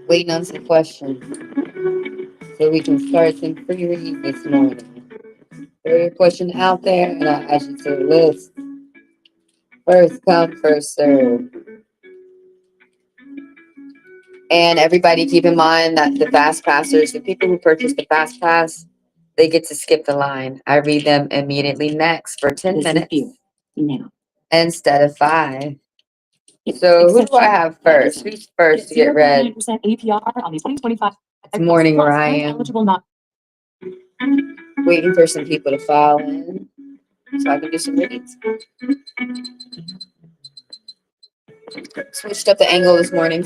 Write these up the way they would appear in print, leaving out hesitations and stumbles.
Waiting on some questions so we can start some free read this morning. Throw your question out there and I'll add you to the list. First come, first serve. And everybody keep in mind that the fast passers, the people who purchase the fast pass, they get to skip the line. I read them immediately next for 10 minutes instead of 5. So who do I have first? Who's first to get read? APR on these 2025. It's morning where I am. Waiting for some people to file in so I can do some reads. Switched up the angle this morning.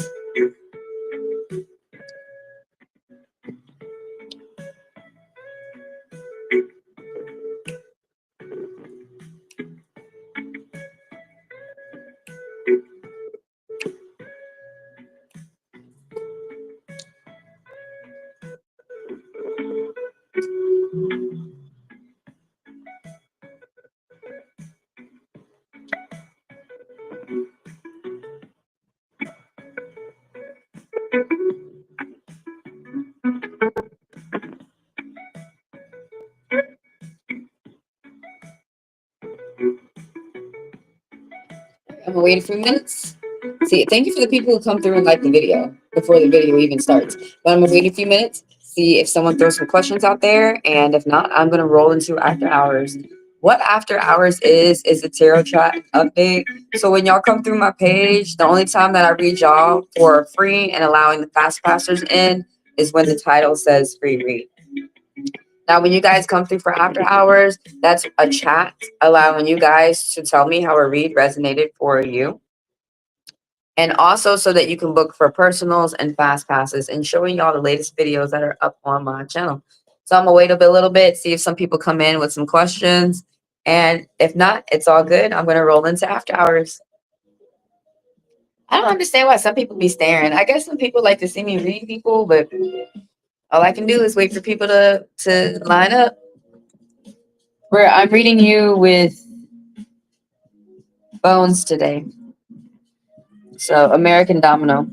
I'm gonna wait a few minutes. See, thank you for the people who come through and like the video before the video even starts. But I'm gonna wait a few minutes, see if someone throws some questions out there, and if not, I'm gonna roll into after hours. What after hours is a tarot chat update. So when y'all come through my page, the only time that I read y'all for free and allowing the fast passers in is when the title says free read. Now, when you guys come through for after hours, that's a chat allowing you guys to tell me how a read resonated for you. And also so that you can book for personals and fast passes and showing y'all the latest videos that are up on my channel. So I'm going to wait a little bit, see if some people come in with some questions. And if not, it's all good. I'm going to roll into after hours. I don't understand why some people be staring. I guess some people like to see me read people, but all I can do is wait for people to line up. Where I'm reading you with Bones today. So American Domino.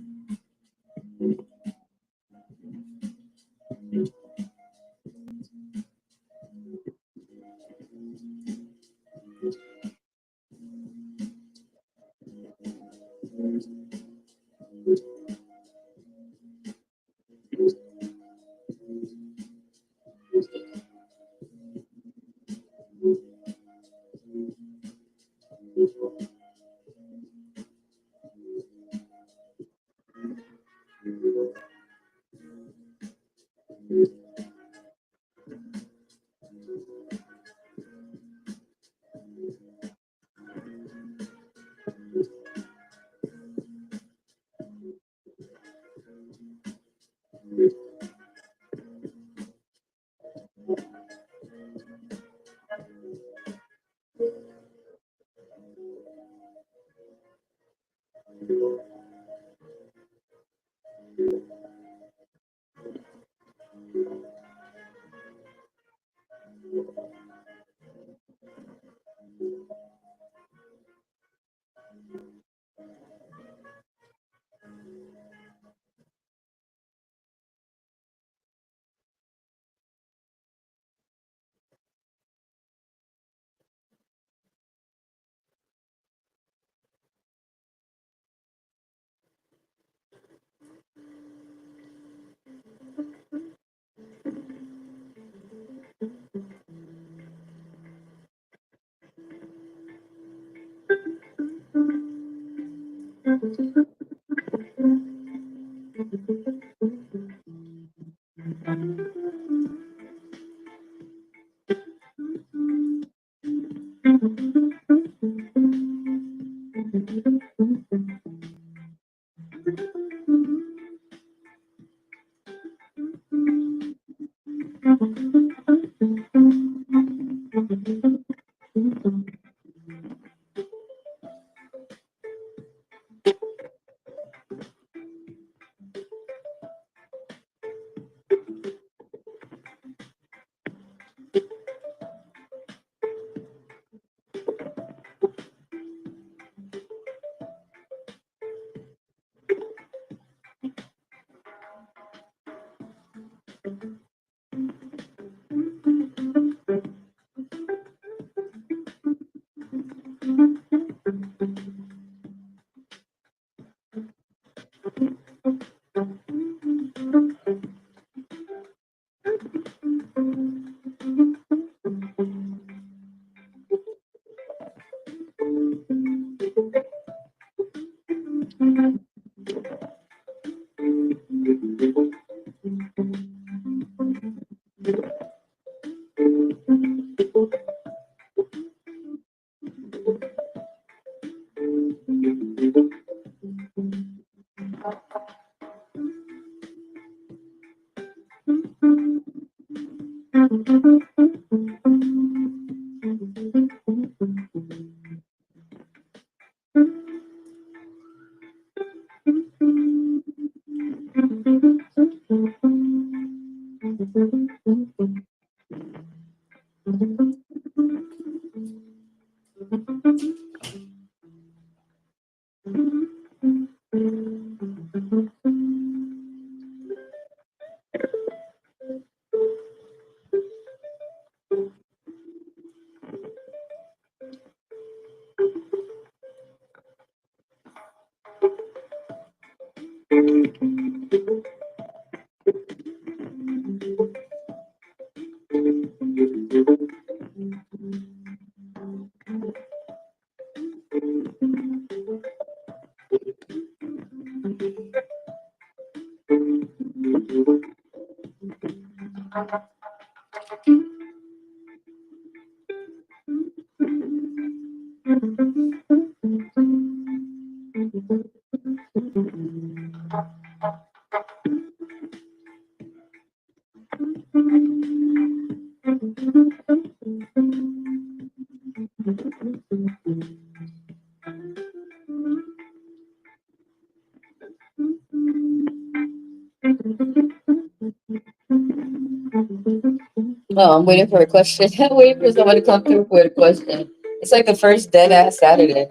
Oh, I'm waiting for a question. I'm waiting for someone to come through with a question. It's like the first dead ass Saturday.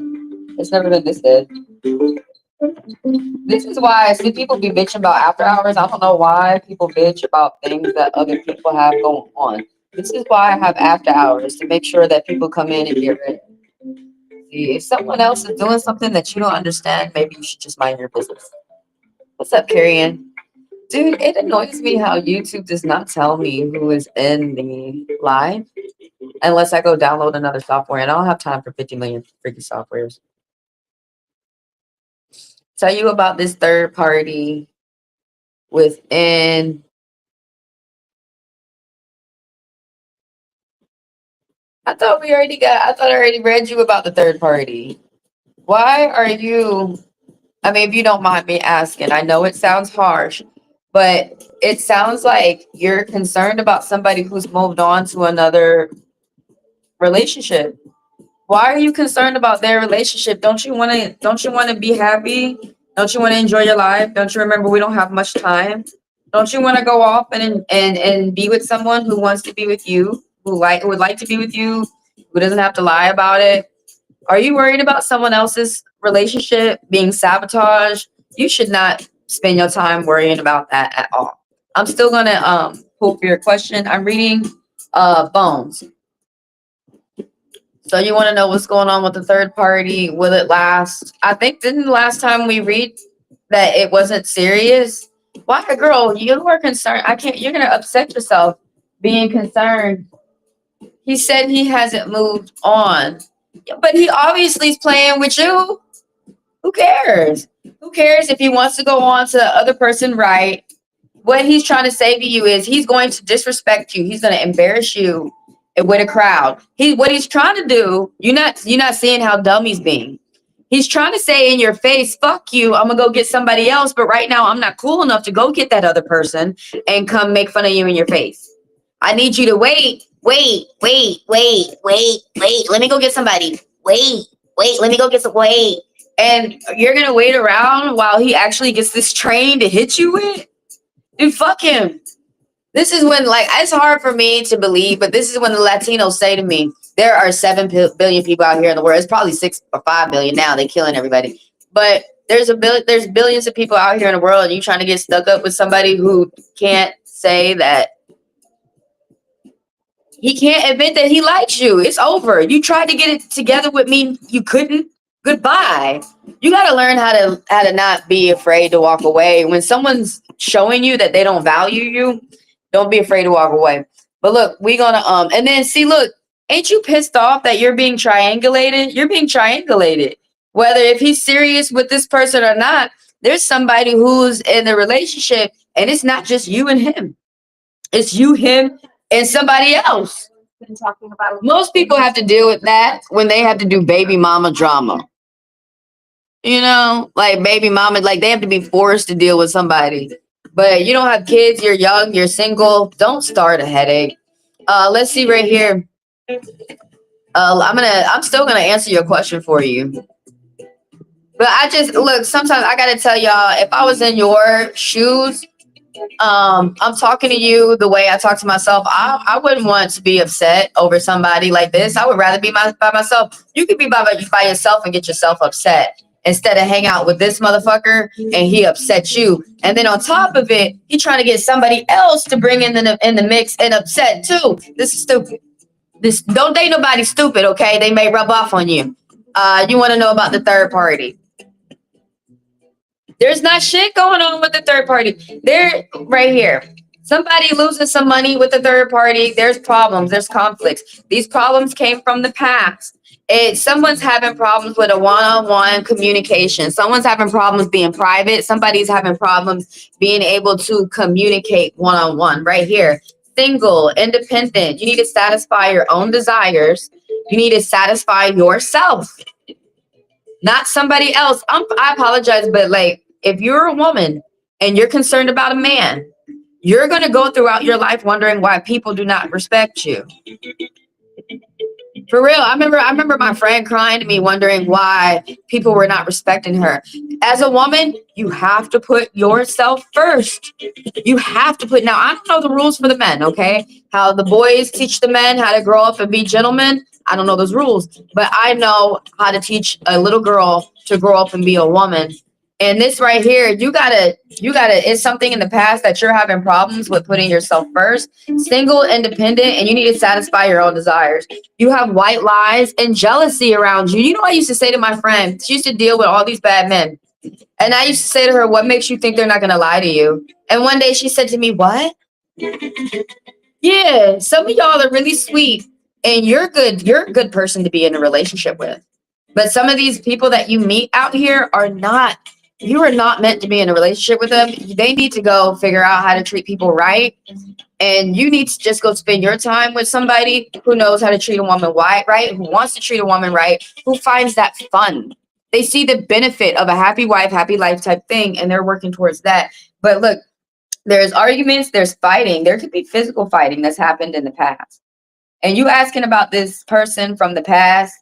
It's never been this dead. This is why I see people be bitching about after hours. I don't know why people bitch about things that other people have going on. This is why I have after hours, to make sure that people come in and get ready. See, if someone else is doing something that you don't understand, maybe you should just mind your business. What's up, Carrion? Dude, it annoys me how YouTube does not tell me who is in the live unless I go download another software, and I don't have time for 50 million freaking softwares. Tell you about this third party within. I thought I already read you about the third party. Why are you, I mean, if you don't mind me asking, I know it sounds harsh, but it sounds like you're concerned about somebody who's moved on to another relationship. Why are you concerned about their relationship? Don't you want to be happy? Don't you want to enjoy your life? Don't you remember we don't have much time? Don't you want to go off and be with someone who wants to be with you, who would like to be with you, who doesn't have to lie about it? Are you worried about someone else's relationship being sabotaged? You should not spend your time worrying about that at all. I'm still gonna pull for your question. I'm reading Bones. So you want to know what's going on with the third party? Will it last? I think didn't the last time we read that it wasn't serious? Why, girl? You were concerned. I can't. You're gonna upset yourself being concerned. He said he hasn't moved on, but he obviously is playing with you. Who cares? Who cares if he wants to go on to the other person, right? What he's trying to say to you is he's going to disrespect you. He's going to embarrass you with a crowd. What he's trying to do, you're not seeing how dumb he's being. He's trying to say in your face, fuck you, I'm gonna go get somebody else, but right now I'm not cool enough to go get that other person and come make fun of you in your face. I need you to wait. Let me go get somebody. Let me go get some wait. And you're gonna wait around while he actually gets this train to hit you with? Dude, fuck him. This is when, like, it's hard for me to believe, but this is when the Latinos say to me, there are 7 billion people out here in the world. It's probably 6 or 5 billion now. They're killing everybody. But there's billions of people out here in the world, and you trying to get stuck up with somebody who can't say that he can't admit that he likes you. It's over. You tried to get it together with me. You couldn't. Goodbye. You got to learn how to not be afraid to walk away. When someone's showing you that they don't value you, don't be afraid to walk away. But look, we gonna and then see, look, ain't you pissed off that you're being triangulated? You're being triangulated. Whether if he's serious with this person or not, there's somebody who's in the relationship, and it's not just you and him. It's you, him, and somebody else. Most people have to deal with that when they have to do baby mama drama. You know, like baby mama, like they have to be forced to deal with somebody. But you don't have kids, you're young, you're single. Don't start a headache. Let's see right here. I'm still gonna answer your question for you. But I just look, sometimes I gotta tell y'all, if I was in your shoes, I'm talking to you the way I talk to myself. I wouldn't want to be upset over somebody like this. I would rather be by myself. You could be by yourself and get yourself upset instead of hang out with this motherfucker and he upset you. And then on top of it, he trying to get somebody else to bring in the mix and upset too. This is stupid. This don't date nobody stupid, okay? They may rub off on you. You want to know about the third party? There's not shit going on with the third party. They're right here. Somebody losing some money with the third party. There's problems. There's conflicts. These problems came from the past. Someone's having problems with a one-on-one communication. Someone's having problems being private. Somebody's having problems being able to communicate one-on-one. Right here. Single, independent. You need to satisfy your own desires. You need to satisfy yourself, not somebody else. I apologize, but like, if you're a woman and you're concerned about a man, you're going to go throughout your life wondering why people do not respect you. For real, I remember my friend crying to me wondering why people were not respecting her. As a woman, you have to put yourself first. You have to put, now I don't know the rules for the men, okay? How the boys teach the men how to grow up and be gentlemen. I don't know those rules, but I know how to teach a little girl to grow up and be a woman. And this right here, you gotta, it's something in the past that you're having problems with putting yourself first. Single, independent, and you need to satisfy your own desires. You have white lies and jealousy around you. You know, I used to say to my friend, she used to deal with all these bad men. And I used to say to her, what makes you think they're not gonna lie to you? And one day she said to me, what? Yeah, some of y'all are really sweet and you're good. You're a good person to be in a relationship with. But some of these people that you meet out here are not, you are not meant to be in a relationship with them. They need to go figure out how to treat people right. And you need to just go spend your time with somebody who knows how to treat a woman right, who wants to treat a woman right, who finds that fun. They see the benefit of a happy wife, happy life type thing, and they're working towards that. But look, there's arguments, there's fighting. There could be physical fighting that's happened in the past. And you asking about this person from the past,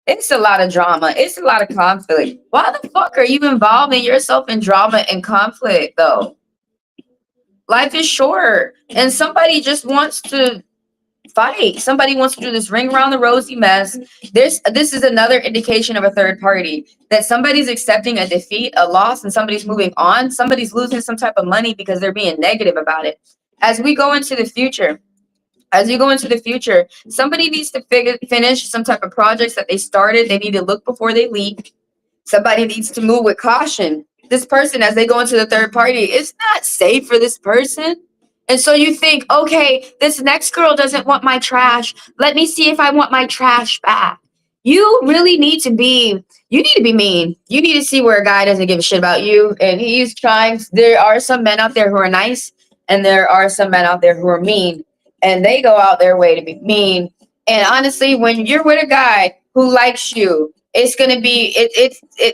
it's a lot of drama. It's a lot of conflict. Why the fuck are you involving yourself in drama and conflict, though? Life is short, and somebody just wants to fight. Somebody wants to do this ring around the rosy mess. This is another indication of a third party, that somebody's accepting a defeat, a loss, and somebody's moving on. Somebody's losing some type of money because they're being negative about it. As we go into the future, somebody needs to finish some type of projects that they started. They need to look before they leak. Somebody needs to move with caution. This person, as they go into the third party, it's not safe for this person. And so you think, okay, this next girl doesn't want my trash. Let me see if I want my trash back. You really need to be, you need to be mean. You need to see where a guy doesn't give a shit about you. And he's trying, there are some men out there who are nice, and there are some men out there who are mean. And they go out their way to be mean. And honestly, when you're with a guy who likes you, it's going to be,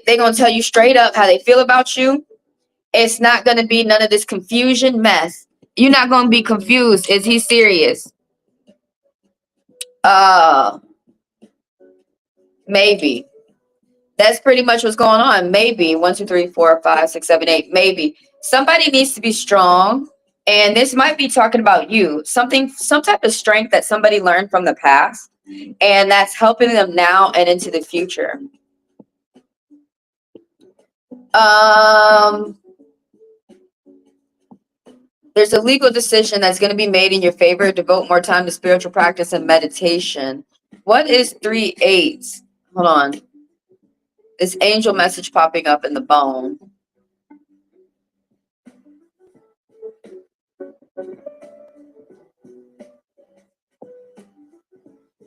they're going to tell you straight up how they feel about you. It's not going to be none of this confusion mess. You're not going to be confused. Is he serious? Maybe. That's pretty much what's going on. Maybe 1, 2, 3, 4, 5, 6, 7, 8. Maybe somebody needs to be strong. And this might be talking about you, some type of strength that somebody learned from the past, and that's helping them now and into the future. There's a legal decision that's going to be made in your favor. Devote more time to spiritual practice and meditation. What is 3/8? Hold on. This angel message popping up in the bone.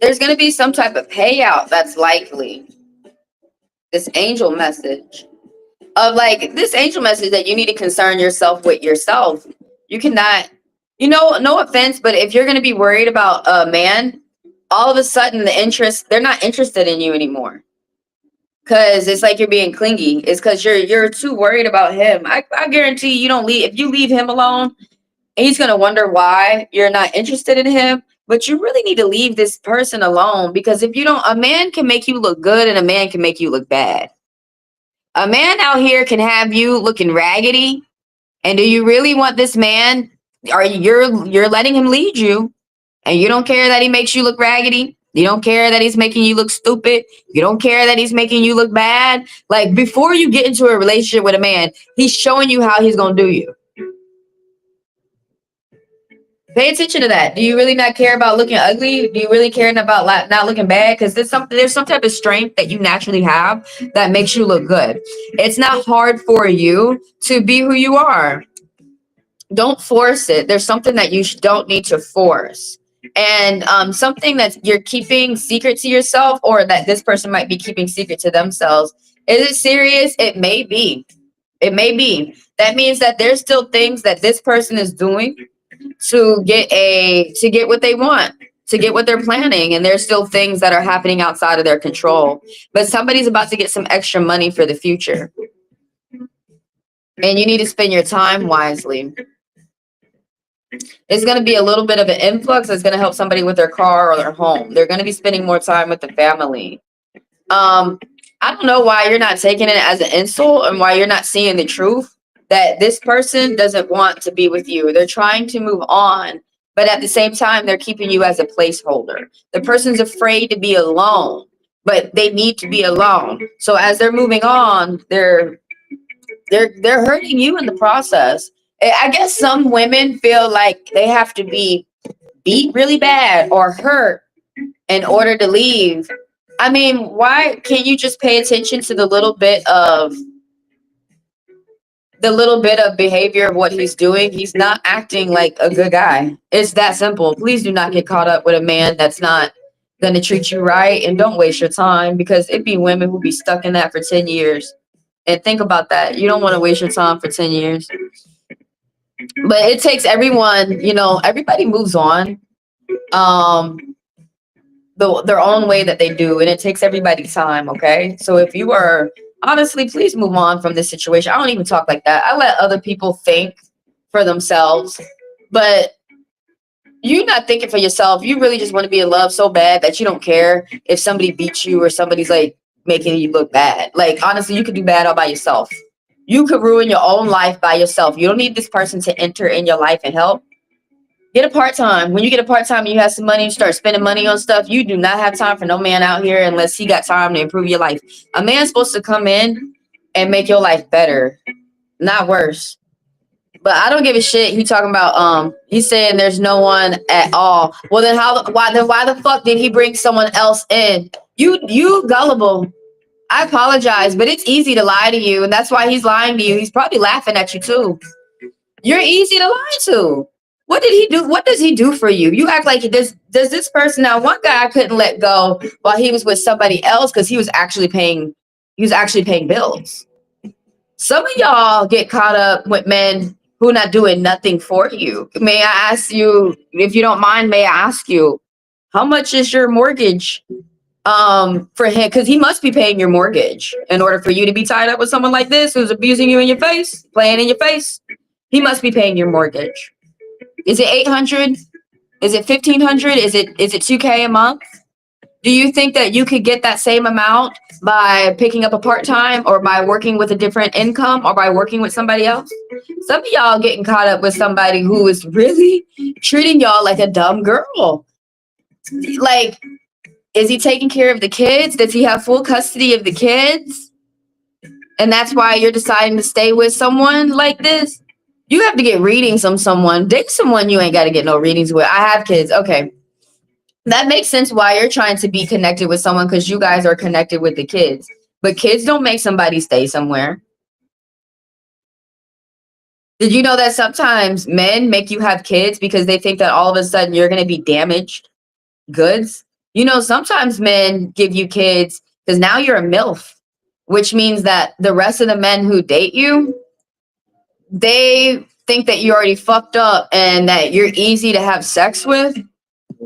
There's going to be some type of payout that's likely. This angel message. This angel message that you need to concern yourself with yourself. You cannot, no offense, but if you're going to be worried about a man, all of a sudden they're not interested in you anymore. Because it's like you're being clingy. It's because you're too worried about him. I guarantee you don't leave. If you leave him alone, he's going to wonder why you're not interested in him. But you really need to leave this person alone. Because if you don't, a man can make you look good and a man can make you look bad. A man out here can have you looking raggedy. And do you really want this man? Or you're letting him lead you. And you don't care that he makes you look raggedy. You don't care that he's making you look stupid. You don't care that he's making you look bad. Like, before you get into a relationship with a man, he's showing you how he's going to do you. Pay attention to that. Do you really not care about looking ugly? Do you really care about not looking bad? Because there's some type of strength that you naturally have that makes you look good. It's not hard for you to be who you are. Don't force it. There's something that you don't need to force. And something that you're keeping secret to yourself, or that this person might be keeping secret to themselves. Is it serious? It may be. It may be. That means that there's still things that this person is doing to get what they want, to get what they're planning. And there's still things that are happening outside of their control. But somebody's about to get some extra money for the future. And you need to spend your time wisely. It's going to be a little bit of an influx that's going to help somebody with their car or their home. They're going to be spending more time with the family. I don't know why you're not taking it as an insult and why you're not seeing the truth that this person doesn't want to be with you. They're trying to move on, but at the same time, they're keeping you as a placeholder. The person's afraid to be alone, but they need to be alone. So as they're moving on, they're hurting you in the process. I guess some women feel like they have to be beat really bad or hurt in order to leave. I mean, why can't you just pay attention to the little bit of behavior of what he's doing? He's not acting like a good guy. It's that simple. Please do not get caught up with a man that's not going to treat you right, and don't waste your time, because it'd be women who be stuck in that for 10 years. And think about that. You don't want to waste your time for 10 years. But it takes everyone, everybody moves on their own way that they do, and it takes everybody time, okay? So if you are, honestly, please move on from this situation. I don't even talk like that. I let other people think for themselves, but you're not thinking for yourself. You really just want to be in love so bad that you don't care if somebody beats you or somebody's like making you look bad. Like, honestly, you could do bad all by yourself. You could ruin your own life by yourself. You don't need this person to enter in your life and help. Get a part-time. When you get a part-time and you have some money, you start spending money on stuff. You do not have time for no man out here unless he got time to improve your life. A man's supposed to come in and make your life better, not worse. But I don't give a shit. He talking about he's saying there's no one at all. Well, then why the fuck did he bring someone else in? You gullible. I apologize, but it's easy to lie to you, and that's why he's lying to you. He's probably laughing at you too. You're easy to lie to. What did he do? What does he do for you? You act like does this person. Now, one guy I couldn't let go while he was with somebody else because he was actually paying bills. Some of y'all get caught up with men who are not doing nothing for you. May I ask you, if you don't mind, may I ask you, how much is your mortgage for him? Because he must be paying your mortgage in order for you to be tied up with someone like this who's abusing you in your face, playing in your face. He must be paying your mortgage. Is it 800? Is it 1500? Is it 2K a month? Do you think that you could get that same amount by picking up a part-time, or by working with a different income, or by working with somebody else? Some of y'all getting caught up with somebody who is really treating y'all like a dumb girl. Like, is he taking care of the kids? Does he have full custody of the kids? And that's why you're deciding to stay with someone like this? You have to get readings from someone. Date someone you ain't got to get no readings with. I have kids. Okay. That makes sense why you're trying to be connected with someone, because you guys are connected with the kids. But kids don't make somebody stay somewhere. Did you know that sometimes men make you have kids because they think that all of a sudden you're going to be damaged goods? You know, sometimes men give you kids because now you're a MILF, which means that the rest of the men who date you, they think that you already fucked up and that you're easy to have sex with.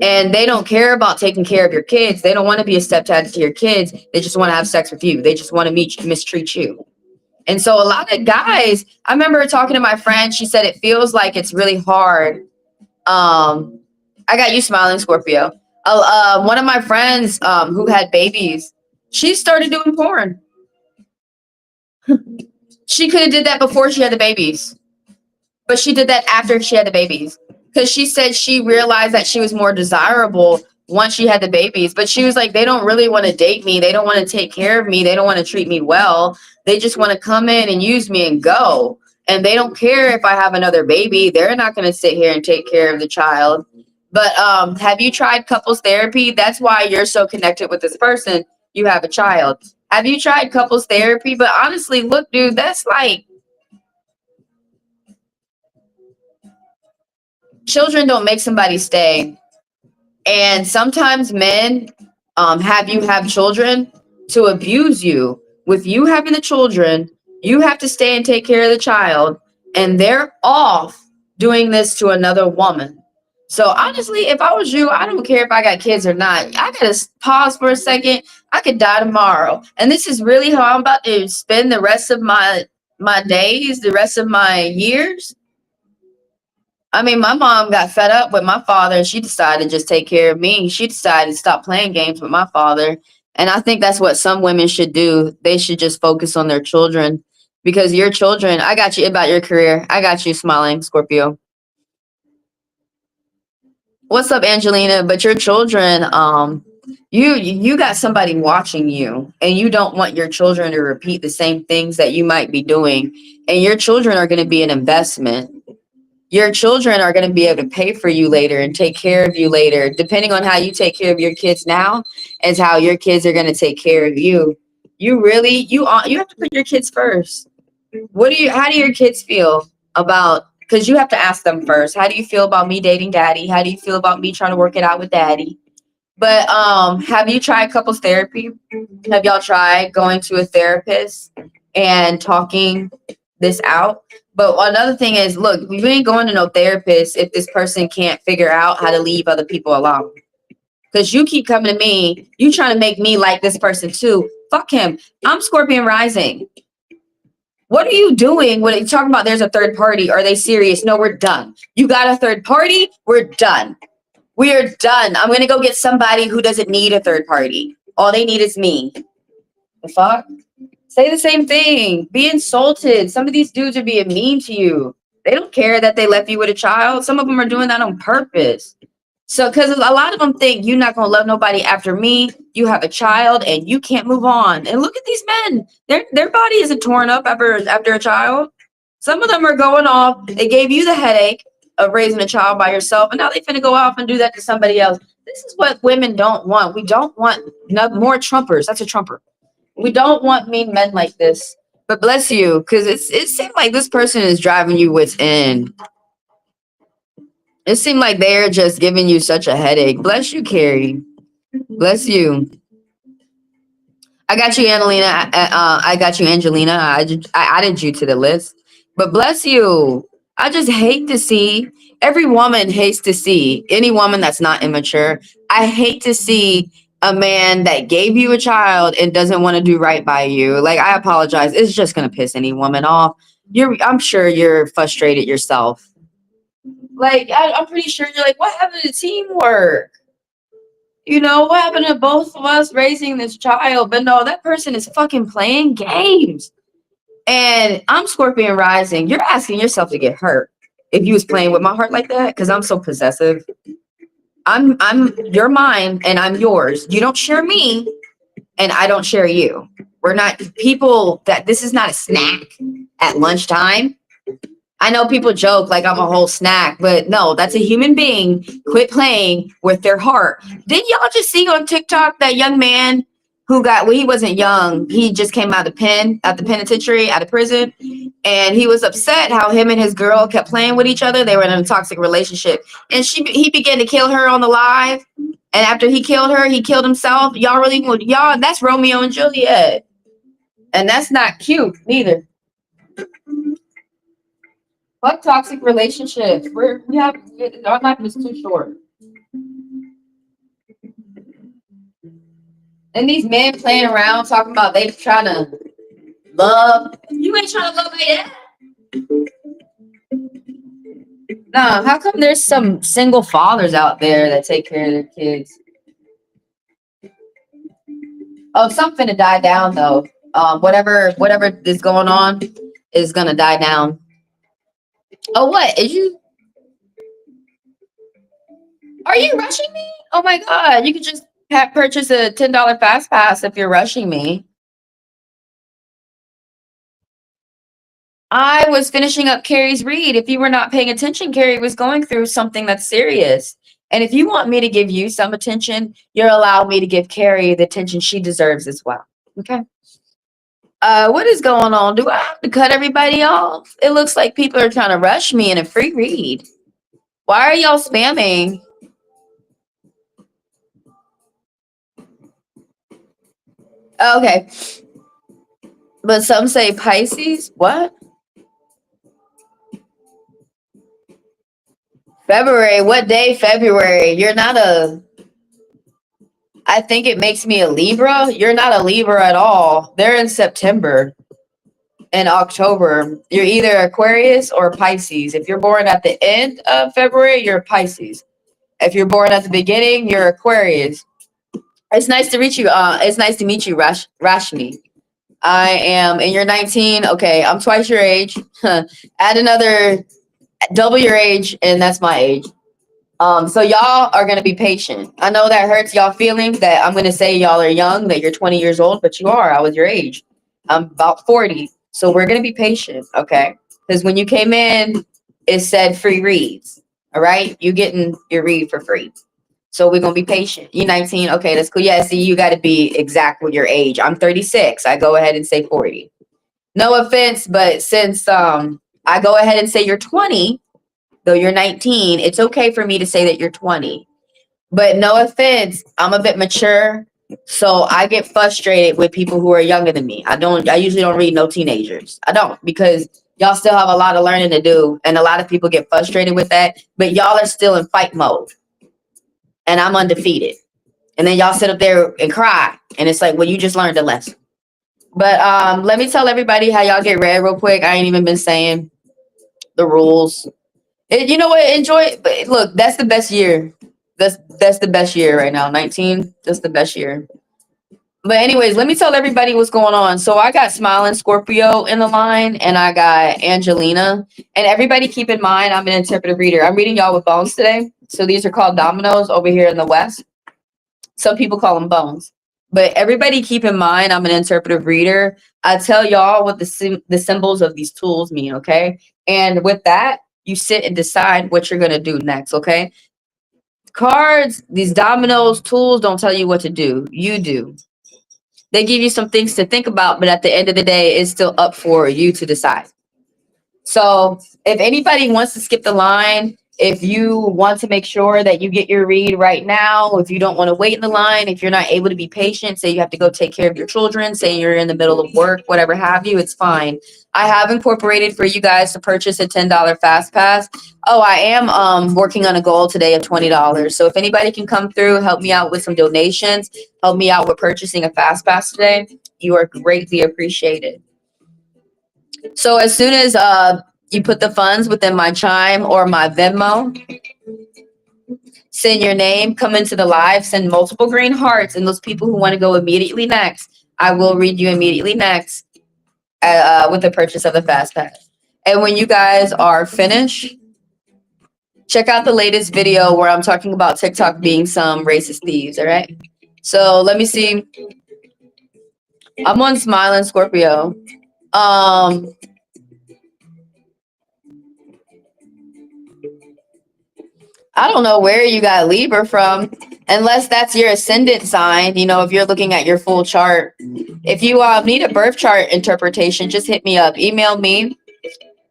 And they don't care about taking care of your kids. They don't want to be a stepdad to your kids. They just want to have sex with you. They just want to mistreat you. And so a lot of guys, I remember talking to my friend, she said it feels like it's really hard. I got you smiling, Scorpio. One of my friends who had babies, she started doing porn. She could have did that before she had the babies, but she did that after she had the babies. Because she said she realized that she was more desirable once she had the babies. But she was like, they don't really want to date me. They don't want to take care of me. They don't want to treat me well. They just want to come in and use me and go. And they don't care if I have another baby. They're not going to sit here and take care of the child. But have you tried couples therapy? That's why you're so connected with this person. You have a child. Have you tried couples therapy? But honestly, look, dude, that's like, children don't make somebody stay. And sometimes men have you have children to abuse you. With you having the children, you have to stay and take care of the child, and they're off doing this to another woman. So honestly, if I was you, I don't care if I got kids or not. I gotta pause for a second. I could die tomorrow, and this is really how I'm about to spend the rest of my days, the rest of my years. I mean, my mom got fed up with my father and she decided to just take care of me. She decided to stop playing games with my father. And I think that's what some women should do. They should just focus on their children, because your children, I got you about your career. I got you smiling, Scorpio. What's up, Angelina? But your children, you got somebody watching you, and you don't want your children to repeat the same things that you might be doing. And your children are going to be an investment. Your children are going to be able to pay for you later and take care of you later. Depending on how you take care of your kids now is how your kids are going to take care of you. You really, you have to put your kids first. How do your kids feel about, because you have to ask them first, how do you feel about me dating daddy? How do you feel about me trying to work it out with daddy? But have you tried couples therapy? Have y'all tried going to a therapist and talking this out? But another thing is, look, we ain't going to no therapist if this person can't figure out how to leave other people alone. Because you keep coming to me, you trying to make me like this person too. Fuck him. I'm Scorpion rising. What are you doing when you talking about there's a third party? Are they serious? No, we're done. You got a third party? We're done. We are done. I'm going to go get somebody who doesn't need a third party. All they need is me. The fuck? Say the same thing. Be insulted. Some of these dudes are being mean to you. They don't care that they left you with a child. Some of them are doing that on purpose. So, because a lot of them think you're not going to love nobody after me. You have a child and you can't move on. And look at these men. Their body isn't torn up after a child. Some of them are going off. They gave you the headache of raising a child by yourself, and now they finna go off and do that to somebody else. This is what women don't want. We don't want more Trumpers. That's a Trumper. We don't want mean men like this. But bless you, because it seemed like this person is driving you within. It seemed like they're just giving you such a headache. Bless you, Carrie. Bless you. I got you, Angelina. I got you, Angelina. I added you to the list. But bless you. I just hate to see, every woman hates to see, any woman that's not immature. I hate to see a man that gave you a child and doesn't want to do right by you. Like, I apologize. It's just going to piss any woman off. I'm sure you're frustrated yourself. Like, I'm pretty sure you're like, what happened to teamwork? You know, what happened to both of us raising this child? But no, that person is fucking playing games. And I'm Scorpion rising. You're asking yourself to get hurt if you was playing with my heart like that, because I'm so possessive. I'm your mine and I'm yours. You don't share me and I don't share you. We're not people that this is not a snack at lunchtime. I know people joke like I'm a whole snack, but no, that's a human being. Quit playing with their heart. Didn't y'all just see on TikTok that young man who got, well, he wasn't young. He just came out of the penitentiary, out of prison. And he was upset how him and his girl kept playing with each other. They were in a toxic relationship. And he began to kill her on the live. And after he killed her, he killed himself. Y'all, that's Romeo and Juliet. And that's not cute neither. Fuck toxic relationships. Our life is too short. And these men playing around talking about they trying to love. You ain't trying to love like that. Nah, how come there's some single fathers out there that take care of their kids? Oh, something to die down though. Whatever is going on is gonna die down. Oh, what? Are you rushing me? Oh my God, you could just purchase a $10 fast pass if you're rushing me. I was finishing up Carrie's read. If you were not paying attention, Carrie was going through something that's serious. And if you want me to give you some attention, you're allowed me to give Carrie the attention she deserves as well. Okay. What is going on? Do I have to cut everybody off? It looks like people are trying to rush me in a free read. Why are y'all spamming? Okay. But some say Pisces. What? February. What day? February. You're not a. I think it makes me a Libra. You're not a Libra at all. They're in September and October. You're either Aquarius or Pisces. If you're born at the end of February, you're Pisces. If you're born at the beginning, you're Aquarius. It's nice to meet you. It's nice to meet you, Rashmi. I am, and you're 19. Okay, I'm twice your age. Add another, double your age, and that's my age. So y'all are gonna be patient. I know that hurts y'all feelings that I'm gonna say y'all are young, that you're 20 years old, but you are. I was your age. I'm about 40. So we're gonna be patient, okay? Because when you came in, it said free reads. All right, you getting your read for free. So we're gonna be patient. You 19, okay, that's cool. Yeah, see, you gotta be exact with your age. I'm 36. I go ahead and say 40. No offense, but since I go ahead and say you're 20, though you're 19, it's okay for me to say that you're 20. But no offense, I'm a bit mature, so I get frustrated with people who are younger than me. I usually don't read no teenagers. I don't, because y'all still have a lot of learning to do, and a lot of people get frustrated with that, but y'all are still in fight mode. And I'm undefeated. And then y'all sit up there and cry. And it's like, well, you just learned a lesson. But let me tell everybody how y'all get read real quick. I ain't even been saying the rules. You know what? Enjoy it. But look, that's the best year. That's the best year right now. 19, that's the best year. But anyways, let me tell everybody what's going on. So I got Smiling Scorpio in the line, and I got Angelina. And everybody keep in mind, I'm an interpretive reader. I'm reading y'all with bones today. So these are called Dominoes over here in the West. Some people call them bones. But everybody keep in mind, I'm an interpretive reader. I tell y'all what the symbols of these tools mean, okay? And with that, you sit and decide what you're going to do next, okay? Cards, these dominoes, tools don't tell you what to do. You do. They give you some things to think about, but at the end of the day, it's still up for you to decide. So if anybody wants to skip the line, if you want to make sure that you get your read right now, if you don't want to wait in the line, if you're not able to be patient, say you have to go take care of your children, say you're in the middle of work, whatever have you, it's fine. I have incorporated for you guys to purchase a $10 fast pass. Oh, I am working on a goal today of $20. So if anybody can come through, help me out with some donations, help me out with purchasing a fast pass today, you are greatly appreciated. So as soon as you put the funds within my Chime or my Venmo, send your name, come into the live, send multiple green hearts, and those people who want to go immediately next, I will read you immediately next with the purchase of the fast pass. And when you guys are finished, check out the latest video where I'm talking about TikTok being some racist thieves, all right? So let me see. I'm on Smiling Scorpio. I don't know where you got Libra from, unless that's your ascendant sign. You know, if you're looking at your full chart. If you need a birth chart interpretation, just hit me up. Email me.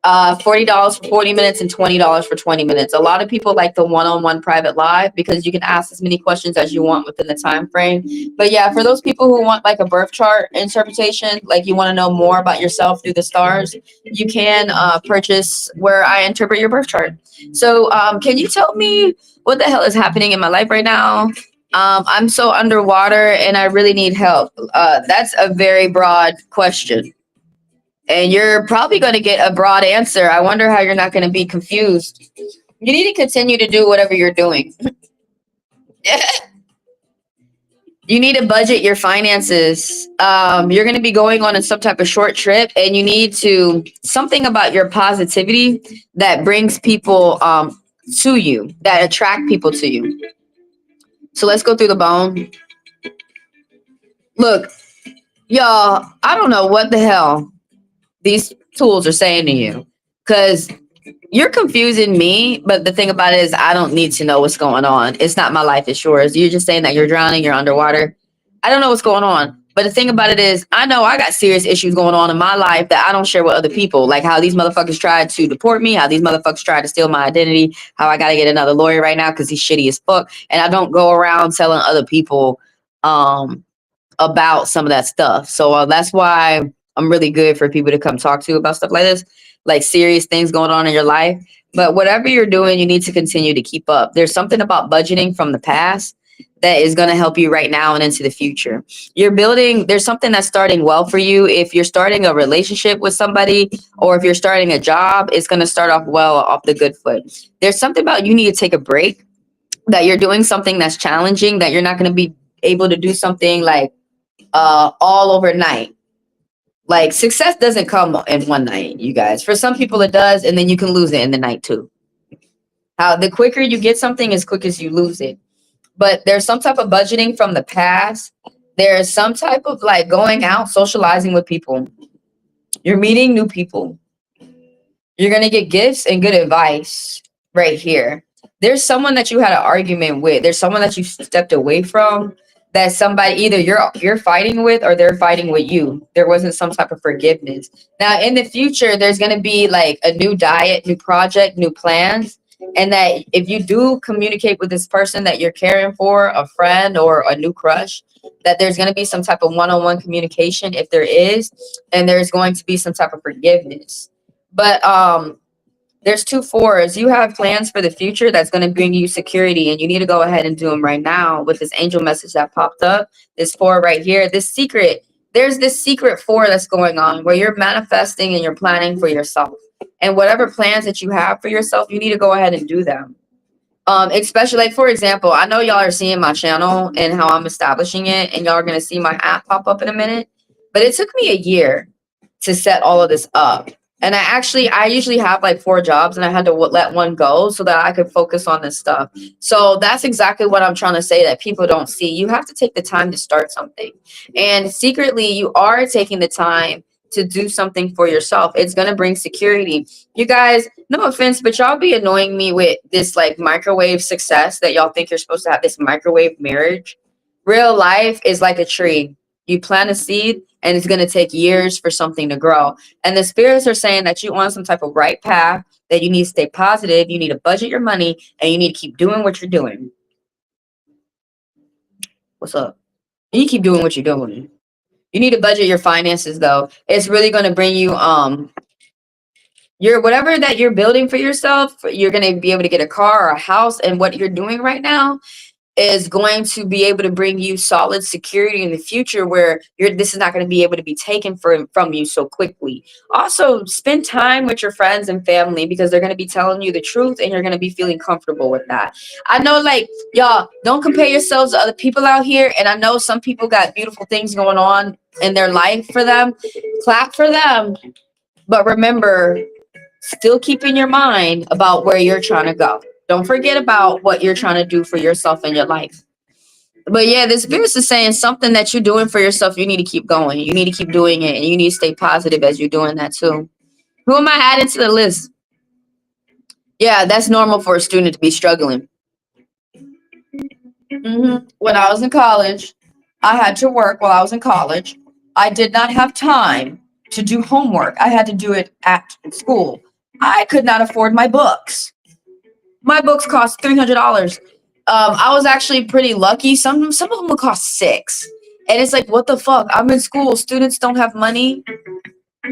$40 for 40 minutes and $20 for 20 minutes. A lot of people like the one-on-one private live because you can ask as many questions as you want within the time frame. But yeah, for those people who want like a birth chart interpretation, like you want to know more about yourself through the stars, you can purchase where I interpret your birth chart. So can you tell me what the hell is happening in my life right now? I'm so underwater and I really need help. That's a very broad question. And you're probably going to get a broad answer. I wonder how you're not going to be confused. You need to continue to do whatever you're doing. You need to budget your finances. You're going to be going on some type of short trip, and you need to something about your positivity that brings people to you, that attract people to you. So let's go through the bone. Look, y'all, I don't know what the hell these tools are saying to you, because you're confusing me, but the thing about it is I don't need to know what's going on. It's not my life, it's yours. You're just saying that you're drowning, you're underwater. I don't know what's going on. But the thing about it is I know I got serious issues going on in my life that I don't share with other people. Like how these motherfuckers tried to deport me, how these motherfuckers tried to steal my identity, how I got to get another lawyer right now because he's shitty as fuck. And I don't go around telling other people about some of that stuff. So that's why I'm really good for people to come talk to about stuff like this, like serious things going on in your life. But whatever you're doing, you need to continue to keep up. There's something about budgeting from the past that is going to help you right now and into the future. You're building, there's something that's starting well for you. If you're starting a relationship with somebody or if you're starting a job, it's going to start off well off the good foot. There's something about you need to take a break, that you're doing something that's challenging, that you're not going to be able to do something like all overnight. Like success doesn't come in one night, you guys. For some people it does, and then you can lose it in the night too. How the quicker you get something, as quick as you lose it. But there's some type of budgeting from the past. There's some type of like going out, socializing with people. You're meeting new people. You're going to get gifts and good advice right here. There's someone that you had an argument with. There's someone that you stepped away from, that somebody either you're fighting with or they're fighting with you. There wasn't some type of forgiveness. Now in the future, there's going to be like a new diet, new project, new plans. And that if you do communicate with this person that you're caring for, a friend or a new crush, that there's going to be some type of one-on-one communication if there is, and there's going to be some type of forgiveness. But there's 2 4s. You have plans for the future that's going to bring you security, and you need to go ahead and do them right now with this angel message that popped up. This 4 right here, this secret. There's this secret 4 that's going on where you're manifesting and you're planning for yourself. And whatever plans that you have for yourself, you need to go ahead and do them. Especially like, for example, I know y'all are seeing my channel and how I'm establishing it, and y'all are going to see my app pop up in a minute. But it took me a year to set all of this up. And I usually have like 4 jobs, and I had to let one go so that I could focus on this stuff. So that's exactly what I'm trying to say that people don't see. You have to take the time to start something. And secretly, you are taking the time to do something for yourself. It's going to bring security. You guys, no offense, but y'all be annoying me with this like microwave success that y'all think you're supposed to have, this microwave marriage. Real life is like a tree. You plant a seed and it's going to take years for something to grow. And the spirits are saying that you on some type of right path, that you need to stay positive. You need to budget your money and you need to keep doing what you're doing. What's up? You keep doing what you're doing. You need to budget your finances though. It's really going to bring you, your whatever that you're building for yourself, you're going to be able to get a car or a house. And what you're doing right now is going to be able to bring you solid security in the future, where this is not going to be able to be taken from you so quickly. Also, spend time with your friends and family, because they're going to be telling you the truth and you're going to be feeling comfortable with that. I know, like, y'all, don't compare yourselves to other people out here. And I know some people got beautiful things going on in their life for them. Clap for them. But remember, still keep in your mind about where you're trying to go. Don't forget about what you're trying to do for yourself in your life. But yeah, this spirit is saying something that you're doing for yourself, you need to keep going. You need to keep doing it, and you need to stay positive as you're doing that too. Who am I adding to the list? Yeah, that's normal for a student to be struggling. When I was in college, I had to work while I was in college. I did not have time to do homework. I had to do it at school. I could not afford my books. My books cost $300. I was actually pretty lucky. Some of them would cost $6, and it's like, what the fuck? I'm in school. Students don't have money,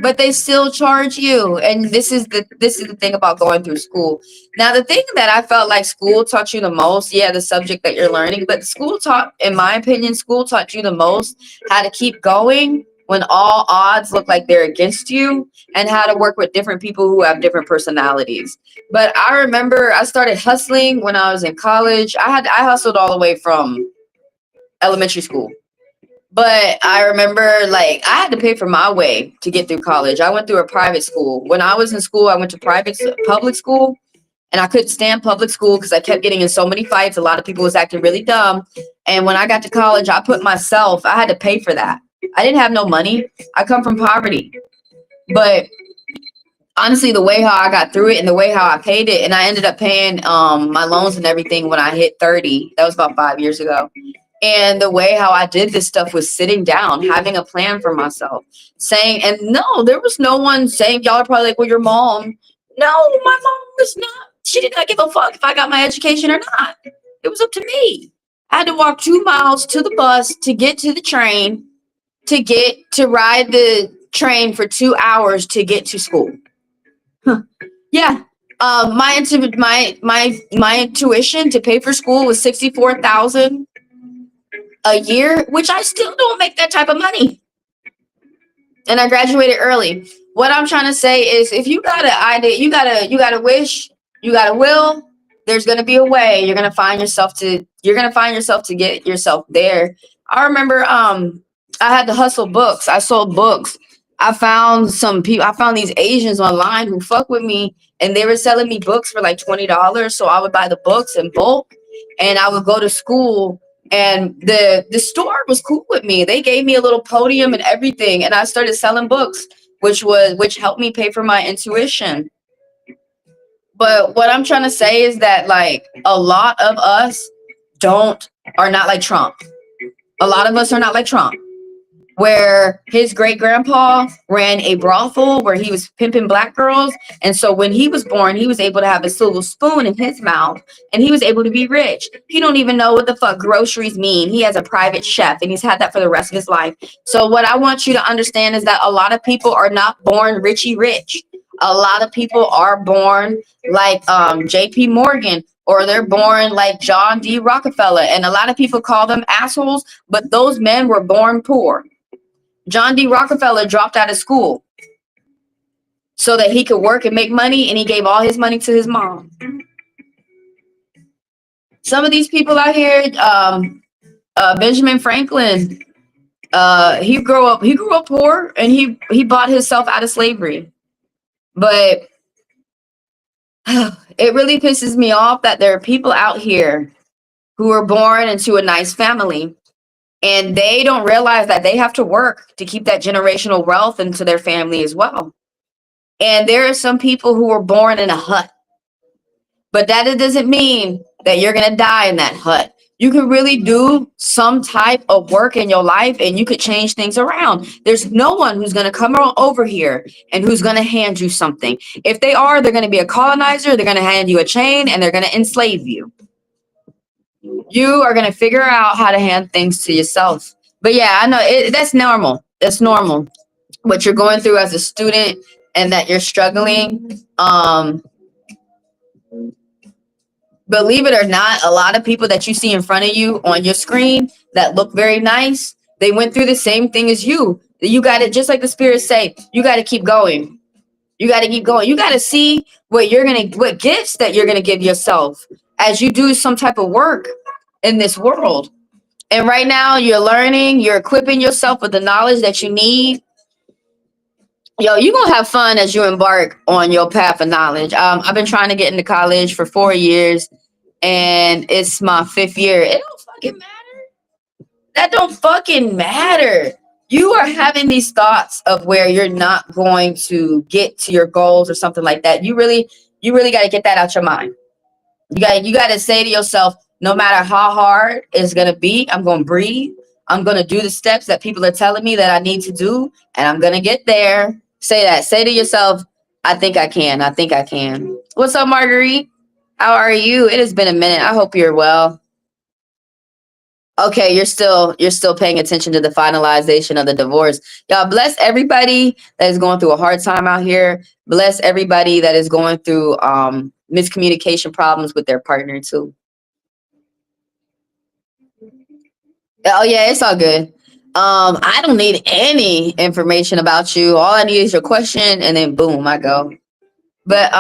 but they still charge you. And this is the thing about going through school. Now, the thing that I felt like school taught you the most, yeah, the subject that you're learning, but school taught, in my opinion, school taught you the most how to keep going when all odds look like they're against you, and how to work with different people who have different personalities. But I remember I started hustling when I was in college. I hustled all the way from elementary school. But I remember, like, I had to pay for my way to get through college. I went through a private school. When I was in school, I went to public school, and I couldn't stand public school because I kept getting in so many fights. A lot of people was acting really dumb. And when I got to college, I had to pay for that. I didn't have no money. I come from poverty. But honestly, the way how I got through it and the way how I paid it, and I ended up paying my loans and everything when I hit 30. That was about 5 years ago. And the way how I did this stuff was sitting down, having a plan for myself, saying, and no, there was no one saying, y'all are probably like, well, your mom. No, my mom was not. She did not give a fuck if I got my education or not. It was up to me. I had to walk 2 miles to the bus to get to the train, to ride the train for 2 hours to get to school. Huh. Yeah. My tuition to pay for school was $64,000 a year, which I still don't make that type of money. And I graduated early. What I'm trying to say is, if you got an idea, you got a wish, you got a will, there's gonna be a way. You're gonna find yourself to get yourself there. I remember I had to hustle books. I sold books. I found these Asians online who fuck with me, and they were selling me books for like $20. So I would buy the books in bulk, and I would go to school, and the store was cool with me. They gave me a little podium and everything, and I started selling books, which helped me pay for my intuition. But what I'm trying to say is that, like, a lot of us don't are not like Trump. A lot of us are not like Trump, where his great grandpa ran a brothel where he was pimping black girls. And so when he was born, he was able to have a silver spoon in his mouth, and he was able to be rich. He don't even know what the fuck groceries mean. He has a private chef, and he's had that for the rest of his life. So what I want you to understand is that a lot of people are not born richy rich. A lot of people are born like JP Morgan, or they're born like John D. Rockefeller. And a lot of people call them assholes, but those men were born poor. John D. Rockefeller dropped out of school so that he could work and make money, and he gave all his money to his mom. Some of these people out here, Benjamin Franklin, he grew up poor, and he bought himself out of slavery. But it really pisses me off that there are people out here who are born into a nice family, and they don't realize that they have to work to keep that generational wealth into their family as well. And there are some people who were born in a hut, but that doesn't mean that you're going to die in that hut. You can really do some type of work in your life, and you could change things around. There's no one who's going to come over here and who's going to hand you something. If they are, they're going to be a colonizer. They're going to hand you a chain, and they're going to enslave you. You are going to figure out how to hand things to yourself. But yeah, I know that's normal. That's normal. What you're going through as a student, and that you're struggling. Believe it or not, a lot of people that you see in front of you on your screen that look very nice, they went through the same thing as you. You got to, just like the spirits say, you got to keep going. You got to keep going. You got to see what gifts that you're going to give yourself as you do some type of work in this world. And right now you're learning, you're equipping yourself with the knowledge that you need. Yo, you're going to have fun as you embark on your path of knowledge. I've been trying to get into college for 4 years, and it's my 5th year. It don't fucking matter. That don't fucking matter. You are having these thoughts of where you're not going to get to your goals or something like that. You really got to get that out your mind. You got to say to yourself, No matter how hard it's going to be, I'm going to breathe. I'm going to do the steps that people are telling me that I need to do, and I'm going to get there. Say that. Say to yourself, I think I can. I think I can. What's up, Marguerite? How are you? It has been a minute. I hope you're well. Okay, you're still paying attention to the finalization of the divorce. Y'all bless everybody that is going through a hard time out here. Bless everybody that is going through miscommunication problems with their partner too. Oh yeah, it's all good. I don't need any information about you. All I need is your question, and then boom, I go. But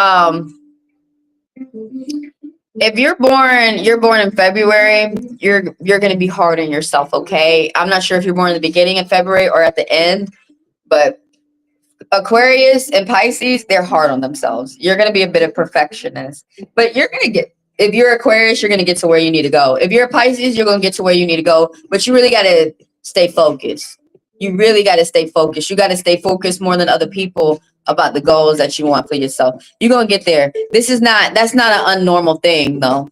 if you're born in February, you're gonna be hard on yourself, okay? I'm not sure if you're born in the beginning of February or at the end, but Aquarius and Pisces, they're hard on themselves. You're going to be a bit of perfectionist, but you're going to get, if you're Aquarius, you're going to get to where you need to go. If you're a Pisces, you're going to get to where you need to go, but you really got to stay focused. You really got to stay focused. You got to stay focused more than other people about the goals that you want for yourself. You're going to get there. That's not an unnormal thing though.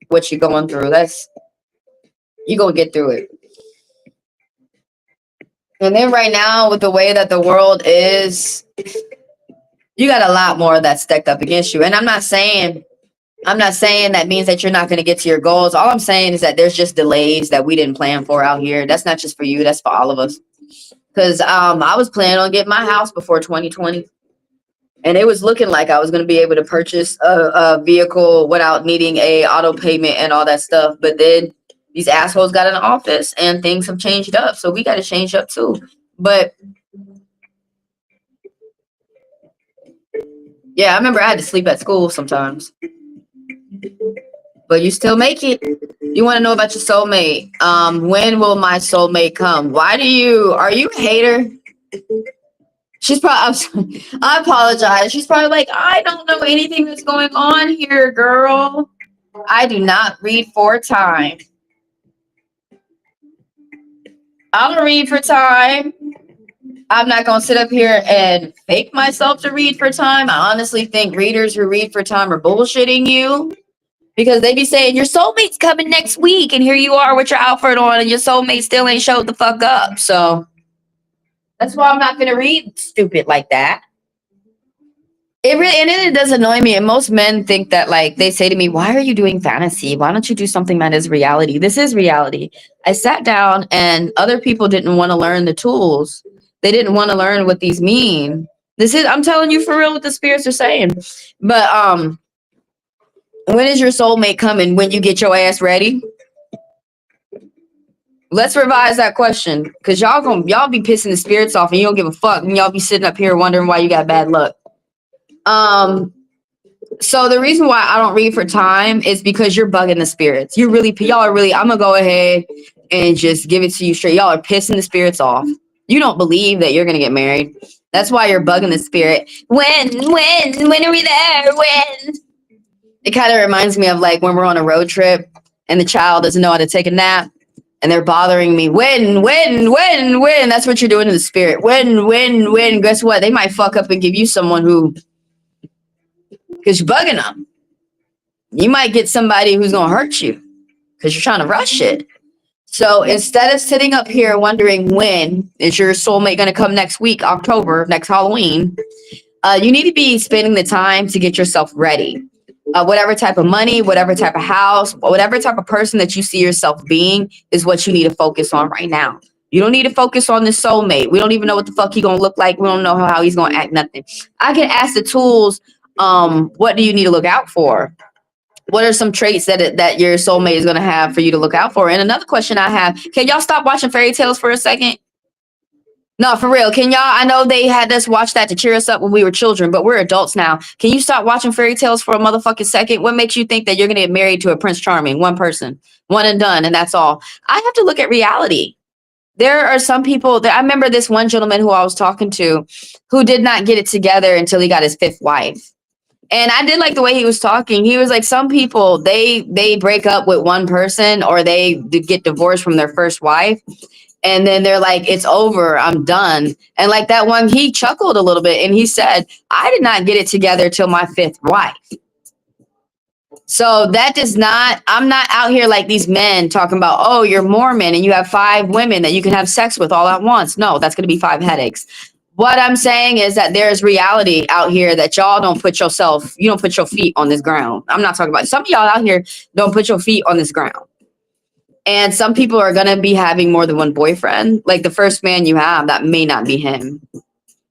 What you're going through, you're going to get through it. And then right now, with the way that the world is, you got a lot more that's stacked up against you. And I'm not saying that means that you're not going to get to your goals. All I'm saying is that there's just delays that we didn't plan for out here. That's not just for you, that's for all of us. Because I was planning on getting my house before 2020. And it was looking like I was going to be able to purchase a vehicle without needing a auto payment and all that stuff. But then these assholes got in office and things have changed up. So we got to change up too. But yeah, I remember I had to sleep at school sometimes. But you still make it. You want to know about your soulmate. When will my soulmate come? Are you a hater? She's probably, I apologize. She's probably like, I don't know anything that's going on here, girl. I do not read for time. I don't read for time. I'm not going to sit up here and fake myself to read for time. I honestly think readers who read for time are bullshitting you. Because they be saying, your soulmate's coming next week, and here you are with your outfit on, and your soulmate still ain't showed the fuck up. So that's why I'm not going to read stupid like that. It does annoy me. And most men think that, like, they say to me, why are you doing fantasy? Why don't you do something that is reality? This is reality. I sat down, and other people didn't want to learn the tools. They didn't want to learn what these mean. I'm telling you for real what the spirits are saying. But, when is your soulmate coming? When you get your ass ready? Let's revise that question, because y'all be pissing the spirits off and you don't give a fuck, and y'all be sitting up here wondering why you got bad luck. So the reason why I don't read for time is because you're bugging the spirits. Y'all are really, I'm gonna go ahead and just give it to you straight. Y'all are pissing the spirits off. You don't believe that you're gonna get married. That's why you're bugging the spirit. When are we there? When? It kind of reminds me of like when we're on a road trip and the child doesn't know how to take a nap and they're bothering me. When? That's what you're doing to the spirit. When? Guess what? They might fuck up and give you someone because you're bugging them. You might get somebody who's going to hurt you because you're trying to rush it. So instead of sitting up here wondering when is your soulmate going to come next week, October, next Halloween, you need to be spending the time to get yourself ready. Whatever type of money, whatever type of house, whatever type of person that you see yourself being is what you need to focus on right now. You don't need to focus on this soulmate. We don't even know what the fuck he's going to look like. We don't know how he's going to act, nothing. I can ask the tools, what do you need to look out for? What are some traits that your soulmate is going to have for you to look out for? And another question I have, can y'all stop watching fairy tales for a second? No, for real. Can y'all, I know they had us watch that to cheer us up when we were children, but we're adults now. Can you stop watching fairy tales for a motherfucking second? What makes you think that you're going to get married to a Prince Charming? One person, one and done, and that's all. I have to look at reality. There are some people that I remember this one gentleman who I was talking to who did not get it together until he got his fifth wife. And I did like the way he was talking. He was like, some people, they break up with one person or they get divorced from their first wife. And then they're like, it's over. I'm done. And like that one, he chuckled a little bit and he said, I did not get it together till my fifth wife. So that does not, I'm not out here like these men talking about, oh, you're Mormon and you have 5 women that you can have sex with all at once. No, that's going to be 5 headaches. What I'm saying is that there's reality out here that y'all don't put yourself, you don't put your feet on this ground. I'm not talking about some of y'all out here don't put your feet on this ground. And some people are going to be having more than one boyfriend. Like the first man you have, that may not be him.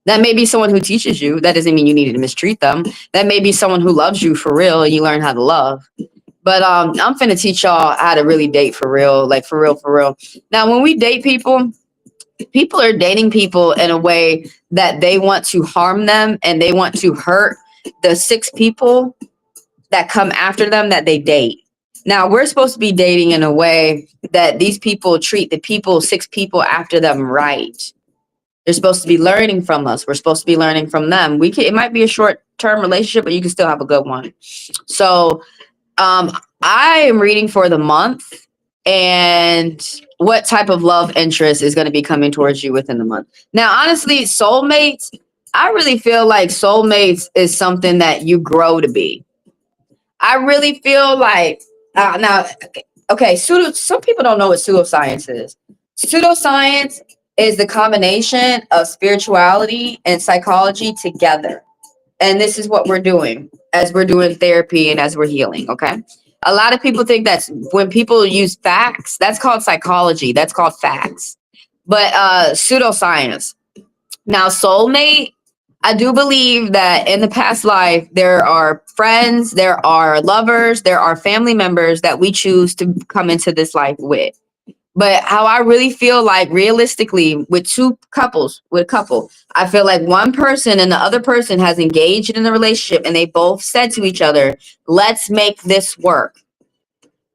That may be someone who teaches you. That doesn't mean you need to mistreat them. That may be someone who loves you for real and you learn how to love. But I'm finna teach y'all how to really date for real, like for real, for real. Now, when we date people, people are dating people in a way that they want to harm them and they want to hurt the 6 people that come after them that they date. Now, we're supposed to be dating in a way that these people treat the people, 6 people after them right. They're supposed to be learning from us. We're supposed to be learning from them. It might be a short-term relationship, but you can still have a good one. So I am reading for the month and what type of love interest is going to be coming towards you within the month. Now, honestly, soulmates, I really feel like soulmates is something that you grow to be. I really feel like some people don't know what pseudoscience is. Pseudoscience is the combination of spirituality and psychology together. And this is what we're doing as we're doing therapy and as we're healing, okay? A lot of people think that's when people use facts, that's called psychology. That's called facts. But pseudoscience. Now, soulmate, I do believe that in the past life, there are friends, there are lovers, there are family members that we choose to come into this life with. But how I really feel like realistically with a couple, I feel like one person and the other person has engaged in a relationship and they both said to each other, let's make this work.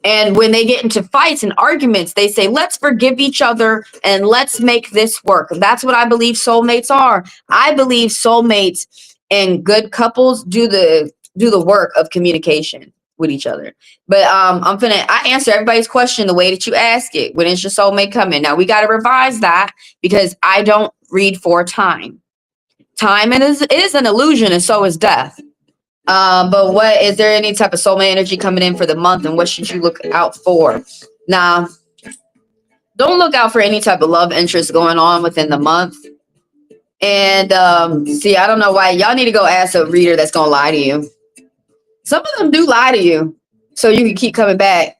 And when they get into fights and arguments, they say, let's forgive each other and let's make this work. That's what I believe soulmates are. I believe soulmates and good couples do the work of communication with each other. But I answer everybody's question the way that you ask it. When is your soulmate coming? Now we got to revise that because I don't read for time. Time is an illusion, and so is death. But what is there any type of soulmate energy coming in for the month, and what should you look out for? Now, don't look out for any type of love interest going on within the month. And see, I don't know why y'all need to go ask a reader that's gonna lie to you. Some of them do lie to you, so you can keep coming back.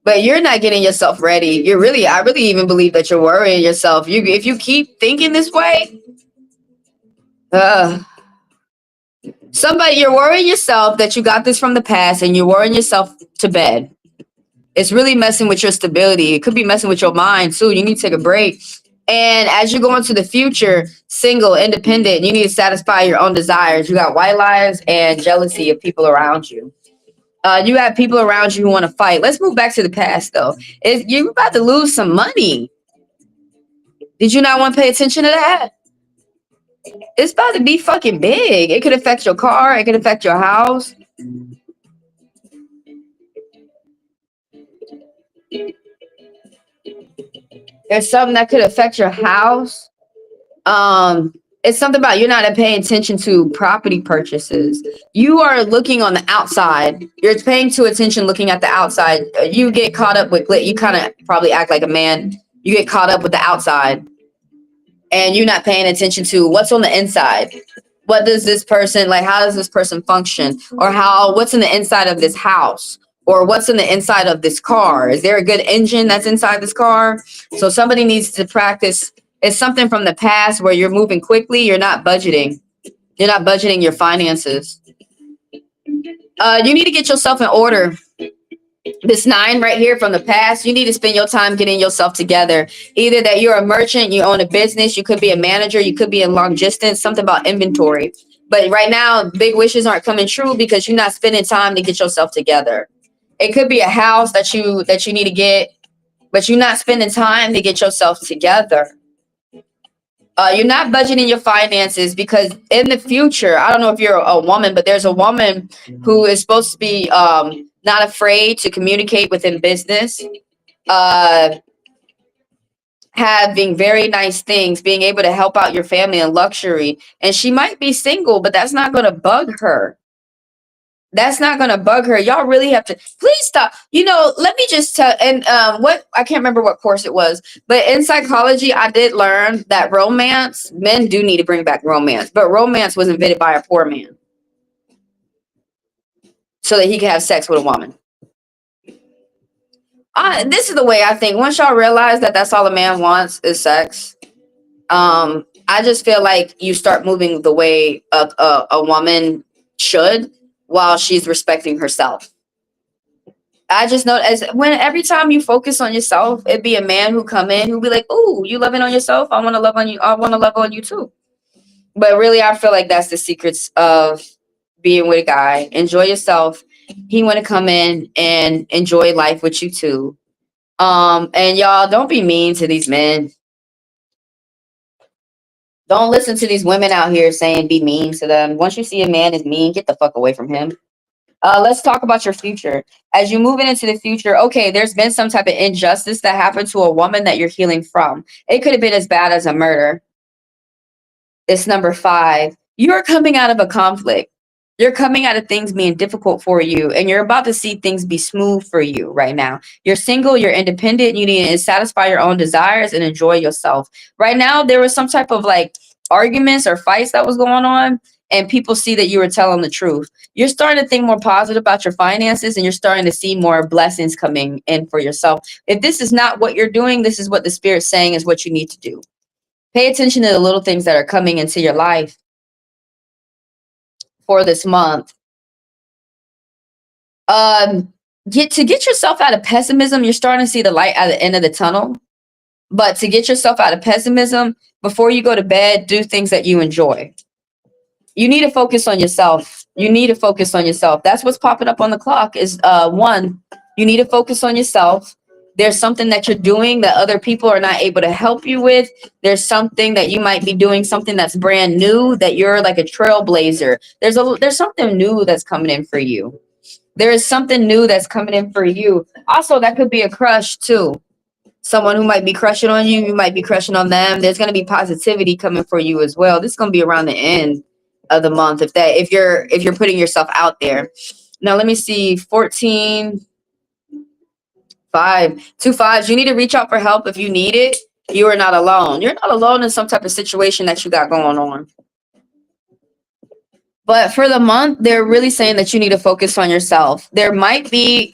But you're not getting yourself ready. I really even believe that you're worrying yourself. If you keep thinking this way, you're worrying yourself that you got this from the past and you're worrying yourself to bed. It's really messing with your stability. It could be messing with your mind too. You need to take a break. And as you go into the future, single, independent, you need to satisfy your own desires. You got white lies and jealousy of people around you. You have people around you who want to fight. Let's move back to the past though. You're about to lose some money. Did you not want to pay attention to that? It's about to be fucking big. It could affect your car. It could affect your house. There's something that could affect your house. It's something about you're not paying attention to property purchases. You are looking on the outside. You're paying too attention looking at the outside. You get caught up with, you kind of probably act like a man. You get caught up with the outside. And you're not paying attention to what's on the inside. What does this person, like, how does this person function? Or what's in the inside of this house? Or what's in the inside of this car? Is there a good engine that's inside this car? So somebody needs to practice. It's something from the past where you're moving quickly. You're not budgeting. You're not budgeting your finances. You need to get yourself in order. This 9 right here from the past, you need to spend your time getting yourself together. Either that you're a merchant, you own a business, you could be a manager, you could be in long distance, something about inventory. But right now, big wishes aren't coming true because you're not spending time to get yourself together. It could be a house that you need to get, but you're not spending time to get yourself together. You're not budgeting your finances because in the future, I don't know if you're a woman, but there's a woman who is supposed to be not afraid to communicate within business, having very nice things, being able to help out your family in luxury. And she might be single, but that's not going to bug her. That's not gonna bug her. Y'all really have to please stop. Let me just tell and what I can't remember what course it was, but in psychology, I did learn that romance, men do need to bring back romance, but romance was invented by a poor man so that he could have sex with a woman. This is the way I think. Once y'all realize that that's all a man wants is sex, I just feel like you start moving the way a woman should while she's respecting herself. I just know as when every time you focus on yourself, it'd be a man who come in who'd be like, "Ooh, you loving on yourself? I want to love on you. I want to love on you too." But really, I feel like that's the secrets of being with a guy. Enjoy yourself. He want to come in and enjoy life with you too. And y'all don't be mean to these men. Don't listen to these women out here saying be mean to them. Once you see a man is mean, get the fuck away from him. Let's talk about your future. As you move into the future, okay, there's been some type of injustice that happened to a woman that you're healing from. It could have been as bad as a murder. It's number 5. You're coming out of a conflict. You're coming out of things being difficult for you, and you're about to see things be smooth for you right now. You're single, you're independent, you need to satisfy your own desires and enjoy yourself. Right now, there was some type of like arguments or fights that was going on, and people see that you were telling the truth. You're starting to think more positive about your finances, and you're starting to see more blessings coming in for yourself. If this is not what you're doing, this is what the Spirit's saying is what you need to do. Pay attention to the little things that are coming into your life for this month. Get yourself out of pessimism. You're starting to see the light at the end of the tunnel. But to get yourself out of pessimism, before you go to bed, do things that you enjoy. You need to focus on yourself. You need to focus on yourself. That's what's popping up on the clock is 1, you need to focus on yourself. There's something that you're doing that other people are not able to help you with. There's something that you might be doing, something that's brand new, that you're like a trailblazer. There's something new that's coming in for you. There is something new that's coming in for you. Also, that could be a crush too. Someone who might be crushing on you, you might be crushing on them. There's going to be positivity coming for you as well. This is going to be around the end of the month if you're putting yourself out there. Now let me see. 14, 5, 2 5s. You need to reach out for help if you need it. You are not alone. You're not alone in some type of situation that you got going on. But for the month, they're really saying that you need to focus on yourself. There might be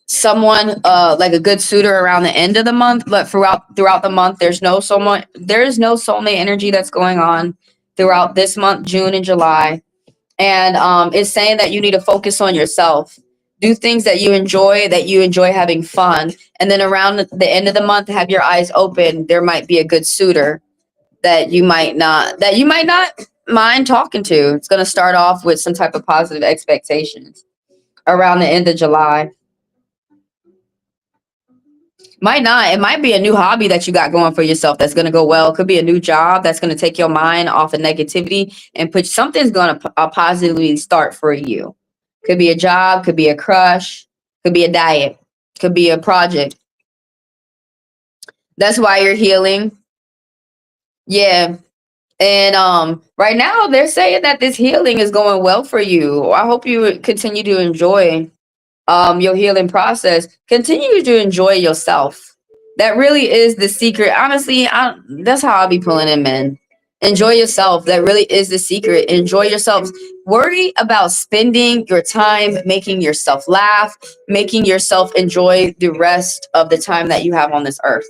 someone like a good suitor around the end of the month, but throughout the month, there is no soulmate energy that's going on throughout this month, June and July. And it's saying that you need to focus on yourself. Do things that you enjoy having fun. And then around the end of the month, have your eyes open. There might be a good suitor that you might not mind talking to. It's going to start off with some type of positive expectations around the end of July. Might not. It might be a new hobby that you got going for yourself that's going to go well. It could be a new job that's going to take your mind off of negativity and put something's going to positively start for you. Could be a job, could be a crush, could be a diet, could be a project. That's why you're healing. Yeah. And right now they're saying that this healing is going well for you. I hope you continue to enjoy your healing process. Continue to enjoy yourself. That really is the secret. Honestly, that's how I'll be pulling in men. Enjoy yourself. That really is the secret. Enjoy yourselves. Worry about spending your time making yourself laugh, making yourself enjoy the rest of the time that you have on this earth.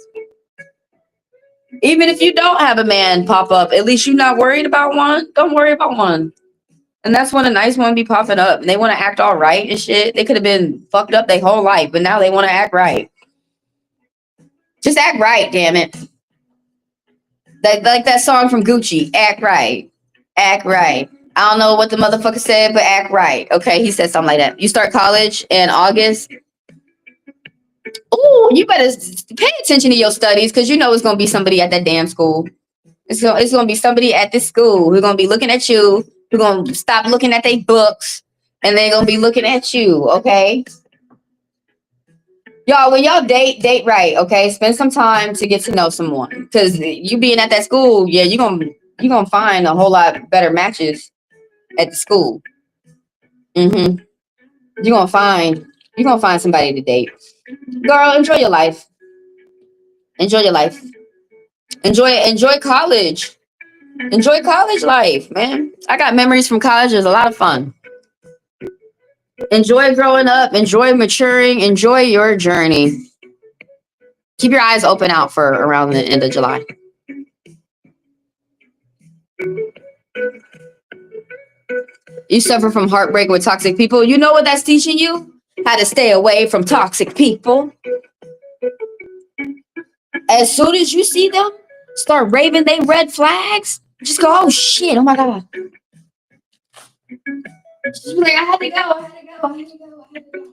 Even if you don't have a man pop up, at least you're not worried about one. Don't worry about one. And that's when a nice one be popping up and they want to act all right and shit. They could have been fucked up their whole life, but now they want to act right. Just act right, damn it. Like that song from Gucci, act right. Act right. I don't know what the motherfucker said, but act right. Okay, he said something like that. You start college in August. Oh, you better pay attention to your studies because you know it's going to be somebody at that damn school. It's going to be somebody at this school who's going to be looking at you. Who's going to stop looking at their books and they're going to be looking at you, okay? Y'all, when y'all date right, okay? Spend some time to get to know someone. Because you being at that school, yeah, you're gonna find a whole lot better matches at the school. Mm-hmm. You're gonna find somebody to date. Girl, enjoy your life. Enjoy your life. Enjoy college. Enjoy college life, man. I got memories from college. It was a lot of fun. Enjoy growing up. Enjoy maturing. Enjoy your journey. Keep your eyes open out for around the end of July. You suffer from heartbreak with toxic people. You know what that's teaching you? How to stay away from toxic people. As soon as you see them start raving they red flags, just go, oh shit, oh my God. Just be like, I had to go, I had to go, I had to go, I had to go.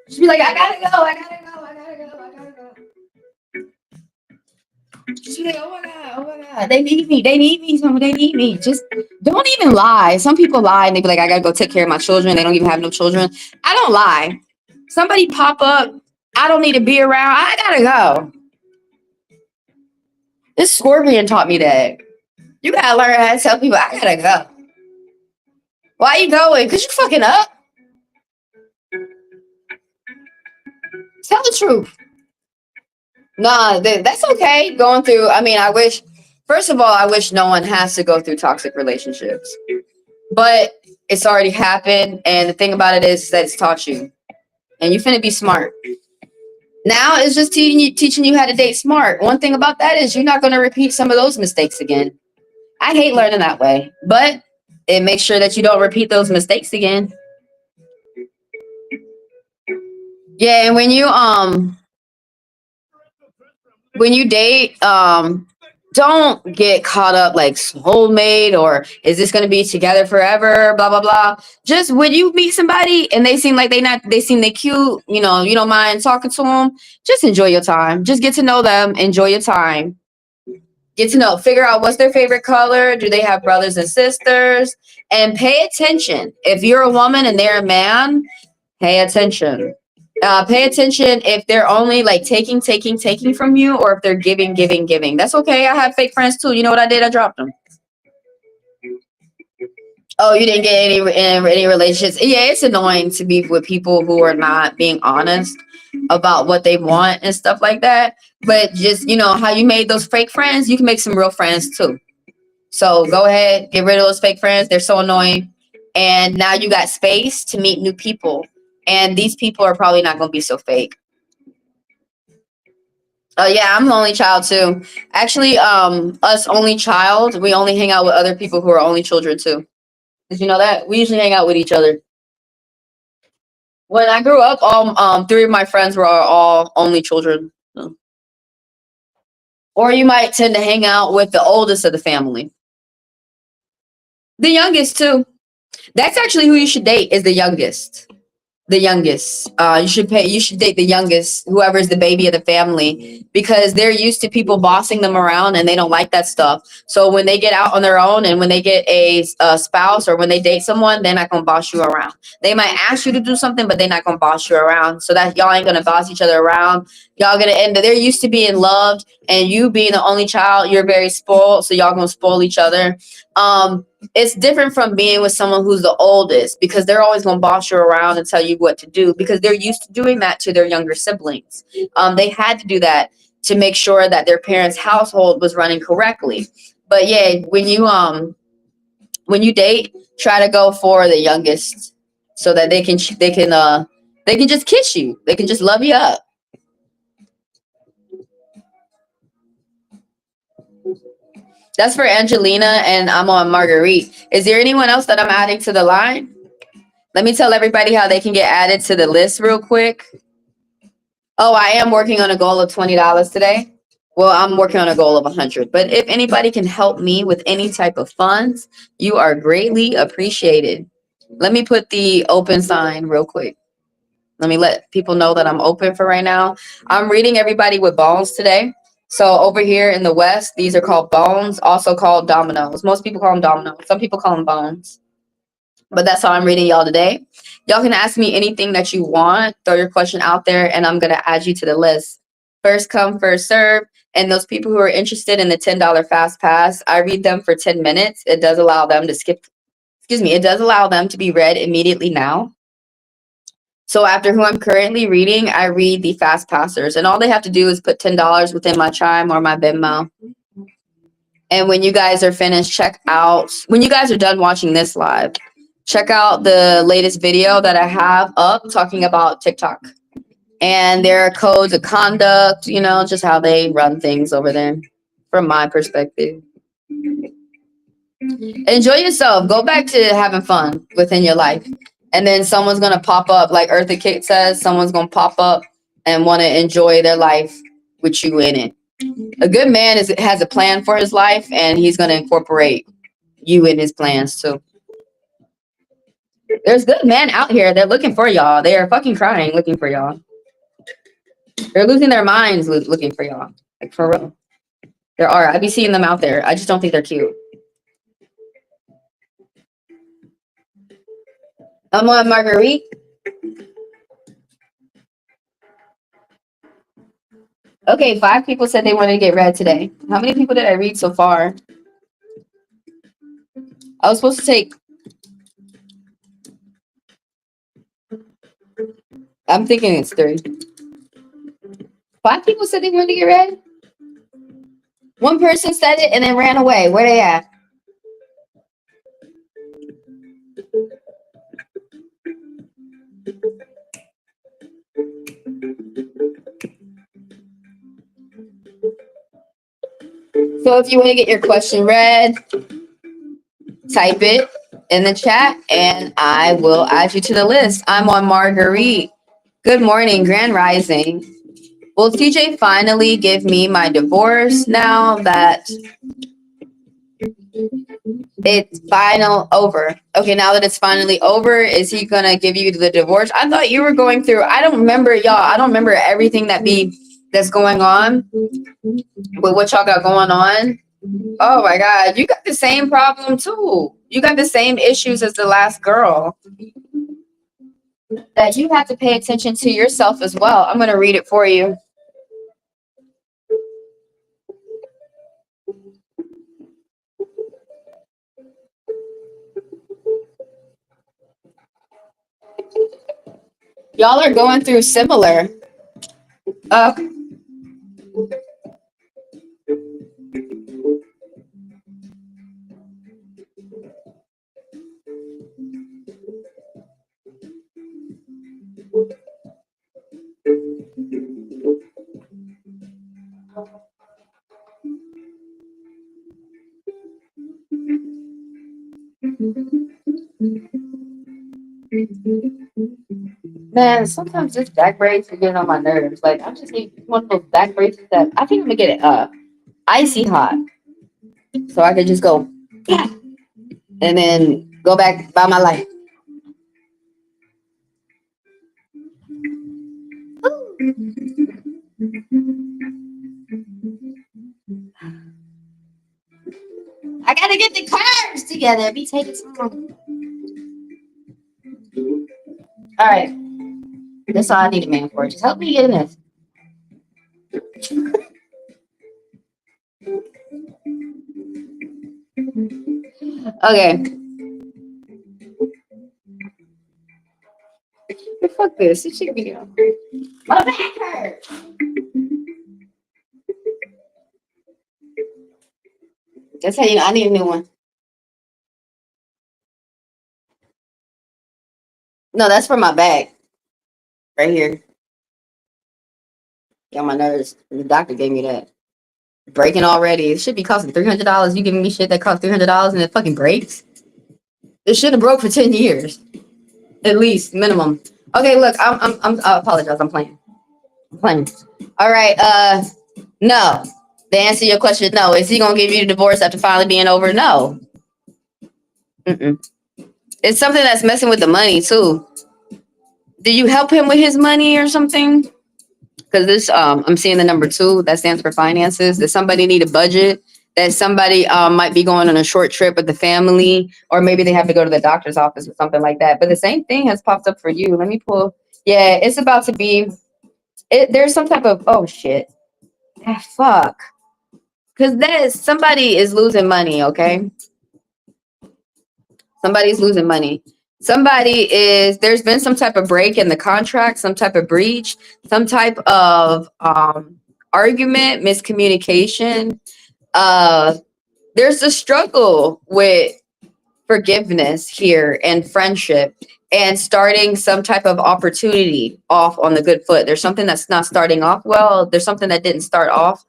Just be like, I gotta go, I gotta go, I gotta go, I gotta go. Just be like, oh my God, oh my God. They need me, they need me, they need me. Just don't even lie. Some people lie and they be like, I gotta go take care of my children. They don't even have no children. I don't lie. Somebody pop up, I don't need to be around, I gotta go. This Scorpion taught me that. You gotta learn how to tell people, I gotta go. Why you going? Because you fucking up. Tell the truth. Nah, that's okay. Going through, I mean, first of all, I wish no one has to go through toxic relationships. But it's already happened. And the thing about it is that it's taught you. And you finna be smart. Now it's just teaching you how to date smart. One thing about that is you're not going to repeat some of those mistakes again. I hate learning that way. But it makes sure that you don't repeat those mistakes again. Yeah, and when you date, don't get caught up like soulmate or is this going to be together forever, blah blah blah. Just when you meet somebody and they seem like they seem they cute, you know, you don't mind talking to them, just enjoy your time. Just get to know them, enjoy your time. Get to know, figure out what's their favorite color, do they have brothers and sisters, and pay attention. If you're a woman and they're a man, pay attention. Pay attention if they're only like taking from you, or if they're giving. That's okay. I have fake friends too. You know what I did? I dropped them. Oh, you didn't get any relationships? Yeah, it's annoying to be with people who are not being honest about what they want and stuff like that. But just, you know, how you made those fake friends, you can make some real friends too. So go ahead, get rid of those fake friends. They're so annoying. And now you got space to meet new people. And these people are probably not going to be so fake. Oh yeah, I'm the only child too. Actually, us only child, we only hang out with other people who are only children too. Did you know that? We usually hang out with each other. When I grew up, all three of my friends were all only children. So. Or you might tend to hang out with the oldest of the family. The youngest too. That's actually who you should date, is the youngest. The youngest. You should date the youngest, whoever is the baby of the family, because they're used to people bossing them around and they don't like that stuff. So when they get out on their own and when they get a spouse or when they date someone, they're not gonna boss you around. They might ask you to do something, but they're not gonna boss you around. So that y'all ain't gonna boss each other around. Y'all gonna end. They're used to being loved, and you being the only child, you're very spoiled. So y'all gonna spoil each other. It's different from being with someone who's the oldest, because they're always going to boss you around and tell you what to do, because they're used to doing that to their younger siblings. They had to do that to make sure that their parents' household was running correctly. But yeah, when you date, try to go for the youngest so that they can just kiss you. They can just love you up. That's for Angelina, and I'm on Marguerite. Is there anyone else that I'm adding to the line? Let me tell everybody how they can get added to the list real quick. Oh, I am working on a goal of $20 today. Well, I'm working on a goal of 100. But if anybody can help me with any type of funds, you are greatly appreciated. Let me put the open sign real quick. Let me let people know that I'm open for right now. I'm reading everybody with bones today. So over here in the West, these are called bones, also called dominoes. Most people call them dominoes. Some people call them bones. But that's how I'm reading y'all today. Y'all can ask me anything that you want. Throw your question out there, and I'm going to add you to the list. First come, first serve. And those people who are interested in the $10 fast pass, I read them for 10 minutes. It does allow them to skip, it does allow them to be read immediately now. So after who I'm currently reading, I read the fast passers. And all they have to do is put $10 within my Chime or my Venmo. And when you guys are finished, check out, when you guys are done watching this live, check out the latest video that I have up talking about TikTok. And there are codes of conduct, you know, just how they run things over there from my perspective. Enjoy yourself. Go back to having fun within your life. And then someone's going to pop up, like Eartha Kitt says, someone's going to pop up and want to enjoy their life with you in it. A good man has a plan for his life, and he's going to incorporate you in his plans too. There's good men out here. They're looking for y'all. They are fucking crying looking for y'all. They're losing their minds looking for y'all. Like, for real. There are. I be seeing them out there. I just don't think they're cute. I'm on Marguerite. Okay, 5 people said they wanted to get read today. How many people did I read so far? I was supposed to take... I'm thinking it's 3. 5 people said they wanted to get read? One person said it and then ran away. Where they at? So if you want to get your question read, type it in the chat and I will add you to the list. I'm on Marguerite. Good morning, Grand Rising. Will TJ finally give me my divorce now that it's over? Okay, now that it's finally over, is he gonna give you the divorce? I thought you were going through, I don't remember, y'all. I don't remember everything that's going on with what y'all got going on. Oh my God, you got the same problem too. You got the same issues as the last girl. That you have to pay attention to yourself as well. I'm gonna read it for you. Y'all are going through similar. Man, sometimes this back brace is getting on my nerves. Like, I just need one of those back braces that I think I'm gonna get it icy hot, so I could just go and then go back by my life. I gotta get the curves together. Be taking some. All right, that's all I need a man for. Just help me get in this. Okay. Fuck this. This should be on. My back hurts. That's how you know I need a new one. No, that's for my back. Right here. Got my nerves. The doctor gave me that. Breaking already. It should be costing $300. You giving me shit that costs $300 and it fucking breaks? It should have broke for 10 years. At least, minimum. Okay, look, I apologize. I'm playing. All right, no. The answer to your question, no. Is he gonna give you the divorce after finally being over? No. It's something that's messing with the money too. Did you help him with his money or something? Because this, I'm seeing the number 2 that stands for finances. Does somebody need a budget? That somebody might be going on a short trip with the family, or maybe they have to go to the doctor's office or something like that. But the same thing has popped up for you. Let me pull. Yeah, it's about to be. There's some type of, oh shit. fuck. Because somebody is losing money, okay? Somebody's losing money. There's been some type of break in the contract, some type of breach, some type of argument, miscommunication. There's a struggle with forgiveness here and friendship and starting some type of opportunity off on the good foot. There's something that's not starting off well. There's something that didn't start off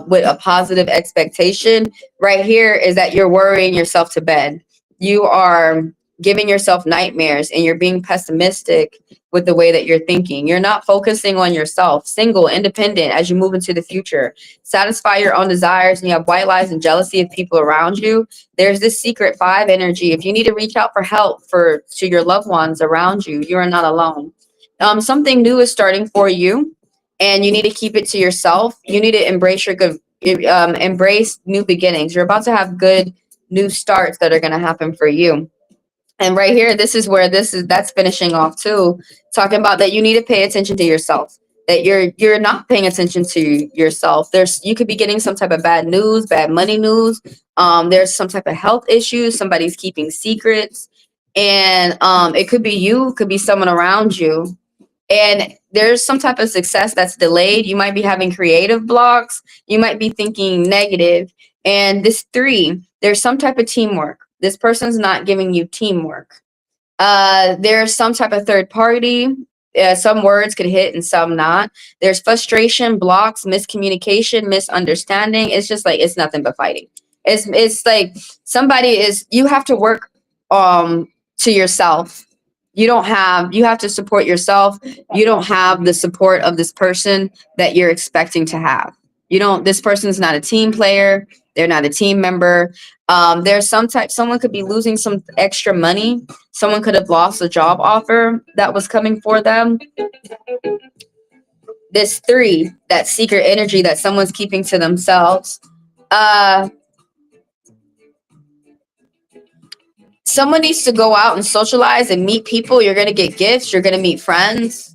with a positive expectation. Right here is that you're worrying yourself to bed. You are giving yourself nightmares and you're being pessimistic with the way that you're thinking. You're not focusing on yourself, single, independent as you move into the future. Satisfy your own desires, and you have white lies and jealousy of people around you. There's this secret 5 energy. If you need to reach out for help to your loved ones around you, you are not alone. Something new is starting for you, and you need to keep it to yourself. You need to embrace embrace new beginnings. You're about to have good new starts that are going to happen for you. And right here, this is where that's finishing off too, talking about that you need to pay attention to yourself. That you're not paying attention to yourself. You could be getting some type of bad news, bad money news. There's some type of health issues. Somebody's keeping secrets, and it could be you, could be someone around you. And there's some type of success that's delayed. You might be having creative blocks. You might be thinking negative. And this 3, there's some type of teamwork. This person's not giving you teamwork. There's some type of third party. Some words could hit and some not. There's frustration, blocks, miscommunication, misunderstanding. It's just like, it's nothing but fighting. It's like you have to work to yourself. You have to support yourself. You don't have the support of this person that you're expecting to have. This person's not a team player. They're not a team member. Someone could be losing some extra money. Someone could have lost a job offer that was coming for them. This 3, that secret energy that someone's keeping to themselves. Someone needs to go out and socialize and meet people. You're going to get gifts. You're going to meet friends.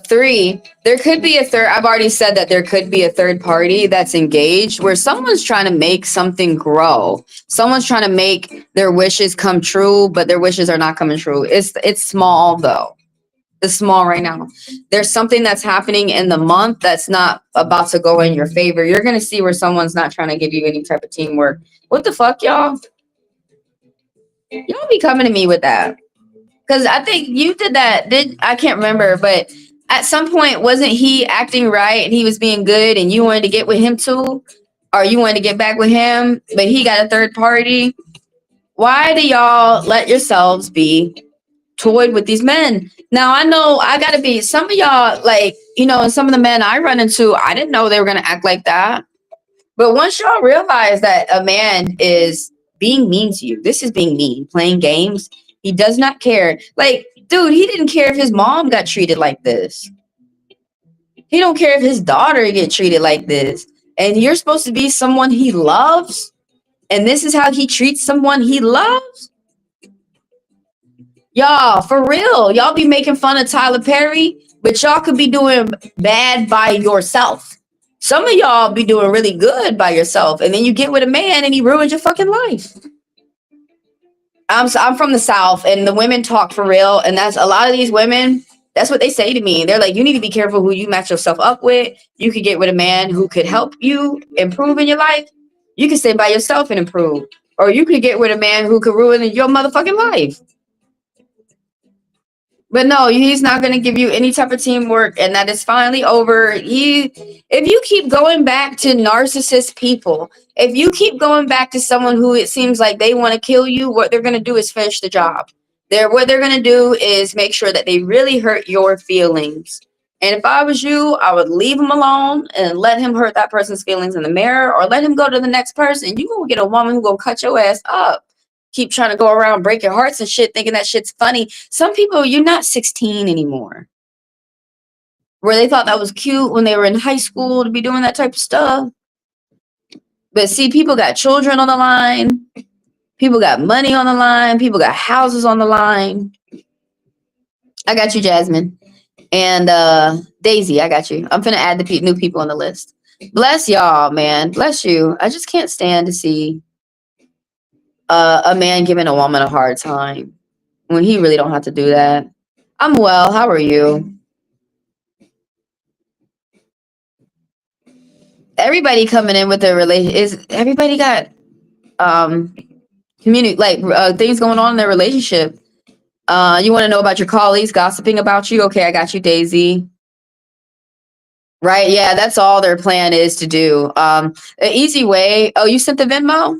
3, there could be a third. I've already said that there could be a third party that's engaged where someone's trying to make something grow. Someone's trying to make their wishes come true, but their wishes are not coming true. It's small though. It's small right now. There's something that's happening in the month that's not about to go in your favor. You're going to see where someone's not trying to give you any type of teamwork. What the fuck, y'all? Y'all be coming to me with that. Because I think you did that. I can't remember, but at some point, wasn't he acting right and he was being good and you wanted to get with him too? Or you wanted to get back with him, but he got a third party? Why do y'all let yourselves be toyed with these men? Now, I know I got to be, some of y'all, like, and some of the men I run into, I didn't know they were going to act like that. But once y'all realize that a man is being mean to you, this is being mean, playing games. He does not care. Like, dude, he didn't care if his mom got treated like this. He don't care if his daughter get treated like this. And you're supposed to be someone he loves. And this is how he treats someone he loves. Y'all, for real. Y'all be making fun of Tyler Perry, but y'all could be doing bad by yourself. Some of y'all be doing really good by yourself. And then you get with a man and he ruins your fucking life. I'm from the South, and the women talk for real. And that's a lot of these women, that's what they say to me. They're like, you need to be careful who you match yourself up with. You could get with a man who could help you improve in your life. You can stay by yourself and improve. Or you could get with a man who could ruin your motherfucking life. But no, he's not going to give you any type of teamwork, and that is finally over. If you keep going back to narcissist people, if you keep going back to someone who it seems like they want to kill you, what they're going to do is finish the job. What they're going to do is make sure that they really hurt your feelings. And if I was you, I would leave him alone and let him hurt that person's feelings in the mirror, or let him go to the next person. You gonna get a woman who gonna cut your ass up. Keep trying to go around breaking hearts and shit, thinking that shit's funny. Some people, you're not 16 anymore. Where they thought that was cute when they were in high school to be doing that type of stuff. But see, people got children on the line. People got money on the line. People got houses on the line. I got you, Jasmine. And Daisy, I got you. I'm gonna add the new people on the list. Bless y'all, man. Bless you. I just can't stand to see a man giving a woman a hard time when he really don't have to do that. I'm well. How are you? Everybody coming in with their relation is everybody got um community like things going on in their relationship. You want to know about your colleagues gossiping about you? Okay, I got you, Daisy. Right? Yeah, that's all their plan is to do. An easy way. Oh, you sent the Venmo?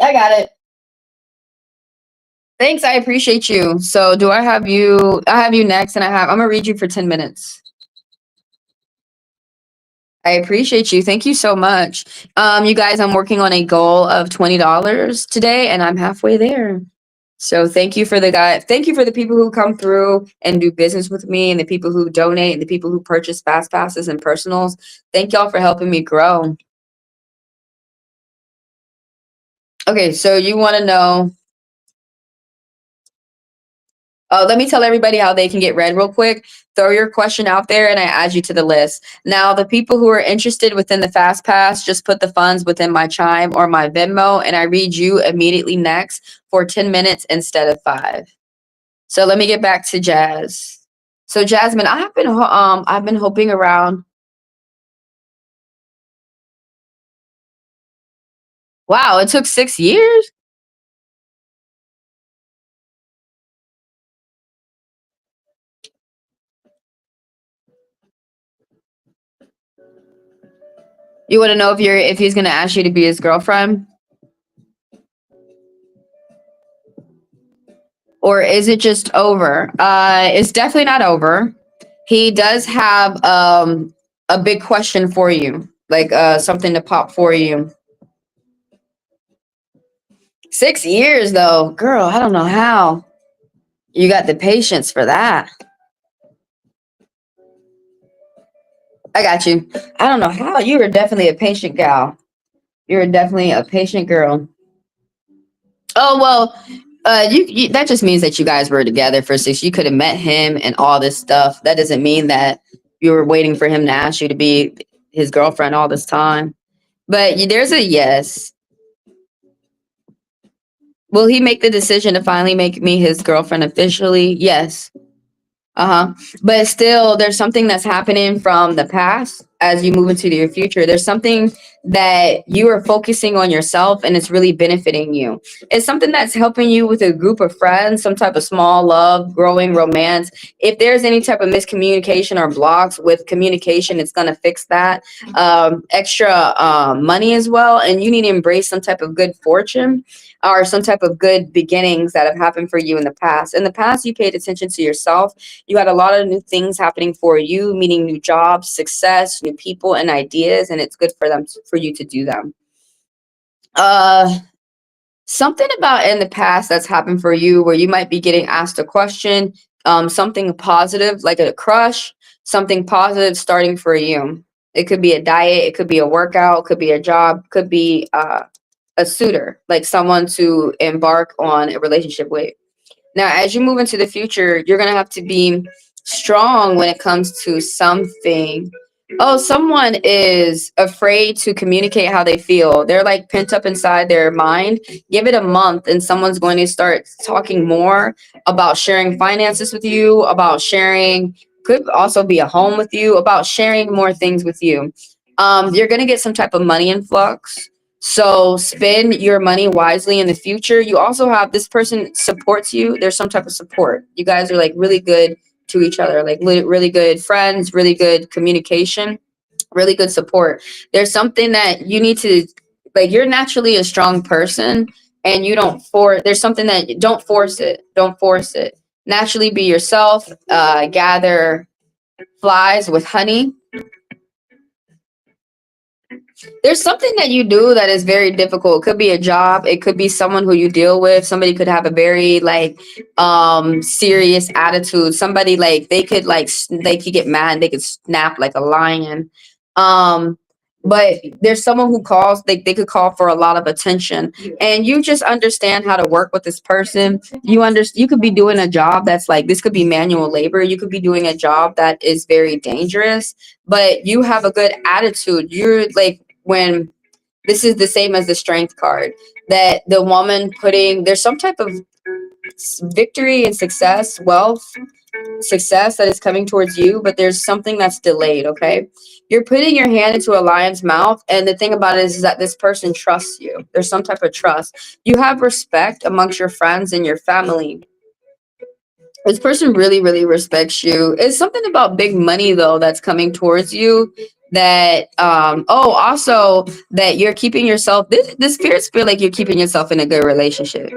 I got it. Thanks, I appreciate you. So, do I have you? I have you next, and I'm gonna read you for 10 minutes. I appreciate you. Thank you so much. You guys, I'm working on a goal of $20 today, and I'm halfway there. So thank you for the guy. Thank you for the people who come through and do business with me, and the people who donate, and the people who purchase fast passes and personals. Thank y'all for helping me grow. Okay, so you want to know. Let me tell everybody how they can get read real quick. Throw your question out there and I add you to the list. Now, the people who are interested within the Fast Pass, just put the funds within my Chime or my Venmo, and I read you immediately next for 10 minutes instead of 5. So let me get back to Jazz. So Jasmine, I've been hoping around. Wow, it took 6 years. You want to know if he's gonna ask you to be his girlfriend? Or is it just over? It's definitely not over. He does have a big question for you, like something to pop for you. 6 years though, girl. I don't know how you got the patience for that. I got you. I don't know how you were definitely a patient gal. You're definitely a patient girl. Oh well, you that just means that you guys were together for 6. You could have met him and all this stuff. That doesn't mean that you were waiting for him to ask you to be his girlfriend all this time. But there's a yes. Will he make the decision to finally make me his girlfriend officially? Yes. Uh-huh. But still, there's something that's happening from the past as you move into your future. There's something that you are focusing on yourself and it's really benefiting you. It's something that's helping you with a group of friends, some type of small love, growing romance. If there's any type of miscommunication or blocks with communication, it's going to fix that. Extra money as well. And you need to embrace some type of good fortune or some type of good beginnings that have happened for you in the past. In the past, you paid attention to yourself. You had a lot of new things happening for you, meaning new jobs, success, new people, and ideas, and it's good for you to do them. Uh, Something about in the past that's happened for you where you might be getting asked a question, something positive like a crush, something positive starting for you. It could be a diet, it could be a workout, it could be a job, could be a suitor, like someone to embark on a relationship with. Now, as you move into the future, you're going to have to be strong when it comes to something. Oh, someone is afraid to communicate how they feel. They're like pent up inside their mind. Give it a month, and someone's going to start talking more about sharing finances with you, about sharing, could also be a home with you, about sharing more things with you. You're going to get some type of money influx, so spend your money wisely in the future. You also have this person supports you. There's some type of support. You guys are like really good to each other, like really good friends, really good communication, really good support. There's something that you need to like. You're naturally a strong person, and you don't for. There's something that don't force it. Don't force it. Naturally, be yourself. Gather flies with honey. There's something that you do that is very difficult. It could be a job, it could be someone who you deal with. Somebody could have a very like serious attitude. Somebody like they could get mad, they could snap like a lion. um but there's someone who calls, they could call for a lot of attention, and you just understand how to work with this person. You could be doing a job that's like, this could be manual labor, you could be doing a job that is very dangerous, but you have a good attitude. You're like, when this is the same as the strength card, that the woman putting, there's some type of victory and success, wealth, success that is coming towards you, but there's something that's delayed. Okay, you're putting your hand into a lion's mouth, and the thing about it is that this person trusts you. There's some type of trust. You have respect amongst your friends and your family. This person really, really respects you. It's something about big money though that's coming towards you, that also that you're keeping yourself, this spirits feel like you're keeping yourself in a good relationship.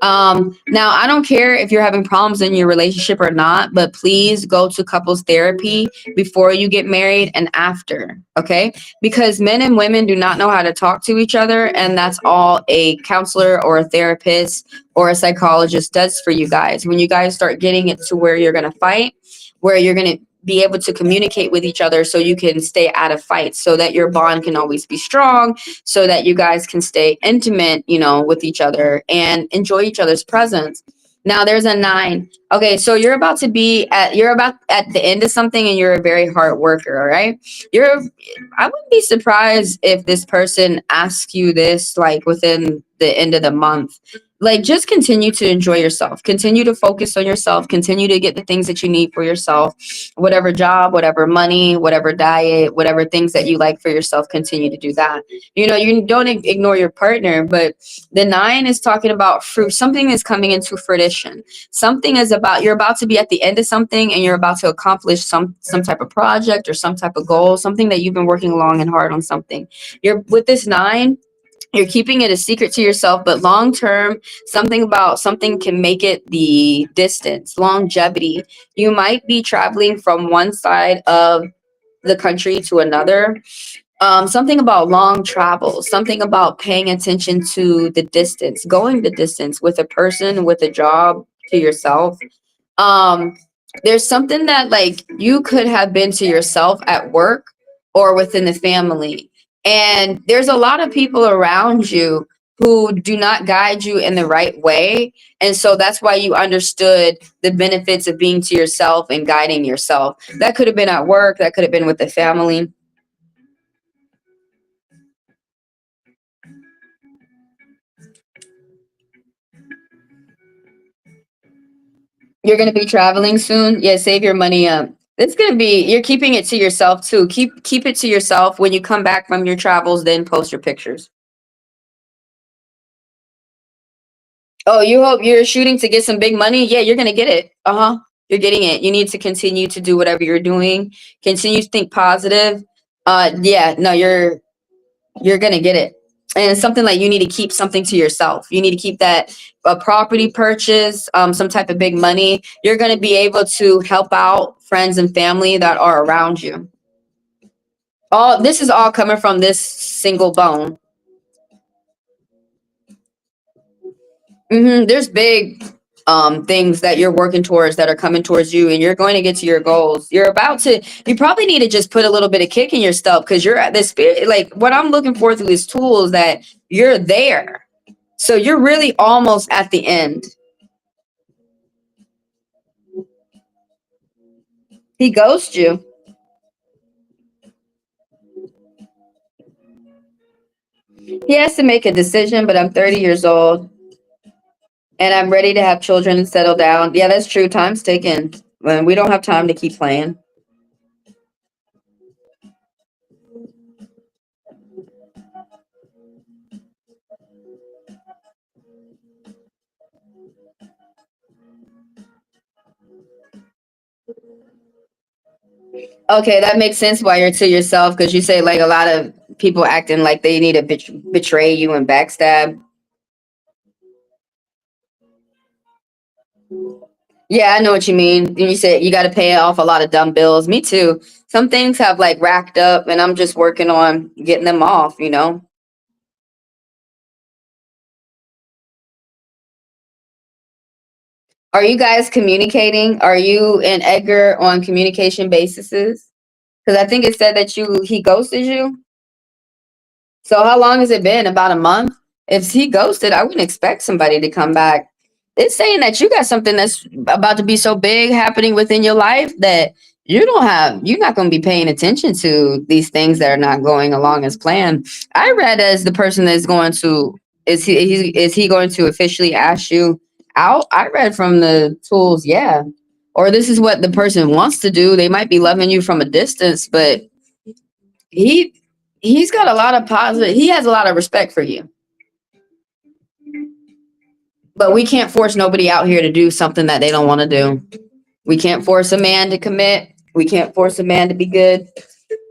Now I don't care if you're having problems in your relationship or not, but please go to couples therapy before you get married and after, okay? Because men and women do not know how to talk to each other, and that's all a counselor or a therapist or a psychologist does for you guys. When you guys start getting it to where you're going to fight, where you're going to be able to communicate with each other so you can stay out of fights, so that your bond can always be strong, so that you guys can stay intimate, with each other and enjoy each other's presence. Now there's a 9. Okay, so you're about at the end of something, and you're a very hard worker, all right? I wouldn't be surprised if this person asks you this like within the end of the month. Like, just continue to enjoy yourself, continue to focus on yourself, continue to get the things that you need for yourself, whatever job, whatever money, whatever diet, whatever things that you like for yourself, continue to do that. You don't ignore your partner, but the 9 is talking about fruit. Something is coming into fruition. Something is about, you're about to be at the end of something, and you're about to accomplish some type of project or some type of goal, something that you've been working long and hard on something. You're with this 9, you're keeping it a secret to yourself, but long term, something can make it the distance, longevity. You might be traveling from one side of the country to another. Something about long travel, something about paying attention to the distance, going the distance with a person, with a job, to yourself. um there's something that like you could have been to yourself at work or within the family, and there's a lot of people around you who do not guide you in the right way, and so that's why you understood the benefits of being to yourself and guiding yourself. That could have been at work, that could have been with the family. You're going to be traveling soon. Yeah, save your money up. It's going to be, you're keeping it to yourself too. Keep it to yourself. When you come back from your travels, then post your pictures. Oh, you hope you're shooting to get some big money? Yeah, you're going to get it. Uh-huh. You're getting it. You need to continue to do whatever you're doing. Continue to think positive. Yeah, no, you're gonna get it. And it's something like you need to keep something to yourself. You need to keep that a property purchase, some type of big money. You're gonna be able to help out friends and family that are around you. All this is all coming from this single bone. There's big things that you're working towards that are coming towards you, and you're going to get to your goals. You probably need to just put a little bit of kick in your stuff, because you're at the spirit. Like, what I'm looking for through this tool is that you're there. So you're really almost at the end. He ghosts you. He has to make a decision, but I'm 30 years old and I'm ready to have children and settle down. Yeah, that's true. Time's ticking. When we don't have time to keep playing. Okay, that makes sense why you're to yourself, because you say like a lot of people acting like they need to betray you and backstab. Yeah, I know what you mean. And you said you got to pay off a lot of dumb bills. Me too. Some things have like racked up, and I'm just working on getting them off. Are you guys communicating? Are you and Edgar on communication bases? Because I think it said that he ghosted you. So how long has it been? About a month? If he ghosted, I wouldn't expect somebody to come back. It's saying that you got something that's about to be so big happening within your life that you're not going to be paying attention to these things that are not going along as planned. I read as the person that's going to, is he going to officially ask you out? I read from the tools, yeah. Or this is what the person wants to do. They might be loving you from a distance, but he he's got a lot of positive, he has a lot of respect for you. But we can't force nobody out here to do something that they don't want to do. We can't force a man to commit. We can't force a man to be good.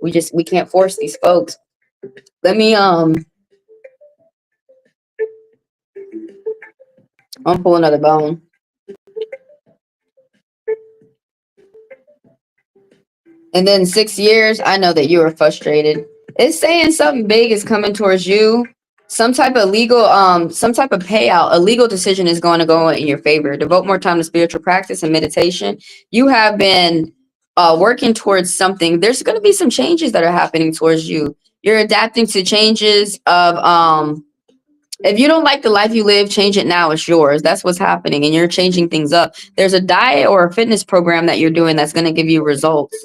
We can't force these folks. Let me I'm pull another bone. And then 6 years, I know that you are frustrated. It's saying something big is coming towards you. Some type of legal, some type of payout, a legal decision is going to go in your favor. Devote more time to spiritual practice and meditation. You have been working towards something. There's going to be some changes that are happening towards you. You're adapting to changes of if you don't like the life you live, change it now. It's yours. That's what's happening. And you're changing things up. There's a diet or a fitness program that you're doing that's going to give you results.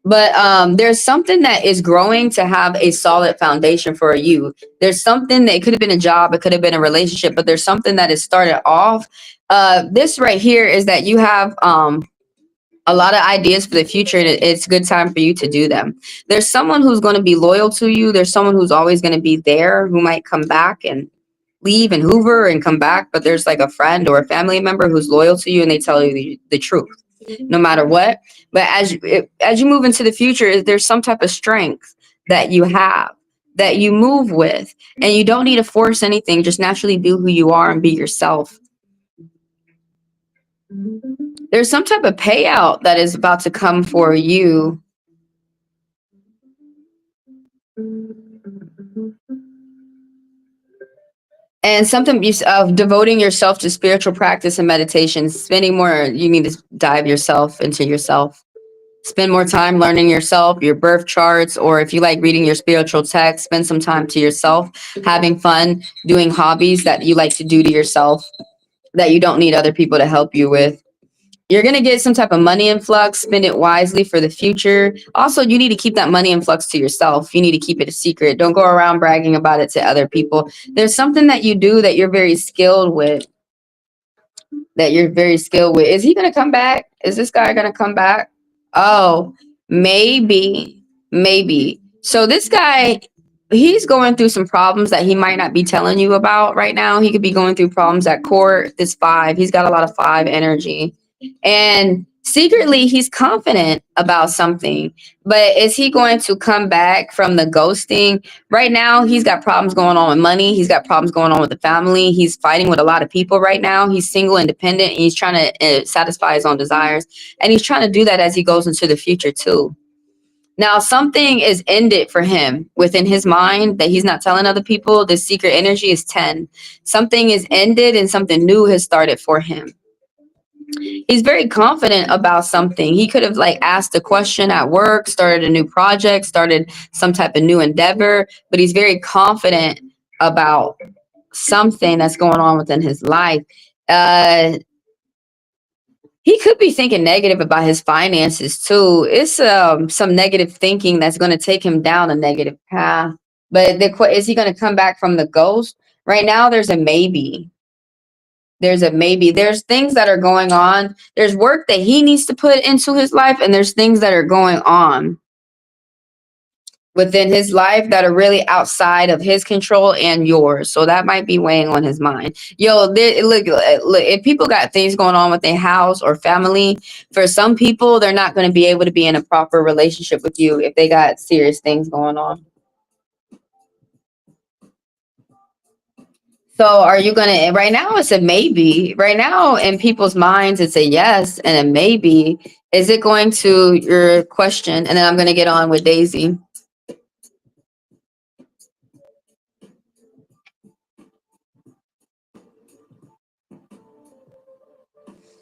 But there's something that is growing to have a solid foundation for you. There's something that, it could have been a job, it could have been a relationship, but there's something that has started off. This right here is that you have a lot of ideas for the future, and it's a good time for you to do them. There's someone who's going to be loyal to you. There's someone who's always going to be there, who might come back and leave and hoover and come back, but there's like a friend or a family member who's loyal to you, and they tell you the truth no matter what. But as you move into the future, there's some type of strength that you have, that you move with, and you don't need to force anything. Just naturally be who you are and be yourself. There's some type of payout that is about to come for you. And something of devoting yourself to spiritual practice and meditation, spending more, you need to dive yourself into yourself. Spend more time learning yourself, your birth charts, or if you like reading your spiritual text, spend some time to yourself, having fun, doing hobbies that you like to do to yourself, that you don't need other people to help you with. You're going to get some type of money influx. Spend it wisely for the future. Also, you need to keep that money influx to yourself. You need to keep it a secret. Don't go around bragging about it to other people. There's something that you do that you're very skilled with. Is he going to come back? Is this guy going to come back? Oh, maybe. So this guy, he's going through some problems that he might not be telling you about right now. He could be going through problems at court. This 5, he's got a lot of 5 energy. And secretly, he's confident about something. But is he going to come back from the ghosting? Right now, he's got problems going on with money. He's got problems going on with the family. He's fighting with a lot of people right now. He's single, independent, and he's trying to satisfy his own desires. And he's trying to do that as he goes into the future, too. Now, something is ended for him within his mind that he's not telling other people. The secret energy is 10. Something is ended and something new has started for him. He's very confident about something. He could have like asked a question at work, started a new project, started some type of new endeavor, but he's very confident about something that's going on within his life. He could be thinking negative about his finances too. It's some negative thinking that's going to take him down a negative path. But is he going to come back from the ghost? Right now, there's a maybe. There's things that are going on. There's work that he needs to put into his life, and there's things that are going on within his life that are really outside of his control and yours. So that might be weighing on his mind. Look, if people got things going on with their house or family, for some people, they're not going to be able to be in a proper relationship with you if they got serious things going on. So are you going to, right now it's a maybe. Right now in people's minds, it's a yes and a maybe. Is it going to your question? And then I'm going to get on with Daisy.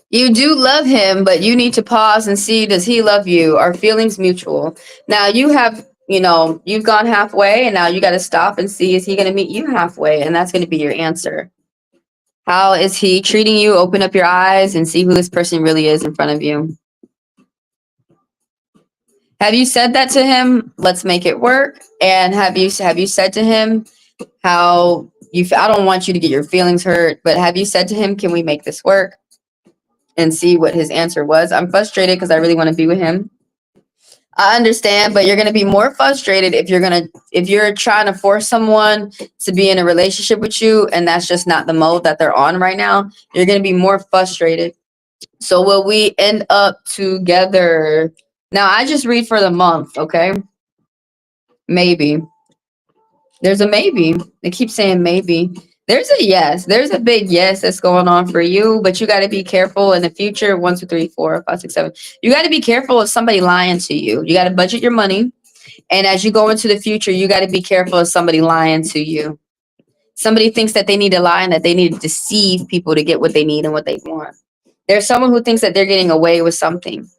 You do love him, but you need to pause and see, does he love you? Are feelings mutual? Now you have you know, you've gone halfway and now you got to stop and see, is he going to meet you halfway? And that's going to be your answer. How is he treating you? Open up your eyes and see who this person really is in front of you. Have you said that to him? Let's make it work. And have you said to him how you, I don't want you to get your feelings hurt, but have you said to him, can we make this work? And see what his answer was. I'm frustrated because I really want to be with him. I understand, but you're going to be more frustrated if you're trying to force someone to be in a relationship with you, and that's just not the mode that they're on right now. You're going to be more frustrated. So will we end up together? Now, I just read for the month, okay? Maybe. There's a maybe. They keep saying maybe. There's a yes. There's a big yes that's going on for you, but you got to be careful in the future. 1, 2, 3, 4, 5, 6, 7. You got to be careful of somebody lying to you. You got to budget your money. And as you go into the future, you got to be careful of somebody lying to you. Somebody thinks that they need to lie and that they need to deceive people to get what they need and what they want. There's someone who thinks that they're getting away with something.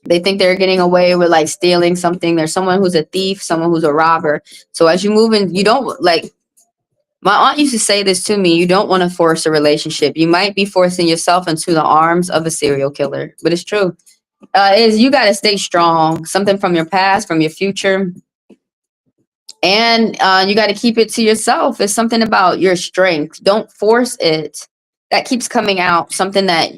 They think they're getting away with like stealing something. There's someone who's a thief, someone who's a robber. So as you move in, you don't like, my aunt used to say this to me, you don't want to force a relationship. You might be forcing yourself into the arms of a serial killer, but it's true. Is you got to stay strong, something from your past, from your future. And you got to keep it to yourself. It's something about your strength. Don't force it. That keeps coming out. Something that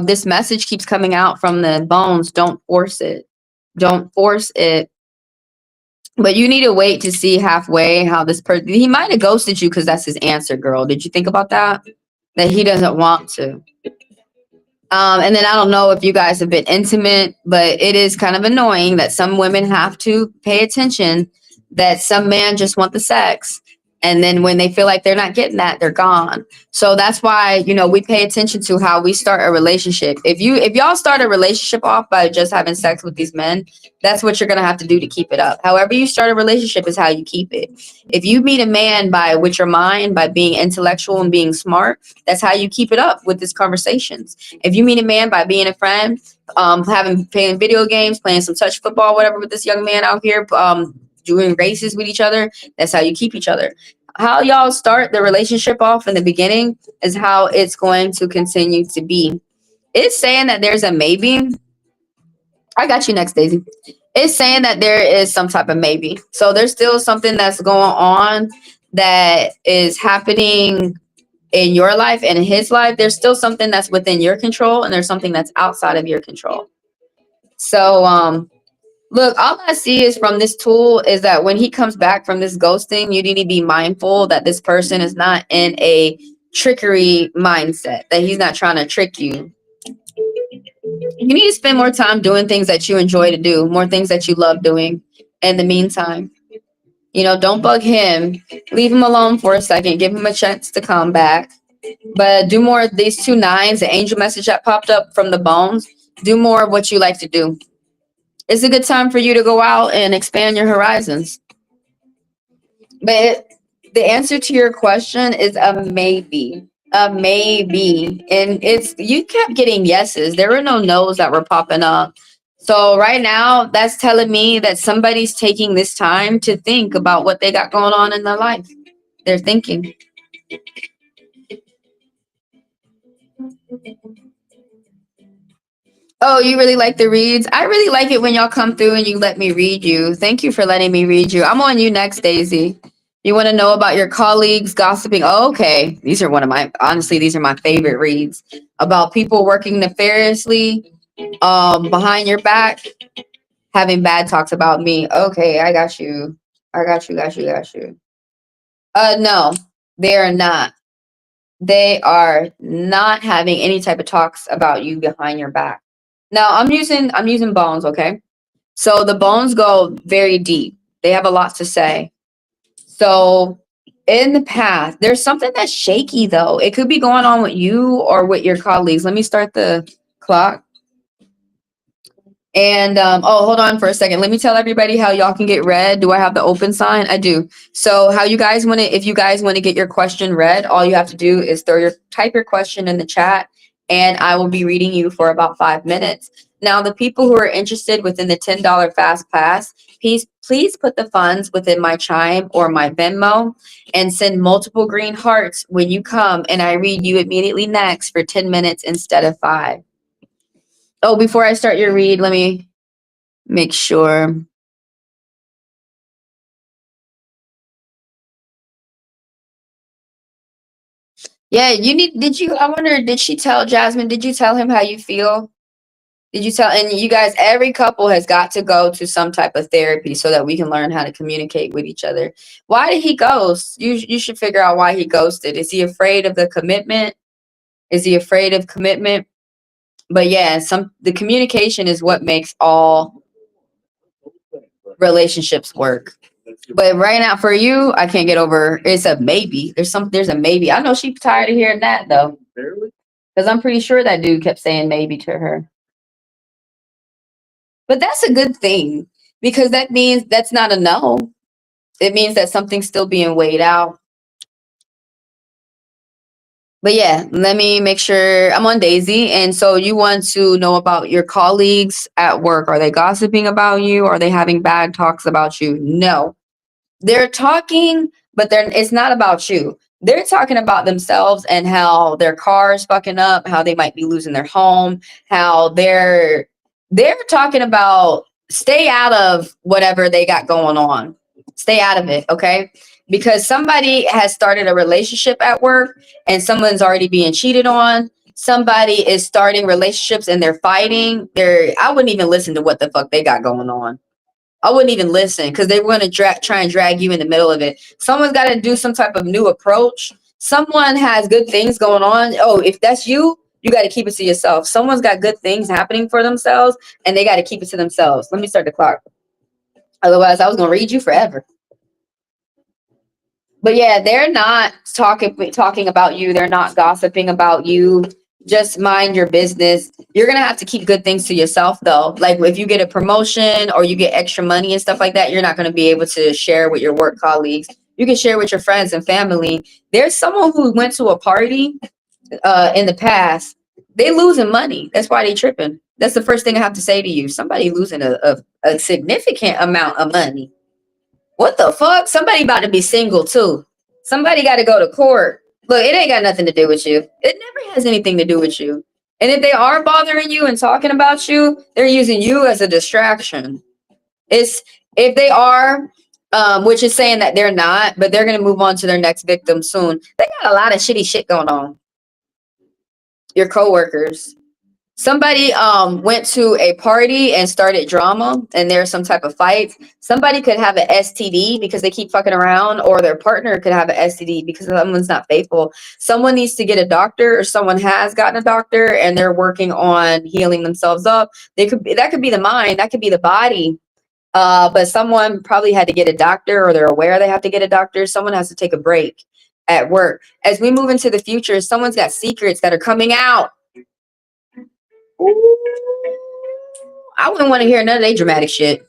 this message keeps coming out from the bones. Don't force it. Don't force it. But you need to wait to see halfway how this person, he might have ghosted you because that's his answer, girl. Did you think about that? That he doesn't want to. And then I don't know if you guys have been intimate, but it is kind of annoying that some women have to pay attention that some men just want the sex. And then when they feel like they're not getting that, they're gone. So that's why, you know, we pay attention to how we start a relationship. If y'all start a relationship off by just having sex with these men, that's what you're going to have to do to keep it up. However you start a relationship is how you keep it. If you meet a man with your mind, by being intellectual and being smart, that's how you keep it up with these conversations. If you meet a man by being a friend, playing video games, playing some touch football, whatever with this young man out here, doing races with each other, that's how you keep each other. How y'all start the relationship off in the beginning is how it's going to continue to be. It's saying that there's a maybe. I got you next, Daisy. It's saying that there is some type of maybe. So there's still something that's going on that is happening in your life and in his life. There's still something that's within your control and there's something that's outside of your control. So, look, all I see is from this tool is that when he comes back from this ghosting, you need to be mindful that this person is not in a trickery mindset, that he's not trying to trick you. You need to spend more time doing things that you enjoy to do, more things that you love doing in the meantime. You know, don't bug him. Leave him alone for a second. Give him a chance to come back. But do more of these 2 9s, the angel message that popped up from the bones. Do more of what you like to do. It's a good time for you to go out and expand your horizons. But the answer to your question is a maybe. A maybe. And you kept getting yeses. There were no no's that were popping up. So right now, that's telling me that somebody's taking this time to think about what they got going on in their life. They're thinking. Oh, you really like the reads? I really like it when y'all come through and you let me read you. Thank you for letting me read you. I'm on you next, Daisy. You want to know about your colleagues gossiping? Oh, okay. These are my favorite reads. About people working nefariously behind your back, having bad talks about me. Okay, I got you. Got you. No, they are not. They are not having any type of talks about you behind your back. Now I'm using bones, okay? So the bones go very deep. They have a lot to say. So in the past, there's something that's shaky though. It could be going on with you or with your colleagues. Let me start the clock. And hold on for a second. Let me tell everybody how y'all can get read. Do I have the open sign? I do. So how you guys want to, if you guys want to get your question read, all you have to do is type your question in the chat and I will be reading you for about 5 minutes. Now, the people who are interested within the $10 fast pass, please put the funds within my Chime or my Venmo and send multiple green hearts when you come, and I read you immediately next for 10 minutes instead of 5. Oh, before I start your read, let me make sure. Yeah, I wonder, did she tell Jasmine, did you tell him how you feel? Did you tell, and you guys, every couple has got to go to some type of therapy so that we can learn how to communicate with each other. Why did he ghost? You should figure out why he ghosted. Is he afraid of the commitment? Is he afraid of commitment? But yeah, the communication is what makes all relationships work. But right now for you, I can't get over, it's a maybe. There's a maybe. I know she's tired of hearing that though. Because I'm pretty sure that dude kept saying maybe to her. But that's a good thing because that means that's not a no. It means that something's still being weighed out. But yeah, let me make sure I'm on Daisy. And so you want to know about your colleagues at work. Are they gossiping about you? Are they having bad talks about you? No. They're talking, but it's not about you. They're talking about themselves and how their car is fucking up, how they might be losing their home, how they're talking about stay out of whatever they got going on. Stay out of it, okay? Because somebody has started a relationship at work and someone's already being cheated on. Somebody is starting relationships and they're fighting. I wouldn't even listen to what the fuck they got going on. I wouldn't even listen because they were going to try and drag you in the middle of it. Someone's got to do some type of new approach. Someone has good things going on. Oh, if that's you, you got to keep it to yourself. Someone's got good things happening for themselves and they got to keep it to themselves. Let me start the clock. Otherwise, I was going to read you forever. But yeah, they're not talking about you. They're not gossiping about you. Just mind your business. You're gonna have to keep good things to yourself though. Like if you get a promotion or you get extra money and stuff like that, you're not gonna be able to share with your work colleagues. You can share with your friends and family. There's someone who went to a party in the past. They losing money. That's why they tripping. That's the first thing I have to say to you. Somebody losing a significant amount of money. What the fuck? Somebody about to be single too. Somebody got to go to court. Look, it ain't got nothing to do with you. It never has anything to do with you. And if they are bothering you and talking about you, they're using you as a distraction. It's if they are, which is saying that they're not, but they're gonna move on to their next victim soon. They got a lot of shitty shit going on. Your coworkers. Somebody went to a party and started drama and there's some type of fight. Somebody could have an STD because they keep fucking around, or their partner could have an STD because someone's not faithful. Someone needs to get a doctor, or someone has gotten a doctor and they're working on healing themselves up. That could be the mind, that could be the body. But someone probably had to get a doctor, or they're aware they have to get a doctor. Someone has to take a break at work. As we move into the future, someone's got secrets that are coming out. Ooh, I wouldn't want to hear none of that dramatic shit.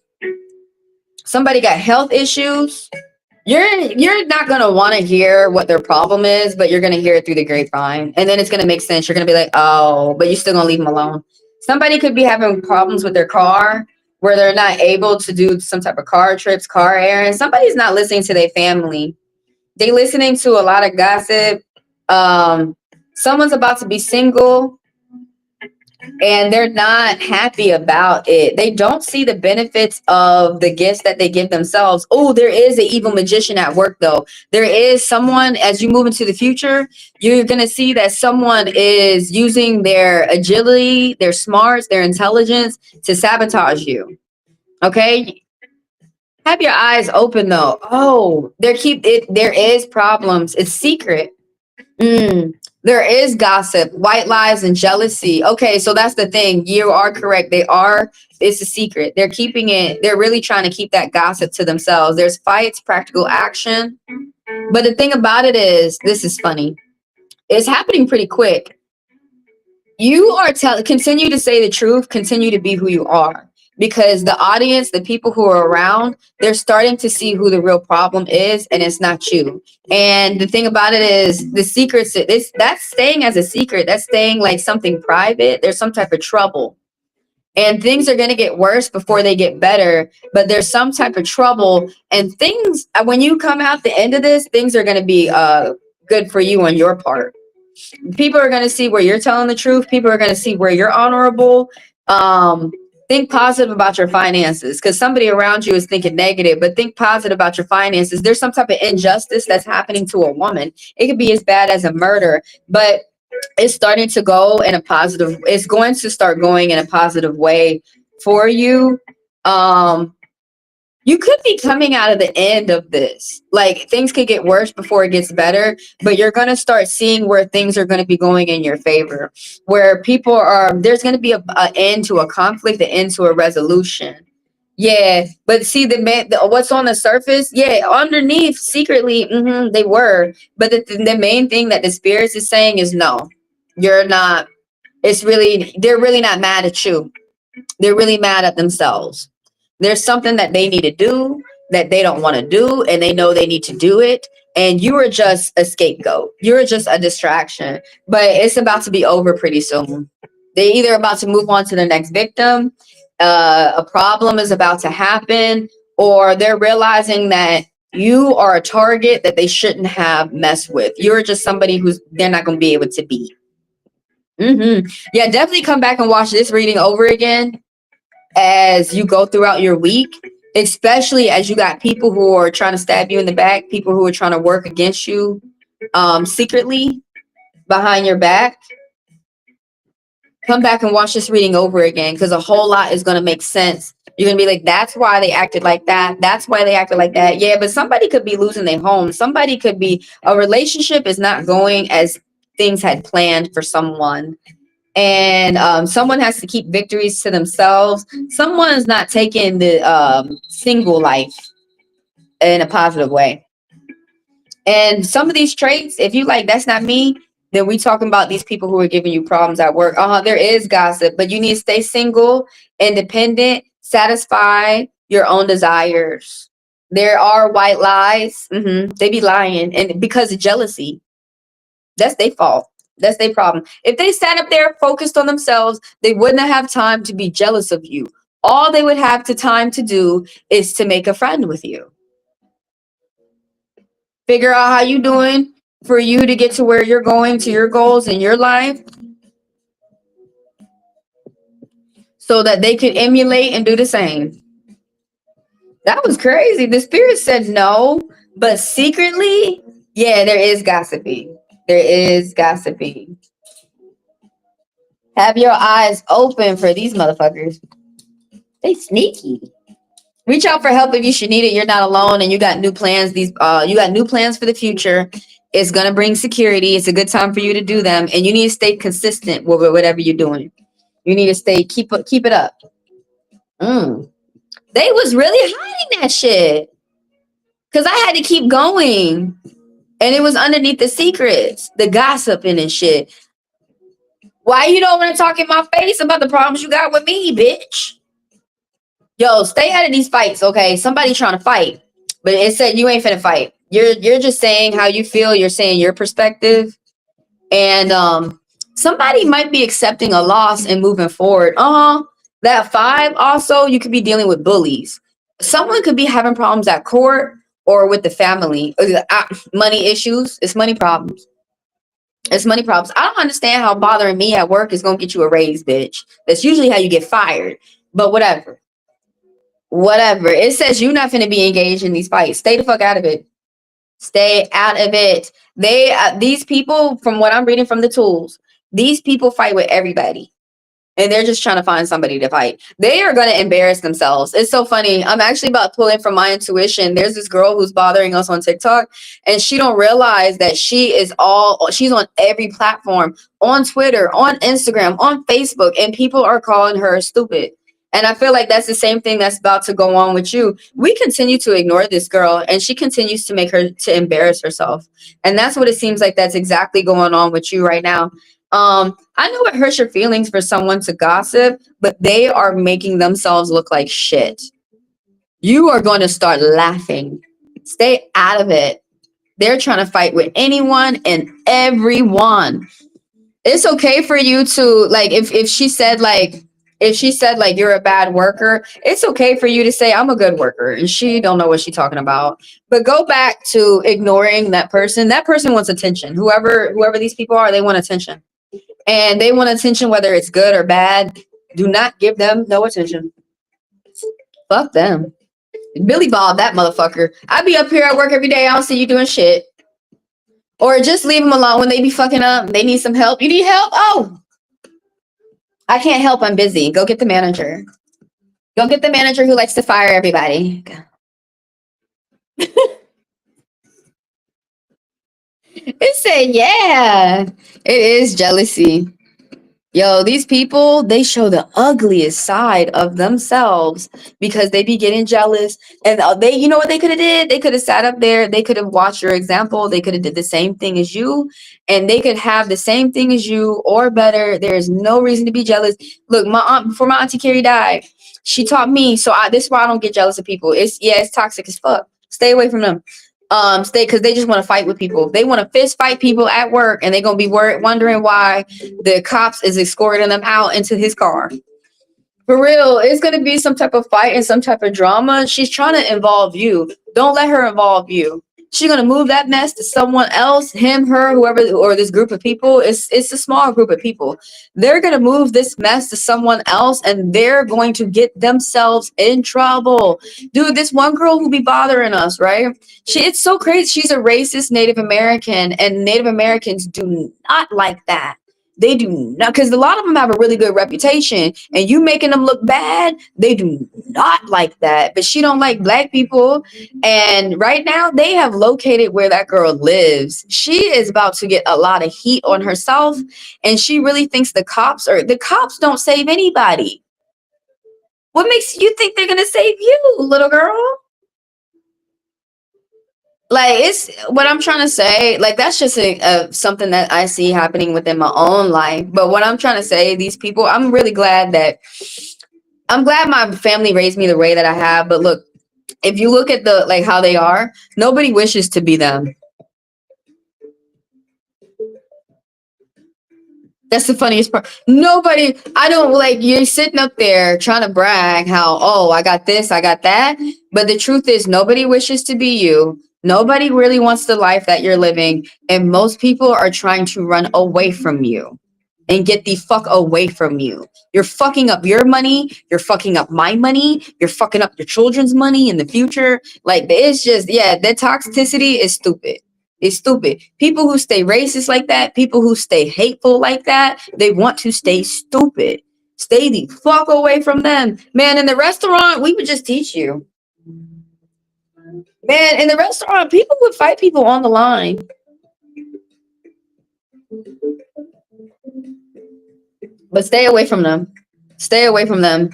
Somebody got health issues. You're not gonna want to hear what their problem is, but you're gonna hear it through the grapevine, and then it's gonna make sense. You're gonna be like, oh, but you're still gonna leave them alone. Somebody could be having problems with their car where they're not able to do some type of car trips, car errands. Somebody's not listening to their family. They listening to a lot of gossip. Someone's about to be single and they're not happy about it. They don't see the benefits of the gifts that they give themselves. Oh, there is an evil magician at work, though. There is someone, as you move into the future, you're going to see that someone is using their agility, their smarts, their intelligence to sabotage you. Okay? Have your eyes open, though. Oh, there is problems. It's secret. There is gossip, white lies, and jealousy. Okay, so that's the thing. You are correct. It's a secret. They're keeping it. They're really trying to keep that gossip to themselves. There's fights, practical action. But the thing about it is, this is funny. It's happening pretty quick. You are continue to say the truth, continue to be who you are. Because the audience, the people who are around, they're starting to see who the real problem is, and it's not you. And the thing about it is, the secrets, that's staying as a secret. That's staying like something private. There's some type of trouble. and things are going to get worse before they get better, but there's some type of trouble, and things, when you come out the end of this, things are going to be good for you on your part. People are going to see where you're telling the truth. People are going to see where you're honorable. Think positive about your finances, because somebody around you is thinking negative, but think positive about your finances. There's some type of injustice that's happening to a woman. It could be as bad as a murder, but it's starting to go in a positive, it's going to start going in a positive way for you. You could be coming out of the end of this. Like, things could get worse before it gets better, but you're going to start seeing where things are going to be going in your favor, where people are, there's going to be a end to a conflict, an end to a resolution. Yeah, but see, what's on the surface, yeah, underneath, secretly, they were. But the main thing that the spirits is saying is, no, you're not. They're really not mad at you. They're really mad at themselves. There's something that they need to do that they don't want to do, and they know they need to do it. And you are just a scapegoat. You're just a distraction. But it's about to be over pretty soon. They're either about to move on to the next victim, a problem is about to happen, or they're realizing that you are a target that they shouldn't have messed with. You're just somebody who's they're not going to be able to beat. Yeah, definitely come back and watch this reading over again as you go throughout your week, especially as you got people who are trying to stab you in the back, people who are trying to work against you secretly behind your back. Come back and watch this reading over again, because a whole lot is going to make sense. You're going to be like, that's why they acted like that. That's why they acted like that. Yeah, but somebody could be losing their home. Somebody could be, a relationship is not going as things had planned for someone. And someone has to keep victories to themselves. Someone's not taking the single life in a positive way. And some of these traits, if you like, that's not me, then we talking about these people who are giving you problems at work. There is gossip, but you need to stay single, independent, satisfy your own desires. There are white lies. They be lying, and because of jealousy. That's their fault. That's their problem. If they sat up there focused on themselves, they wouldn't have time to be jealous of you. All they would have time to do is to make a friend with you. Figure out how you doing for you to get to where you're going, to your goals in your life, so that they could emulate and do the same. That was crazy. The spirit said no, but secretly, yeah, there is gossiping. There is gossiping. Have your eyes open for these motherfuckers. They sneaky. Reach out for help if you should need it. You're not alone, and you got new plans. You got new plans for the future. It's gonna bring security. It's a good time for you to do them, and you need to stay consistent with whatever you're doing. You need to keep it up. They was really hiding that shit, because I had to keep going, and it was underneath the secrets, the gossiping and shit. Why you don't want to talk in my face about the problems you got with me, bitch? Yo, stay out of these fights, okay? Somebody trying to fight, but it said you ain't finna fight. You're just saying how you feel. You're saying your perspective, and somebody might be accepting a loss and moving forward. That 5 also, you could be dealing with bullies. Someone could be having problems at court or with the family. Money issues. It's money problems. It's money problems. I don't understand how bothering me at work is gonna get you a raise, bitch. That's usually how you get fired. But whatever. It says you're not going to be engaged in these fights. Stay the fuck out of it. Stay out of it. These people, from what I'm reading from the tools, these people fight with everybody, and they're just trying to find somebody to fight. They are going to embarrass themselves. It's so funny. I'm actually about to pull in from my intuition. There's this girl who's bothering us on TikTok, and she don't realize that she's on every platform, on Twitter, on Instagram, on Facebook, and people are calling her stupid. And I feel like that's the same thing that's about to go on with you. We continue to ignore this girl, and she continues to make her to embarrass herself. And that's what it seems like that's exactly going on with you right now. I know it hurts your feelings for someone to gossip, but they are making themselves look like shit. You are going to start laughing. Stay out of it. They're trying to fight with anyone and everyone. It's okay for you to, like, if she said, like, if she said like you're a bad worker, it's okay for you to say I'm a good worker, and she don't know what she's talking about. But go back to ignoring that person. That person wants attention. Whoever these people are, they want attention, and they want attention whether it's good or bad. Do not give them no attention. Fuck them. Billy Bob, that motherfucker. I be up here at work every day. I don't see you doing shit. Or just leave them alone when they be fucking up. They need some help. You need help? Oh, I can't help. I'm busy. Go get the manager. Go get the manager who likes to fire everybody. It said, yeah, it is jealousy. Yo, these people, they show the ugliest side of themselves because they be getting jealous. And they, you know what they could have did? They could have sat up there. They could have watched your example. They could have did the same thing as you. And they could have the same thing as you or better. There is no reason to be jealous. Look, my aunt, before my auntie Carrie died, she taught me. So this is why I don't get jealous of people. It's toxic as fuck. Stay away from them. Because they just want to fight with people. They want to fist fight people at work, and they're gonna be wondering why the cops is escorting them out into his car. For real, it's gonna be some type of fight and some type of drama. She's trying to involve you. Don't let her involve you. She's gonna move that mess to someone else, him, her, whoever, or this group of people. It's a small group of people. They're gonna move this mess to someone else, and they're going to get themselves in trouble. Dude, this one girl who be bothering us, right? It's so crazy. She's a racist Native American, and Native Americans do not like that. They do not, because a lot of them have a really good reputation, and you making them look bad, they do not like that. But she don't like black people, and right now they have located where that girl lives. She is about to get a lot of heat on herself, and she really thinks the cops don't save anybody. What makes you think they're gonna save you, little girl? Like, it's what I'm trying to say. Like, that's just something that I see happening within my own life. But what I'm trying to say, these people, I'm glad my family raised me the way that I have. But look, if you look at how they are, nobody wishes to be them. That's the funniest part. Nobody, I don't like, you're sitting up there trying to brag how, oh, I got this, I got that. But the truth is, nobody wishes to be you. Nobody really wants the life that you're living. And most people are trying to run away from you and get the fuck away from you. You're fucking up your money. You're fucking up my money. You're fucking up your children's money in the future. Like, it's just, yeah, the toxicity is stupid. It's stupid. People who stay racist like that, people who stay hateful like that, they want to stay stupid. Stay the fuck away from them. Man, in the restaurant, we would just teach you. Man, in the restaurant, people would fight people on the line. But stay away from them. Stay away from them.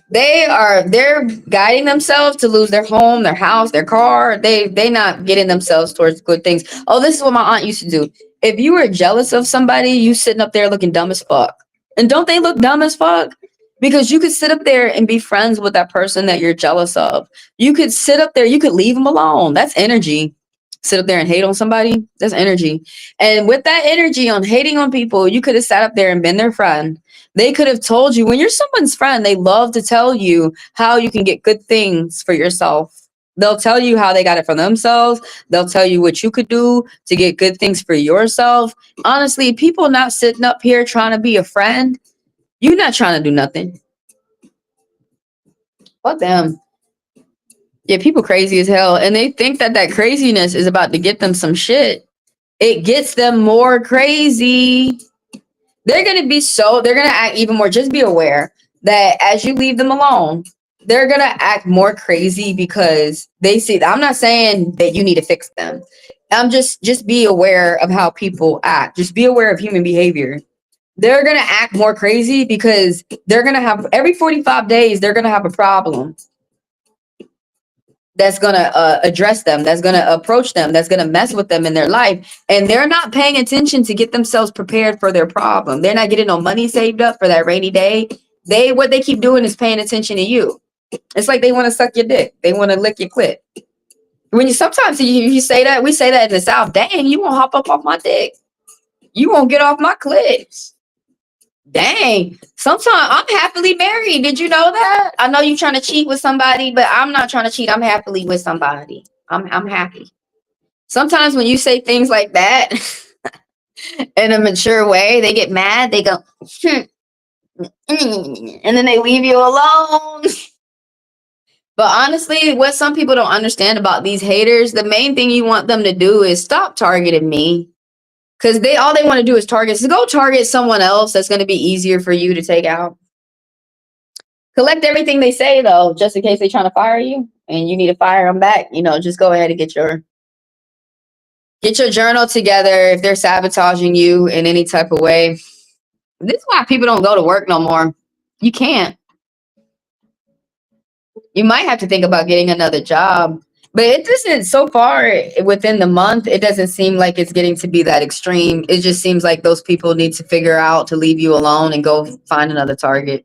They're guiding themselves to lose their home, their house, their car. They not getting themselves towards good things. Oh, this is what my aunt used to do. If you were jealous of somebody, you sitting up there looking dumb as fuck. And don't they look dumb as fuck? Because you could sit up there and be friends with that person that you're jealous of. You could sit up there, you could leave them alone. That's energy. Sit up there and hate on somebody, that's energy. And with that energy on hating on people, you could have sat up there and been their friend. They could have told you, when you're someone's friend, they love to tell you how you can get good things for yourself. They'll tell you how they got it for themselves. They'll tell you what you could do to get good things for yourself. Honestly, people not sitting up here trying to be a friend, you're not trying to do nothing. Fuck them. Yeah, people crazy as hell. And they think that craziness is about to get them some shit. It gets them more crazy. They're going to act even more. Just be aware that as you leave them alone, they're going to act more crazy because they see. I'm not saying that you need to fix them. I'm just be aware of how people act. Just be aware of human behavior. They're going to act more crazy because they're going to have, every 45 days, they're going to have a problem that's going to address them, that's going to approach them, that's going to mess with them in their life. And they're not paying attention to get themselves prepared for their problem. They're not getting no money saved up for that rainy day. What they keep doing is paying attention to you. It's like they want to suck your dick. They want to lick your clit. Sometimes you say that, we say that in the South, dang, you won't hop up off my dick. You won't get off my clit. Dang. Sometimes I'm happily married. Did you know that? I know you're trying to cheat with somebody, but I'm not trying to cheat. I'm happily with somebody. I'm happy. Sometimes when you say things like that in a mature way, they get mad. They go, and then they leave you alone. But honestly, what some people don't understand about these haters, the main thing you want them to do is stop targeting me. Because all they want to do is target. So go target someone else that's going to be easier for you to take out. Collect everything they say, though, just in case they're trying to fire you and you need to fire them back. Just go ahead and get your journal together if they're sabotaging you in any type of way. This is why people don't go to work no more. You can't. You might have to think about getting another job. But it doesn't, so far within the month, it doesn't seem like it's getting to be that extreme. It just seems like those people need to figure out to leave you alone and go find another target.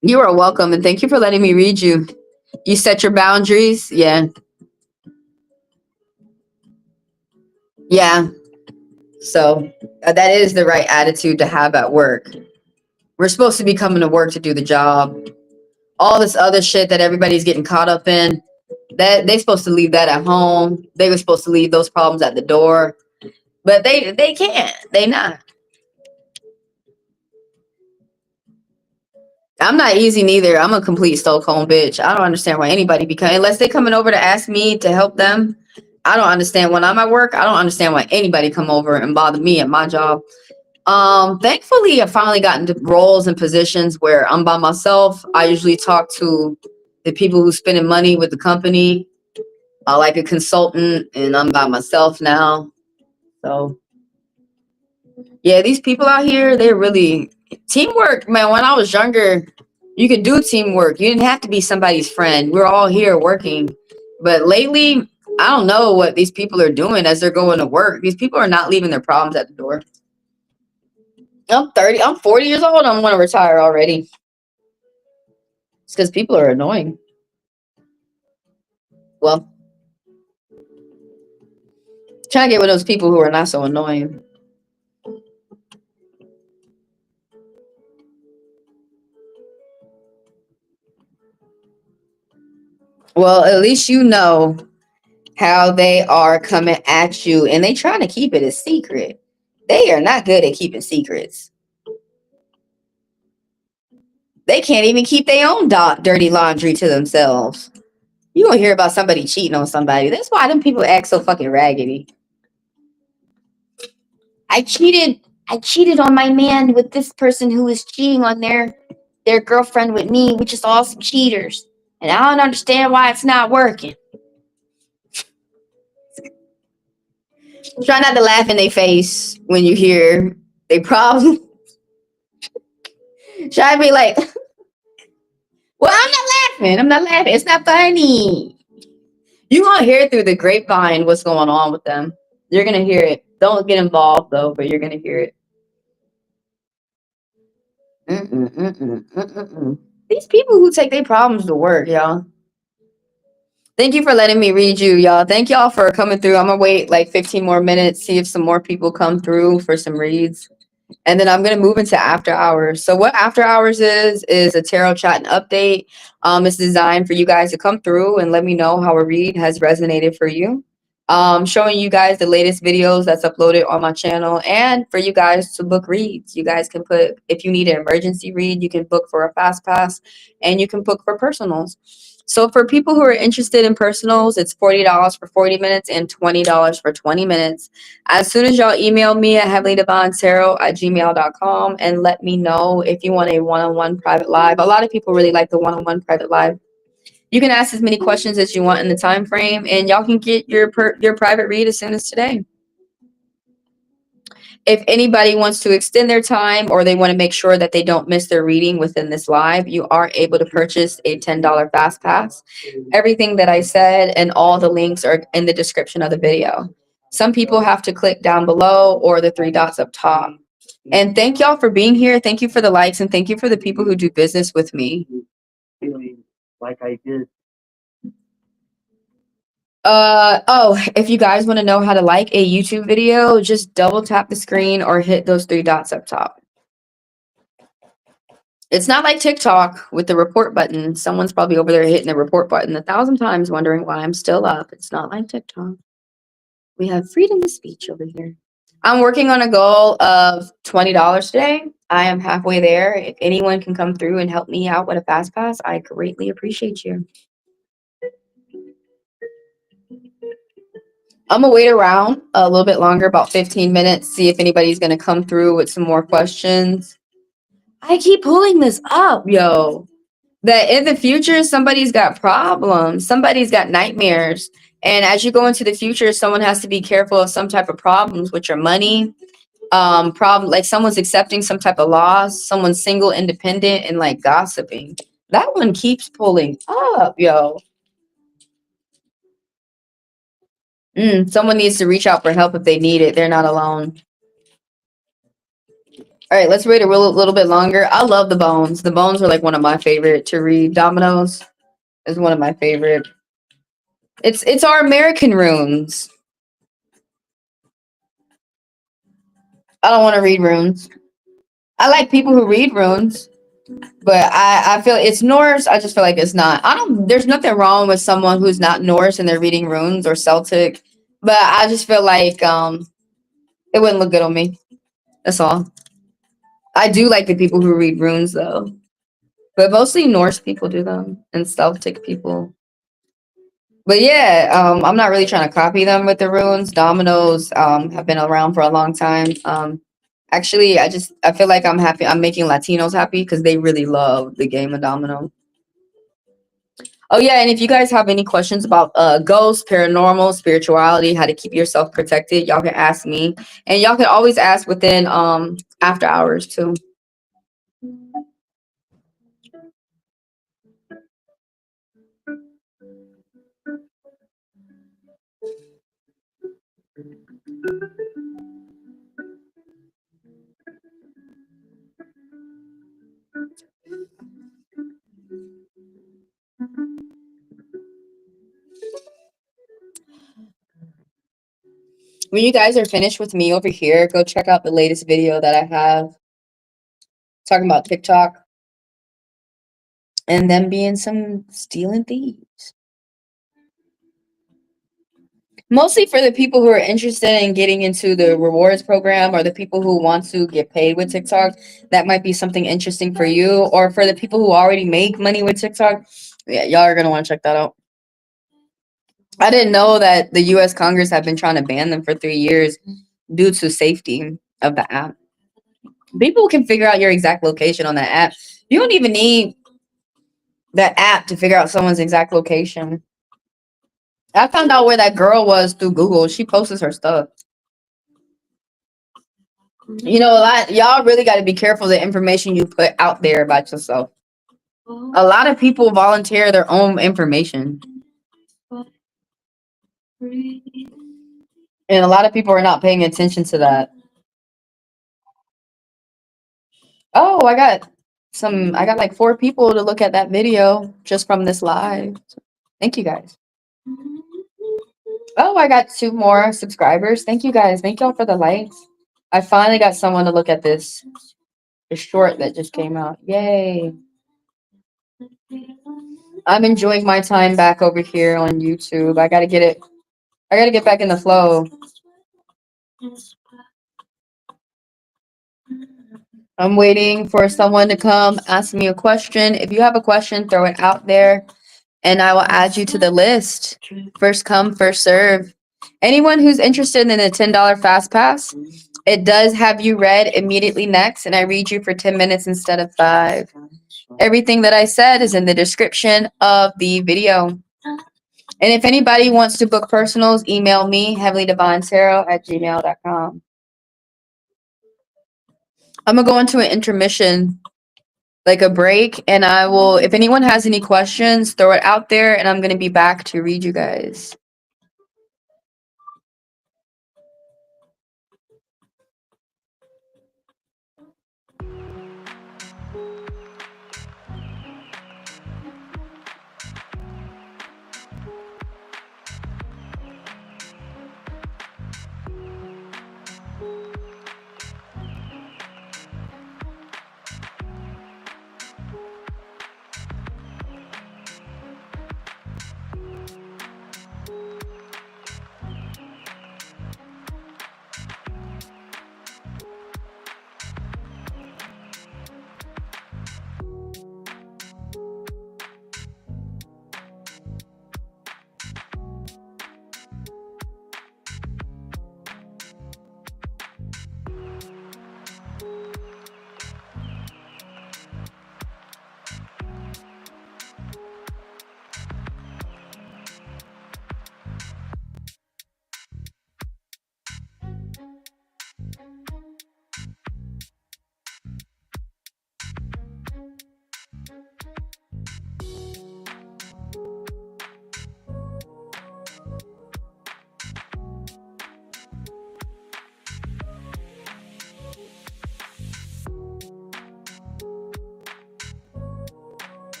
You are welcome, and thank you for letting me read you. You set your boundaries? Yeah. Yeah. So that is the right attitude to have at work. We're supposed to be coming to work to do the job. All this other shit that everybody's getting caught up in, that they're supposed to leave that at home. They were supposed to leave those problems at the door. But they can't. They not. I'm not easy neither. I'm a complete Stockholm bitch. I don't understand why anybody unless they coming over to ask me to help them. I don't understand when I'm at work. I don't understand why anybody come over and bother me at my job. Thankfully, I've finally gotten to roles and positions where I'm by myself. I usually talk to the people who spending money with the company, like a consultant, and I'm by myself now. So, yeah, these people out here, they're really teamwork, man. When I was younger, you could do teamwork. You didn't have to be somebody's friend. We're all here working. But lately, I don't know what these people are doing as they're going to work. These people are not leaving their problems at the door. I'm 30. I'm 40 years old. I'm going to retire already. It's because people are annoying. Well, try to get with those people who are not so annoying. Well, at least you know how they are coming at you, and they trying to keep it a secret. They are not good at keeping secrets. They can't even keep their own dirty laundry to themselves. You gonna hear about somebody cheating on somebody. That's why them people act so fucking raggedy. I cheated on my man with this person who was cheating on their girlfriend with me, which is all some cheaters. And I don't understand why it's not working. Try not to laugh in their face when you hear they problem. Try to be like, well, I'm not laughing. I'm not laughing. It's not funny. You're going to hear through the grapevine what's going on with them. You're going to hear it. Don't get involved, though, but you're going to hear it. These people who take their problems to work, y'all. Thank you for letting me read you, y'all. Thank y'all for coming through. I'm going to wait like 15 more minutes, see if some more people come through for some reads. And then I'm going to move into after hours. So what after hours is a tarot chat and update. It's designed for you guys to come through and let me know how a read has resonated for you. Showing you guys the latest videos that's uploaded on my channel, and for you guys to book reads. You guys can put, if you need an emergency read, you can book for a fast pass, and you can book for personals. So for people who are interested in personals, it's $40 for 40 minutes and $20 for 20 minutes. As soon as y'all email me at HeavenlyDivineTaro@gmail.com and let me know if you want a one-on-one private live. A lot of people really like the one-on-one private live. You can ask as many questions as you want in the time frame, and y'all can get your private read as soon as today. If anybody wants to extend their time or they want to make sure that they don't miss their reading within this live, you are able to purchase a $10 fast pass. Everything that I said and all the links are in the description of the video. Some people have to click down below or the three dots up top. And thank y'all for being here. Thank you for the likes, and thank you for the people who do business with me. Feeling like I did. If you guys want to know how to like a YouTube video, just double tap the screen or hit those three dots up top. It's not like TikTok with the report button. Someone's probably over there hitting the report button 1,000 times wondering why I'm still up. It's not like TikTok. We have freedom of speech over here. I'm working on a goal of $20 today. I am halfway there. If anyone can come through and help me out with a fast pass, I greatly appreciate you. I'm gonna wait around a little bit longer, about 15 minutes, see if anybody's gonna come through with some more questions. I keep pulling this up, yo. That in the future, somebody's got problems, somebody's got nightmares. And as you go into the future, someone has to be careful of some type of problems with your money. Problem like someone's accepting some type of loss, someone's single, independent, and like gossiping. That one keeps pulling up, yo. Someone needs to reach out for help if they need it. They're not alone. All right, let's wait a little bit longer. I love the bones. The bones are like one of my favorite to read. Dominoes is one of my favorite. It's our American runes. I don't want to read runes. I like people who read runes, but I feel it's Norse. I just feel like it's not. There's nothing wrong with someone who's not Norse and they're reading runes or Celtic, but I just feel like it wouldn't look good on me. That's all. I do like the people who read runes though, but mostly Norse people do them and Celtic people. But yeah, I'm not really trying to copy them with the runes. Dominoes have been around for a long time. Actually, I feel like I'm happy. I'm making Latinos happy because they really love the game of domino. Oh yeah, and if you guys have any questions about ghosts, paranormal, spirituality, how to keep yourself protected, y'all can ask me, and y'all can always ask within after hours too. When you guys are finished with me over here, go check out the latest video that I have talking about TikTok and them being some stealing thieves. Mostly for the people who are interested in getting into the rewards program or the people who want to get paid with TikTok. That might be something interesting for you. Or for the people who already make money with TikTok. Yeah, y'all are going to want to check that out. I didn't know that the U.S. Congress had been trying to ban them for 3 years due to safety of the app. People can figure out your exact location on that app. You don't even need that app to figure out someone's exact location. I found out where that girl was through Google. She posts her stuff. You know, y'all really got to be careful the information you put out there about yourself. A lot of people volunteer their own information. And a lot of people are not paying attention to that. Oh, I got like 4 people to look at that video just from this live. Thank you guys. Oh, I got 2 more subscribers. Thank you guys. Thank y'all for the likes. I finally got someone to look at this. The short that just came out. Yay. I'm enjoying my time back over here on YouTube. I gotta get back in the flow. I'm waiting for someone to come ask me a question. If you have a question, throw it out there and I will add you to the list. First come, first serve. Anyone who's interested in the $10 fast pass, it does have you read immediately next, and I read you for 10 minutes instead of 5. Everything that I said is in the description of the video. And if anybody wants to book personals, email me, HeavenlyDivineTaro@gmail.com. I'm going to go into an intermission, like a break, and I will, if anyone has any questions, throw it out there, and I'm going to be back to read you guys.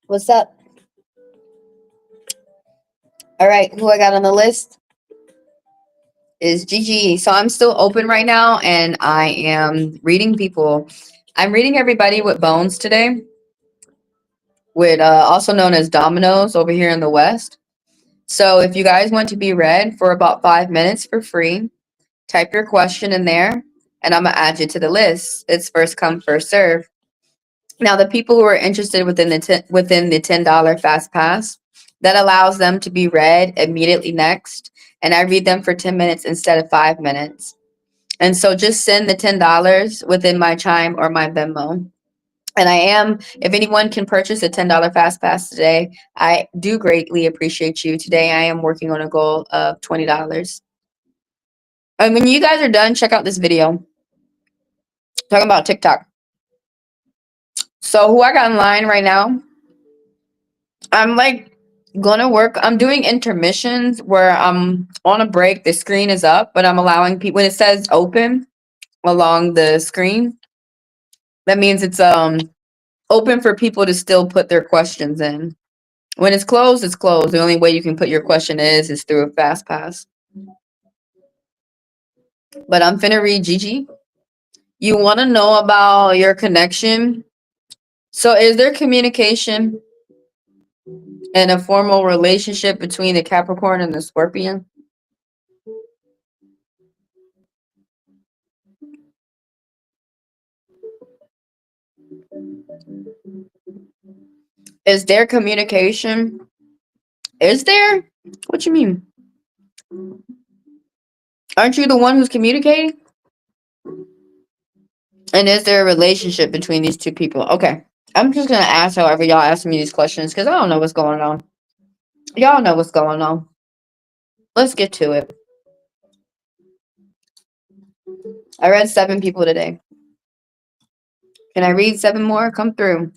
What's up? All right, who I got on the list is Gigi. So I'm still open right now, and I am reading people. I'm reading everybody with bones today, with also known as Dominoes over here in the West. So if you guys want to be read for about 5 minutes for free, type your question in there, and I'm gonna add you to the list. It's first come, first serve. Now, the people who are interested within the $10 fast pass, that allows them to be read immediately next, and I read them for 10 minutes instead of 5 minutes. And so just send the $10 within my Chime or my Venmo. And if anyone can purchase a $10 fast pass today, I do greatly appreciate you. Today, I am working on a goal of $20. And when you guys are done, check out this video talking about TikTok. So who I got in line right now, I'm like gonna work. I'm doing intermissions where I'm on a break. The screen is up, but I'm allowing people, when it says open along the screen, that means it's open for people to still put their questions in. When it's closed, it's closed. The only way you can put your question is through a fast pass. But I'm finna read Gigi. You want to know about your connection? So is there communication and a formal relationship between the Capricorn and the Scorpion? Is there communication? Is there? What you mean? Aren't you the one who's communicating? And is there a relationship between these two people? Okay. I'm just gonna ask however y'all asking me these questions because I don't know what's going on. Y'all know what's going on. Let's get to it. I read 7 people today. Can I read 7 more? Come through.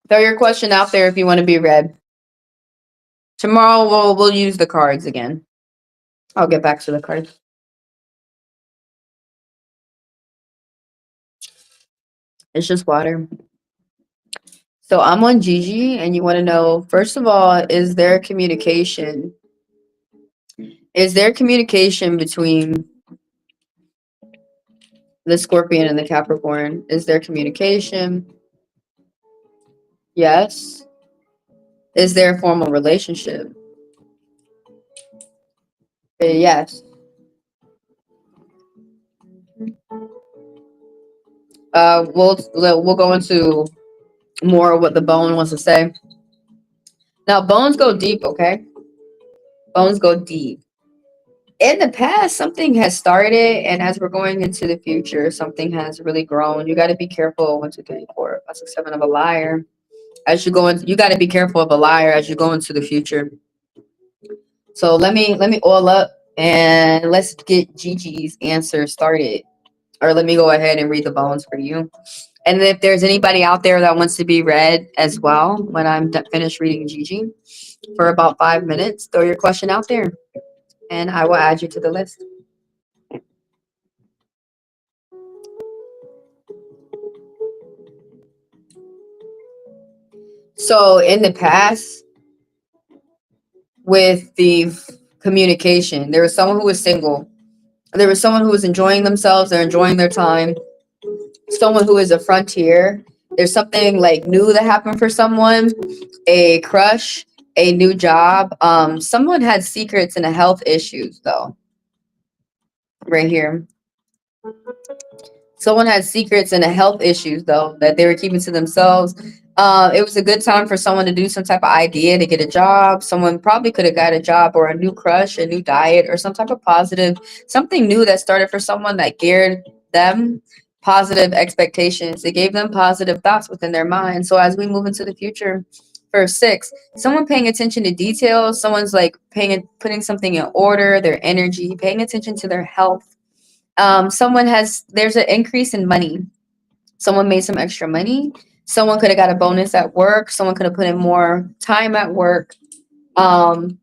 Throw your question out there if you want to be read. Tomorrow we'll use the cards again. I'll get back to the cards. It's just water. So I'm on Gigi, and you want to know, first of all, is there communication? Is there communication between the Scorpion and the Capricorn? Is there communication? Yes. Is there a formal relationship? Yes. We'll go into more of what the bone wants to say. Now, bones go deep, okay? Bones go deep. In the past, something has started, and as we're going into the future, something has really grown. You got to be careful. 1, 2, 3, 4, 5, 6, 7 of a liar. As you go in, you got to be careful of a liar as you go into the future. So let me oil up and let's get Gigi's answer started. Or let me go ahead and read the bones for you. And if there's anybody out there that wants to be read as well, when I'm finished reading Gigi for about 5 minutes, throw your question out there and I will add you to the list. So in the past, with the communication, there was someone who was single. There was someone who was enjoying themselves. They're enjoying their time. Someone who is a frontier. There's something like new that happened for someone, a crush, a new job. Someone had secrets and health issues though. Right here. Someone had secrets and health issues though that they were keeping to themselves. It was a good time for someone to do some type of idea to get a job. Someone probably could have got a job or a new crush, a new diet, or some type of positive, something new that started for someone that geared them positive expectations. It gave them positive thoughts within their mind. So as we move into the future, for 6, someone paying attention to details, someone's like putting something in order, their energy, paying attention to their health. There's an increase in money. Someone made some extra money. Someone could have got a bonus at work. Someone could have put in more time at work. Um,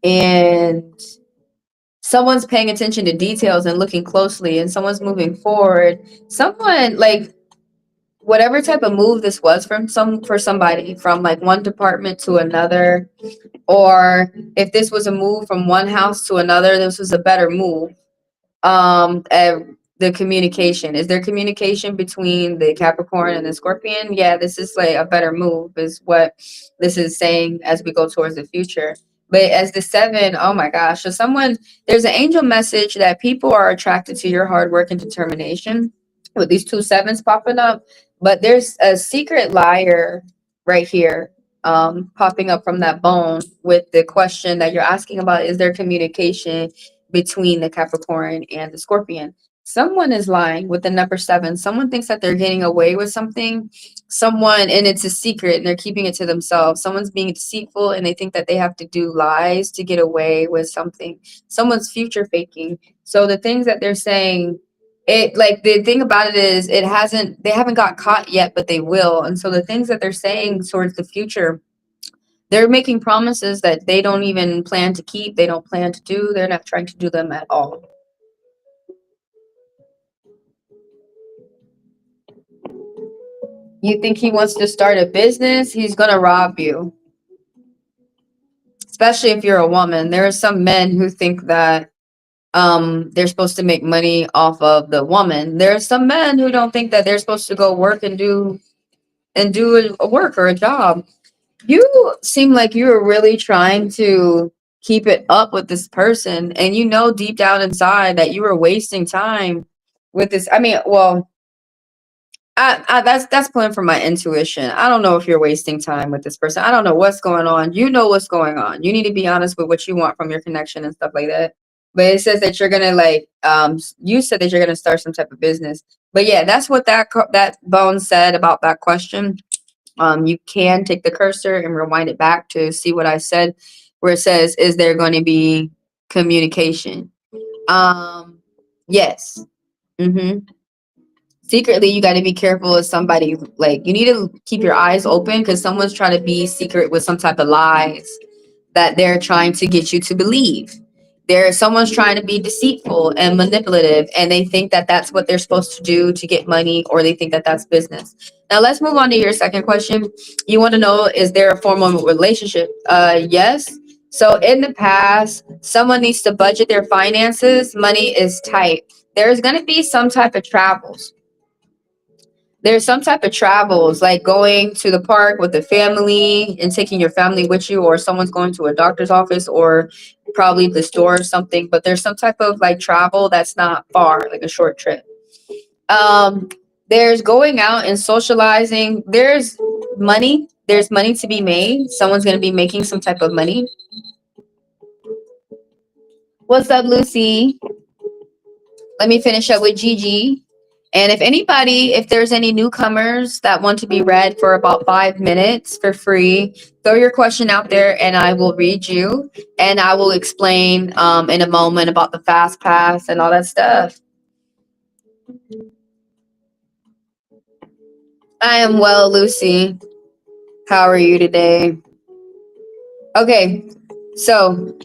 and someone's paying attention to details and looking closely, and someone's moving forward. Someone like whatever type of move this was for somebody from like one department to another, or if this was a move from one house to another, this was a better move. The communication, is there communication between the Capricorn and the Scorpion? Yeah, this is like a better move is what this is saying as we go towards the future. But as the 7, oh my gosh, so there's an angel message that people are attracted to your hard work and determination with these 2 7s popping up. But there's a secret liar right here, popping up from that bone with the question that you're asking about, is there communication between the Capricorn and the Scorpion? Someone is lying with the number 7. Someone thinks that they're getting away with something. And it's a secret and they're keeping it to themselves. Someone's being deceitful and they think that they have to do lies to get away with something. Someone's future faking. So the things that they're saying, the thing about it is they haven't got caught yet, but they will. And so the things that they're saying towards the future, they're making promises that they don't even plan to keep. They don't plan to do. They're not trying to do them at all. You think he wants to start a business? He's going to rob you. Especially if you're a woman. There are some men who think that they're supposed to make money off of the woman. There are some men who don't think that they're supposed to go work and do a work or a job. You seem like you were really trying to keep it up with this person, and you know deep down inside that you were wasting time with this. I mean, well, that's pulling from my intuition. I don't know if you're wasting time with this person. I don't know what's going on. You know what's going on. You need to be honest with what you want from your connection and stuff like that. But it says that you're gonna you said that you're gonna start some type of business. But yeah, that's what that bone said about that question. You can take the cursor and rewind it back to see what I said, where it says, "Is there going to be communication?" Yes. Mm-hmm. Secretly, you got to be careful of somebody. Like, you need to keep your eyes open because someone's trying to be secret with some type of lies that they're trying to get you to believe. Someone's trying to be deceitful and manipulative, and they think that that's what they're supposed to do to get money, or they think that that's business. Now, let's move on to your second question. You want to know, is there a formal relationship? Yes. So in the past, someone needs to budget their finances. Money is tight. There's going to be some type of travels. There's some type of travels, like going to the park with the family and taking your family with you, or someone's going to a doctor's office or probably the store or something. But there's some type of like travel that's not far, like a short trip. Um, there's going out and socializing. There's money to be made. Someone's going to be making some type of money. What's up, Lucy? Let me finish up with Gigi. And if there's any newcomers that want to be read for about 5 minutes for free, throw your question out there and I will read you. And I will explain in a moment about the fast pass and all that stuff. I am well, Lucy. How are you today? Okay, so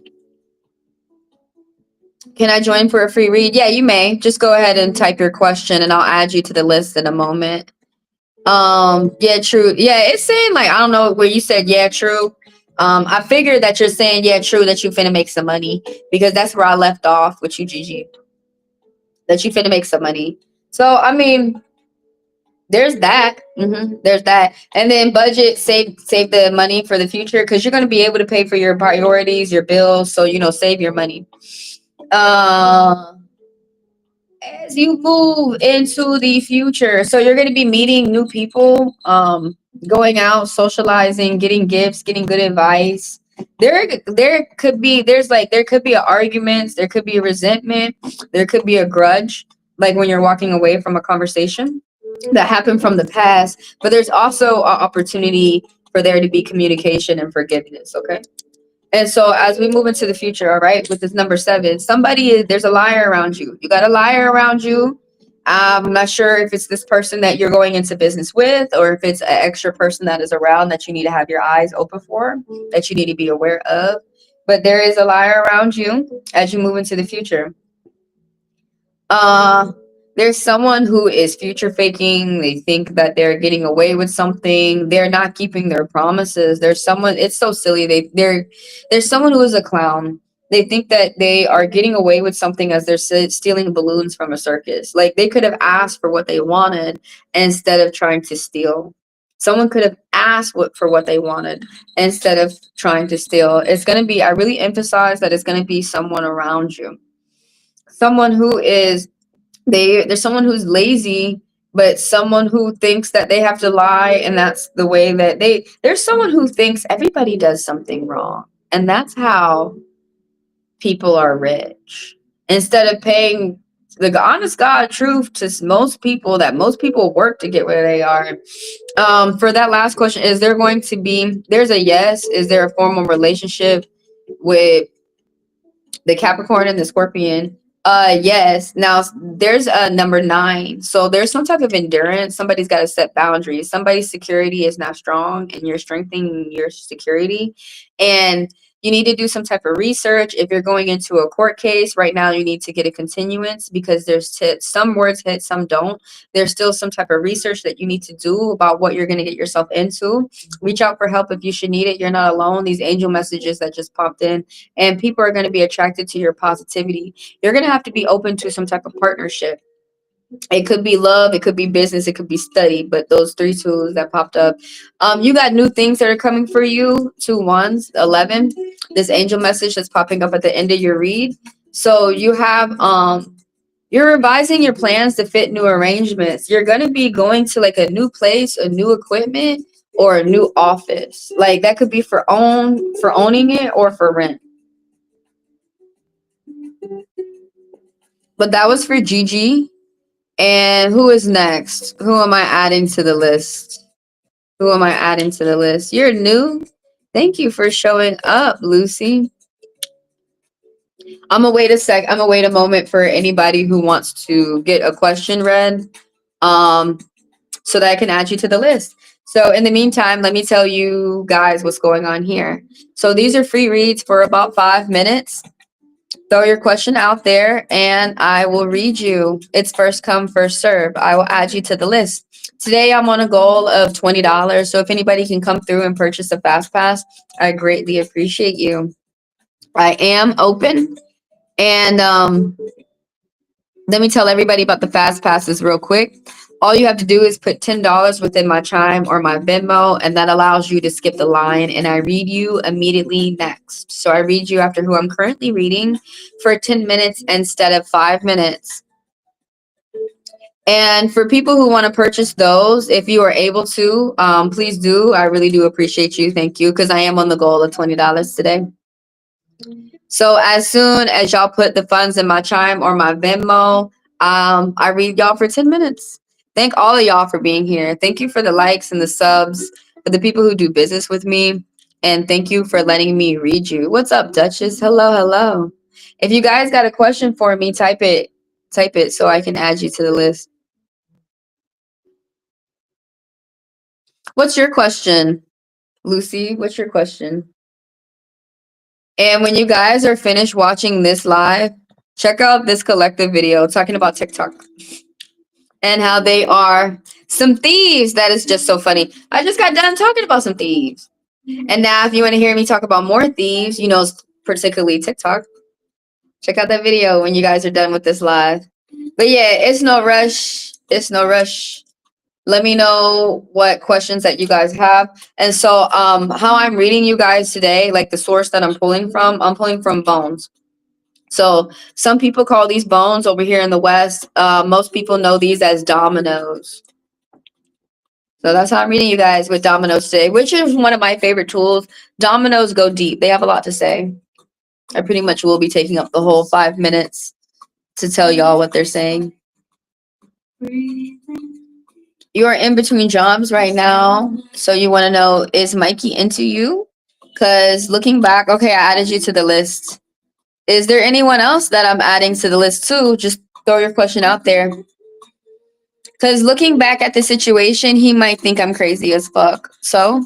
can I join for a free read? Yeah, you may. Just go ahead and type your question and I'll add you to the list in a moment. Yeah, true. Yeah, it's saying like, I don't know where you said, yeah, true. I figured that you're saying, yeah, true, that you finna make some money, because that's where I left off with you, Gigi, that you finna make some money. So, I mean, there's that. There's that. And then budget, save the money for the future, because you're going to be able to pay for your priorities, your bills. So, save your money. As you move into the future, so you're going to be meeting new people, going out, socializing, getting gifts, getting good advice. There could be arguments, there could be a resentment, there could be a grudge, like when you're walking away from a conversation that happened from the past. But there's also an opportunity for there to be communication and forgiveness. Okay. And so as we move into the future, all right, with this number 7, there's a liar around you. You got a liar around you. I'm not sure if it's this person that you're going into business with, or if it's an extra person that is around that you need to have your eyes open for, that you need to be aware of. But there is a liar around you as you move into the future. Uh, there's someone who is future faking. They think that they're getting away with something. They're not keeping their promises. There's someone, it's so silly. There's someone who is a clown. They think that they are getting away with something as they're stealing balloons from a circus. Like, they could have asked for what they wanted instead of trying to steal. Someone could have asked for what they wanted instead of trying to steal. It's going to be, I really emphasize that it's going to be someone around you. Someone who is there's someone who's lazy, but someone who thinks that they have to lie, and that's the way that there's someone who thinks everybody does something wrong, and that's how people are rich, instead of paying the honest God truth to most people, that most people work to get where they are. For that last question, there's a yes, is there a formal relationship with the Capricorn and the Scorpion? Yes. Now there's a number 9. So there's some type of endurance. Somebody's got to set boundaries. Somebody's security is not strong, and you're strengthening your security. And you need to do some type of research. If you're going into a court case right now, you need to get a continuance, because there's some words hit, some don't. There's still some type of research that you need to do about what you're going to get yourself into. Reach out for help if you should need it. You're not alone. These angel messages that just popped in, and people are going to be attracted to your positivity. You're going to have to be open to some type of partnership. It could be love, it could be business, it could be study, but those 3 tools that popped up. You got new things that are coming for you. 2 ones, 11. This angel message that's popping up at the end of your read. So you have you're revising your plans to fit new arrangements. You're going to be going to like a new place, a new equipment, or a new office. Like, that could be for owning it, or for rent. But that was for Gigi. And who is next? Who am I adding to the list? Who am I adding to the list? You're new. Thank you for showing up, Lucy. I'm gonna wait a sec. I'm gonna wait a moment for anybody who wants to get a question read, so that I can add you to the list. So in the meantime, let me tell you guys what's going on here. So these are free reads for about 5 minutes. Throw your question out there and I will read you. It's first come, first serve. I will add you to the list. Today I'm on a goal of $20. So if anybody can come through and purchase a fast pass, I greatly appreciate you. I am open. And let me tell everybody about the fast passes real quick. All you have to do is put $10 within my Chime or my Venmo, and that allows you to skip the line, and I read you immediately next. So I read you after who I'm currently reading for 10 minutes instead of 5 minutes. And for people who want to purchase those, if you are able to, please do. I really do appreciate you. Thank you, because I am on the goal of $20 today. So as soon as y'all put the funds in my Chime or my Venmo, I read y'all for 10 minutes. Thank all of y'all for being here. Thank you for the likes and the subs, for the people who do business with me. And thank you for letting me read you. What's up, Duchess? Hello, hello. If you guys got a question for me, type it so I can add you to the list. What's your question, Lucy? What's your question? And when you guys are finished watching this live, check out this collective video talking about TikTok and how they are Some thieves. That is just so funny. I just got done talking about some thieves. And now if you want to hear me talk about more thieves, you know, particularly TikTok, check out that video when you guys are done with this live. But yeah, it's no rush. It's no rush. Let me know what questions that you guys have. And so how I'm reading you guys today, like the source that I'm pulling from bones. So some people call these bones over here in the West. Most people know these as dominoes. So that's how I'm reading you guys with dominoes today, which is one of my favorite tools. Dominoes go deep. They have a lot to say. I pretty much will be taking up the whole 5 minutes to tell y'all what they're saying. You are in between jobs right now. So you want to know, is Mikey into you? Because looking back, okay, I added you to the list. Is there anyone else that I'm adding to the list too? Just throw your question out there. Because looking back at the situation, he might think I'm crazy as fuck. So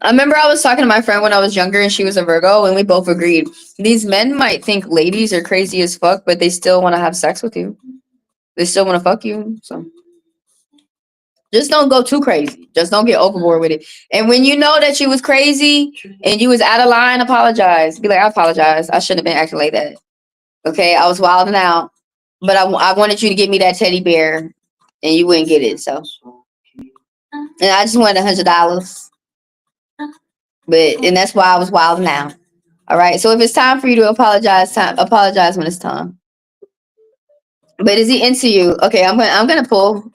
I remember I was talking to my friend when I was younger and she was a Virgo and we both agreed. These men might think ladies are crazy as fuck, but they still want to have sex with you. They still want to fuck you. So just don't go too crazy. Just don't get overboard with it. And when you know that you was crazy and you was out of line, apologize. Be like, I apologize. I shouldn't have been acting like that. Okay, I was wilding out. But I wanted you to give me that teddy bear and you wouldn't get it. So and I just wanted $100. And that's why I was wilding out. All right. So if it's time for you to apologize, apologize when it's time. But is he into you? Okay, I'm gonna pull.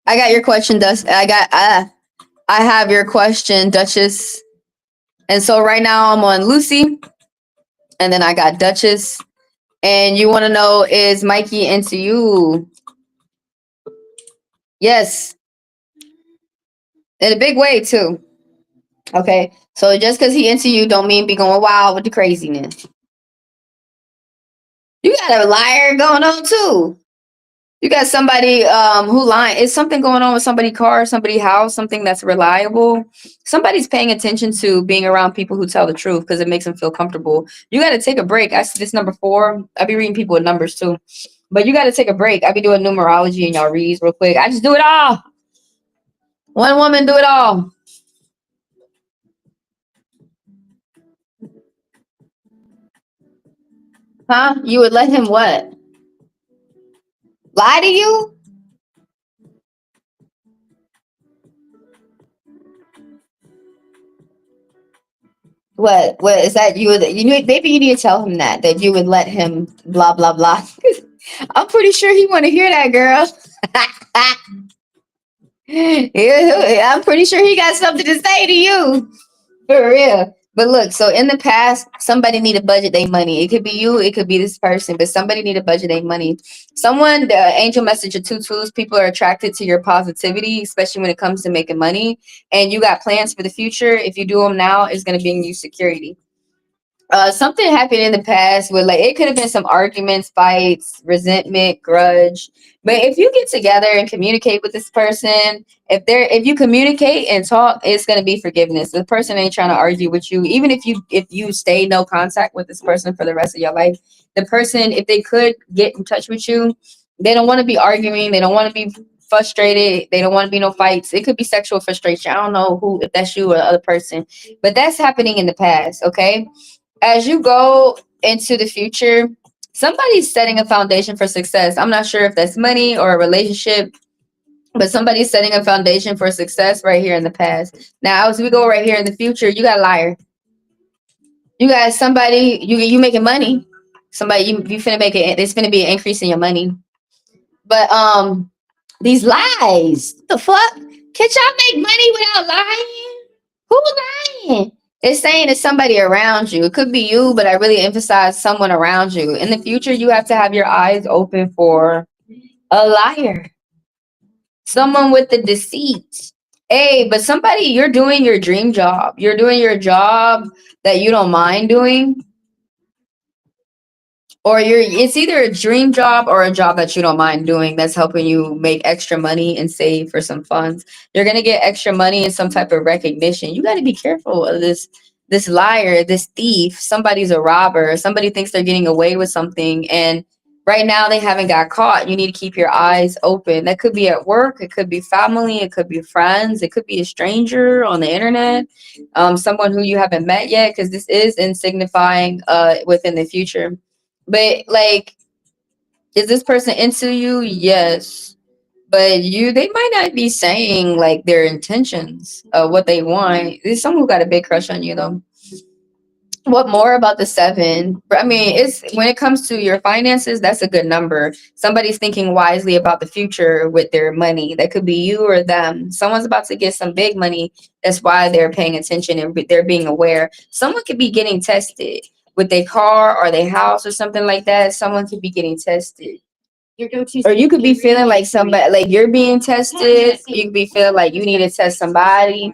I got your question, I have your question, Duchess. And so right now I'm on Lucy, and then I got Duchess. And you want to know, is Mikey into you? Yes, in a big way too. Okay, so just because he into you, don't mean be going wild with the craziness. You got a liar going on too. You got somebody who lying. Is something going on with somebody's car, somebody's house, something that's reliable? Somebody's paying attention to being around people who tell the truth because it makes them feel comfortable. You got to take a break. I see this number 4. I be reading people with numbers too. But you got to take a break. I be doing numerology and y'all reads real quick. I just do it all. One woman do it all. Huh? You would let him what? Lie to you? What is that? Maybe you need to tell him that you would let him blah blah blah. I'm pretty sure he want to hear that, girl. Yeah, I'm pretty sure he got something to say to you. For real. But look, so in the past, somebody need to budget their money. It could be you, it could be this person, but somebody need to budget their money. Someone, the angel message of 2 tools, people are attracted to your positivity, especially when it comes to making money. And you got plans for the future. If you do them now, it's going to bring you security. Something happened in the past where like it could have been some arguments, fights, resentment, grudge. But if you get together and communicate with this person, if you communicate and talk, it's gonna be forgiveness. The person ain't trying to argue with you. Even if you stay no contact with this person for the rest of your life, the person, if they could get in touch with you, they don't want to be arguing, they don't want to be frustrated, they don't want to be no fights. It could be sexual frustration. I don't know who, if that's you or the other person, but that's happening in the past, okay? As you go into the future, somebody's setting a foundation for success. I'm not sure if that's money or a relationship, but somebody's setting a foundation for success right here in the past. Now, as we go right here in the future, you got a liar. You got somebody, you making money. Somebody, you finna make it, there's finna be an increase in your money. But these lies, what the fuck? Can y'all make money without lying? Who lying? It's saying it's somebody around you. It could be you, but I really emphasize someone around you. In the future, you have to have your eyes open for a liar. Someone with the deceit. Hey, but somebody, you're doing your dream job. You're doing your job that you don't mind doing. Or it's either a dream job or a job that you don't mind doing that's helping you make extra money and save for some funds. You're gonna get extra money and some type of recognition. You gotta be careful of this this liar, this thief, somebody's a robber, somebody thinks they're getting away with something, and right now they haven't got caught. You need to keep your eyes open. That could be at work, it could be family, it could be friends, it could be a stranger on the internet, someone who you haven't met yet, because this is in signifying within the future. But like, is this person into you? Yes. But they might not be saying like their intentions of what they want. There's someone who got a big crush on you though. What more about the 7? I mean, it's when it comes to your finances, that's a good number. Somebody's thinking wisely about the future with their money. That could be you or them. Someone's about to get some big money. That's why they're paying attention and they're being aware. Someone could be getting tested with their car or their house or something like that. Someone could be getting tested. Or you could be feeling like somebody, like you're being tested. You could be feeling like you need to test somebody.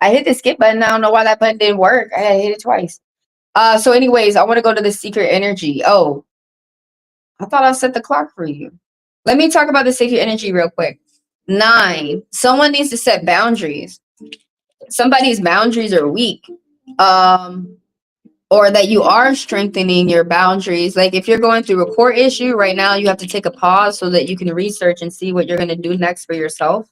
I hit the skip button. I don't know why that button didn't work. I had to hit it twice. So anyways, I want to go to the secret energy. Oh, I thought I set the clock for you. Let me talk about the secret energy real quick. 9. Someone needs to set boundaries. Somebody's boundaries are weak. Or that you are strengthening your boundaries. Like if you're going through a court issue right now, you have to take a pause so that you can research and see what you're going to do next for yourself.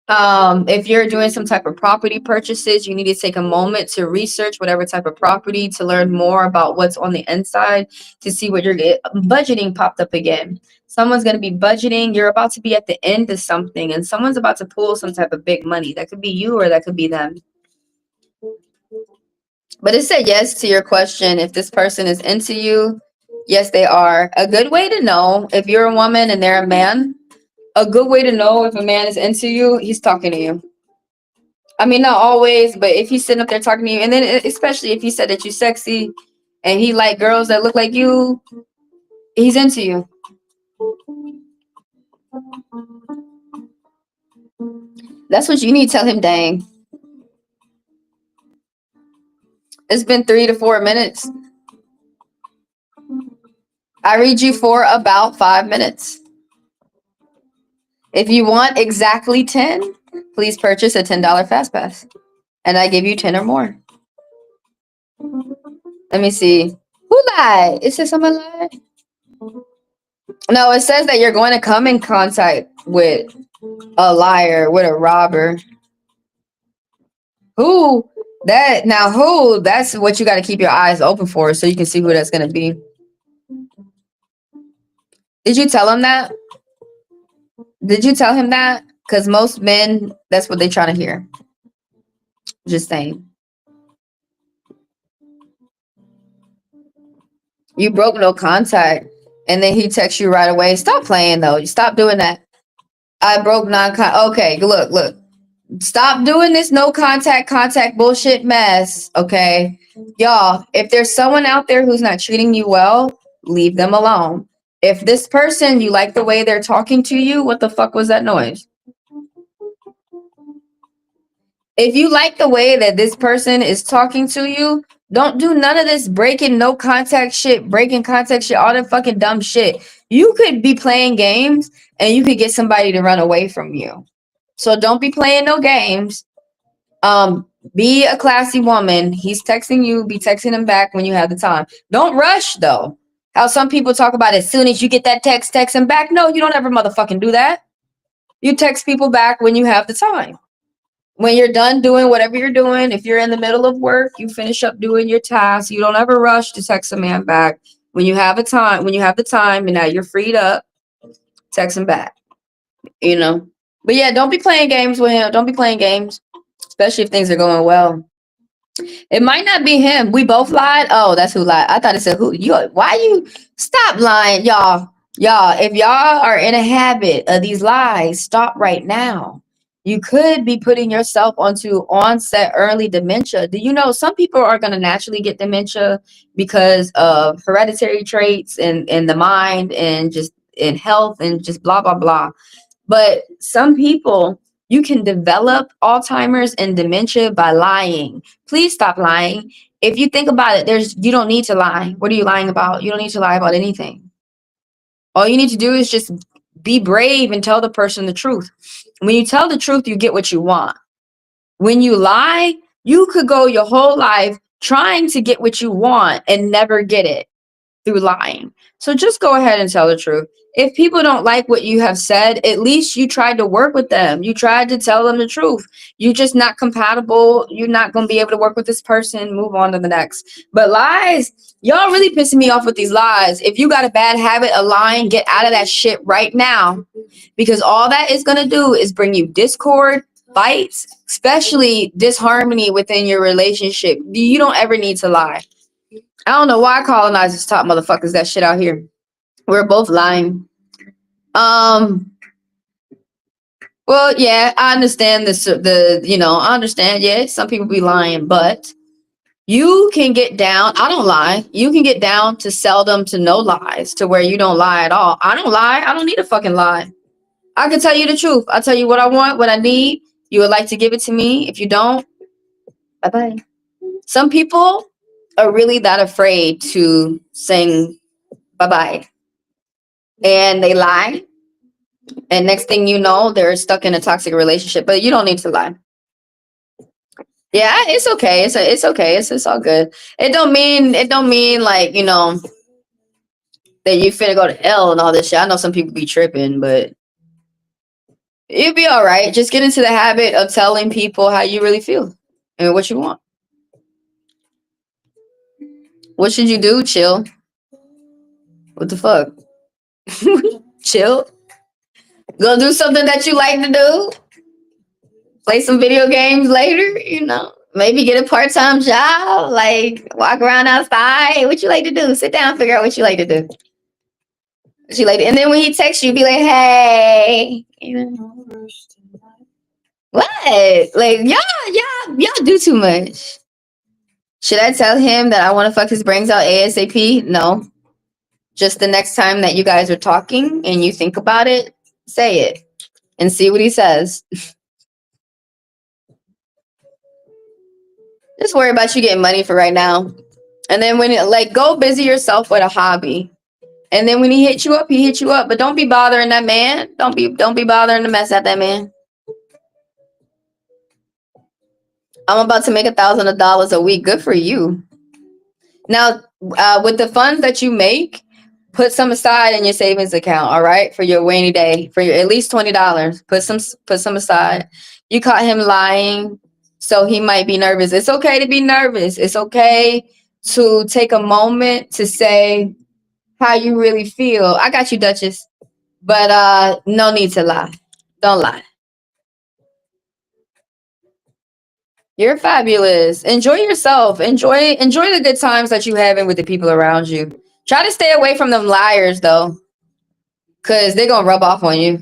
If you're doing some type of property purchases, you need to take a moment to research whatever type of property to learn more about what's on the inside to see what you're budgeting popped up again. Someone's going to be budgeting. You're about to be at the end of something and someone's about to pull some type of big money. That could be you or that could be them. But it said yes to your question. If this person is into you, yes, they are. A good way to know if you're a woman and they're a man, a good way to know if a man is into you, he's talking to you. I mean, not always, but if he's sitting up there talking to you, and then especially if he said that you're sexy and he like girls that look like you, he's into you. That's what you need to tell him, dang. It's been 3 to 4 minutes. I read you for about 5 minutes. If you want exactly 10, please purchase a $10 fast pass. And I give you 10 or more. Let me see. Who lied? It says someone lied? No, it says that you're going to come in contact with a liar, with a robber. Who? That's what you got to keep your eyes open for so you can see who that's going to be. Did you tell him that? Did you tell him that? Because most men, that's what they're trying to hear. Just saying. You broke no contact. And then he texts you right away. Stop playing, though. Stop doing that. I broke non-contact. Okay, look. Stop doing this no contact bullshit mess, okay? Y'all, if there's someone out there who's not treating you well, leave them alone. If this person, you like the way they're talking to you, what the fuck was that noise? If you like the way that this person is talking to you, don't do none of this breaking contact shit, all that fucking dumb shit. You could be playing games and you could get somebody to run away from you. So don't be playing no games. Be a classy woman. He's texting you, be texting him back when you have the time. Don't rush though. How some people talk about as soon as you get that text him back. No, you don't ever motherfucking do that. You text people back when you have the time. When you're done doing whatever you're doing, if you're in the middle of work, you finish up doing your tasks. You don't ever rush to text a man back. When you have the time and now you're freed up, text him back. You know. But yeah, don't be playing games with him. Don't be playing games, especially if things are going well. It might not be him. We both lied. Oh, that's who lied. I thought it said who. Why you stop lying, y'all? Y'all, if y'all are in a habit of these lies, stop right now. You could be putting yourself onto onset early dementia. Do you know some people are going to naturally get dementia because of hereditary traits in the mind and just in health and just blah, blah, blah. But some people, you can develop Alzheimer's and dementia by lying. Please stop lying. If you think about it, you don't need to lie. What are you lying about? You don't need to lie about anything. All you need to do is just be brave and tell the person the truth. When you tell the truth, you get what you want. When you lie, you could go your whole life trying to get what you want and never get it through lying. So just go ahead and tell the truth. If people don't like what you have said, at least you tried to work with them. You tried to tell them the truth. You're just not compatible. You're not going to be able to work with this person. Move on to the next. But lies, y'all really pissing me off with these lies. If you got a bad habit of lying, get out of that shit right now. Because all that is going to do is bring you discord, fights, especially disharmony within your relationship. You don't ever need to lie. I don't know why colonizers taught motherfuckers that shit out here. We're both lying. Well, yeah, I understand this. I understand. Yeah, some people be lying, but you can get down. I don't lie. You can get down to seldom to no lies, to where you don't lie at all. I don't lie. I don't need a fucking lie. I can tell you the truth. I tell you what I want, what I need. You would like to give it to me. If you don't, bye bye. Some people are really that afraid to sing bye bye. And they lie, and next thing you know, they're stuck in a toxic relationship. But you don't need to lie. Yeah, it's okay. It's okay. It's all good. It don't mean like, that you finna go to hell and all this shit. I know some people be tripping, but you'll be all right. Just get into the habit of telling people how you really feel and what you want. What should you do? Chill. What the fuck? Chill. Go do something that you like to do. Play some video games later, maybe get a part-time job, like walk around outside. What you like to do? Sit down, figure out what you like to do. And then when he texts you, be like, hey, what? Like, y'all do too much. Should I tell him that I want to fuck his brains out ASAP? No. Just the next time that you guys are talking and you think about it, say it and see what he says. Just worry about you getting money for right now. And then go busy yourself with a hobby. And then when he hits you up, he hits you up. But don't be bothering that man. Don't be bothering to mess at that man. I'm about to make $1,000 a week. Good for you. Now, with the funds that you make, put some aside in your savings account, all right? For your rainy day, for your at least $20. Put some aside. You caught him lying, so he might be nervous. It's okay to be nervous. It's okay to take a moment to say how you really feel. I got you, Duchess. But no need to lie. Don't lie. You're fabulous. Enjoy yourself. Enjoy the good times that you having with the people around you. Try to stay away from them liars though, because they're gonna rub off on you.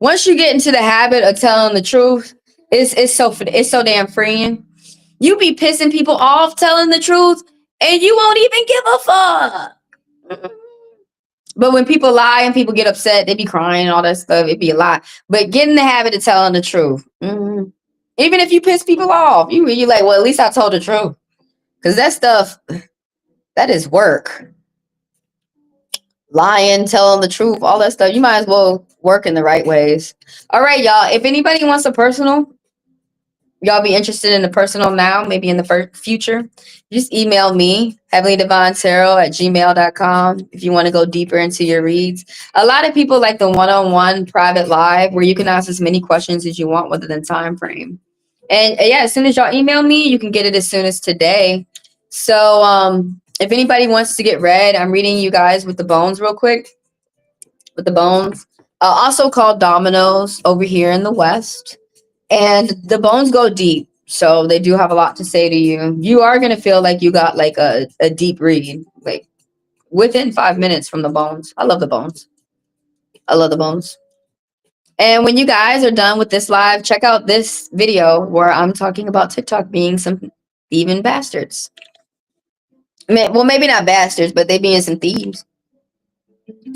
Once you get into the habit of telling the truth, it's so damn freeing. You be pissing people off telling the truth, and you won't even give a fuck. But when people lie and people get upset, they be crying and all that stuff. It'd be a lie. But get in the habit of telling the truth. Mm-hmm. Even if you piss people off, you like, well, at least I told the truth. Because that stuff, that is work. Lying, telling the truth, all that stuff. You might as well work in the right ways. All right, y'all. If anybody wants a personal, y'all be interested in the personal now, maybe in the future, just email me, HeavenlyDivineTaro@gmail.com, if you want to go deeper into your reads. A lot of people like the one-on-one private live where you can ask as many questions as you want within the time frame. And yeah, as soon as y'all email me, you can get it as soon as today. So if anybody wants to get read, I'm reading you guys with the bones real quick. With the bones. Also called Dominoes over here in the West. And the bones go deep. So they do have a lot to say to you. You are going to feel like you got like a deep read. Like within 5 minutes from the bones. I love the bones. I love the bones. And when you guys are done with this live, check out this video where I'm talking about TikTok being some thieving bastards. Well, maybe not bastards, but they being some thieves.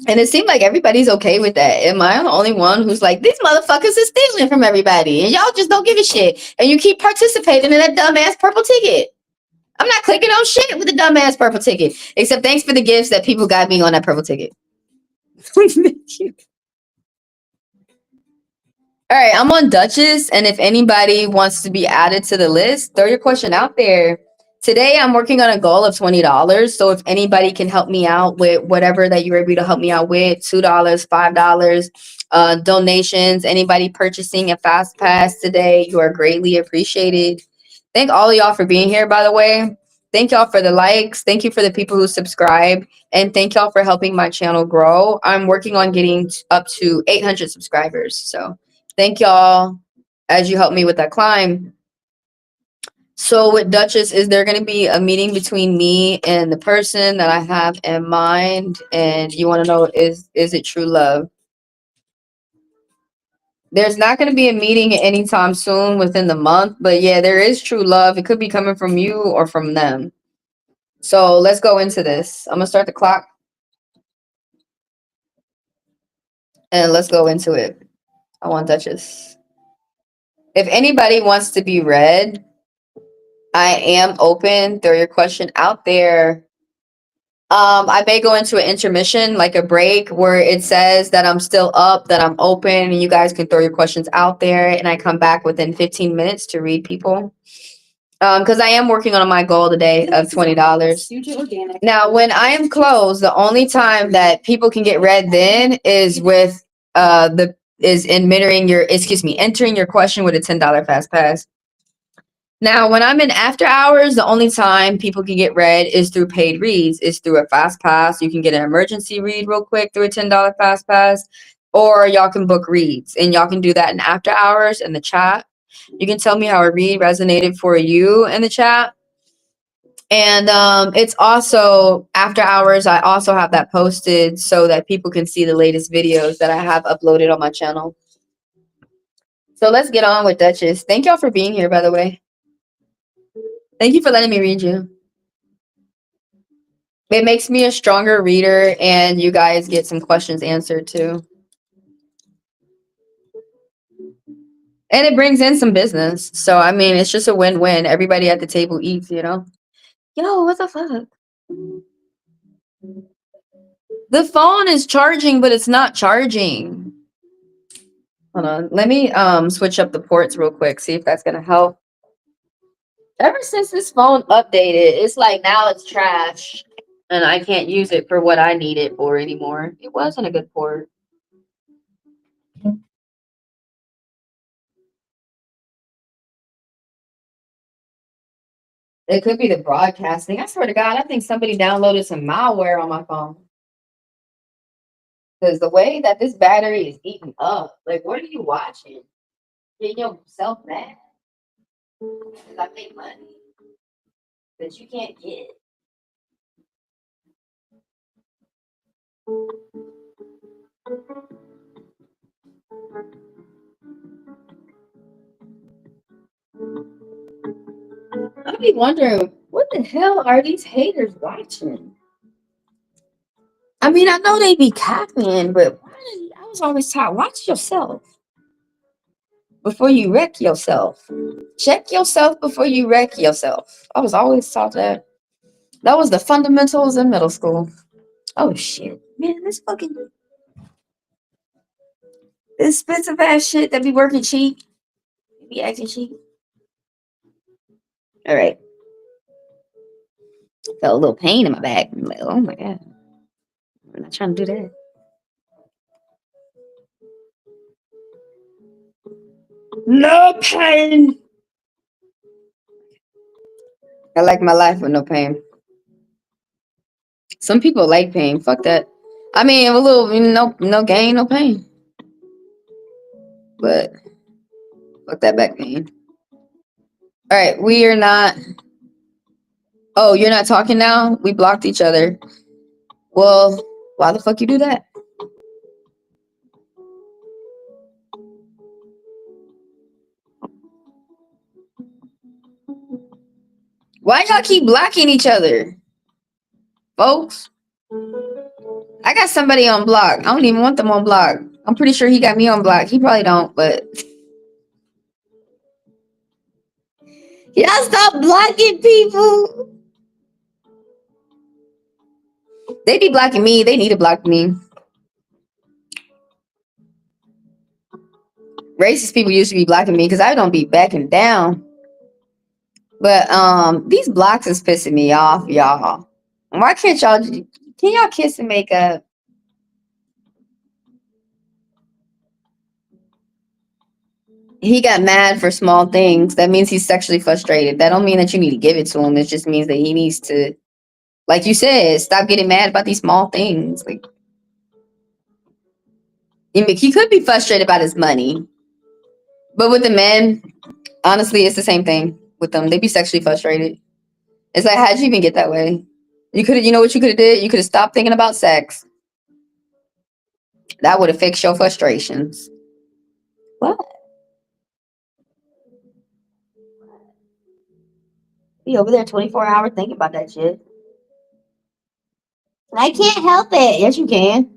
And it seemed like everybody's okay with that. Am I the only one who's like, these motherfuckers are stealing from everybody and y'all just don't give a shit and you keep participating in that dumbass purple ticket? I'm not clicking on shit with the dumbass purple ticket, except thanks for the gifts that people got me on that purple ticket. All right, I'm on Duchess, and if anybody wants to be added to the list, throw your question out there. Today, I'm working on a goal of $20. So if anybody can help me out with whatever that you're able to help me out with, $2, $5, donations, anybody purchasing a fast pass today, you are greatly appreciated. Thank all of y'all for being here, by the way. Thank y'all for the likes. Thank you for the people who subscribe. And thank y'all for helping my channel grow. I'm working on getting up to 800 subscribers. So thank y'all as you help me with that climb. So with Duchess, is there going to be a meeting between me and the person that I have in mind? And you want to know, is it true love? There's not going to be a meeting anytime soon within the month. But yeah, there is true love. It could be coming from you or from them. So let's go into this. I'm going to start the clock. And let's go into it. I want Duchess. If anybody wants to be read, I am open. Throw your question out there. I may go into an intermission, like a break, where it says that I'm still up, that I'm open, and you guys can throw your questions out there, and I come back within 15 minutes to read people. Because I am working on my goal today of $20. Now, when I am closed, the only time that people can get read then is with entering your question with a $10 fast pass. Now, when I'm in after hours, the only time people can get read is through paid reads, is through a fast pass. You can get an emergency read real quick through a $10 fast pass, or y'all can book reads, and y'all can do that in after hours in the chat. You can tell me how a read resonated for you in the chat. And it's also after hours. I also have that posted so that people can see the latest videos that I have uploaded on my channel. So let's get on with Duchess. Thank y'all for being here, by the way. Thank you for letting me read you. It makes me a stronger reader, and you guys get some questions answered too. And it brings in some business. So, I mean, it's just a win-win. Everybody at the table eats, you know? Yo, what the fuck? The phone is charging, but it's not charging. Hold on. Let me switch up the ports real quick, see if that's going to help. Ever since this phone updated, it's like now it's trash. And I can't use it for what I need it for anymore. It wasn't a good port. It could be the broadcasting. I swear to God, I think somebody downloaded some malware on my phone. Because the way that this battery is eating up, like, what are you watching? Getting yourself mad? Because I make money that you can't get. I be wondering, what the hell are these haters watching? I mean, I know they be capping, but I was always taught, watch yourself before you wreck yourself. Check yourself before you wreck yourself. I was always taught that. That was the fundamentals in middle school. Oh shit, man, this expensive ass shit that be working cheap, be acting cheap. All right, felt a little pain in my back. I'm like, oh my god, I'm not trying to do that. No pain. I like my life with no pain. Some people like pain. Fuck that. I mean, a little, no gain, no pain. But fuck that back pain. All right, we are not. Oh, you're not talking now? We blocked each other. Well, why the fuck you do that? Why y'all keep blocking each other? Folks, I got somebody on block. I don't even want them on block. I'm pretty sure he got me on block. He probably don't, but y'all stop blocking people. They be blocking me. They need to block me. racist people usually be blocking me because I don't be backing down. But these blocks is pissing me off, y'all. Why can't y'all? Can y'all kiss and make up? He got mad for small things. That means he's sexually frustrated. That don't mean that you need to give it to him. It just means that he needs to, like you said, stop getting mad about these small things. Like he could be frustrated about his money, but with the men, honestly, it's the same thing with them. They be sexually frustrated. It's like, how'd you even get that way? You could have, you know what you could have did? You could have stopped thinking about sex. That would have fixed your frustrations. What? Be over there 24 hours thinking about that shit. I can't help it. Yes, you can.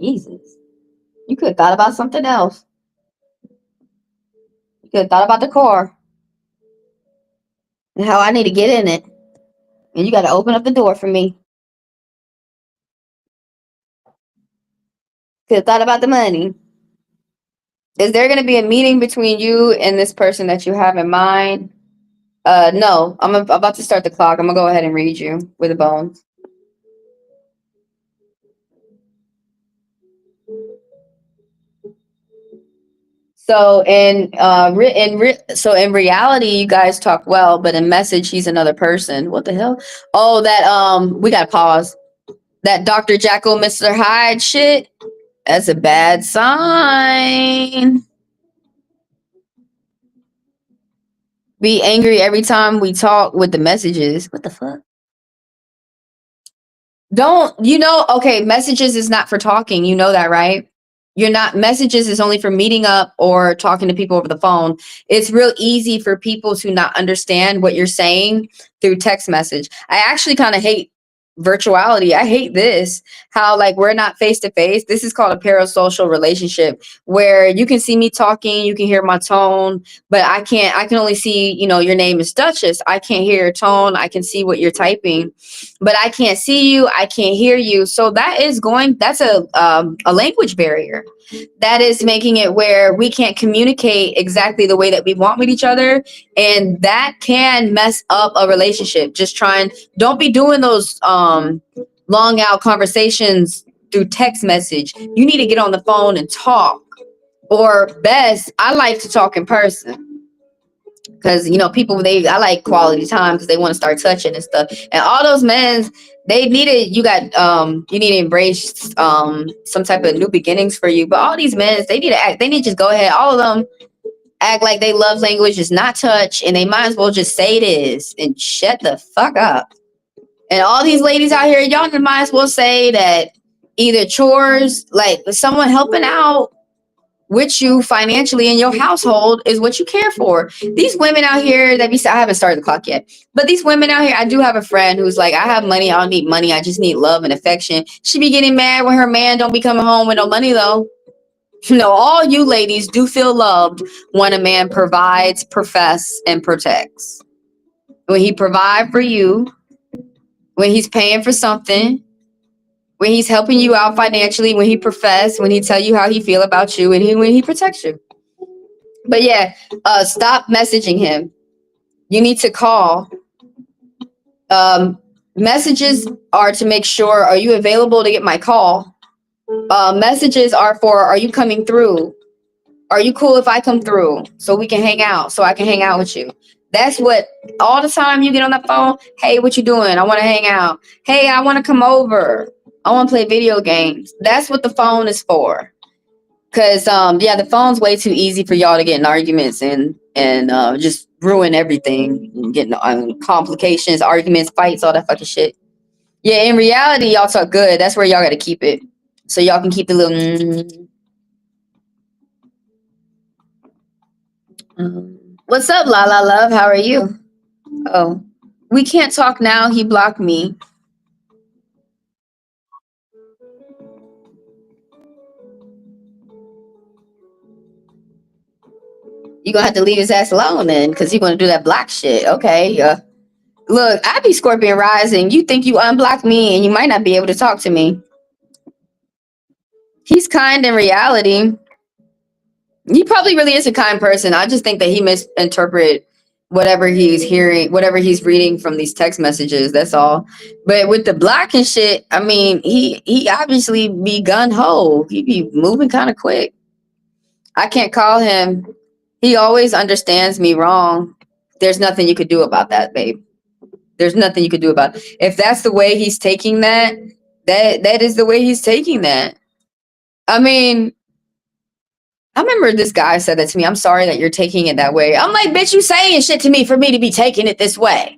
Jesus. You could have thought about something else. You could have thought about the car and how I need to get in it. And you got to open up the door for me. Could have thought about the money. Is there going to be a meeting between you and this person that you have in mind? No. I'm about to start the clock. I'm going to go ahead and read you with the bones. So in reality, you guys talk well, but in message, he's another person. What the hell? Oh, that we got to pause. That Dr. Jekyll, Mr. Hyde shit. That's a bad sign. Be angry every time we talk with the messages. What the fuck? Okay, messages is not for talking. You know that, right? You're not, messages is only for meeting up or talking to people over the phone. It's real easy for people to not understand what you're saying through text message. I actually kind of hate virtuality. I hate this, how like we're not face to face. This is called a parasocial relationship where you can see me talking, you can hear my tone, but I can only see, your name is Duchess. I can't hear your tone. I can see what you're typing, but I can't see you. I can't hear you. So that's a language barrier. That is making it where we can't communicate exactly the way that we want with each other. And that can mess up a relationship. Don't be doing those long out conversations through text message. You need to get on the phone and talk. Or best, I like to talk in person. Because I like quality time because they want to start touching and stuff. And all those men, you need to embrace some type of new beginnings for you. But all these men, they need to just go ahead, all of them act like they love language is not touch, and they might as well just say it is and shut the fuck up. And all these ladies out here, y'all might as well say that either chores, like someone helping out with you financially in your household is what you care for. These women out here I haven't started the clock yet, but these women out here, I do have a friend who's like, I have money, I don't need money, I just need love and affection. She be getting mad when her man don't be coming home with no money though. All you ladies do feel loved when a man provides, profess, and protects. When he provide for you, when he's paying for something, when he's helping you out financially, when he profess, when he tell you how he feel about you, and when he protects you. But yeah, stop messaging him. You need to call. Messages are to make sure, are you available to get my call? Messages are for, are you coming through? Are you cool if I come through so we can hang out, so I can hang out with you? That's what, all the time you get on the phone, hey, what you doing? I want to hang out. Hey, I want to come over. I want to play video games. That's what the phone is for. Because, the phone's way too easy for y'all to get in arguments and just ruin everything. Getting complications, arguments, fights, all that fucking shit. Yeah, in reality, y'all talk good. That's where y'all got to keep it. So y'all can keep the little... What's up, La La Love? How are you? Oh, we can't talk now. He blocked me. You gonna have to leave his ass alone then, because he gonna do that block shit. Okay. Look, I be Scorpion rising. You think you unblock me, and you might not be able to talk to me. He's kind in reality. He probably really is a kind person. I just think that he misinterpret whatever he's hearing, whatever he's reading from these text messages. That's all. But with the block and shit, I mean, he obviously be gun ho. He be moving kind of quick. I can't call him. He always understands me wrong. There's nothing you could do about that, babe. There's nothing you could do about it. If that's the way he's taking that, that is the way he's taking that. I mean, I remember this guy said that to me. I'm sorry that you're taking it that way. I'm like, bitch, you saying shit to me for me to be taking it this way.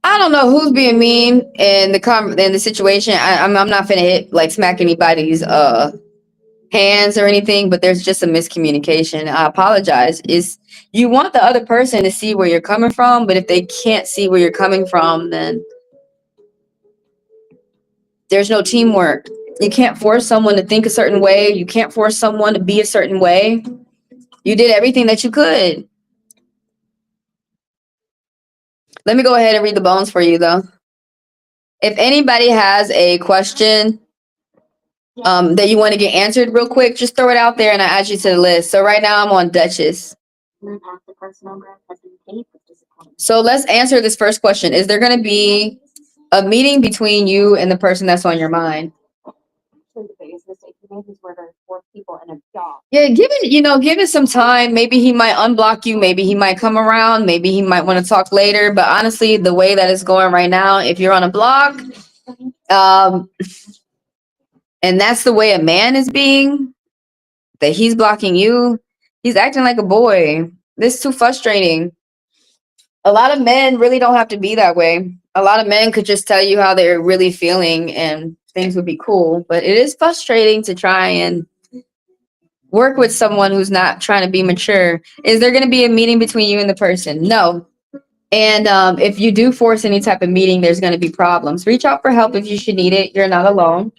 I don't know who's being mean in the situation. I'm not finna hit like smack anybody's hands or anything, but there's just a miscommunication. I apologize. Is you want the other person to see where you're coming from, but if they can't see where you're coming from, then there's no teamwork. You can't force someone to think a certain way. You can't force someone to be a certain way. You did everything that you could. Let me go ahead and read the bones for you, though. If anybody has a question that you want to get answered real quick, just throw it out there and I add you to the list. So right now I'm on Duchess. So let's answer this first question. Is there going to be a meeting between you and the person that's on your mind? Yeah, give it some time. Maybe he might unblock you. Maybe he might come around. Maybe he might want to talk later. But honestly, the way that it's going right now, if you're on a block, and that's the way a man is being, that he's blocking you, he's acting like a boy. This is too frustrating. A lot of men really don't have to be that way. A lot of men could just tell you how they're really feeling and things would be cool. But it is frustrating to try and work with someone who's not trying to be mature. Is there going to be a meeting between you and the person? No. And if you do force any type of meeting, there's going to be problems. Reach out for help if you should need it. You're not alone.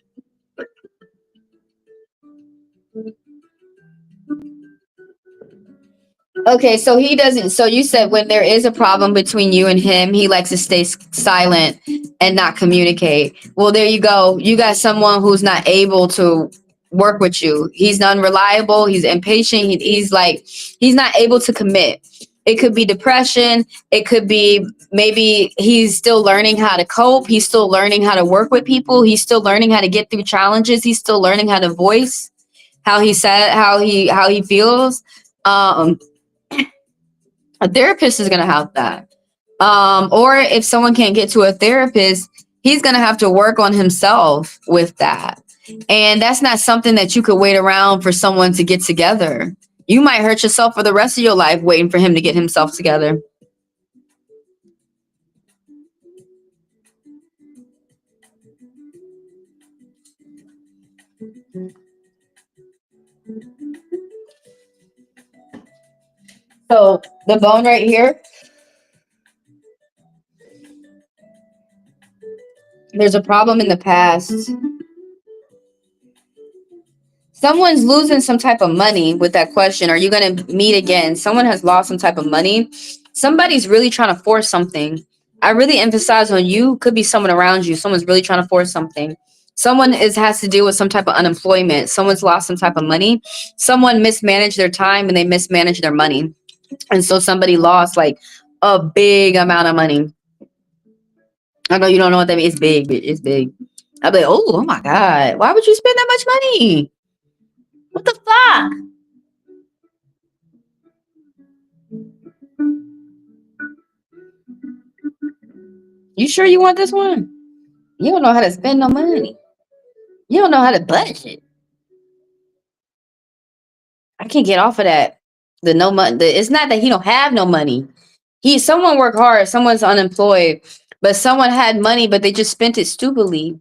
Okay, so he doesn't. So you said when there is a problem between you and him, he likes to stay silent and not communicate. Well, there you go. You got someone who's not able to work with you. He's unreliable. He's impatient. He's not able to commit. It could be depression. It could be maybe he's still learning how to cope. He's still learning how to work with people. He's still learning how to get through challenges. He's still learning how to voice how he feels. A therapist is going to have that. Or if someone can't get to a therapist, he's going to have to work on himself with that. And that's not something that you could wait around for someone to get together. You might hurt yourself for the rest of your life waiting for him to get himself together. So the bone right here, there's a problem in the past. Someone's losing some type of money with that question. Are you going to meet again? Someone has lost some type of money. Somebody's really trying to force something. I really emphasize on you. Could be someone around you. Someone's really trying to force something. Someone has to deal with some type of unemployment. Someone's lost some type of money. Someone mismanaged their time and they mismanaged their money. And so somebody lost like a big amount of money. I know you don't know what that means. It's big, but it's big. I'd be like, oh my God. Why would you spend that much money? What the fuck? You sure you want this one? You don't know how to spend no money. You don't know how to budget. I can't get off of that. The no money. It's not that he don't have no money. Someone worked hard. Someone's unemployed, but someone had money, but they just spent it stupidly.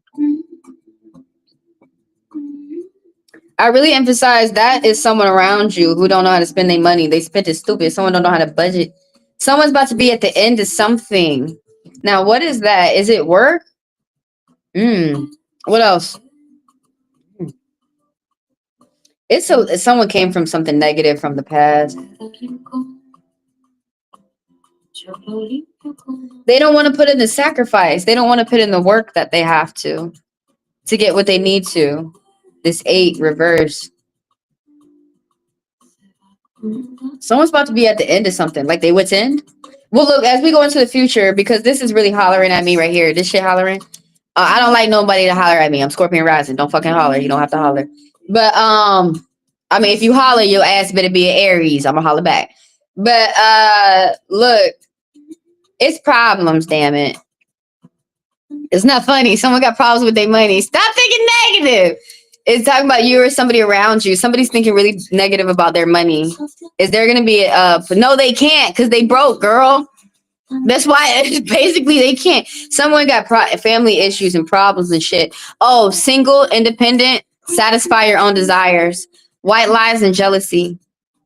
I really emphasize that is someone around you who don't know how to spend their money. They spent it stupid. Someone don't know how to budget. Someone's about to be at the end of something. Now, what is that? Is it work? What else? Someone came from something negative from the past. They don't want to put in the sacrifice. They don't want to put in the work that they have to. to get what they need to. This 8 reverse. Someone's about to be at the end of something, like they what's end. Well, look, as we go into the future, because this is really hollering at me right here. This shit hollering. I don't like nobody to holler at me. I'm Scorpion rising. Don't fucking holler. You don't have to holler. But I mean, if you holler, your ass better be an Aries. I'm gonna holler back. But look, it's problems. Damn it. It's not funny. Someone got problems with their money. Stop thinking negative. It's talking about you or somebody around you. Somebody's thinking really negative about their money. Is there gonna be no, they can't because they broke, girl. That's why basically they can't. Someone got family issues and problems and shit. Oh, single, independent, satisfy your own desires. White lies and jealousy.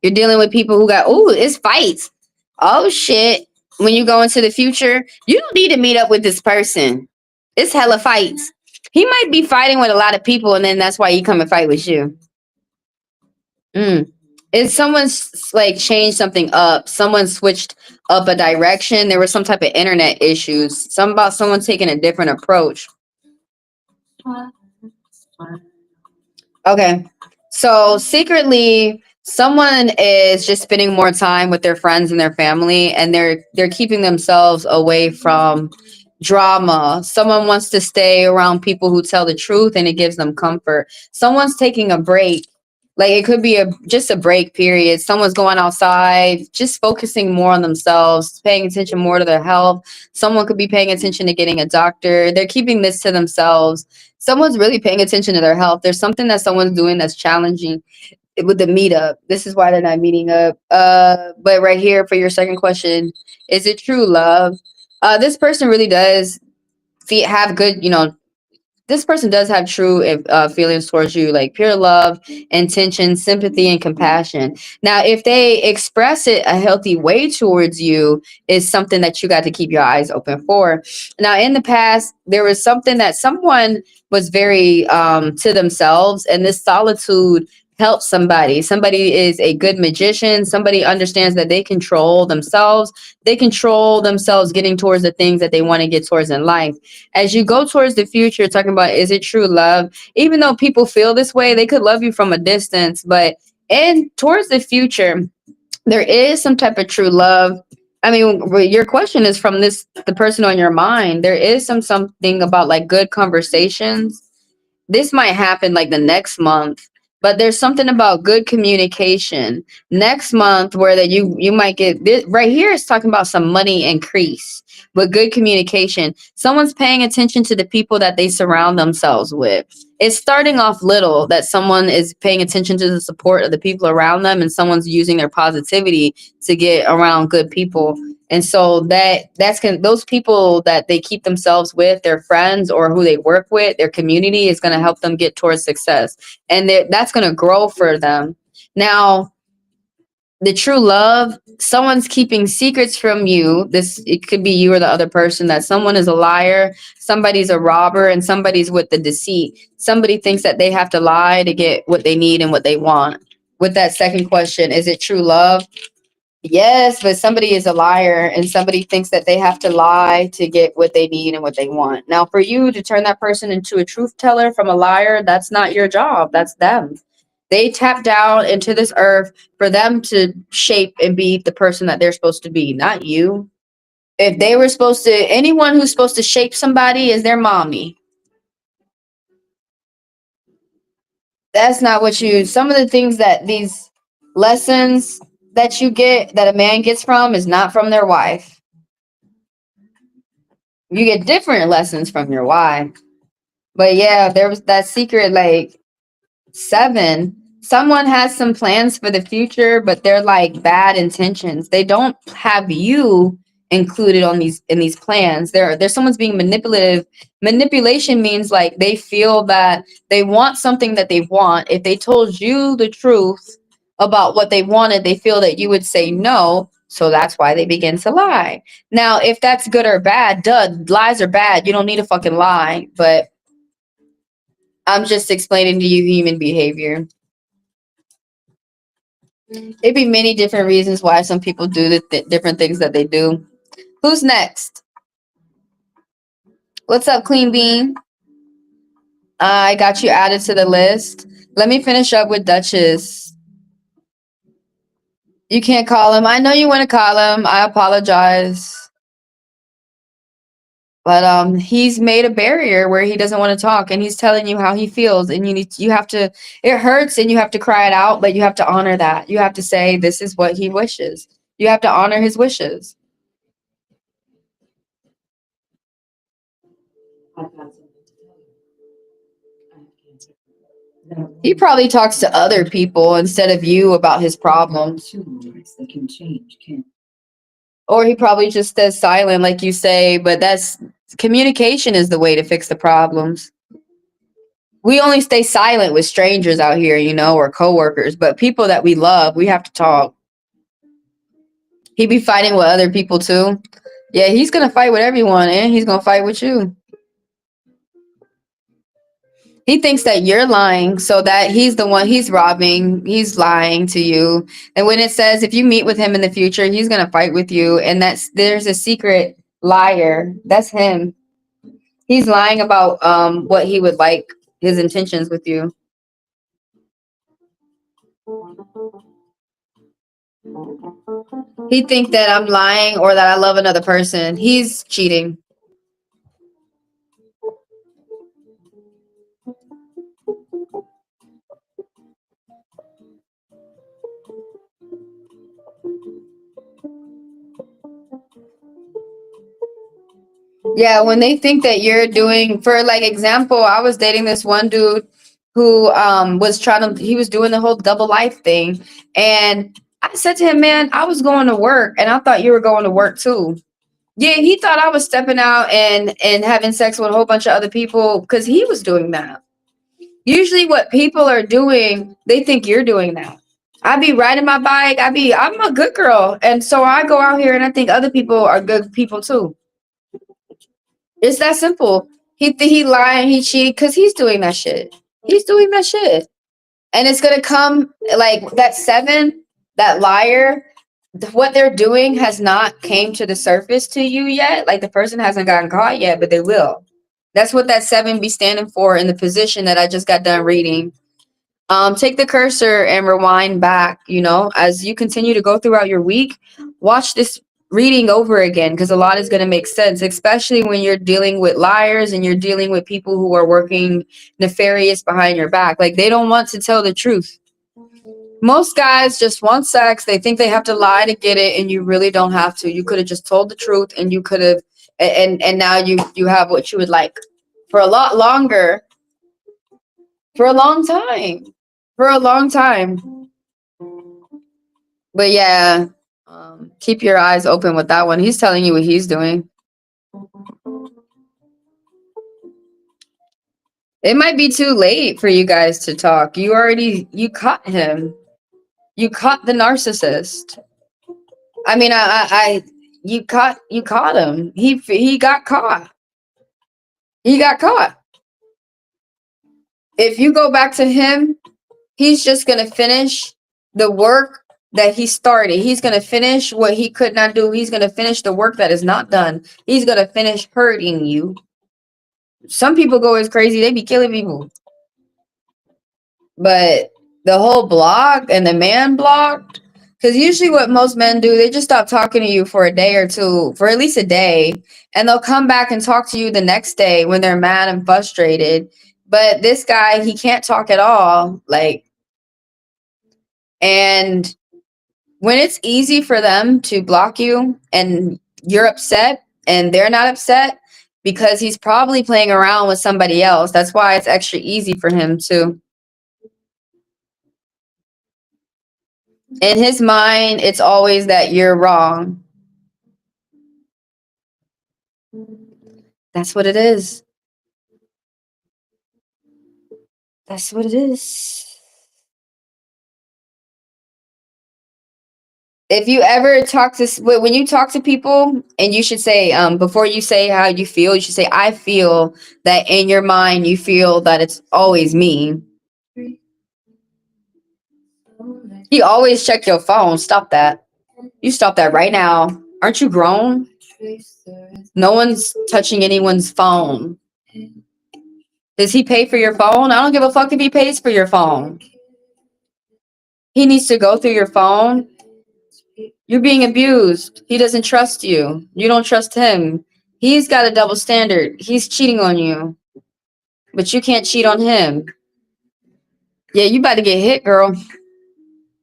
You're dealing with people who got, ooh, it's fights. Oh shit. When you go into the future, you don't need to meet up with this person. It's hella fights. He might be fighting with a lot of people, and then that's why he come and fight with you. If someone's like changed something up, someone switched up a direction, there was some type of internet issues, some about someone taking a different approach. Okay. So secretly, someone is just spending more time with their friends and their family, and they're keeping themselves away from drama. Someone wants to stay around people who tell the truth, and it gives them comfort. Someone's taking a break. Like it could be just a break period. Someone's going outside, just focusing more on themselves, paying attention more to their health. Someone could be paying attention to getting a doctor. They're keeping this to themselves. Someone's really paying attention to their health. There's something that someone's doing that's challenging with the meetup. This is why they're not meeting up. But right here for your second question, is it true love? This person really does have good, this person does have true feelings towards you, like pure love, intention, sympathy, and compassion. Now, if they express it a healthy way towards you, is something that you got to keep your eyes open for. Now, in the past, there was something that someone was very to themselves, and this solitude helps somebody. Somebody is a good magician. Somebody understands that they control themselves. They control themselves getting towards the things that they want to get towards in life. As you go towards the future, talking about is it true love? Even though people feel this way, they could love you from a distance, but towards the future, there is some type of true love. I mean, your question is from the person on your mind. There is something about like good conversations. This might happen like the next month, but there's something about good communication next month where that you might get this right here is talking about some money increase with good communication. Someone's paying attention to the people that they surround themselves with. It's starting off little that someone is paying attention to the support of the people around them, and someone's using their positivity to get around good people. And so those people that they keep themselves with, their friends or who they work with, their community is going to help them get towards success. And that's going to grow for them. Now, the true love, someone's keeping secrets from you. It could be you or the other person, that someone is a liar, somebody's a robber, and somebody's with the deceit. Somebody thinks that they have to lie to get what they need and what they want. With that second question, is it true love? Yes, but somebody is a liar, and somebody thinks that they have to lie to get what they need and what they want. Now, for you to turn that person into a truth teller from a liar, that's not your job. That's them. They tapped down into this earth for them to shape and be the person that they're supposed to be, not you. If they were supposed to, anyone who's supposed to shape somebody is their mommy. That's not what some of the things that these lessons that you get, that a man gets from, is not from their wife. You get different lessons from your wife. But yeah, there was that secret, like 7. Someone has some plans for the future, but they're like bad intentions. They don't have you included in these plans. There's someone's being manipulative. Manipulation means like they feel that they want something that they want. If they told you the truth about what they wanted, they feel that you would say no. So that's why they begin to lie. Now, if that's good or bad, lies are bad. You don't need to fucking lie. But I'm just explaining to you human behavior. It'd be many different reasons why some people do the different things that they do. Who's next? What's up, Clean Bean? I got you added to the list. Let me finish up with Duchess. You can't call him. I know you want to call him. I apologize. But he's made a barrier where he doesn't want to talk, and he's telling you how he feels, and you have to, it hurts and you have to cry it out, but you have to honor that. You have to say this is what he wishes. You have to honor his wishes. He probably talks to other people instead of you about his problems. They can change, can't. Or he probably just stays silent, like you say, but that's communication is the way to fix the problems. We only stay silent with strangers out here, you know, or coworkers, but people that we love, we have to talk. He be fighting with other people too. Yeah, he's gonna fight with everyone, and he's gonna fight with you. He thinks that you're lying, so that he's the one he's robbing. He's lying to you. And when it says if you meet with him in the future, he's gonna fight with you, and that's there's a secret liar. That's him. He's lying about what he would like, his intentions with you. He think that I'm lying or that I love another person. He's cheating. Yeah, when they think that you're doing, for like example, I was dating this one dude who was trying to, he was doing the whole double life thing. And I said to him, man, I was going to work and I thought you were going to work too. Yeah, he thought I was stepping out and having sex with a whole bunch of other people because he was doing that. Usually what people are doing, they think you're doing that. I be riding my bike. I'm a good girl. And so I go out here and I think other people are good people too. It's that simple. He lying, he cheated because he's doing that shit. He's doing that shit. And it's gonna come like that seven, that liar, what they're doing has not came to the surface to you yet. Like the person hasn't gotten caught yet, but they will. That's what that seven be standing for in the position that I just got done reading. Take the cursor and rewind back, you know, as you continue to go throughout your week, watch this reading over again because a lot is going to make sense, especially when you're dealing with liars and you're dealing with people who are working nefarious behind your back. Like they don't want to tell the truth. Most guys just want sex. They think they have to lie to get it, and you really don't have to. You could have just told the truth, and you could have, and now you have what you would like for a lot longer, for a long time, for a long time. But yeah, keep your eyes open with that one. He's telling you what he's doing. It might be too late for you guys to talk. You caught him. You caught the narcissist. I mean, you caught him. He got caught. He got caught. If you go back to him, he's just gonna finish the work that he started. He's gonna finish what he could not do. He's gonna finish the work that is not done. He's gonna finish hurting you. Some people go as crazy, they be killing people. But the whole block and the man blocked, because usually what most men do, they just stop talking to you for a day or two, for at least a day, and they'll come back and talk to you the next day when they're mad and frustrated. But this guy, he can't talk at all. Like, and when it's easy for them to block you and you're upset and they're not upset because he's probably playing around with somebody else. That's why it's extra easy for him to. In his mind, it's always that you're wrong. That's what it is. That's what it is. If you ever talk to, when you talk to people, and you should say, before you say how you feel, you should say, I feel that in your mind, you feel that it's always me. You always check your phone. Stop that. You stop that right now. Aren't you grown? No one's touching anyone's phone. Does he pay for your phone? I don't give a fuck if he pays for your phone. He needs to go through your phone. You're being abused. He doesn't trust you. You don't trust him. He's got a double standard. He's cheating on you. But you can't cheat on him. Yeah, you about to get hit, girl.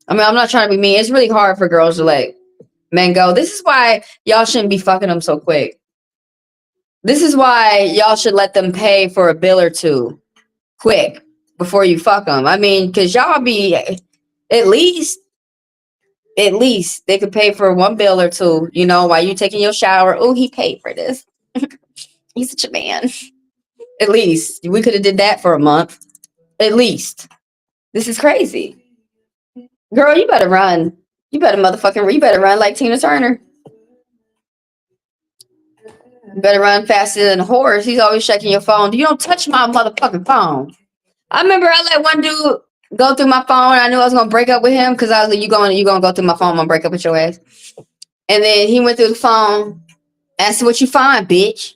I mean, I'm not trying to be mean. It's really hard for girls to let men go. This is why y'all shouldn't be fucking them so quick. This is why y'all should let them pay for a bill or two quick before you fuck them. I mean, because y'all be at least they could pay for one bill or two, you know, while you taking your shower. Oh, he paid for this. He's such a man. At least we could have did that for a month. At least. This is crazy. Girl, you better run. You better run like Tina Turner. You better run faster than a horse. He's always checking your phone. You don't touch my motherfucking phone. I remember I let one dude go through my phone. I knew I was gonna break up with him because I was like, you gonna go through my phone, I'm gonna break up with your ass. And then he went through the phone, asked what you find, bitch.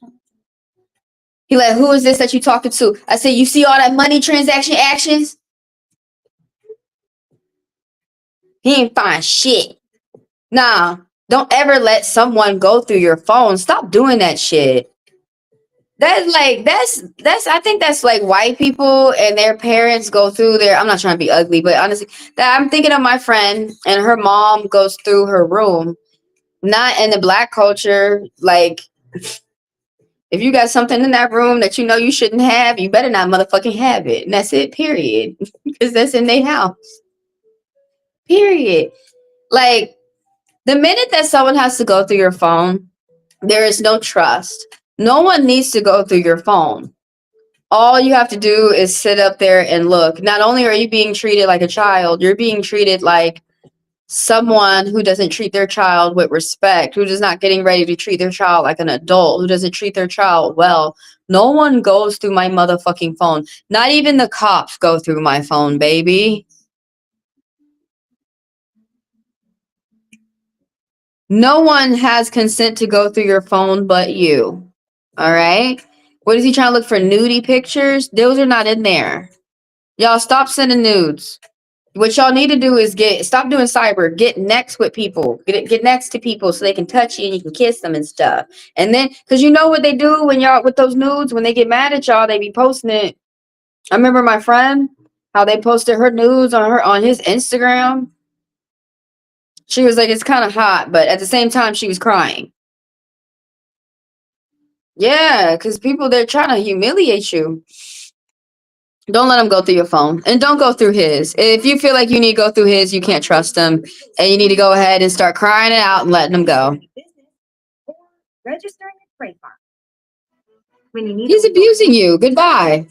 He like, who is this that you talking to? I said, you see all that money transaction actions? He ain't find shit. Nah, don't ever let someone go through your phone. Stop doing that shit. That's I think that's like white people and their parents go through their, I'm not trying to be ugly, but honestly, that I'm thinking of my friend and her mom goes through her room. Not in the black culture, like if you got something in that room that you know you shouldn't have, you better not motherfucking have it. And that's it, period. Because that's in their house. Period. Like, the minute that someone has to go through your phone, there is no trust. No one needs to go through your phone. All you have to do is sit up there and look. Not only are you being treated like a child, you're being treated like someone who doesn't treat their child with respect, who is not getting ready to treat their child like an adult, who doesn't treat their child well. No one goes through my motherfucking phone. Not even the cops go through my phone, baby. No one has consent to go through your phone but you. All right? What is he trying to look for? Nudie pictures? Those are not in there. Y'all stop sending nudes. What y'all need to do is stop doing cyber. Get next with people. Get next to people so they can touch you and you can kiss them and stuff. And then, because you know what they do when y'all with those nudes, when they get mad at y'all, they be posting it. I remember my friend, how they posted her nudes on his Instagram. She was like, it's kind of hot, but at the same time, she was crying. Yeah, because people, they're trying to humiliate you. Don't let him go through your phone. And don't go through his. If you feel like you need to go through his, you can't trust him. And you need to go ahead and start crying it out and letting him go. He's abusing you. Goodbye.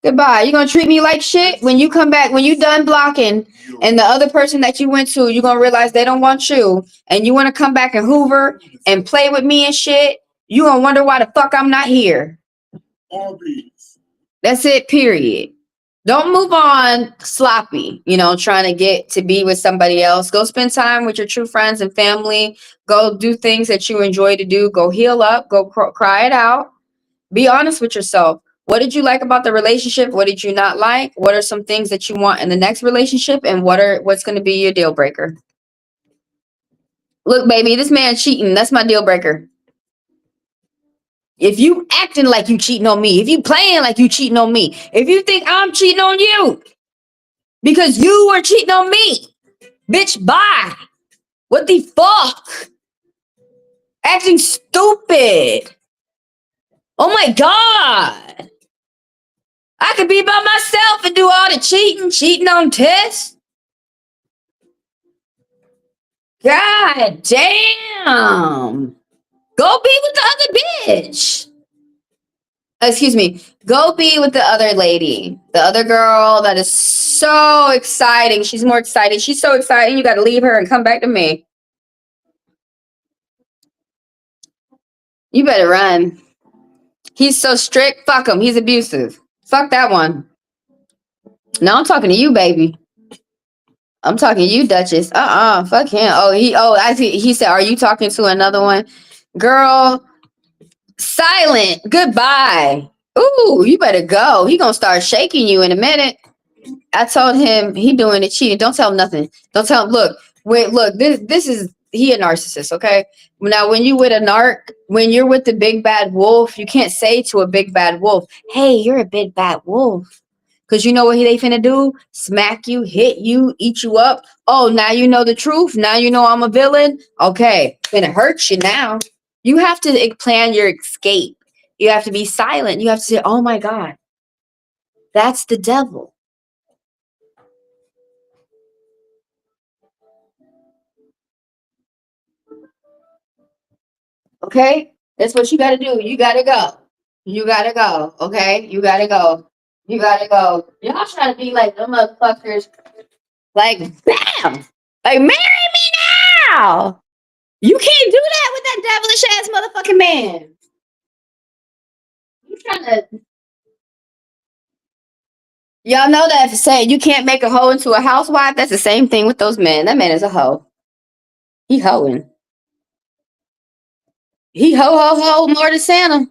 Goodbye. You're going to treat me like shit? When you come back, when you done blocking, and the other person that you went to, you're going to realize they don't want you, and you want to come back and hoover and play with me and shit, you're going to wonder why the fuck I'm not here. That's it, period. Don't move on sloppy, you know, trying to get to be with somebody else. Go spend time with your true friends and family. Go do things that you enjoy to do. Go heal up. Go cry it out. Be honest with yourself. What did you like about the relationship? What did you not like? What are some things that you want in the next relationship? And what's going to be your deal breaker? Look, baby, this man cheating. That's my deal breaker. If you acting like you cheating on me, if you playing like you cheating on me, if you think I'm cheating on you because you were cheating on me, bitch, bye. What the fuck? Acting stupid. Oh my God. I could be by myself and do all the cheating on tests. God damn. Go be with the other bitch. Excuse me. Go be with the other lady. The other girl that is so exciting. She's more excited. She's so exciting. You got to leave her and come back to me. You better run. He's so strict. Fuck him. He's abusive. Fuck that one. No, I'm talking to you, baby. I'm talking to you, Duchess. Fuck him. I see. He said, are you talking to another one? Girl, silent. Goodbye. Ooh, you better go. He gonna start shaking you in a minute. I told him he doing it cheating. Don't tell him nothing. Don't tell him. Look, wait, look. This is he a narcissist. Okay. Now, when you with a narc, when you're with the big bad wolf, you can't say to a big bad wolf, "Hey, you're a big bad wolf," because you know what they finna do? Smack you, hit you, eat you up. Oh, now you know the truth. Now you know I'm a villain. Okay, finna hurt you now. You have to plan your escape. You have to be silent. You have to say, "Oh my God, that's the devil." Okay? That's what you gotta do. You gotta go. You gotta go. Okay? You gotta go. You gotta go. Y'all trying to be like them motherfuckers. Like, bam! Like, marry me now! You can't do that with that devilish ass motherfucking man. You trying to. Y'all know that if saying you can't make a hoe into a housewife, that's the same thing with those men. That man is a hoe. He hoeing. He ho more than Santa.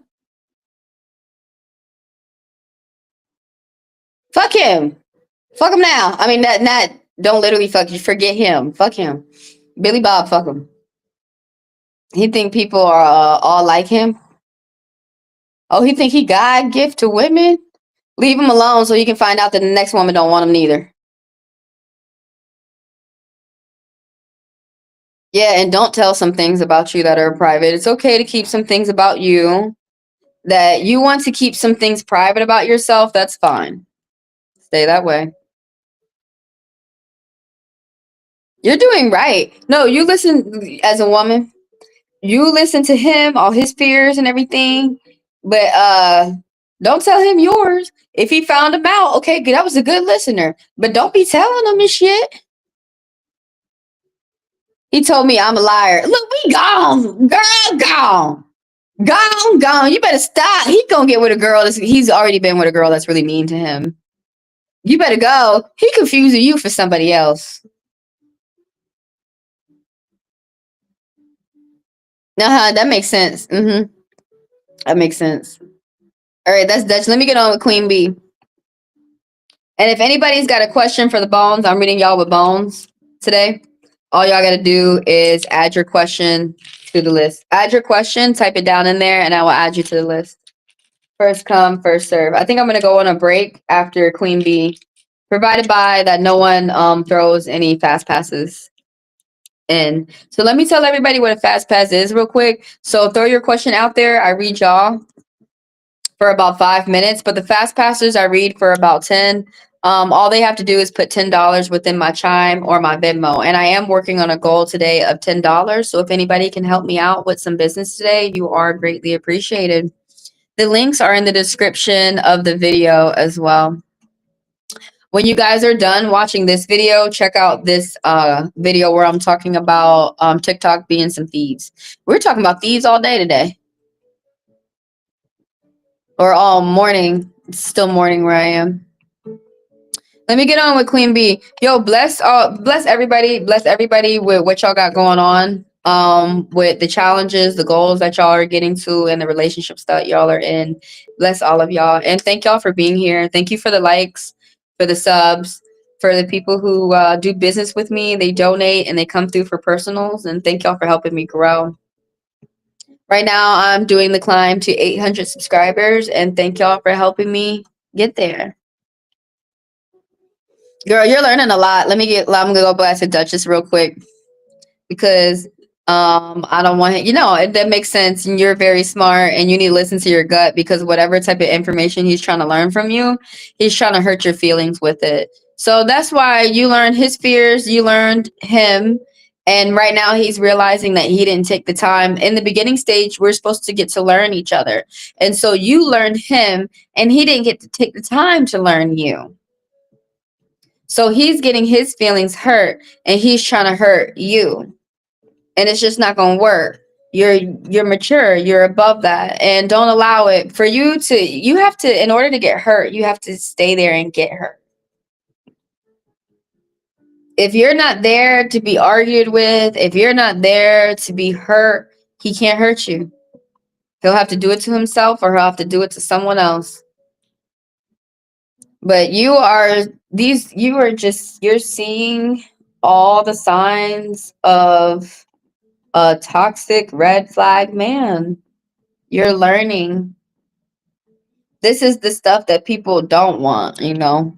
Fuck him. Fuck him now. I mean, not don't literally fuck you. Forget him. Fuck him. Billy Bob, fuck him. He think people are all like him. Oh, he think he God gift to women. Leave him alone so you can find out that the next woman don't want him neither. Yeah, and don't tell some things about you that are private. It's okay to keep some things about you that you want to keep some things private about yourself. That's fine. Stay that way. You're doing right. No, you listen as a woman. You listen to him, all his fears and everything, but don't tell him yours. If he found him out, okay, good, that was a good listener. But don't be telling him this shit. He told me I'm a liar. Look, we gone, girl, gone. Gone, gone. You better stop. He gonna get with a girl he's already been with a girl that's really mean to him. You better go. He confusing you for somebody else. Uh-huh, that makes sense. That makes sense. All right, that's Dutch. Let me get on with Queen Bee. And if anybody's got a question for the bones, I'm reading y'all with bones today. All y'all got to do is add your question to the list. Add your question, type it down in there, and I will add you to the list. First come, first serve. I think I'm going to go on a break after Queen Bee, provided by that no one throws any fast passes in. So let me tell everybody what a fast pass is real quick. So throw your question out there. I read y'all for about 5 minutes, but the fast passers I read for about 10. All they have to do is put $10 within my Chime or my Venmo. And I am working on a goal today of $10. So if anybody can help me out with some business today, you are greatly appreciated. The links are in the description of the video as well. When you guys are done watching this video, check out this video where I'm talking about TikTok being some thieves. We're talking about thieves all day today. Or all morning. It's still morning where I am. Let me get on with Queen Bee. Yo, bless everybody with what y'all got going on. With the challenges, the goals that y'all are getting to, and the relationships that y'all are in. Bless all of y'all. And thank y'all for being here. Thank you for the likes, for the subs, for the people who do business with me. They donate and they come through for personals. And thank y'all for helping me grow. Right now, I'm doing the climb to 800 subscribers. And thank y'all for helping me get there. Girl, you're learning a lot. I'm gonna go back to Duchess real quick because I don't want it. That makes sense. And you're very smart and you need to listen to your gut because whatever type of information he's trying to learn from you, he's trying to hurt your feelings with it. So that's why you learned his fears, you learned him, and right now he's realizing that he didn't take the time. In the beginning stage, we're supposed to get to learn each other. And so you learned him and he didn't get to take the time to learn you. So he's getting his feelings hurt and he's trying to hurt you. And it's just not going to work. You're mature, you're above that, and don't allow it for you have to, in order to get hurt, you have to stay there and get hurt. If you're not there to be argued with, if you're not there to be hurt, he can't hurt you. He'll have to do it to himself, or he'll have to do it to someone else. But you're seeing all the signs of a toxic red flag man. You're learning. This is the stuff that people don't want, you know.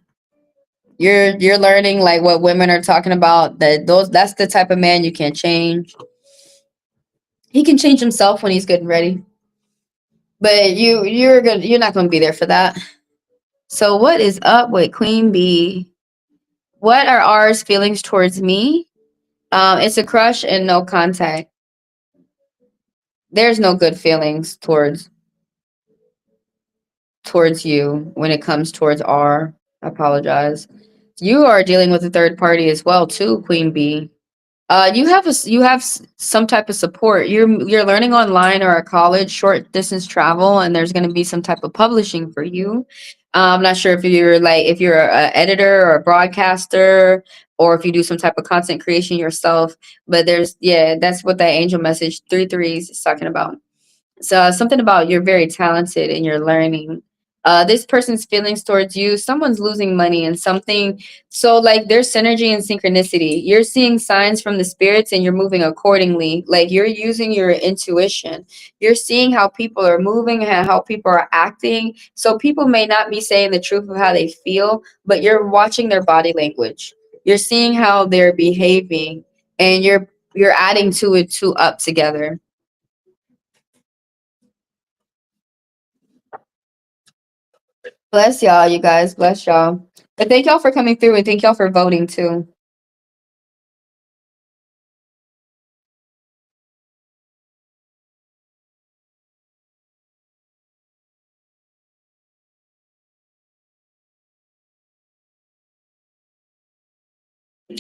You're learning like what women are talking about, that's the type of man you can't change. He can change himself when he's good and ready. But you're not gonna be there for that. So what is up with Queen Bee? What are R's feelings towards me? It's a crush and no contact. There's no good feelings towards you when it comes towards R. I apologize. You are dealing with a third party as well too, Queen Bee. You have some type of support. You're learning online or at college, short distance travel, and there's going to be some type of publishing for you. I'm not sure if you're an editor or a broadcaster, or if you do some type of content creation yourself. But that's what that angel message 3 threes is talking about. So something about you're very talented and you're learning. This person's feelings towards you, someone's losing money and something. So like there's synergy and synchronicity. You're seeing signs from the spirits and you're moving accordingly. Like you're using your intuition. You're seeing how people are moving and how people are acting. So people may not be saying the truth of how they feel, but you're watching their body language. You're seeing how they're behaving, and you're adding to it two up together. Bless y'all, you guys. Bless y'all. But thank y'all for coming through, and thank y'all for voting too.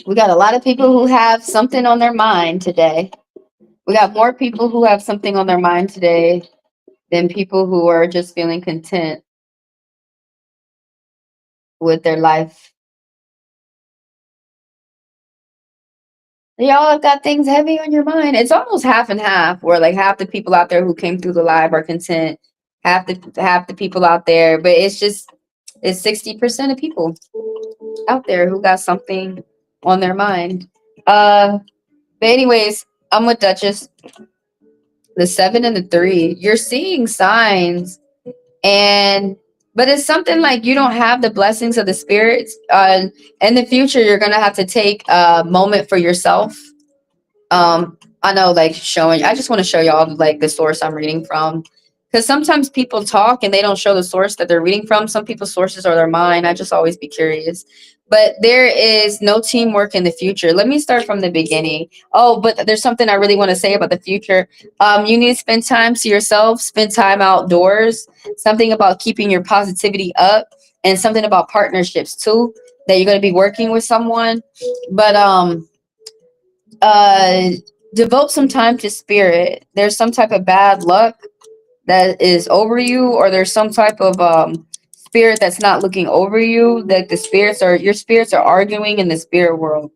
We got a lot of people who have something on their mind today. We got more people who have something on their mind today than people who are just feeling content with their life. Y'all have got things heavy on your mind. It's almost half and half, where like half the people out there who came through the live are content, half the people out there, but it's 60% of people out there who got something on their mind. But anyways, I'm with Duchess. The 7 and the 3. You're seeing signs, and but it's something like you don't have the blessings of the spirits. In the future, you're gonna have to take a moment for yourself. I know, like showing. I just want to show y'all like the source I'm reading from, because sometimes people talk and they don't show the source that they're reading from. Some people's sources are their mind. I just always be curious. But there is no teamwork in the future. Let me start from the beginning. Oh, but there's something I really want to say about the future. You need to spend time to yourself, spend time outdoors. Something about keeping your positivity up, and something about partnerships too. That you're going to be working with someone, but uh devote some time to spirit. There's some type of bad luck that is over you, or there's some type of spirit that's not looking over you, that your spirits are arguing in the spirit world,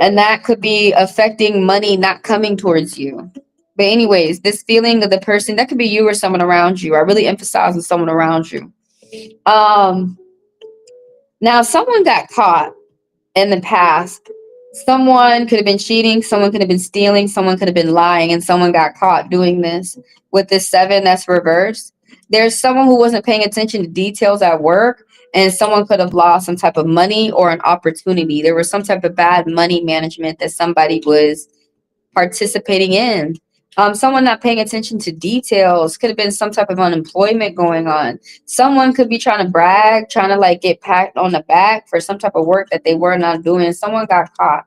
and that could be affecting money not coming towards you. But anyways, this feeling of the person, that could be you or someone around you. I really emphasize on someone around you. um Now someone got caught in the past. Someone could have been cheating, someone could have been stealing, someone could have been lying, and someone got caught doing this. With this 7 that's reversed, there's someone who wasn't paying attention to details at work, and someone could have lost some type of money or an opportunity. There was some type of bad money management that somebody was participating in. Someone not paying attention to details, could have been some type of unemployment going on. Someone could be trying to brag, trying to like get pat on the back for some type of work that they were not doing. Someone got caught.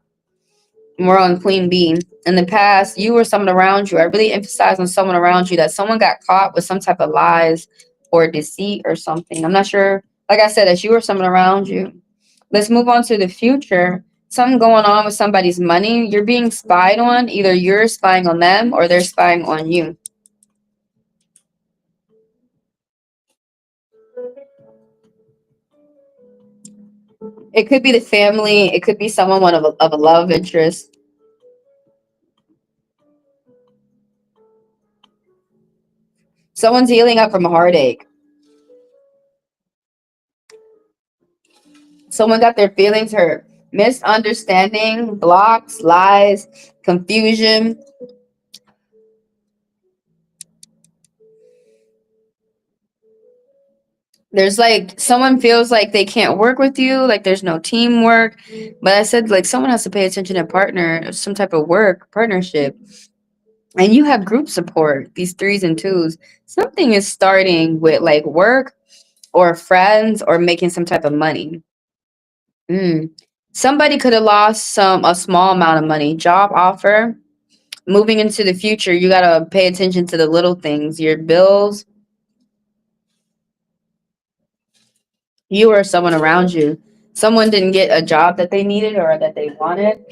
We're on Queen Bee. In the past, you or someone around you, I really emphasize on someone around you, that someone got caught with some type of lies or deceit or something. I'm not sure. Like I said, that's you or someone around you. Let's move on to the future. Something going on with somebody's money. You're being spied on. Either you're spying on them or they're spying on you. It could be the family. It could be someone of a love interest. Someone's healing up from a heartache. Someone got their feelings hurt. Misunderstanding, blocks, lies, confusion. There's like someone feels like they can't work with you, like there's no teamwork. But I said like someone has to pay attention to partner, some type of work, partnership. And you have group support, these threes and twos. Something is starting with like work or friends or making some type of money. Mm. Somebody could have lost a small amount of money, job offer. Moving into the future, you gotta pay attention to the little things, your bills, you or someone around you. Someone didn't get a job that they needed or that they wanted.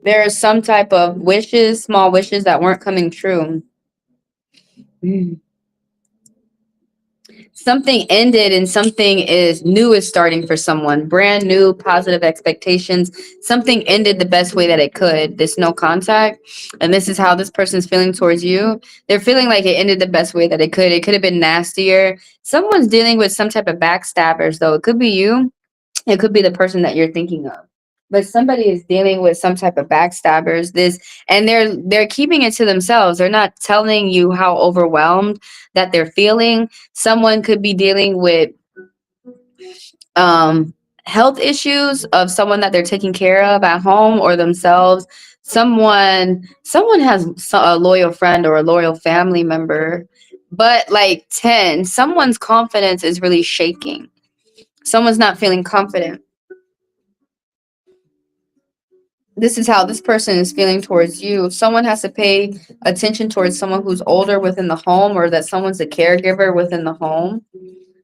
There are some type of wishes, small wishes that weren't coming true. Mm. Something ended and something is new is starting for someone. Brand new, positive expectations. Something ended the best way that it could. This no contact. And this is how this person's feeling towards you. They're feeling like it ended the best way that it could. It could have been nastier. Someone's dealing with some type of backstabbers, though. It could be you. It could be the person that you're thinking of. But somebody is dealing with some type of backstabbers. This and they're keeping it to themselves. They're not telling you how overwhelmed that they're feeling. Someone could be dealing with um health issues of someone that they're taking care of at home or themselves. Someone has a loyal friend or a loyal family member. But like 10, someone's confidence is really shaking. Someone's not feeling confident. This is how this person is feeling towards you. Someone has to pay attention towards someone who's older within the home or that someone's a caregiver within the home.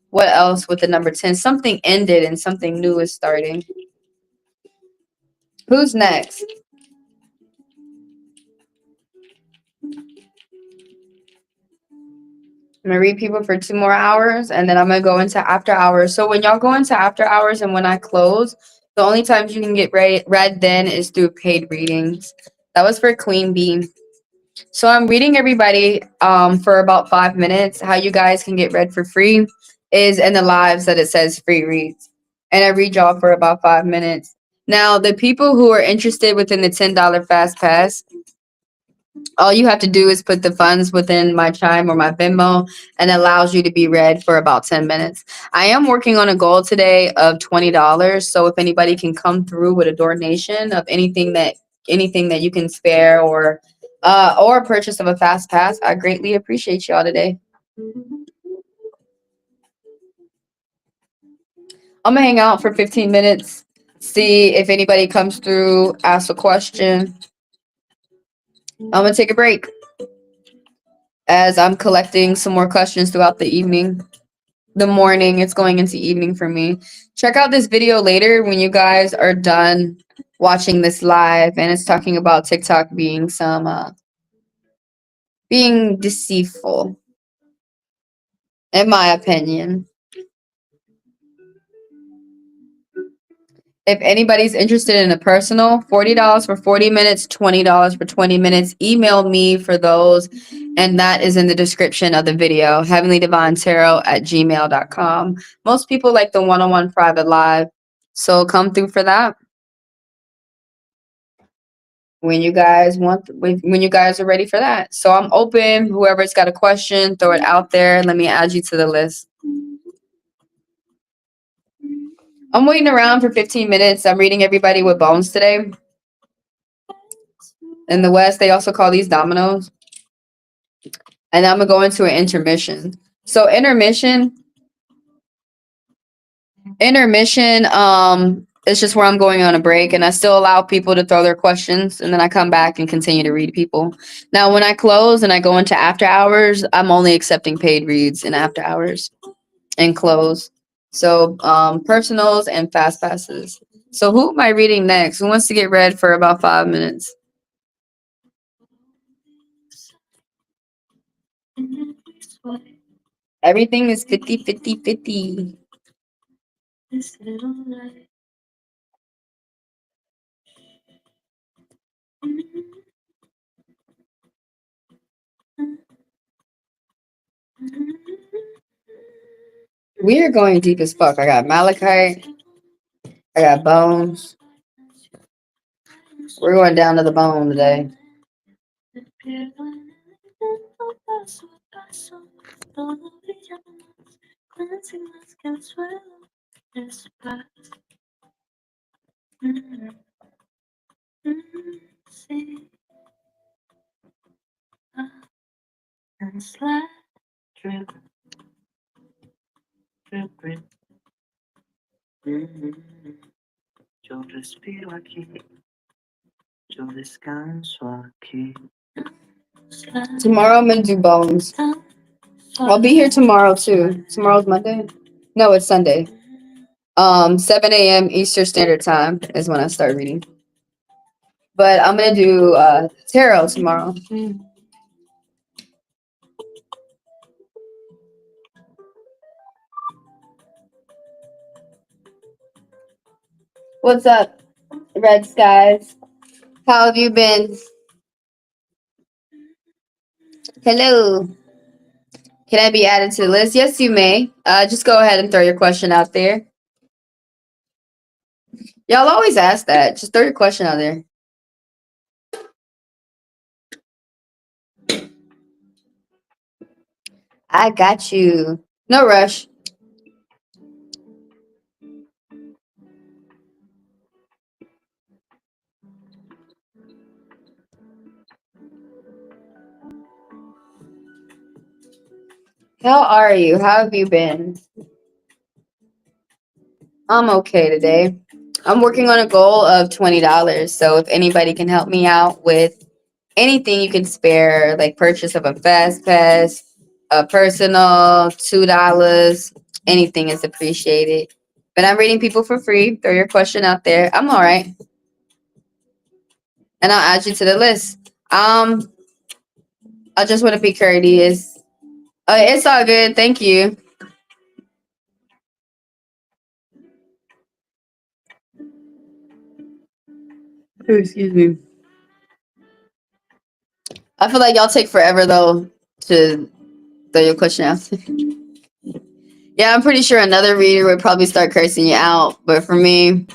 What else with the number 10? Something ended and something new is starting. Who's next? I'm gonna read people for 2 more hours and then I'm gonna go into after hours. So when y'all go into after hours and when I close, the only times you can get read then is through paid readings. That was for Queen Bee. So I'm reading everybody for about 5 minutes. How you guys can get read for free is in the lives that it says free reads. And I read y'all for about 5 minutes. Now, the people who are interested within the $10 fast pass, all you have to do is put the funds within my Chime or my Venmo and it allows you to be read for about 10 minutes. I am working on a goal today of $20. So if anybody can come through with a donation of anything that you can spare or a purchase of a fast pass, I greatly appreciate y'all today. I'm gonna hang out for 15 minutes, see if anybody comes through, ask a question. I'm gonna take a break as I'm collecting some more questions throughout the evening. The morning, it's going into evening for me. Check out this video later when you guys are done watching this live, and it's talking about TikTok being being deceitful, in my opinion. If anybody's interested in a personal, $40 for 40 minutes, $20 for 20 minutes. Email me for those, and that is in the description of the video, HeavenlyDivineTaro@gmail.com. Most people like the one-on-one private live, so come through for that when you guys when you guys are ready for that. So I'm open. Whoever's got a question, throw it out there. Let me add you to the list. I'm waiting around for 15 minutes. I'm reading everybody with bones today. In the West, they also call these Dominoes. And I'm going to go into an intermission. So intermission, it's just where I'm going on a break and I still allow people to throw their questions and then I come back and continue to read people. Now, when I close and I go into after hours, I'm only accepting paid reads in after hours and close. So, personals and fast passes. So who am I reading next? Who wants to get read for about 5 minutes? Everything is 50, 50, 50. We are going deep as fuck. I got malachite. I got bones. We're going down to the bone today. Tomorrow I'm gonna do bones. I'll be here tomorrow too. Tomorrow's Monday? No, it's Sunday. 7 a.m. Eastern Standard Time is when I start reading. But I'm gonna do tarot tomorrow. What's up, Red Skies? How have you been? Hello. Can I be added to the list? Yes, you may. Just go ahead and throw your question out there. Y'all always ask that. Just throw your question out there. I got you. No rush. How are you? How have you been? I'm okay today. I'm working on a goal of $20. So if anybody can help me out with anything you can spare, like purchase of a fast pass, a personal, $2, anything is appreciated. But I'm reading people for free. Throw your question out there. I'm all right. And I'll add you to the list. I just want to be courteous. It's all good. Thank you. Excuse me. I feel like y'all take forever though to throw your question out. Yeah, I'm pretty sure another reader would probably start cursing you out, but for me,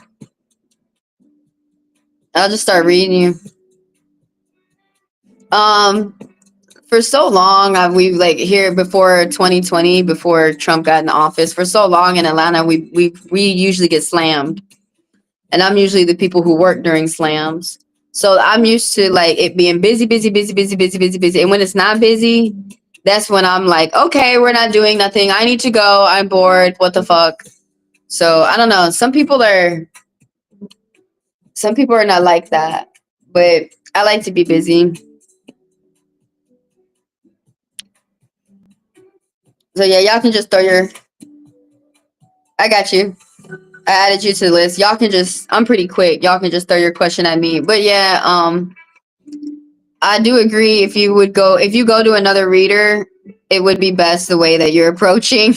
I'll just start reading you. For so long, we've like here before 2020, before Trump got in office, for so long in Atlanta, we usually get slammed, and I'm usually the people who work during slams. So I'm used to like it being busy, busy, busy, busy, busy, busy, busy, and when it's not busy, that's when I'm like, okay, we're not doing nothing. I need to go. I'm bored. What the fuck? So I don't know. Some people are not like that, but I like to be busy. So yeah, y'all can just throw your. I got you. I added you to the list. Y'all can just. I'm pretty quick. Y'all can just throw your question at me. But yeah, I do agree. If you go to another reader, it would be best the way that you're approaching.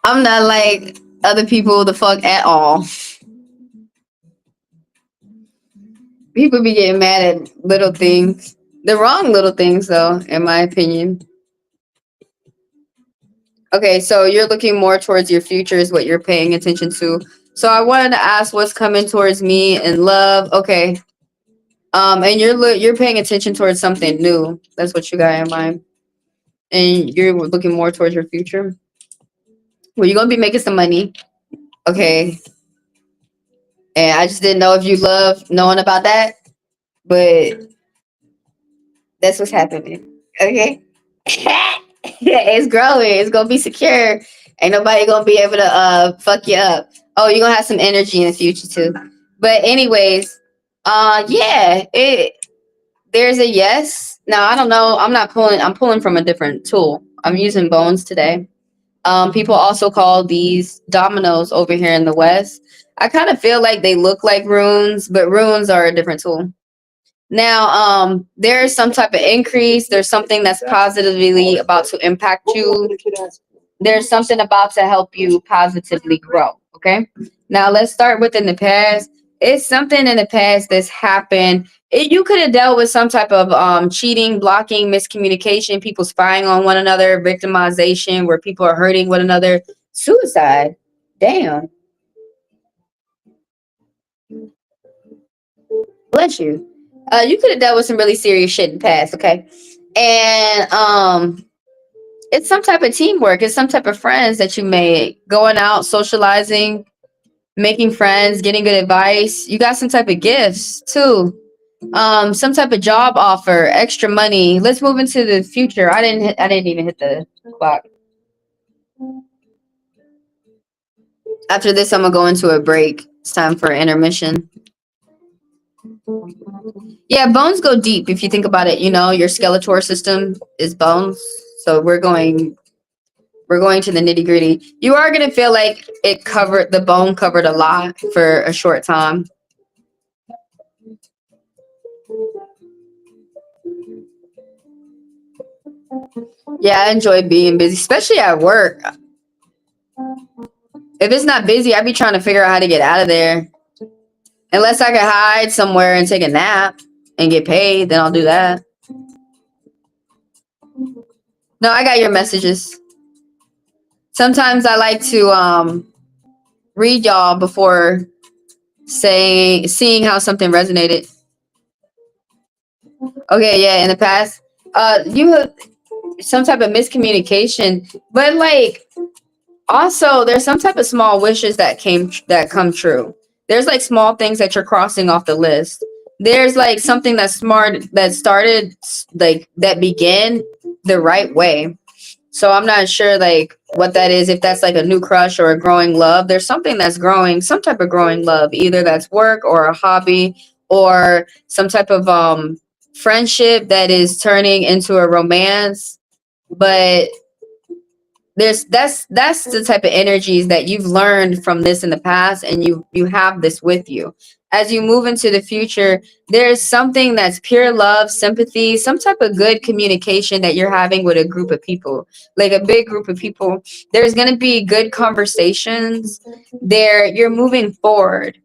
I'm not like other people the fuck at all. People be getting mad at little things. The wrong little things, though, in my opinion. Okay, so you're looking more towards your future is what you're paying attention to. So I wanted to ask what's coming towards me in love. Okay. And you're paying attention towards something new. That's what you got in mind. And you're looking more towards your future. Well, you're gonna be making some money. Okay. And I just didn't know if you love knowing about that, but that's what's happening. Okay. It's growing. It's gonna be secure. Ain't nobody gonna be able to fuck you up. Oh, you're gonna have some energy in the future too. But anyways, yeah, there's a yes. Now I don't know. I'm pulling from a different tool. I'm using bones today. People also call these dominoes over here in the West. I kind of feel like they look like runes, but runes are a different tool. Now, there's some type of increase. There's something that's positively about to impact you. There's something about to help you positively grow. Okay. Now let's start within the past. It's something in the past that's happened. You could have dealt with some type of cheating, blocking, miscommunication, people spying on one another, victimization, where people are hurting one another, suicide. Damn. Bless you. You could have dealt with some really serious shit in the past, okay? And it's some type of teamwork. It's some type of friends that you made, going out, socializing, making friends, getting good advice. You got some type of gifts too. Some type of job offer, extra money. Let's move into the future. I didn't even hit the clock. After this, I'm gonna go into a break. It's time for intermission. Yeah, bones go deep if you think about it. You know, your skeletal system is bones. So we're going to the nitty gritty. You are gonna feel like the bone covered a lot for a short time. Yeah, I enjoy being busy, especially at work. If it's not busy, I'd be trying to figure out how to get out of there. Unless I could hide somewhere and take a nap and get paid, then I'll do that. No, I got your messages. Sometimes I like to read y'all before seeing how something resonated. Okay, yeah, in the past, you have some type of miscommunication, but like also there's some type of small wishes that come true. There's like small things that you're crossing off the list. There's like something that's smart that started like that began the right way. So I'm not sure like what that is, if that's like a new crush or a growing love. There's something that's growing, some type of growing love, either that's work or a hobby or some type of friendship that is turning into a romance. But that's the type of energies that you've learned from this in the past, and you have this with you as you move into the future. There's something that's pure love, sympathy, some type of good communication that you're having with a group of people, like a big group of people. There's going to be good conversations there. You're moving forward.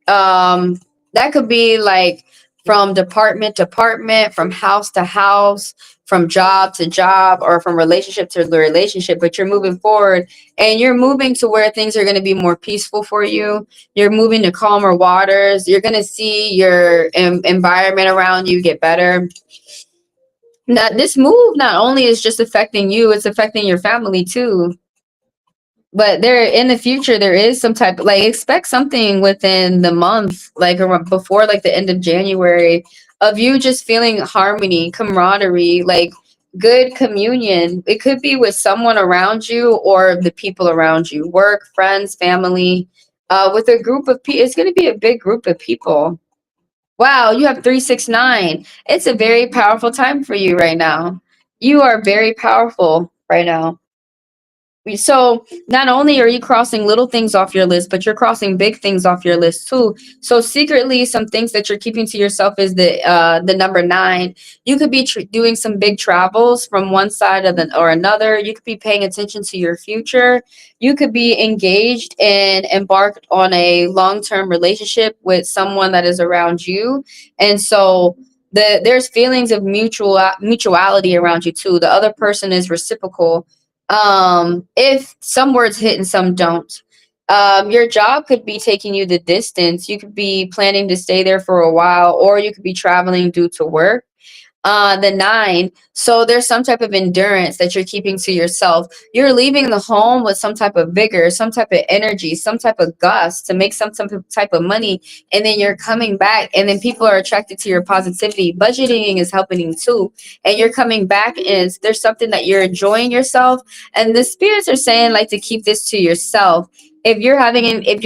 That could be like from department to department, from house to house, from job to job, or from relationship to relationship. But you're moving forward, and you're moving to where things are going to be more peaceful for you. You're moving to calmer waters. You're going to see your environment around you get better. Now this move not only is just affecting you, it's affecting your family too. But there in the future there is some type, like, expect something within the month, like around before like the end of January, of you just feeling harmony, camaraderie, like good communion. It could be with someone around you or the people around you, work, friends, family, with a group of people. It's going to be a big group of people. Wow, you have 369. It's a very powerful time for you right now. You are very powerful right now. So not only are you crossing little things off your list, but you're crossing big things off your list too. So secretly, some things that you're keeping to yourself is the number 9. You could be doing some big travels from one side of or another. You could be paying attention to your future. You could be engaged and embarked on a long-term relationship with someone that is around you, and so there's feelings of mutuality around you too. The other person is reciprocal. If some words hit and some don't. Your job could be taking you the distance. You could be planning to stay there for a while, or you could be traveling due to work. The 9. So there's some type of endurance that you're keeping to yourself. You're leaving the home with some type of vigor, some type of energy, some type of gust to make some type of money. And then you're coming back, and then people are attracted to your positivity. Budgeting is helping too. And you're coming back, and there's something that you're enjoying yourself. And the spirits are saying like to keep this to yourself. If you're having if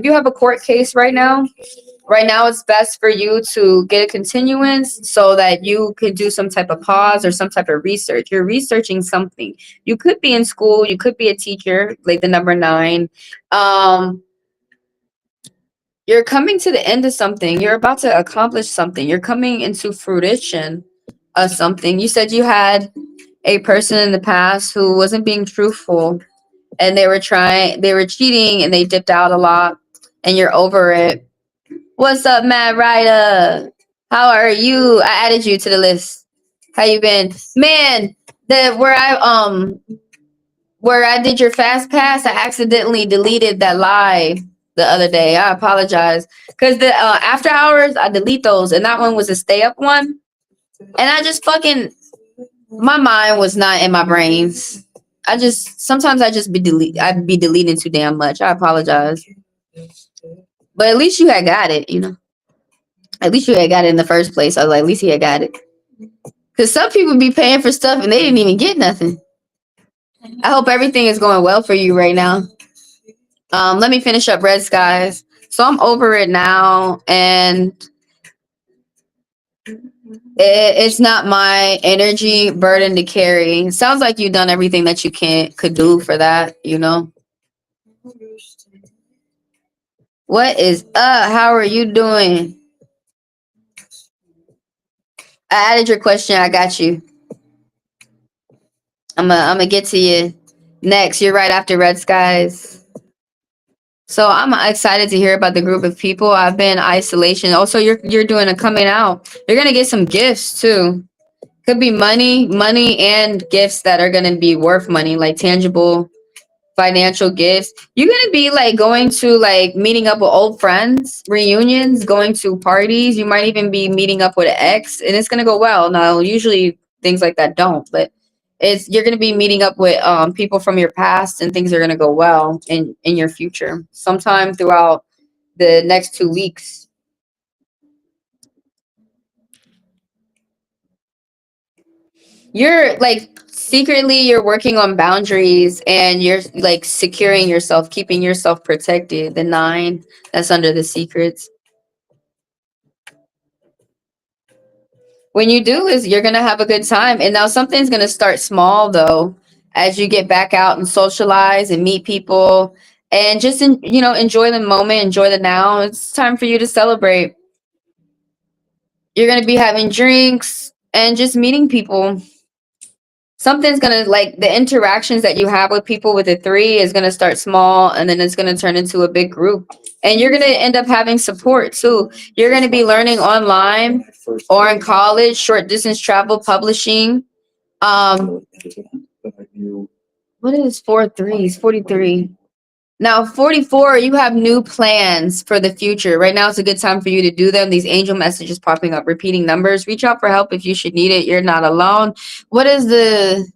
you have a court case right now it's best for you to get a continuance so that you could do some type of pause or some type of research. You're researching something. You could be in school, you could be a teacher, like the number 9. um you're coming to the end of something. You're about to accomplish something. You're coming into fruition of something. You said you had a person in the past who wasn't being truthful, and they were cheating, and they dipped out a lot, and you're over it. What's up, Matt Ryder? How are you? I added you to the list. How you been? Man, the where I did your fast pass, I accidentally deleted that live the other day. I apologize. Cause the after hours, I delete those, and that one was a stay up one. And I just fucking my mind was not in my brains. Sometimes I just I'd be deleting too damn much. I apologize. But at least you had got it, you know. At least you had got it in the first place. I was like, at least he had got it. Because some people be paying for stuff and they didn't even get nothing. I hope everything is going well for you right now. Let me finish up Red Skies. So I'm over it now, and it's not my energy burden to carry. Sounds like you've done everything that you could do for that, you know. What is up? How are you doing? I added your question. I got you. I'm gonna get to you next. You're right after Red Skies. So I'm excited to hear about the group of people. I've been in isolation. Also, you're doing a coming out. You're gonna get some gifts too. Could be money and gifts that are gonna be worth money, like tangible financial gifts. You're gonna be like going to like meeting up with old friends, reunions, going to parties. You might even be meeting up with an ex, and it's gonna go well. Now, usually things like that don't, but you're gonna be meeting up with people from your past, and things are gonna go well in your future. Sometime throughout the next 2 weeks. You're like secretly you're working on boundaries and you're like securing yourself, keeping yourself protected. The 9 that's under the secrets. When you do is you're gonna have a good time. And now something's gonna start small though, as you get back out and socialize and meet people and just enjoy the moment, enjoy the now. It's time for you to celebrate. You're gonna be having drinks and just meeting people. Something's gonna like the interactions that you have with people with a 3 is gonna start small and then it's gonna turn into a big group. And you're gonna end up having support too. You're gonna be learning online or in college, short distance travel, publishing. Um, what is 4 3s? 43. Now, 44, you have new plans for the future. Right now, it's a good time for you to do them. These angel messages popping up, repeating numbers. Reach out for help if you should need it. You're not alone. What is the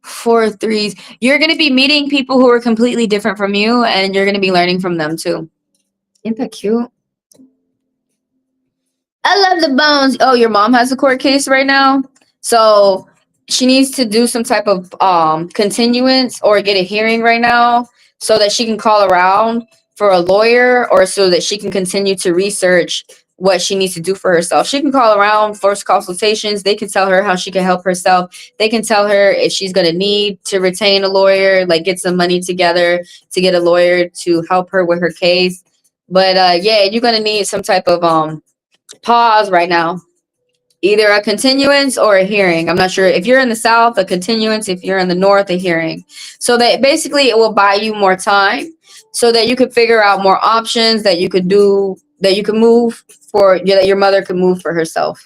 4 3s? You're going to be meeting people who are completely different from you, and you're going to be learning from them too. Isn't that cute? I love the bones. Oh, your mom has a court case right now. So she needs to do some type of continuance or get a hearing right now so that she can call around for a lawyer or so that she can continue to research what she needs to do for herself. She can call around, force consultations. They can tell her how she can help herself. They can tell her if she's going to need to retain a lawyer, like get some money together to get a lawyer to help her with her case. But yeah, you're going to need some type of pause right now. Either a continuance or a hearing. I'm not sure if you're in the south, a continuance. If you're in the north, a hearing. So that basically it will buy you more time so that you could figure out more options that you could do, that you could move for, that your mother could move for herself.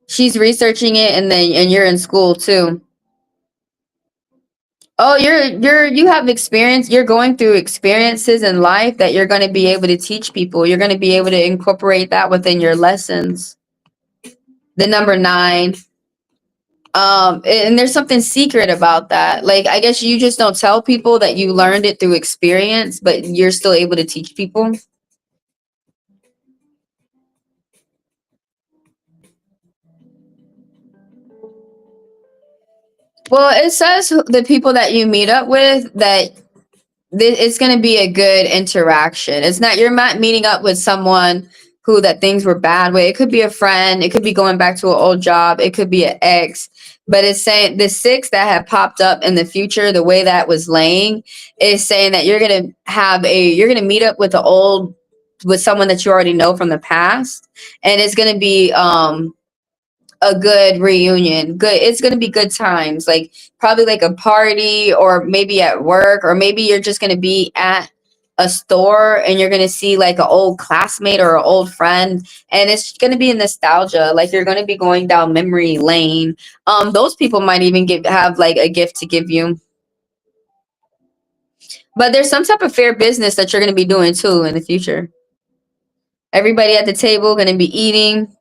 She's researching it, and you're in school too. Oh, you have experience. You're going through experiences in life that you're going to be able to teach people. You're going to be able to incorporate that within your lessons. The number 9. And there's something secret about that. Like, I guess you just don't tell people that you learned it through experience, but you're still able to teach people. Well, it says the people that you meet up with that it's going to be a good interaction. It's not, you're not meeting up with someone who that things were bad with. It could be a friend. It could be going back to an old job. It could be an ex. But it's saying the 6 that have popped up in the future, the way that was laying is saying that you're going to meet up with someone that you already know from the past. And it's going to be, a good reunion. It's going to be good times, like probably like a party or maybe at work, or maybe you're just going to be at a store and you're going to see like an old classmate or an old friend, and it's going to be a nostalgia. Like you're going to be going down memory lane. Those people might even have like a gift to give you. But there's some type of fair business that you're going to be doing too in the future. Everybody at the table going to be eating.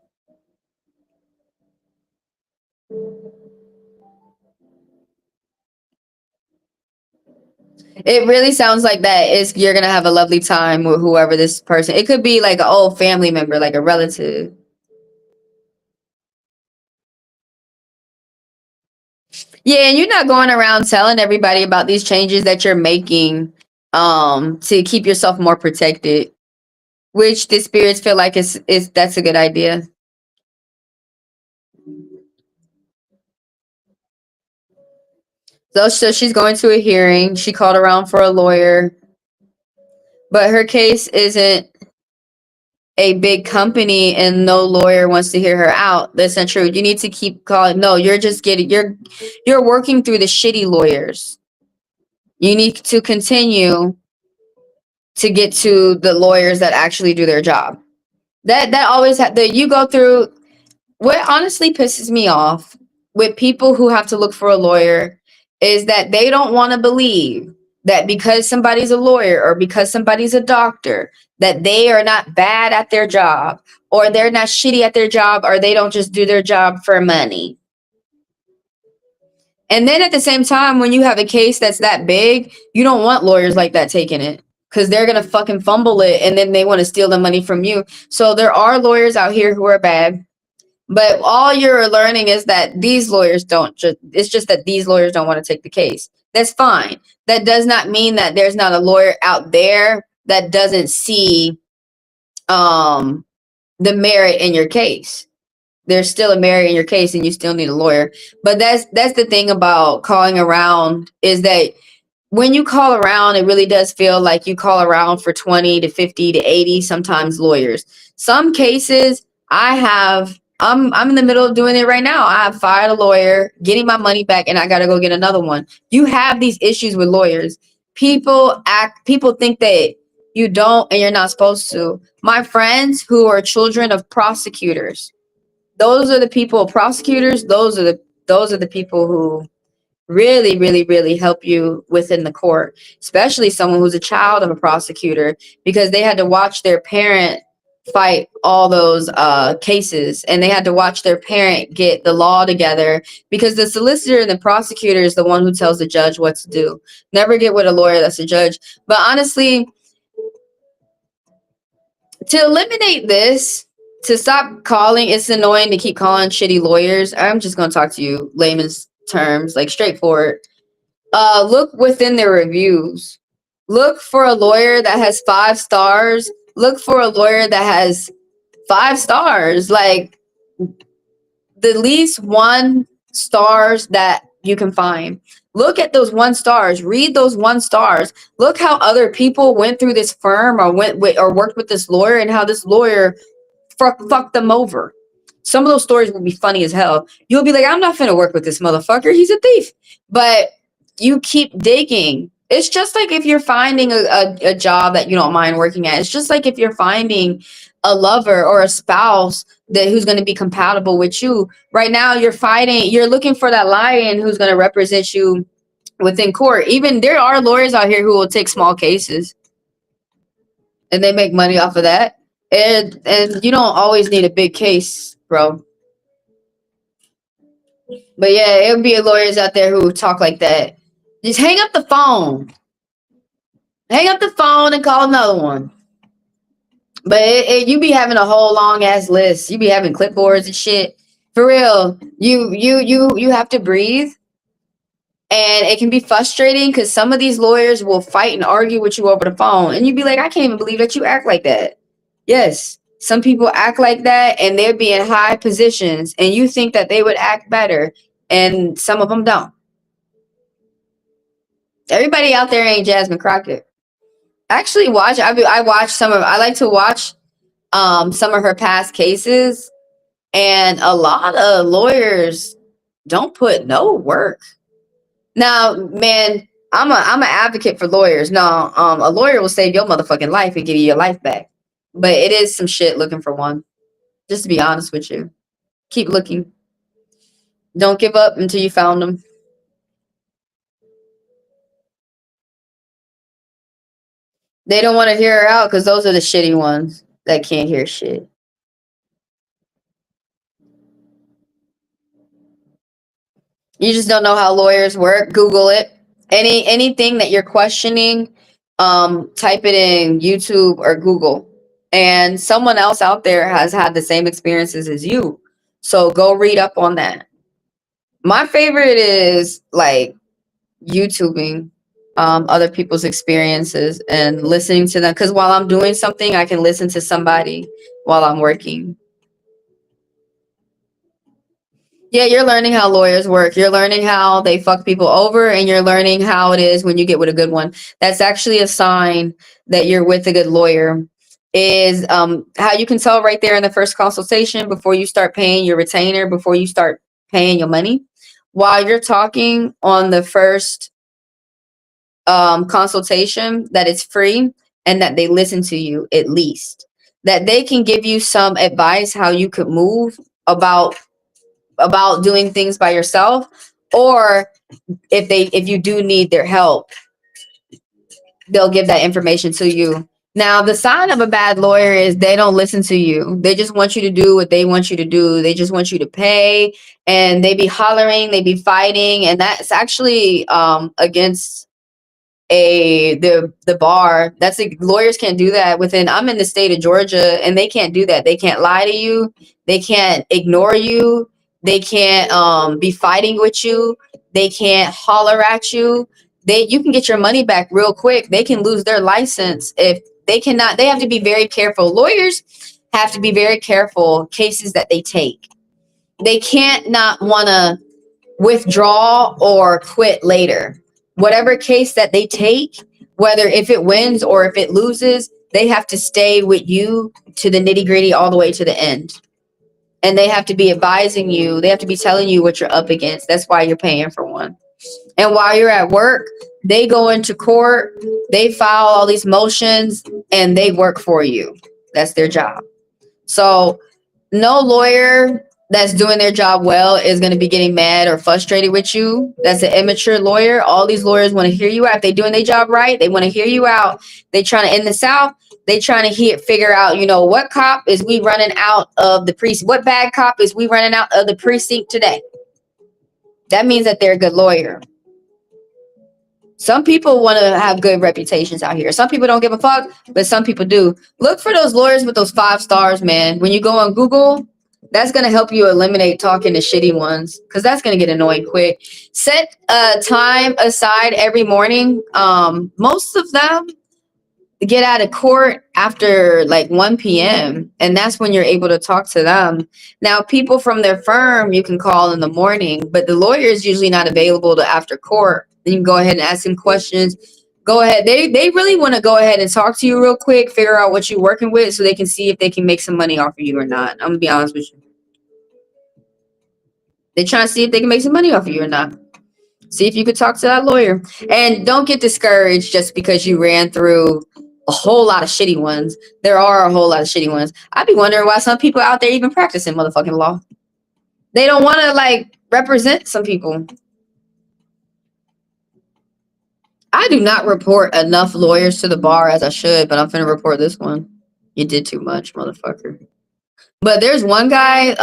It really sounds like that is you're going to have a lovely time with whoever this person. It could be like an old family member, like a relative. Yeah, and you're not going around telling everybody about these changes that you're making to keep yourself more protected, which the spirits feel like is that's a good idea. So she's going to a hearing. She called around for a lawyer, but her case isn't a big company and no lawyer wants to hear her out. That's not true. You need to keep calling. No, you're just getting you're working through the shitty lawyers. You need to continue to get to the lawyers that actually do their job. That always that you go through. What honestly pisses me off with people who have to look for a lawyer is that they don't want to believe that because somebody's a lawyer or because somebody's a doctor that they are not bad at their job or they're not shitty at their job or they don't just do their job for money. And then at the same time, when you have a case that's that big, you don't want lawyers like that taking it because they're going to fucking fumble it and then they want to steal the money from you. So there are lawyers out here who are bad. But all you're learning is that these lawyers it's just that these lawyers don't want to take the case. That's fine. That does not mean that there's not a lawyer out there that doesn't see the merit in your case. There's still a merit in your case and you still need a lawyer. But that's the thing about calling around is that when you call around, it really does feel like you call around for 20 to 50 to 80, sometimes lawyers. Some cases I'm in the middle of doing it right now. I have fired a lawyer, getting my money back, and I got to go get another one. You have these issues with lawyers. People think that you don't and you're not supposed to. My friends who are children of prosecutors, those are the people, prosecutors, those are the people who really, really, really help you within the court, especially someone who's a child of a prosecutor, because they had to watch their parent fight all those cases and they had to watch their parent get the law together because the solicitor and the prosecutor is the one who tells the judge what to do. Never get with a lawyer that's a judge. But honestly, to eliminate this, to stop calling, it's annoying to keep calling shitty lawyers. I'm just going to talk to you layman's terms, like straightforward. Look within their reviews. Look for a lawyer that has 5 stars. Look for a lawyer that has 5 stars. Like the least 1 stars that you can find. Look at those 1 stars. Read those 1 stars. Look how other people went through this firm or worked with this lawyer and how this lawyer fucked them over. Some of those stories will be funny as hell. You'll be like, I'm not finna work with this motherfucker. He's a thief. But you keep digging. It's just like if you're finding a job that you don't mind working at. It's just like if you're finding a lover or a spouse who's going to be compatible with you. Right now, you're looking for that lion who's going to represent you within court. Even there are lawyers out here who will take small cases and they make money off of that. And you don't always need a big case, bro. But yeah, it would be lawyers out there who talk like that. Just hang up the phone. Hang up the phone and call another one. But you be having a whole long ass list. You be having clipboards and shit. For real, you have to breathe. And it can be frustrating because some of these lawyers will fight and argue with you over the phone. And you'd be like, I can't even believe that you act like that. Yes, some people act like that and they're be in high positions. And you think that they would act better. And some of them don't. Everybody out there ain't Jasmine Crockett. Actually, I like to watch some of her past cases. And a lot of lawyers don't put no work. Now, man, I'm an advocate for lawyers. No, a lawyer will save your motherfucking life and give you your life back. But it is some shit looking for one. Just to be honest with you. Keep looking. Don't give up until you found them. They don't want to hear her out because those are the shitty ones that can't hear shit. You just don't know how lawyers work. Google it. Anything that you're questioning, type it in YouTube or Google. And someone else out there has had the same experiences as you. So go read up on that. My favorite is like YouTubing other people's experiences and listening to them. Because while I'm doing something, I can listen to somebody while I'm working. Yeah, you're learning how lawyers work. You're learning how they fuck people over, and you're learning how it is when you get with a good one. That's actually a sign that you're with a good lawyer. Is how you can tell right there in the first consultation before you start paying your retainer, before you start paying your money. While you're talking on the first consultation, that it's free and that they listen to you at least. That they can give you some advice how you could move about doing things by yourself, or if you do need their help, they'll give that information to you. Now, the sign of a bad lawyer is they don't listen to you. They just want you to do what they want you to do. They just want you to pay, and they be hollering, they be fighting, and that's actually against the bar. That's lawyers can't do that within. I'm in the state of Georgia, and they can't do that. They can't lie to you. They can't ignore you. They can't be fighting with you. They can't holler at you. You can get your money back real quick. They can lose their license if they cannot. They have to be very careful. Lawyers have to be very careful cases that they take. They can't not want to withdraw or quit later. Whatever case that they take, whether if it wins or if it loses, they have to stay with you to the nitty gritty all the way to the end. And they have to be advising you. They have to be telling you what you're up against. That's why you're paying for one. And while you're at work, they go into court, they file all these motions, and they work for you. That's their job. So no lawyer that's doing their job well is going to be getting mad or frustrated with you. That's an immature lawyer. All these lawyers want to hear you out. If they're doing their job right, they want to hear you out. They trying to, in the South, they trying to figure out, what cop is we running out of the precinct? What bad cop is we running out of the precinct today? That means that they're a good lawyer. Some people want to have good reputations out here. Some people don't give a fuck, but some people do. Look for those lawyers with those 5 stars, man. When you go on Google, that's going to help you eliminate talking to shitty ones, because that's going to get annoying quick. Set time aside every morning. Most of them get out of court after like 1 p.m. and that's when you're able to talk to them. Now, people from their firm you can call in the morning, but the lawyer is usually not available to after court. Then you can go ahead and ask them questions. Go ahead. They really want to go ahead and talk to you real quick, figure out what you're working with so they can see if they can make some money off of you or not. I'm gonna be honest with you. They're trying to see if they can make some money off of you or not. See if you could talk to that lawyer. And don't get discouraged just because you ran through a whole lot of shitty ones. There are a whole lot of shitty ones. I'd be wondering why some people out there even practicing motherfucking law. They don't want to represent some people. I do not report enough lawyers to the bar as I should, but I'm finna report this one. You did too much, motherfucker. But there's one guy,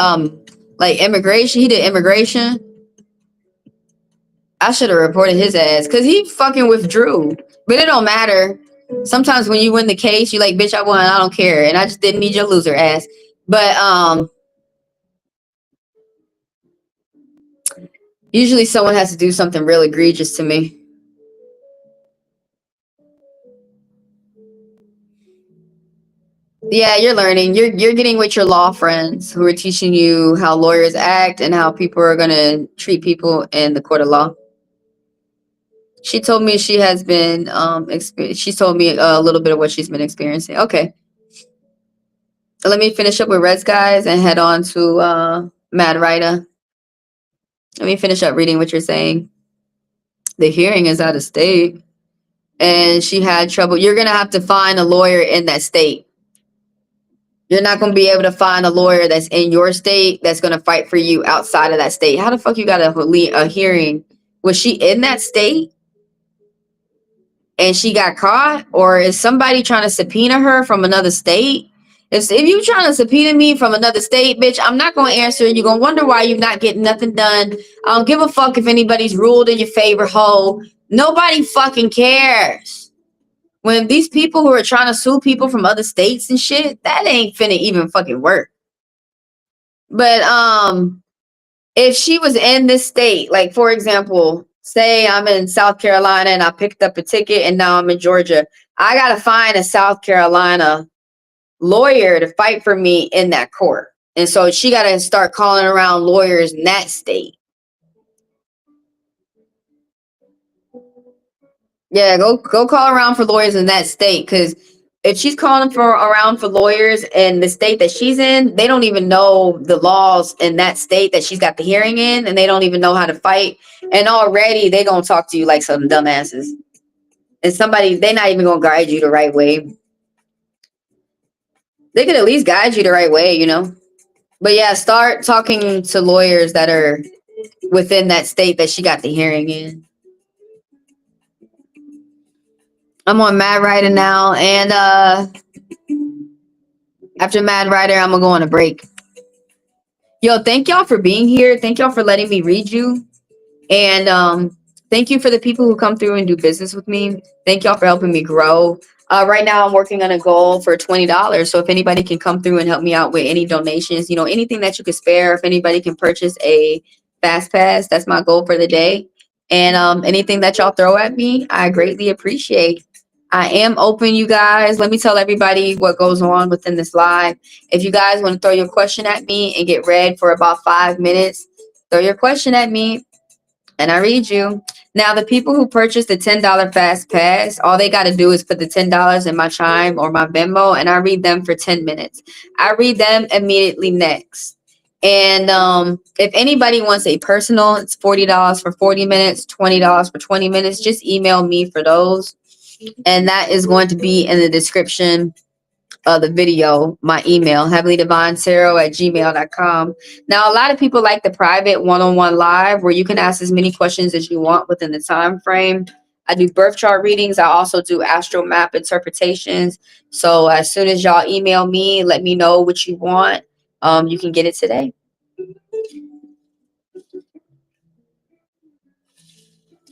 immigration. He did immigration. I should have reported his ass because he fucking withdrew. But it don't matter. Sometimes when you win the case, you like, bitch, I won. I don't care. And I just didn't need your loser ass. But usually someone has to do something real egregious to me. Yeah, you're learning. You're getting with your law friends who are teaching you how lawyers act and how people are gonna treat people in the court of law. She told me she has been she told me a little bit of what she's been experiencing. Okay. Let me finish up with Reds guys and head on to Mad Rida. Let me finish up reading what you're saying. The hearing is out of state. And she had trouble. You're going to have to find a lawyer in that state. You're not going to be able to find a lawyer that's in your state that's going to fight for you outside of that state. How the fuck you got a hearing? Was she in that state and she got caught? Or is somebody trying to subpoena her from another state? If you trying to subpoena me from another state, bitch, I'm not going to answer. You're going to wonder why you're not getting nothing done. I don't give a fuck if anybody's ruled in your favor, ho. Nobody fucking cares. When these people who are trying to sue people from other states and shit, that ain't finna even fucking work. But if she was in this state, like for example, say I'm in South Carolina and I picked up a ticket and now I'm in Georgia, I gotta find a South Carolina lawyer to fight for me in that court. And so she gotta start calling around lawyers in that state. Yeah, go call around for lawyers in that state, because if she's calling around for lawyers in the state that she's in, they don't even know the laws in that state that she's got the hearing in, and they don't even know how to fight. And already they gonna talk to you like some dumbasses. And they're not even gonna guide you the right way. They could at least guide you the right way, you know. But yeah, start talking to lawyers that are within that state that she got the hearing in. I'm on Mad Rider now, and after Mad Rider, I'm gonna go on a break. Yo, thank y'all for being here. Thank y'all for letting me read you. And thank you for the people who come through and do business with me. Thank y'all for helping me grow. Right now, I'm working on a goal for $20. So if anybody can come through and help me out with any donations, you know, anything that you could spare, if anybody can purchase a fast pass, that's my goal for the day. And anything that y'all throw at me, I greatly appreciate. I am open, you guys. Let me tell everybody what goes on within this live. If you guys want to throw your question at me and get read for about 5 minutes, throw your question at me and I read you. Now, the people who purchase the $10 fast pass, all they got to do is put the $10 in my Chime or my Venmo, and I read them for 10 minutes. I read them immediately next. And if anybody wants a personal, it's $40 for 40 minutes, $20 for 20 minutes. Just email me for those. And that is going to be in the description of the video, my email, HeavenlyDivineTaro@gmail.com. Now, a lot of people like the private one-on-one live where you can ask as many questions as you want within the time frame. I do birth chart readings. I also do astro map interpretations. So as soon as y'all email me, let me know what you want. You can get it today.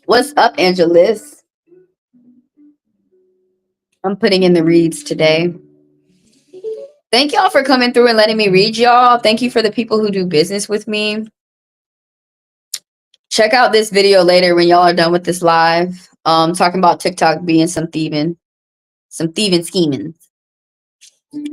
What's up, Angelis? I'm putting in the reads today. Thank y'all for coming through and letting me read y'all. Thank you for the people who do business with me. Check out this video later when y'all are done with this live. Talking about TikTok being some thieving scheming.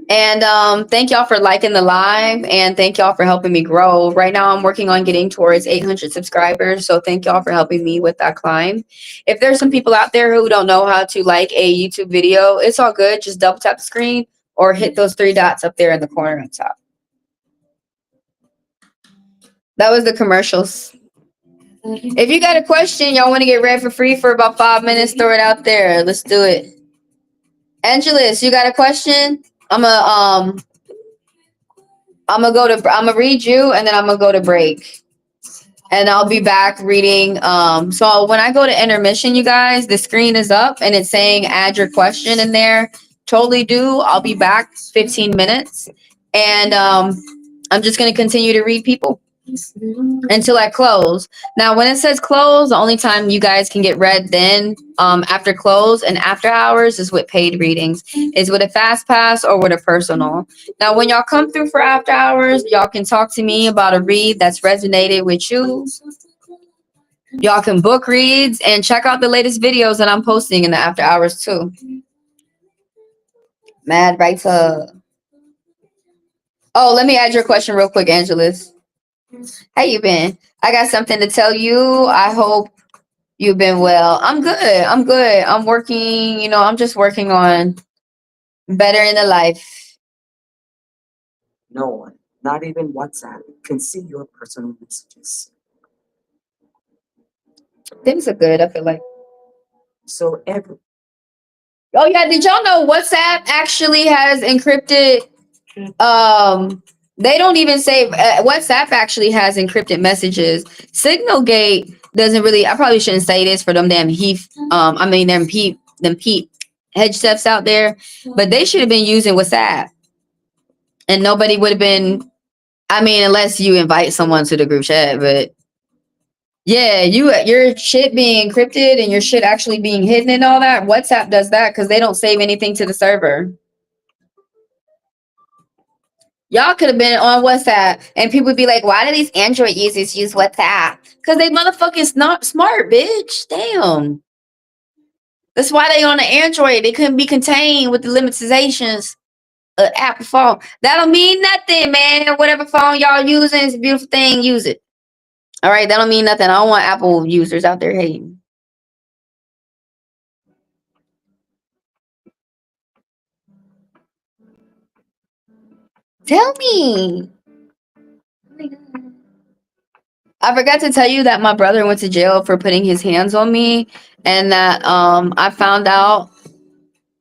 And thank y'all for liking the live, and thank y'all for helping me grow. Right now I'm working on getting towards 800 subscribers, so thank y'all for helping me with that climb. If there's some people out there who don't know how to like a YouTube video, it's all good. Just double tap the screen or hit those 3 dots up there in the corner on top. That was the commercials. If you got a question, y'all want to get read for free for about 5 minutes, throw it out there. Let's do it. Angelis, you got a question? I'm gonna read you, and then I'm gonna go to break. And I'll be back reading. So when I go to intermission, you guys, the screen is up and it's saying add your question in there. Totally do. I'll be back 15 minutes. And I'm just gonna continue to read people until I close. Now, when it says close, the only time you guys can get read then after close and after hours is with paid readings, is with a fast pass or with a personal. Now, when y'all come through for after hours, y'all can talk to me about a read that's resonated with you. Y'all can book reads and check out the latest videos that I'm posting in the after hours too. Mad writer. Oh, let me add your question real quick, Angelis. How you been? I got something to tell you. I hope you've been well. I'm good. I'm good. I'm working, you know, I'm just working on bettering the life. No one, not even WhatsApp, can see your personal messages. Things are good, I feel like. So every Oh yeah, did y'all know WhatsApp actually has encrypted they don't even say WhatsApp actually has encrypted messages. Signalgate doesn't really, I probably shouldn't say this for them damn them peep headsets out there, but they should have been using WhatsApp and nobody would have been, I mean, unless you invite someone to the group chat, but yeah, your shit being encrypted and your shit actually being hidden and all that. WhatsApp does that because they don't save anything to the server. Y'all could have been on WhatsApp and people would be like, why do these Android users use WhatsApp? Because they motherfuckers not smart, bitch. Damn. That's why they on the Android. They couldn't be contained with the limitations of Apple phone. That don't mean nothing, man. Whatever phone y'all using is a beautiful thing. Use it. All right. That don't mean nothing. I don't want Apple users out there hating. Tell me. I forgot to tell you that my brother went to jail for putting his hands on me, and that I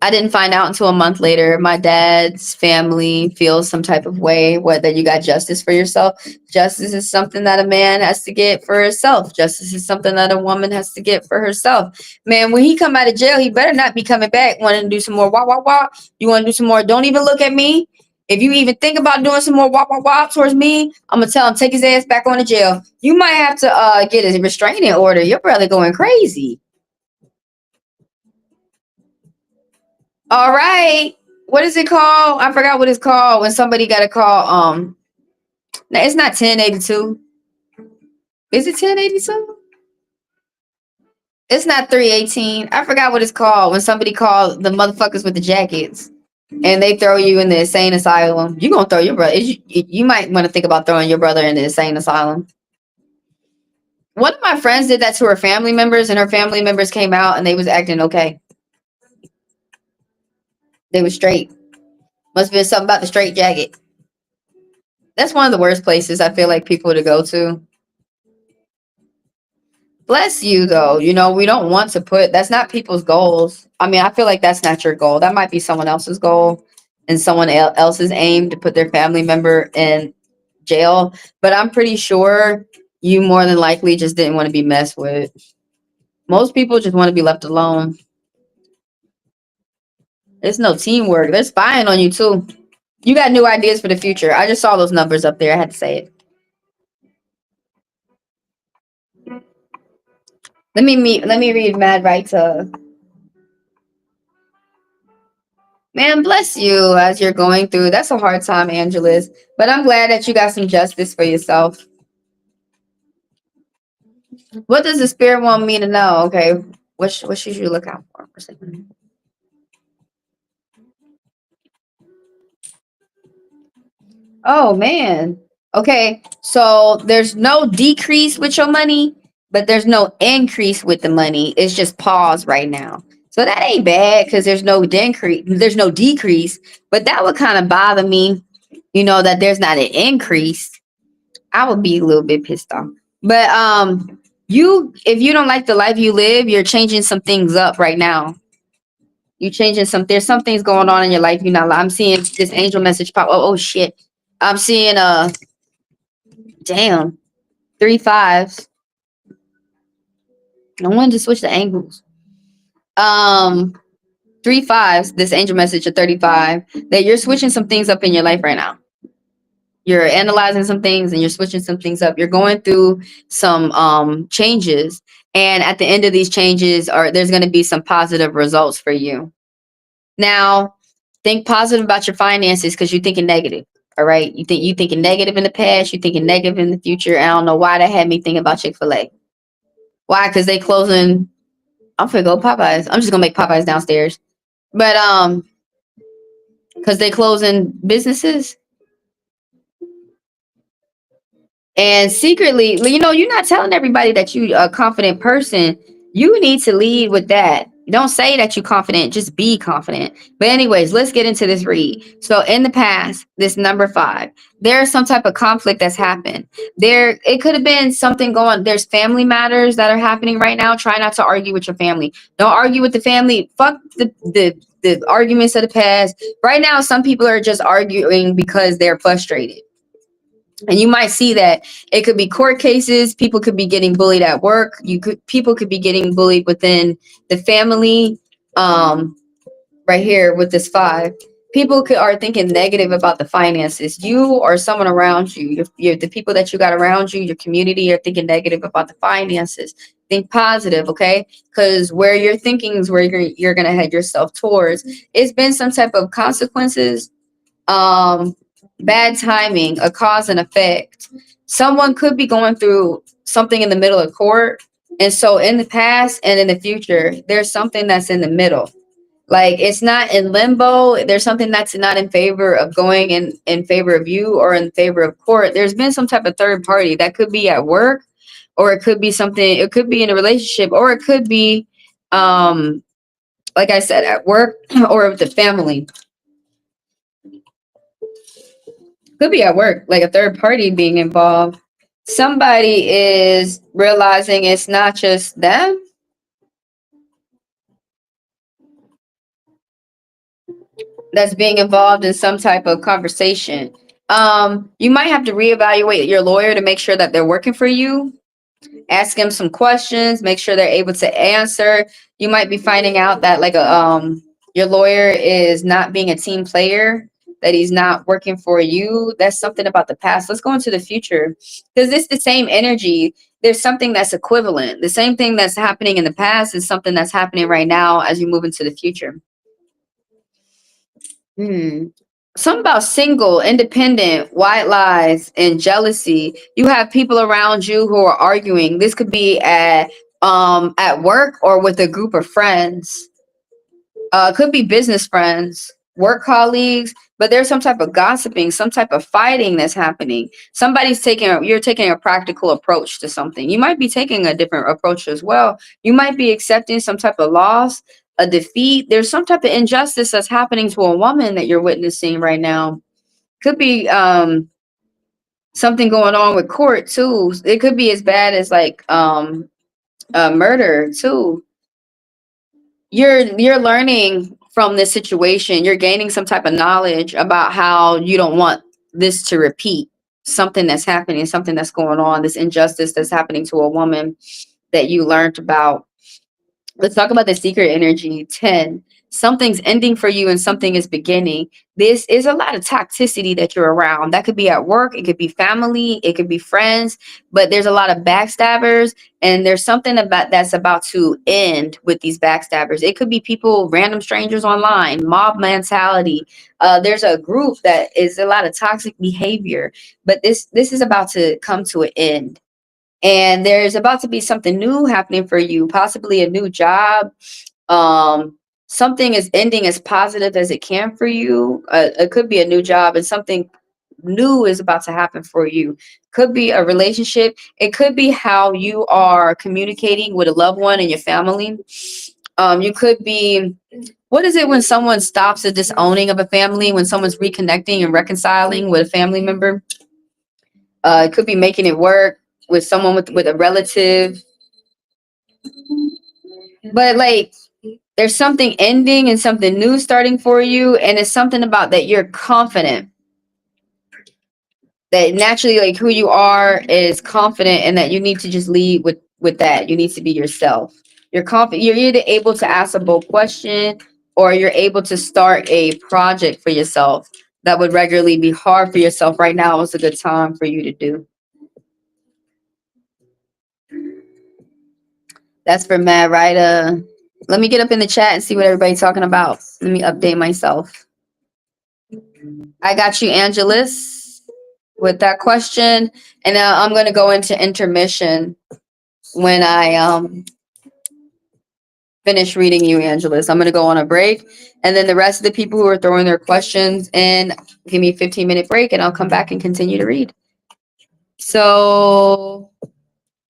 didn't find out until a month later. My dad's family feels some type of way, whether you got justice for yourself. Justice is something that a man has to get for himself. Justice is something that a woman has to get for herself. Man, when he come out of jail, he better not be coming back wanting to do some more wah wah wah. You want to do some more? Don't even look at me. If you even think about doing some more wah wah wah towards me, I'm gonna tell him take his ass back on to jail. You might have to get a restraining order. Your brother going crazy. All right. What is it called? I forgot what it's called when somebody got a call. No, it's not 1082. Is it 1082? It's not 318. I forgot what it's called when somebody called the motherfuckers with the jackets and they throw you in the insane asylum. You gonna throw your brother. You might want to think about throwing your brother in the insane asylum. One of my friends did that to her family members, and her family members came out and they was acting okay. They was straight. Must have been something about the straight jacket. That's one of the worst places I feel like people to go to. Bless you, though. You know, we don't want to put, that's not people's goals. I mean, I feel like that's not your goal. That might be someone else's goal and someone else's aim to put their family member in jail. But I'm pretty sure you more than likely just didn't want to be messed with. Most people just want to be left alone. There's no teamwork. They're spying on you, too. You got new ideas for the future. I just saw those numbers up there. I had to say it. Let me read Mad Right. Man, bless you as you're going through. That's a hard time, Angelus. But I'm glad that you got some justice for yourself. What does the spirit want me to know? Okay, what should you look out for? Oh man. Okay, so there's no decrease with your money, but there's no increase with the money. It's just pause right now. So that ain't bad because there's no decrease, but that would kind of bother me, that there's not an increase. I would be a little bit pissed off. But if you don't like the life you live, you're changing some things up right now. There's some things going on in your life you're not. I'm seeing this angel message pop. Oh shit. I'm seeing damn, 3 5s. I wanted to switch the angles. 3 5s, this angel message of 35, that you're switching some things up in your life right now. You're analyzing some things and you're switching some things up. You're going through some changes. And at the end of these changes, there's going to be some positive results for you. Now, think positive about your finances because you're thinking negative. All right. You thinking negative in the past, you're thinking negative in the future. I don't know why that had me thinking about Chick-fil-A. Why? Because they closing. I'm gonna go Popeyes. I'm just gonna make Popeyes downstairs. But because they closing businesses. And secretly, you're not telling everybody that you're a confident person. You need to lead with that. Don't say that you're confident, just be confident. But anyways, let's get into this read. So in the past, this number 5, there's some type of conflict that's happened. It could have been something going, there's family matters that are happening right now. Try not to argue with your family. Don't argue with the family. Fuck the arguments of the past. Right now, some people are just arguing because they're frustrated. And you might see that it could be court cases. People could be getting bullied at work. People could be getting bullied within the family. Right here with this 5, people are thinking negative about the finances. You or someone around you, the people that you got around you, your community, are thinking negative about the finances. Think positive, okay? Because where you're thinking is where you're gonna head yourself towards. It's been some type of consequences. Bad timing, a cause and effect. Someone could be going through something in the middle of court. And so in the past and in the future, there's something that's in the middle. Like it's not in limbo. There's something that's not in favor of going in favor of you or in favor of court. There's been some type of third party that could be at work, or it could be something, it could be in a relationship, or it could be like I said, at work or with the family. Could be at work, like a third party being involved. Somebody is realizing it's not just them. That's being involved in some type of conversation. You might have to reevaluate your lawyer to make sure that they're working for you. Ask them some questions, make sure they're able to answer. You might be finding out that like your lawyer is not being a team player, that he's not working for you. That's something about the past. Let's go into the future, because it's the same energy. There's something that's equivalent. The same thing that's happening in the past is something that's happening right now as you move into the future. Something about single, independent, white lies, and jealousy. You have people around you who are arguing. This could be at work or with a group of friends. Could be business friends, work colleagues, but there's some type of gossiping, some type of fighting that's happening. You're taking a practical approach to something. You might be taking a different approach as well. You might be accepting some type of loss, a defeat. There's some type of injustice that's happening to a woman that you're witnessing right now. Could be something going on with court too. It could be as bad as like murder too. You're learning from this situation. You're gaining some type of knowledge about how you don't want this to repeat. Something that's happening, something that's going on, this injustice that's happening to a woman that you learned about. Let's talk about the secret energy. 10. Something's ending for you and something is beginning. This is a lot of toxicity that you're around. That could be at work, it could be family, it could be friends, but there's a lot of backstabbers, and there's something about that's about to end with these backstabbers. It could be people, random strangers online, mob mentality. There's a group that is a lot of toxic behavior, but this is about to come to an end. And there's about to be something new happening for you, possibly a new job. Something is ending as positive as it can for you. It could be a new job, and something new is about to happen for you. Could be a relationship. It could be how you are communicating with a loved one in your family. You could be, what is it when someone stops the disowning of a family, when someone's reconnecting and reconciling with a family member? It could be making it work with someone with a relative. But like there's something ending and something new starting for you, and it's something about that you're confident. That naturally, like who you are is confident, and that you need to just lead with that. You need to be yourself. You're confident. You're either able to ask a bold question, or you're able to start a project for yourself that would regularly be hard for yourself. Right now is a good time for you to do. That's for Matt, right? Let me get up in the chat and see what everybody's talking about. Let me update myself. I got you, Angelus, with that question. And now I'm going to go into intermission when I finish reading you, Angelus. I'm going to go on a break. And then the rest of the people who are throwing their questions in, give me a 15-minute break, and I'll come back and continue to read. So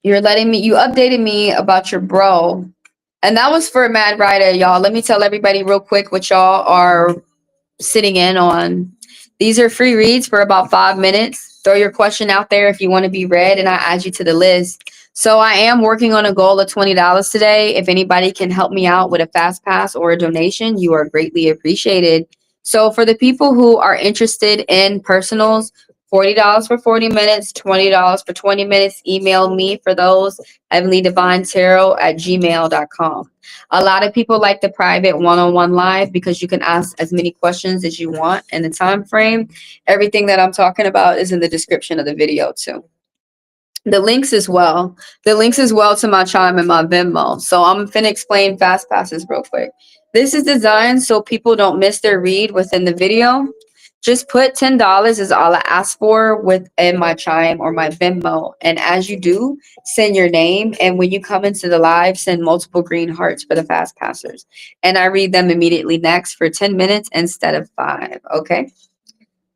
you updated me about your bro. And that was for Mad Rider, y'all. Let me tell everybody real quick what y'all are sitting in on. These are free reads for about 5 minutes. Throw your question out there if you want to be read, and I add you to the list. So I am working on a goal of $20 today. If anybody can help me out with a fast pass or a donation, you are greatly appreciated. So for the people who are interested in personals, $40 for 40 minutes, $20 for 20 minutes. Email me for those, HeavenlyDivineTaro@gmail.com. A lot of people like the private one-on-one live because you can ask as many questions as you want in the time frame. Everything that I'm talking about is in the description of the video too. The links as well. The links as well to my Chime and my Venmo. So I'm finna explain fast passes real quick. This is designed so people don't miss their read within the video. Just put $10 is all I ask for within my Chime or my Venmo. And as you do, send your name. And when you come into the live, send multiple green hearts for the fast passers. And I read them immediately next for 10 minutes instead of 5. Okay.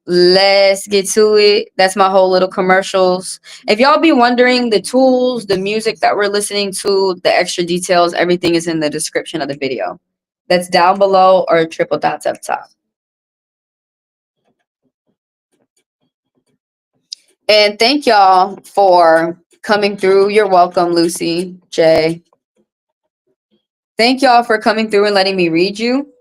Let's get to it. That's my whole little commercials. If y'all be wondering, the tools, the music that we're listening to, the extra details, everything is in the description of the video. That's down below or triple dots up top. And thank y'all for coming through. You're welcome, Lucy, Jay. Thank y'all for coming through and letting me read you.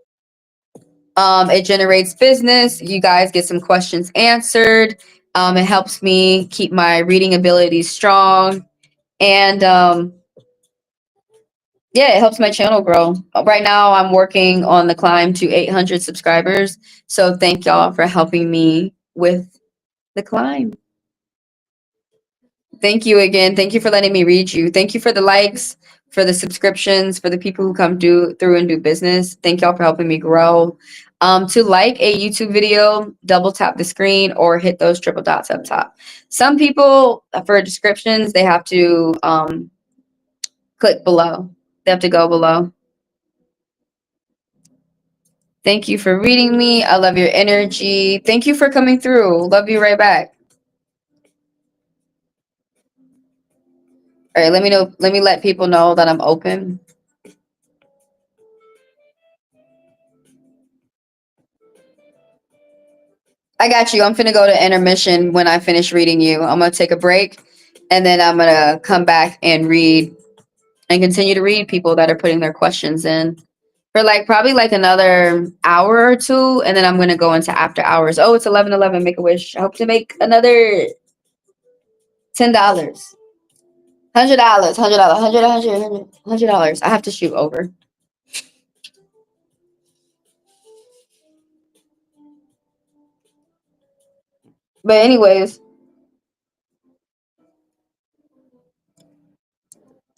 It generates business. You guys get some questions answered. It helps me keep my reading abilities strong. And yeah, it helps my channel grow. Right now, I'm working on the climb to 800 subscribers. So thank y'all for helping me with the climb. Thank you again. Thank you for letting me read you. Thank you for the likes, for the subscriptions, for the people who come through and do business. Thank y'all for helping me grow. To like a YouTube video, double tap the screen or hit those triple dots up top. Some people, for descriptions, they have to click below. They have to go below. Thank you for reading me. I love your energy. Thank you for coming through. Love you right back. All right, let me know. Let me let people know that I'm open. I got you. I'm finna go to intermission when I finish reading you. I'm gonna take a break and then I'm gonna come back and read and continue to read people that are putting their questions in for like probably like another hour or two, and then I'm gonna go into after hours. Oh, it's 11:11. Make a wish. I hope to make another $10, $100, $100. I have to shoot over. But anyways,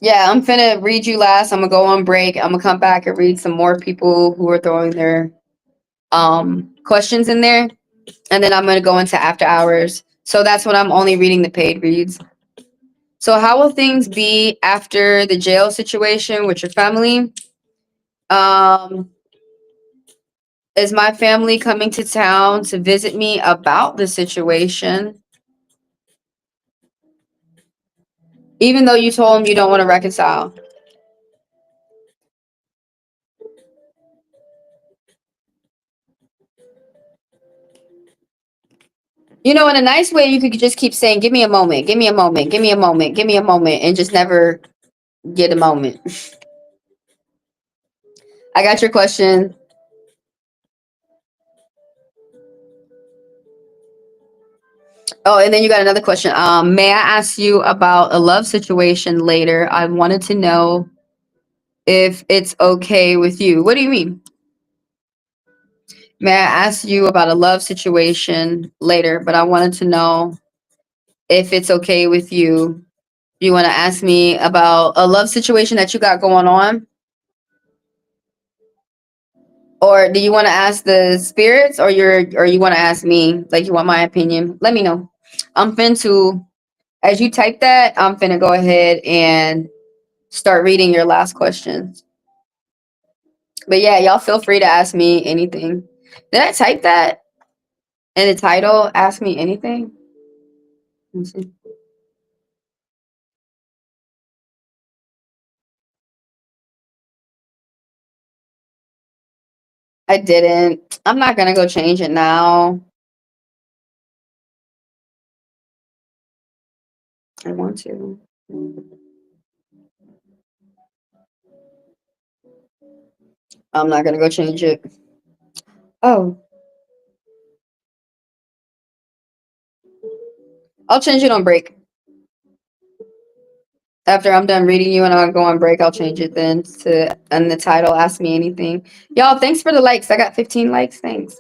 yeah, I'm finna read you last. I'm gonna go on break. I'm gonna come back and read some more people who are throwing their questions in there, and then I'm going to go into after hours. So that's when I'm only reading the paid reads. So how will things be after the jail situation with your family? Is my family coming to town to visit me about the situation? Even though you told them you don't want to reconcile. You know, in a nice way, you could just keep saying, give me a moment, give me a moment, give me a moment, give me a moment, and just never get a moment. I got your question. Oh, and then you got another question. May I ask you about a love situation later? I wanted to know if it's okay with you. What do you mean? May I ask you about a love situation later, but I wanted to know if it's okay with you. You want to ask me about a love situation that you got going on? Or do you want to ask the spirits, or you want to ask me? Like, you want my opinion? Let me know. I'm finna, as you type that, I'm finna go ahead and start reading your last questions. But yeah, y'all feel free to ask me anything. Did I type that in the title? Ask me anything. Let me see. I didn't. I'm not gonna go change it now. I want to. I'm not gonna go change it. Oh, I'll change it on break. After I'm done reading you and I'll go on break, I'll change it then to and the title Ask Me Anything. Y'all, thanks for the likes. I got 15 likes. Thanks.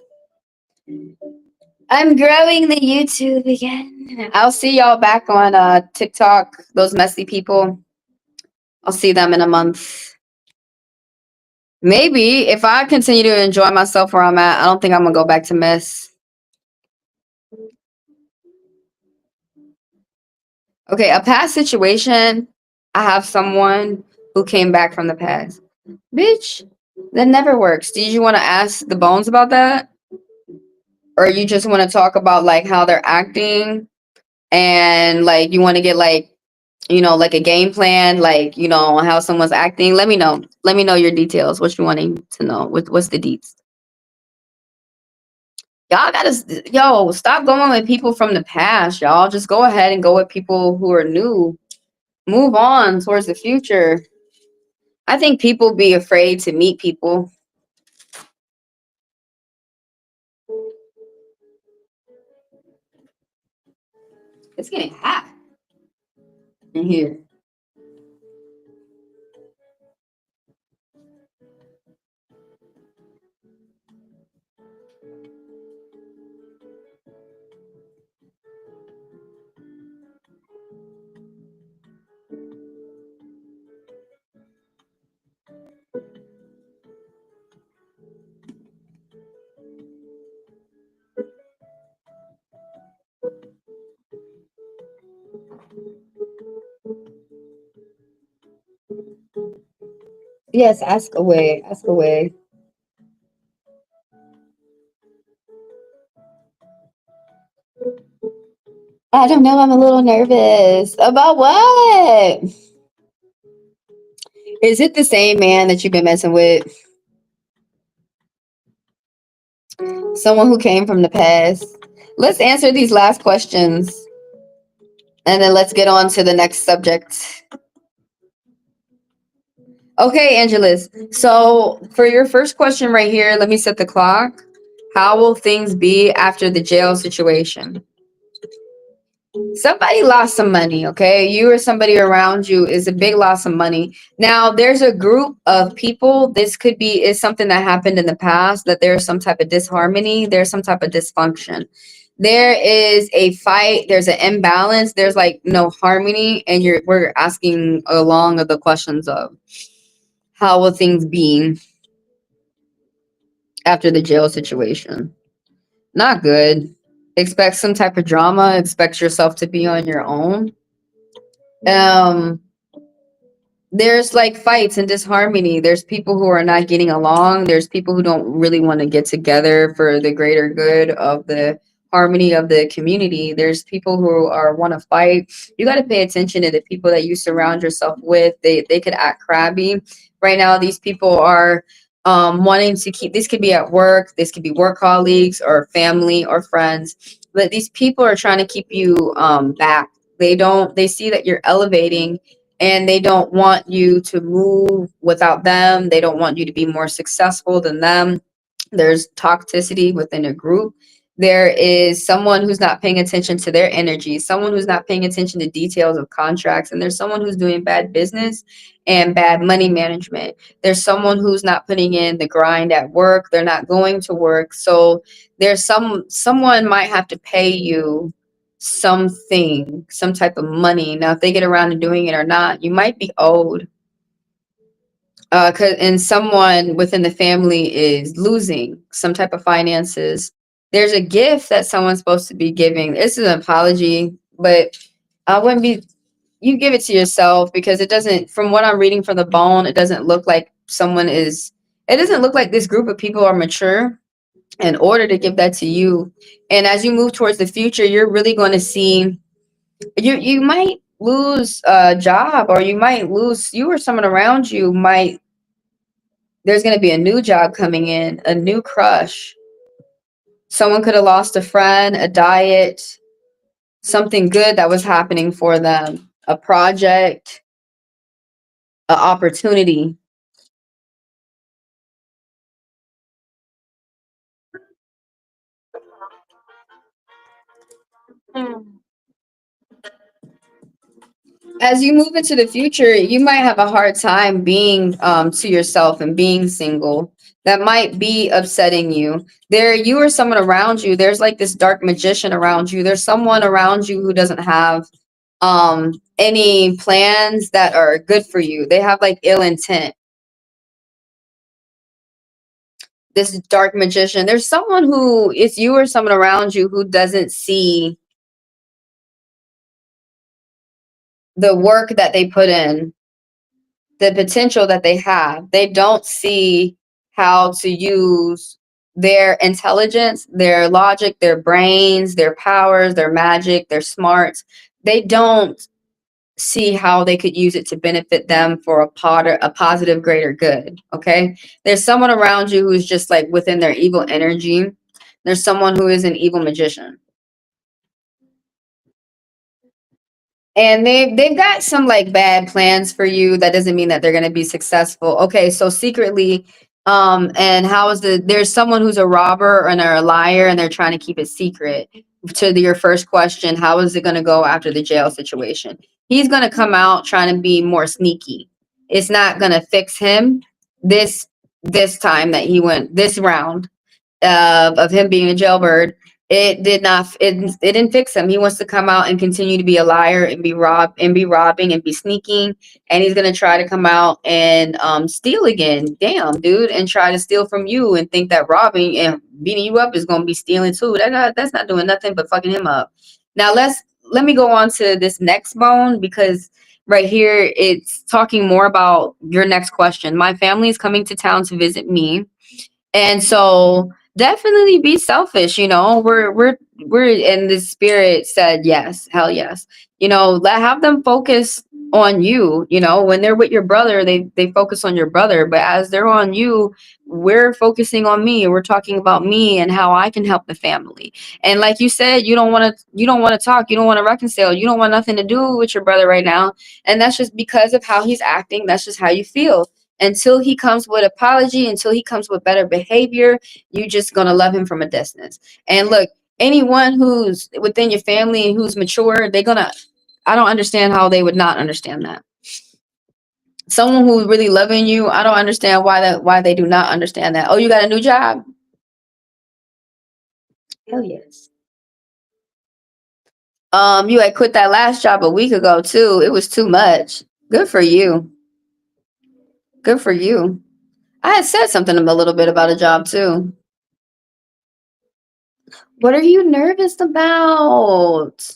I'm growing the YouTube again. I'll see y'all back on TikTok, those messy people. I'll see them in a month. Maybe if I continue to enjoy myself where I'm at, I don't think I'm gonna go back to mess. Okay, a past situation. I have someone who came back from the past. Bitch, that never works. Did you want to ask the bones about that? Or you just want to talk about like how they're acting and like you want to get like, you know, like a game plan, like, you know, how someone's acting? Let me know. Let me know your details. What you wanting to know? What's the deets? Y'all gotta, yo, stop going with people from the past, y'all. Just go ahead and go with people who are new. Move on towards the future. I think people be afraid to meet people. It's getting hot in here. Yes, ask away. Ask away. I don't know. I'm a little nervous. About what? Is it the same man that you've been messing with? Someone who came from the past? Let's answer these last questions and then let's get on to the next subject. Okay, Angelus. So for your first question right here, let me set the clock. How will things be after the jail situation? Somebody lost some money, okay? You or somebody around you is a big loss of money. Now, there's a group of people. This could be is something that happened in the past, that there's some type of disharmony, there's some type of dysfunction. There is a fight, there's an imbalance, there's like no harmony, and we're asking along of the questions of how will things be after the jail situation? Not good. Expect some type of drama, expect yourself to be on your own. Um there's like fights and disharmony. There's people who are not getting along. There's people who don't really want to get together for the greater good of the harmony of the community. There's people who are want to fight. You got to pay attention to the people that you surround yourself with. They could act crabby. Right now, these people are wanting to keep. This could be at work. This could be work colleagues or family or friends. But these people are trying to keep you back. They don't. They see that you're elevating and they don't want you to move without them. They don't want you to be more successful than them. There's toxicity within a group. There is someone who's not paying attention to their energy, someone who's not paying attention to details of contracts, and there's someone who's doing bad business and bad money management. There's someone who's not putting in the grind at work. They're not going to work. So there's someone might have to pay you something, some type of money. Now, if they get around to doing it or not, you might be owed. And someone within the family is losing some type of finances. There's a gift that someone's supposed to be giving. This is an apology, but I wouldn't be. You give it to yourself because it doesn't. From what I'm reading from the bone, it doesn't look like someone is. It doesn't look like this group of people are mature in order to give that to you. And as you move towards the future, you're really going to see you might lose a job, or you might lose, you or someone around you might There's going to be a new job coming in, a new crush. Someone could have lost a friend, a diet, something good that was happening for them, a project, an opportunity. As you move into the future, you might have a hard time being to yourself and being single. That might be upsetting you. There, you or someone around you, there's like this dark magician around you. There's someone around you who doesn't have any plans that are good for you. They have like ill intent. This dark magician, there's someone who, it's you or someone around you who doesn't see the work that they put in, the potential that they have. They don't see how to use their intelligence, their logic, their brains, their powers, their magic, their smarts. They don't see how they could use it to benefit them for a positive, greater good. Okay. There's someone around you who's just like within their evil energy. There's someone who is an evil magician. And they've got some like bad plans for you. That doesn't mean that they're going to be successful. Okay, so secretly, and how is there's someone who's a robber and a liar, and they're trying to keep it secret. Your first question, how is it going to go after the jail situation? He's going to come out trying to be more sneaky. It's not going to fix him this time that he went this round of him being a jailbird. It did not. It didn't fix him. He wants to come out and continue to be a liar and be robbing and be sneaking. And he's gonna try to come out and steal again. Damn, dude, and try to steal from you and think that robbing and beating you up is gonna be stealing too. That's not doing nothing but fucking him up. Now let me go on to this next bone, because right here it's talking more about your next question. My family is coming to town to visit me, and so definitely be selfish. We're and the spirit said yes, hell yes. Let have them focus on you. When they're with your brother, they focus on your brother, but as they're on you, we're focusing on me. We're talking about me and how I can help the family. And like you said, you don't want to talk, you don't want to reconcile, you don't want nothing to do with your brother right now. And that's just because of how he's acting. That's just how you feel. Until he comes with apology, until he comes with better behavior, you just gonna love him from a distance. And look, anyone who's within your family and who's mature, I don't understand how they would not understand that. Someone who's really loving you, I don't understand why they do not understand that. Oh, you got a new job? Hell yes. You had quit that last job a week ago too. It was too much. Good for you. Good for you. I had said something a little bit about a job too. What are you nervous about?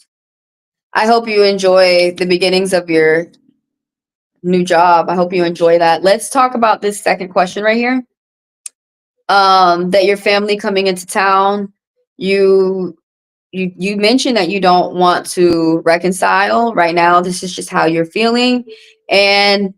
I hope you enjoy the beginnings of your new job. I hope you enjoy that. Let's talk about this second question right here. That your family coming into town, you mentioned that you don't want to reconcile right now. This is just how you're feeling. And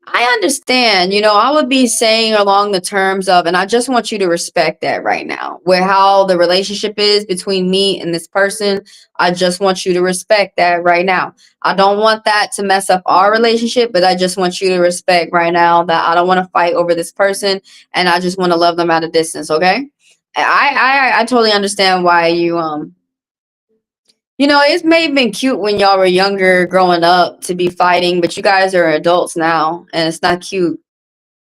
I understand, I would be saying along the terms of, and I just want you to respect that right now, where how the relationship is between me and this person. I just want you to respect that right now. I don't want that to mess up our relationship, but I just want you to respect right now that I don't want to fight over this person, and I just want to love them at a distance. Okay. I totally understand why it may have been cute when y'all were younger growing up to be fighting, but you guys are adults now and it's not cute.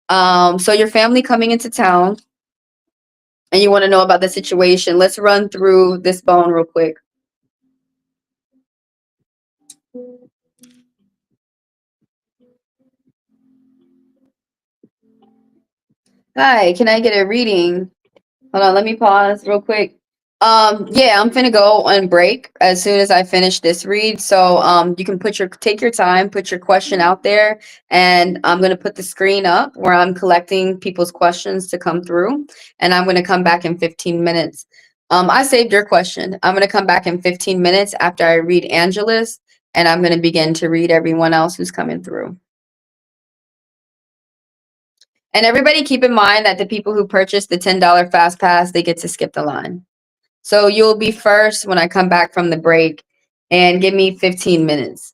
So your family coming into town and you want to know about the situation. Let's run through this bone real quick. Hi, can I get a reading? Hold on, let me pause real quick. Yeah, I'm finna go on break as soon as I finish this read. So you can take your time, put your question out there, and I'm gonna put the screen up where I'm collecting people's questions to come through, and I'm gonna come back in 15 minutes. I saved your question. I'm gonna come back in 15 minutes after I read Angela's, and I'm gonna begin to read everyone else who's coming through. And everybody keep in mind that the people who purchase the $10 fast pass, they get to skip the line. So you'll be first when I come back from the break, and give me 15 minutes.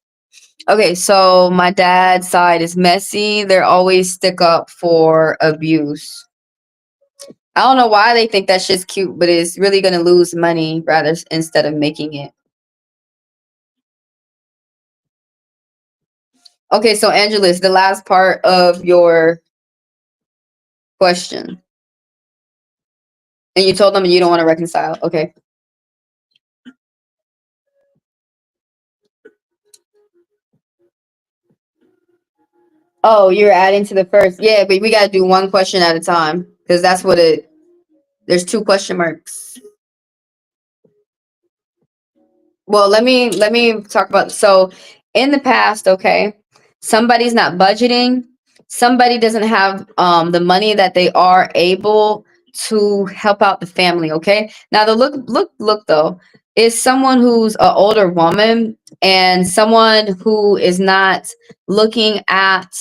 Okay, so my dad's side is messy. They're always stick up for abuse. I don't know why they think that shit's cute, but it's really gonna lose money rather instead of making it. Okay, so Angelus, the last part of your question. And you told them you don't want to reconcile. Okay. Oh, you're adding to the first. Yeah, but we gotta do one question at a time. Because that's what it there's two question marks. Well, let me talk about, so in the past, okay, somebody's not budgeting, somebody doesn't have the money that they are able to help out the family, okay? Now the look though is someone who's an older woman and someone who is not looking at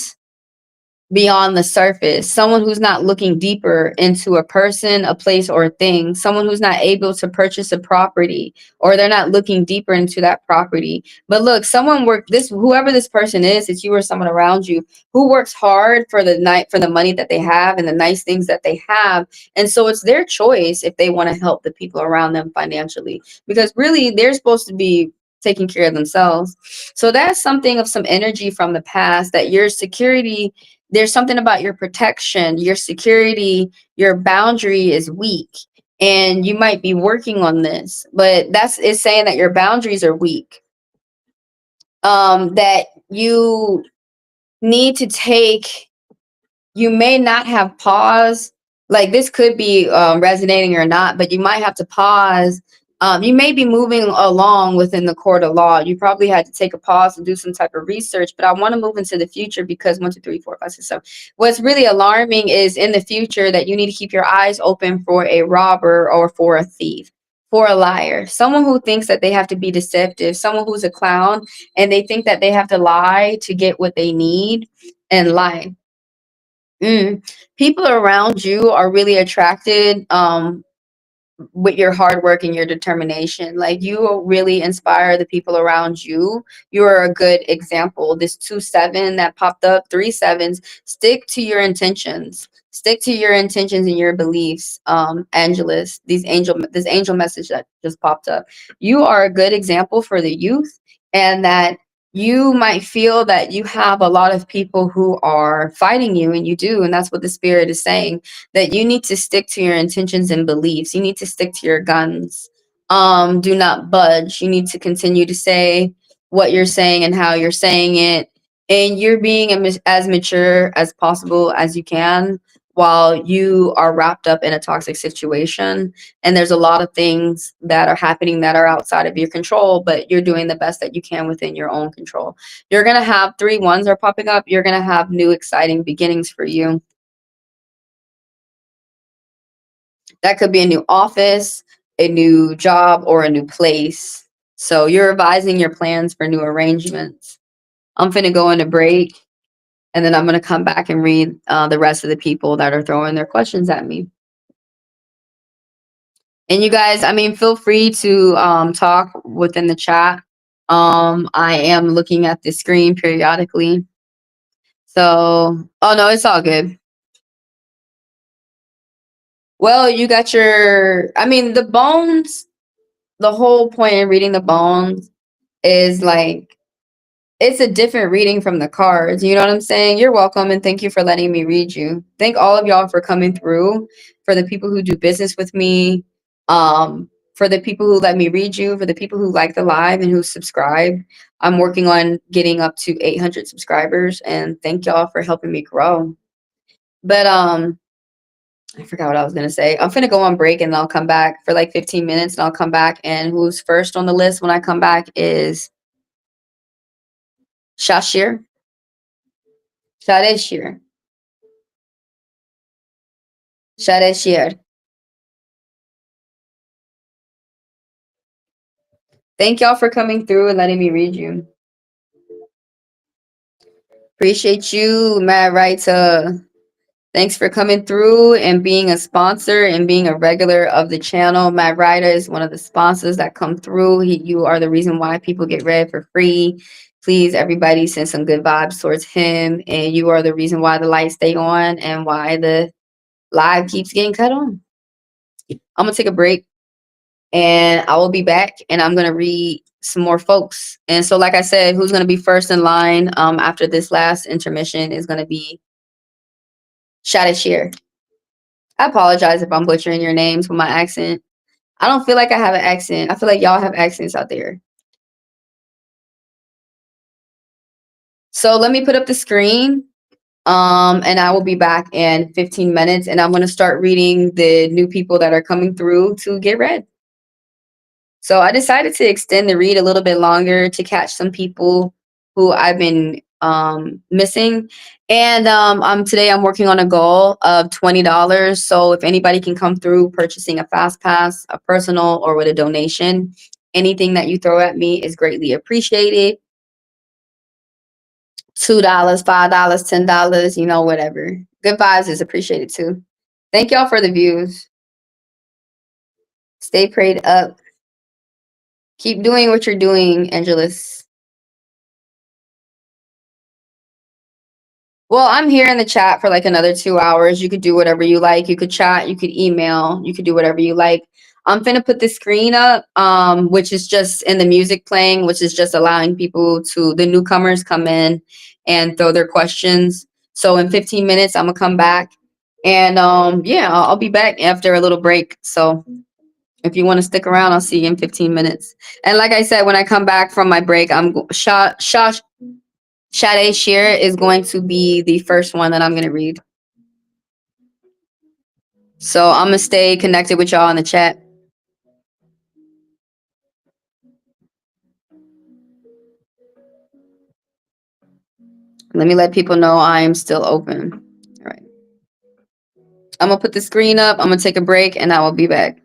beyond the surface, someone who's not looking deeper into a person, a place, or a thing, someone who's not able to purchase a property, or they're not looking deeper into that property. But look, someone whoever this person is, it's you or someone around you who works hard for the money that they have and the nice things that they have. And so it's their choice if they want to help the people around them financially, because really they're supposed to be taking care of themselves. So that's something of some energy from the past, that your security, there's something about your protection, your security, your boundary is weak. And you might be working on this, but that's is saying that your boundaries are weak. That you need to take, you may not have pause. Like this could be resonating or not, but you might have to pause. You may be moving along within the court of law. You probably had to take a pause and do some type of research, but I want to move into the future because 1, 2, 3, 4, 5, 6, 7. What's really alarming is in the future that you need to keep your eyes open for a robber or for a thief, for a liar, someone who thinks that they have to be deceptive, someone who's a clown and they think that they have to lie to get what they need and lie. People around you are really attracted with your hard work and your determination. Like you will really inspire the people around you. You are a good example. This 2-7 that popped up, 3-7s. Stick to your intentions. Stick to your intentions and your beliefs. Angelus, this angel message that just popped up. You are a good example for the youth, and that you might feel that you have a lot of people who are fighting you, and you do, and that's what the spirit is saying, that you need to stick to your intentions and beliefs. You need to stick to your guns. Do not budge. You need to continue to say what you're saying and how you're saying it, and you're being as mature as possible as you can while you are wrapped up in a toxic situation. And there's a lot of things that are happening that are outside of your control, but you're doing the best that you can within your own control. You're going to have 3-1s are popping up. You're going to have new exciting beginnings for you. That could be a new office, a new job, or a new place. So you're revising your plans for new arrangements. I'm finna go on a break, and then I'm gonna come back and read the rest of the people that are throwing their questions at me. And you guys, I mean, feel free to talk within the chat. I am looking at the screen periodically. So, oh no, it's all good. Well, you got your, I mean, the bones, the whole point in reading the bones is like, it's a different reading from the cards. You know what I'm saying? You're welcome, and thank you for letting me read you. Thank all of y'all for coming through, for the people who do business with me, for the people who let me read you, for the people who like the live and who subscribe. I'm working on getting up to 800 subscribers, and thank y'all for helping me grow. But I forgot what I was gonna say. I'm finna go on break and then I'll come back for like 15 minutes, and I'll come back, and who's first on the list when I come back is Shashir. Shadeshir. Shadeshir. Thank y'all for coming through and letting me read you. Appreciate you, Mad Writer. Thanks for coming through and being a sponsor and being a regular of the channel. Matt Ryder is one of the sponsors that come through. You are the reason why people get read for free. Please, everybody, send some good vibes towards him. And you are the reason why the lights stay on and why the live keeps getting cut on. I'm going to take a break and I will be back and I'm going to read some more folks. And so, like I said, who's going to be first in line after this last intermission is going to be Shadashir. I apologize if I'm butchering your names with my accent. I don't feel like I have an accent. I feel like y'all have accents out there. So let me put up the screen. And I will be back in 15 minutes. And I'm going to start reading the new people that are coming through to get read. So I decided to extend the read a little bit longer to catch some people who I've been missing. And today I'm working on a goal of $20. So if anybody can come through purchasing a fast pass, a personal, or with a donation, anything that you throw at me is greatly appreciated. $2, $5, $10, you know, whatever. Good vibes is appreciated too. Thank y'all for the views. Stay prayed up. Keep doing what you're doing, Angelus. Well, I'm here in the chat for like another 2 hours. You could do whatever you like. You could chat, you could email, you could do whatever you like. I'm finna put the screen up, which is just in the music playing, which is just allowing people to, the newcomers, come in and throw their questions. So in 15 minutes, I'm gonna come back. And yeah, I'll be back after a little break. So if you want to stick around, I'll see you in 15 minutes. And like I said, when I come back from my break, Sade Sheer is going to be the first one that I'm going to read. So I'm going to stay connected with y'all in the chat. Let me let people know I am still open. All right. I'm going to put the screen up. I'm going to take a break and I will be back.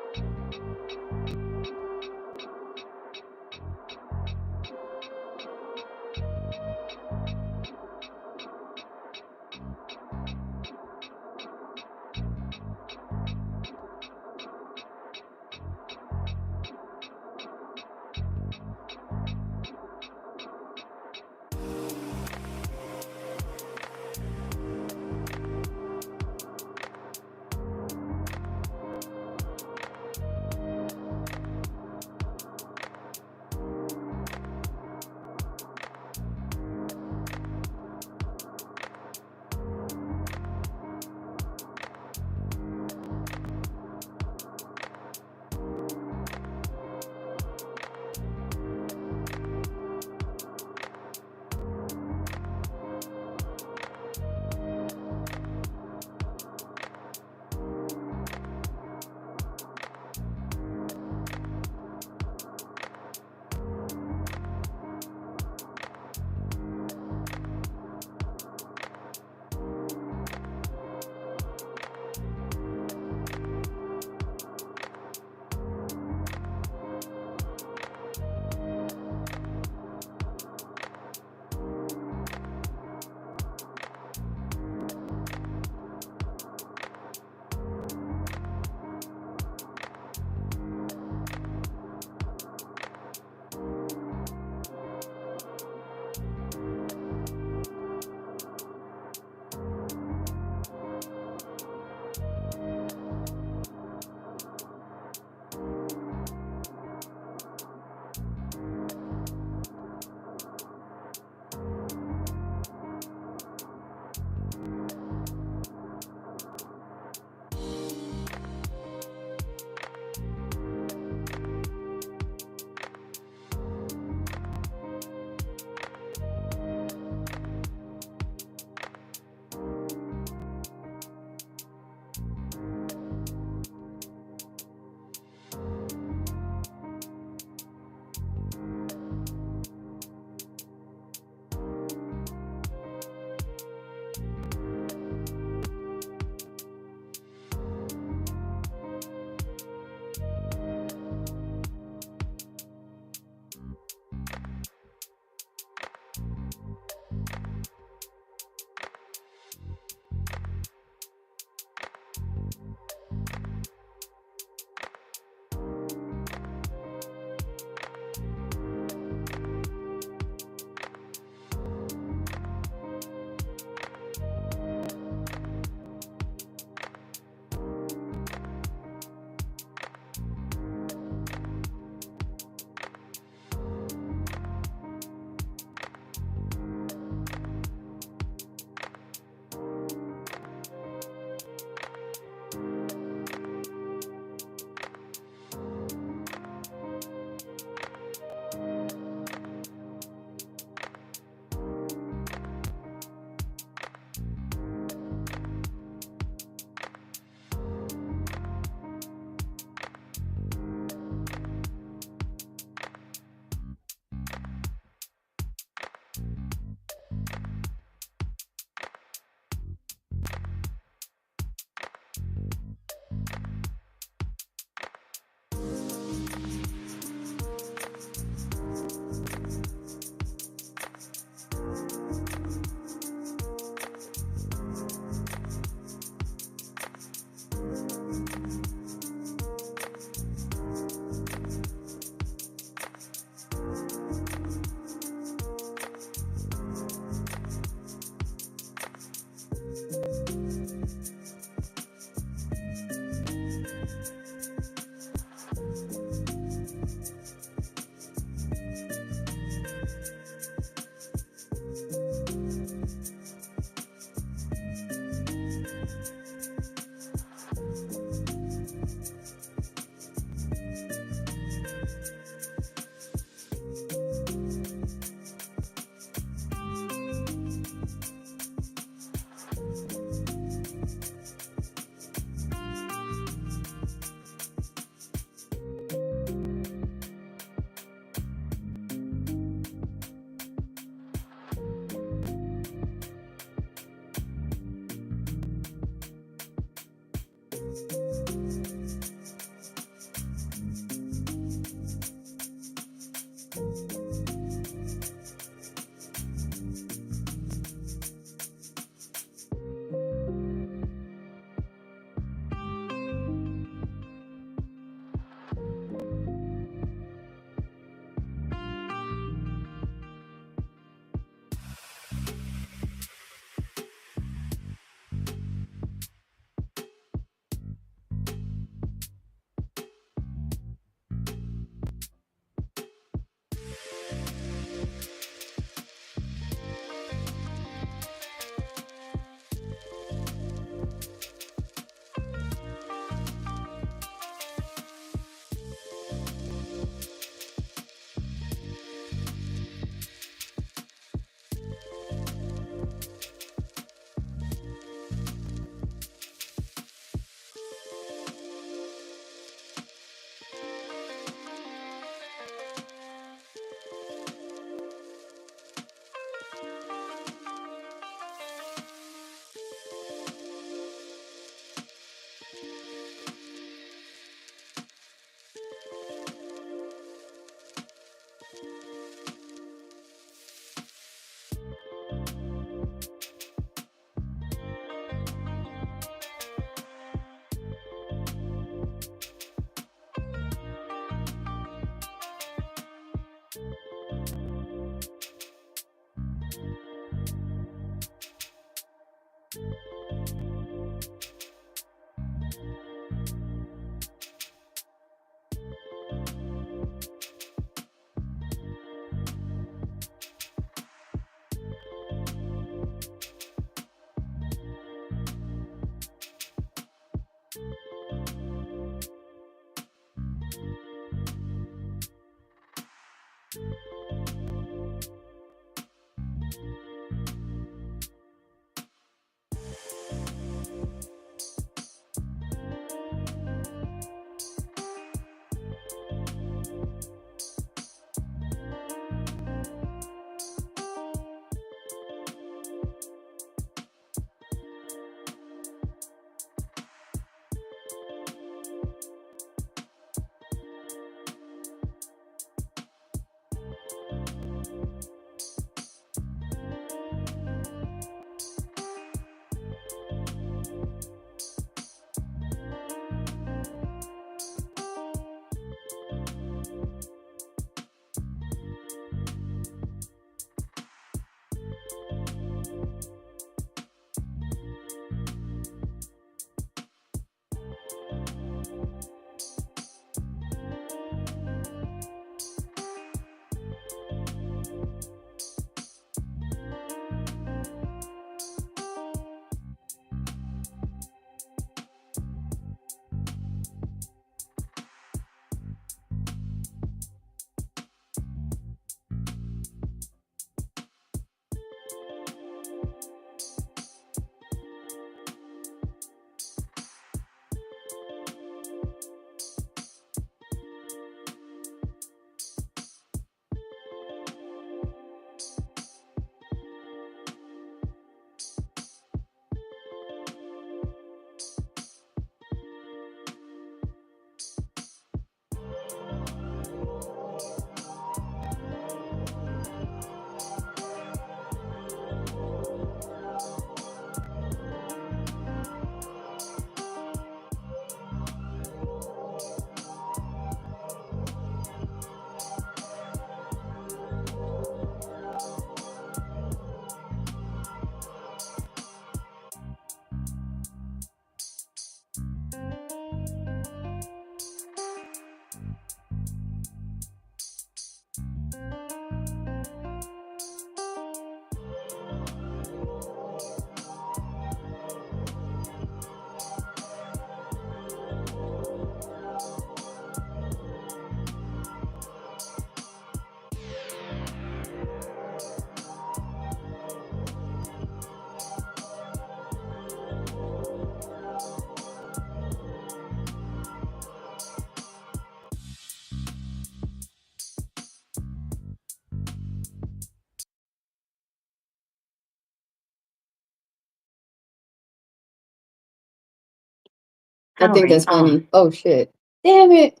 I think that's funny. Oh shit. Damn it.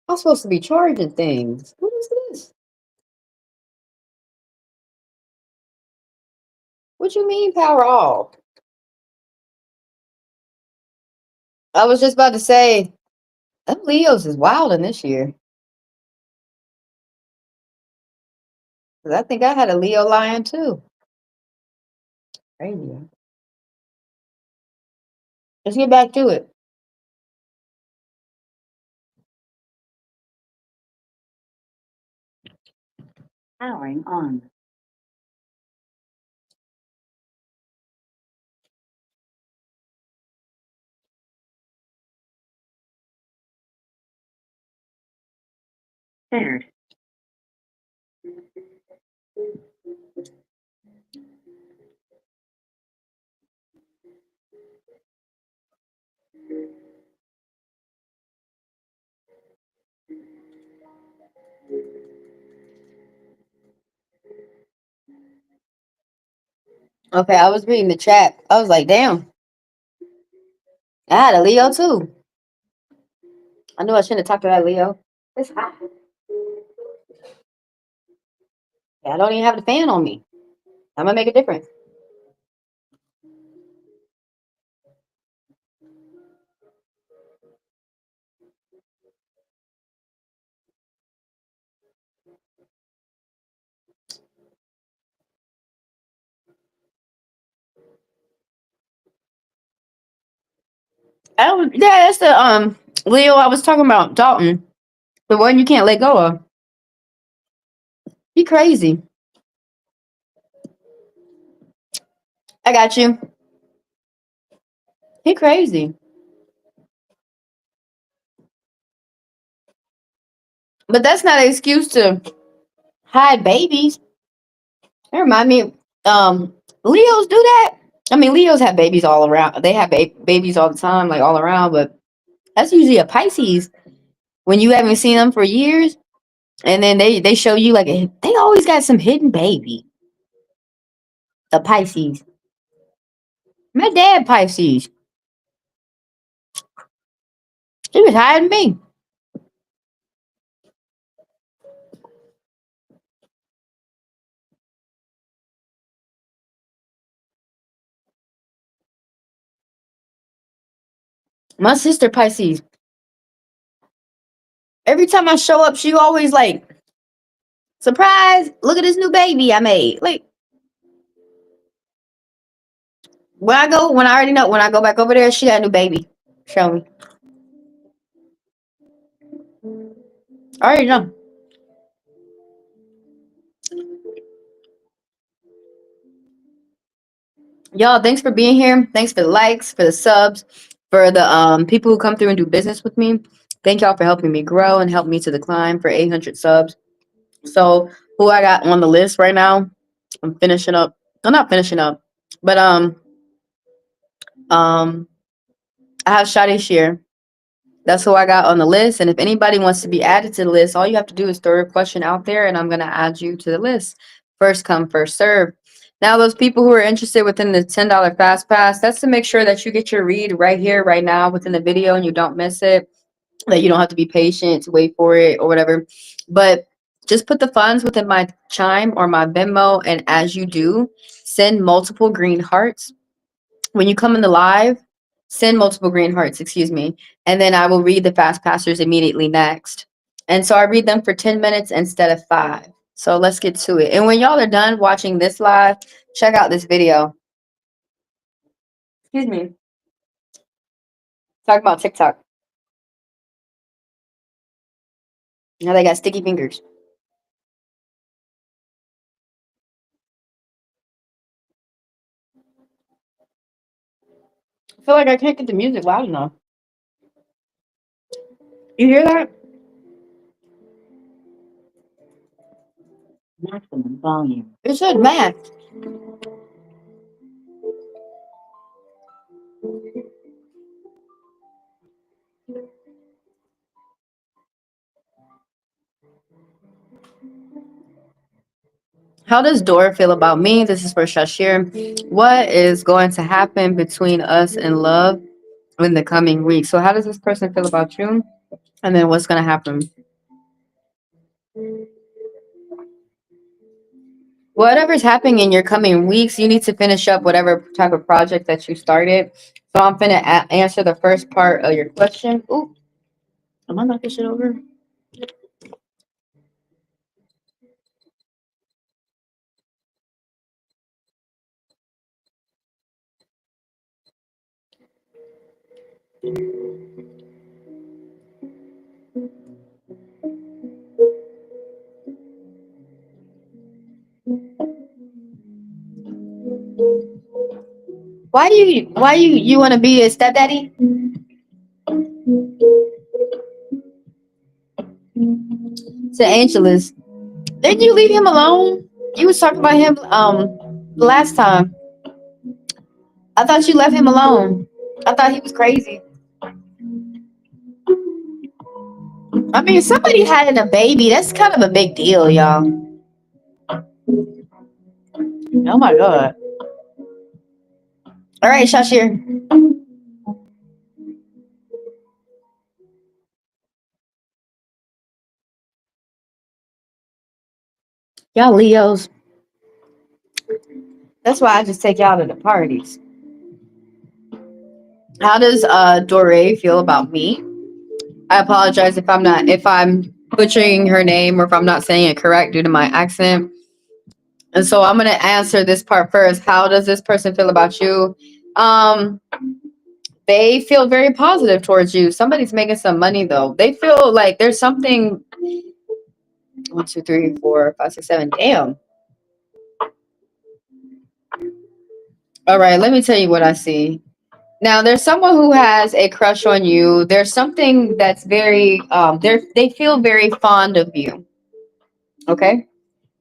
I'm supposed to be charging things. What is this? What you mean power off? I was just about to say, them Leos is wilding this year. 'Cause I think I had a Leo lion too. Crazy. Let's get back to it. Powering on. Paired. Okay, I was reading the chat. I was like, damn, I had a Leo too. I knew I shouldn't have talked to that Leo. It's hot. Yeah, I don't even have the fan on me. I'm gonna make a difference. Yeah, that's the Leo I was talking about, Dalton. The one you can't let go of. He crazy. I got you. He crazy. But that's not an excuse to hide babies. That remind me, Leos do that. I mean, Leos have babies all around. They have babies all the time, like all around. But that's usually a Pisces when you haven't seen them for years, and then they show you like they always got some hidden baby. The Pisces. My dad Pisces. He was hiding me. My sister Pisces. Every time I show up, she always like, surprise, look at this new baby I made. Like when I already know, when I go back over there, she got a new baby. Show me. I already know. Y'all, thanks for being here. Thanks for the likes, for the subs, for the people who come through and do business with me. Thank y'all for helping me grow and help me to the climb for 800 subs. So who I got on the list right now? I'm finishing up. I'm not finishing up, but um I have Shadi Shear. That's who I got on the list. And if anybody wants to be added to the list, all you have to do is throw a question out there and I'm going to add you to the list. First come, first serve. Now, those people who are interested within the $10 Fast Pass, that's to make sure that you get your read right here, right now within the video and you don't miss it, that you don't have to be patient to wait for it or whatever. But just put the funds within my Chime or my Venmo. And as you do, send multiple green hearts. When you come in the live, send multiple green hearts, excuse me, and then I will read the fast passers immediately next. And so I read them for 10 minutes instead of 5. So let's get to it. And when y'all are done watching this live, check out this video. Excuse me. Talk about TikTok. Now they got sticky fingers. I feel like I can't get the music loud enough. You hear that? Maximum volume. It said math. How does Dora feel about me? This is for Shashir. What is going to happen between us and love in the coming week? So how does this person feel about you? And then what's going to happen? Whatever's happening in your coming weeks, you need to finish up whatever type of project that you started. So I'm going to answer the first part of your question. Ooh, am I knocking shit over? Why you want to be a stepdaddy? To Angelus. Didn't you leave him alone? You was talking about him last time. I thought you left him alone. I thought he was crazy. I mean, somebody having a baby, that's kind of a big deal, y'all. Oh my god. All right, Shashir. Y'all Leos. That's why I just take y'all to the parties. How does Dore feel about me? I apologize if I'm butchering her name or if I'm not saying it correct due to my accent. And so I'm gonna answer this part first. How does this person feel about you? Um, they feel very positive towards you. Somebody's making some money though. They feel like there's something. 1, 2, 3, 4, 5, 6, 7. Damn. All right, let me tell you what I see. Now, there's someone who has a crush on you. There's something that's very they feel very fond of you. Okay?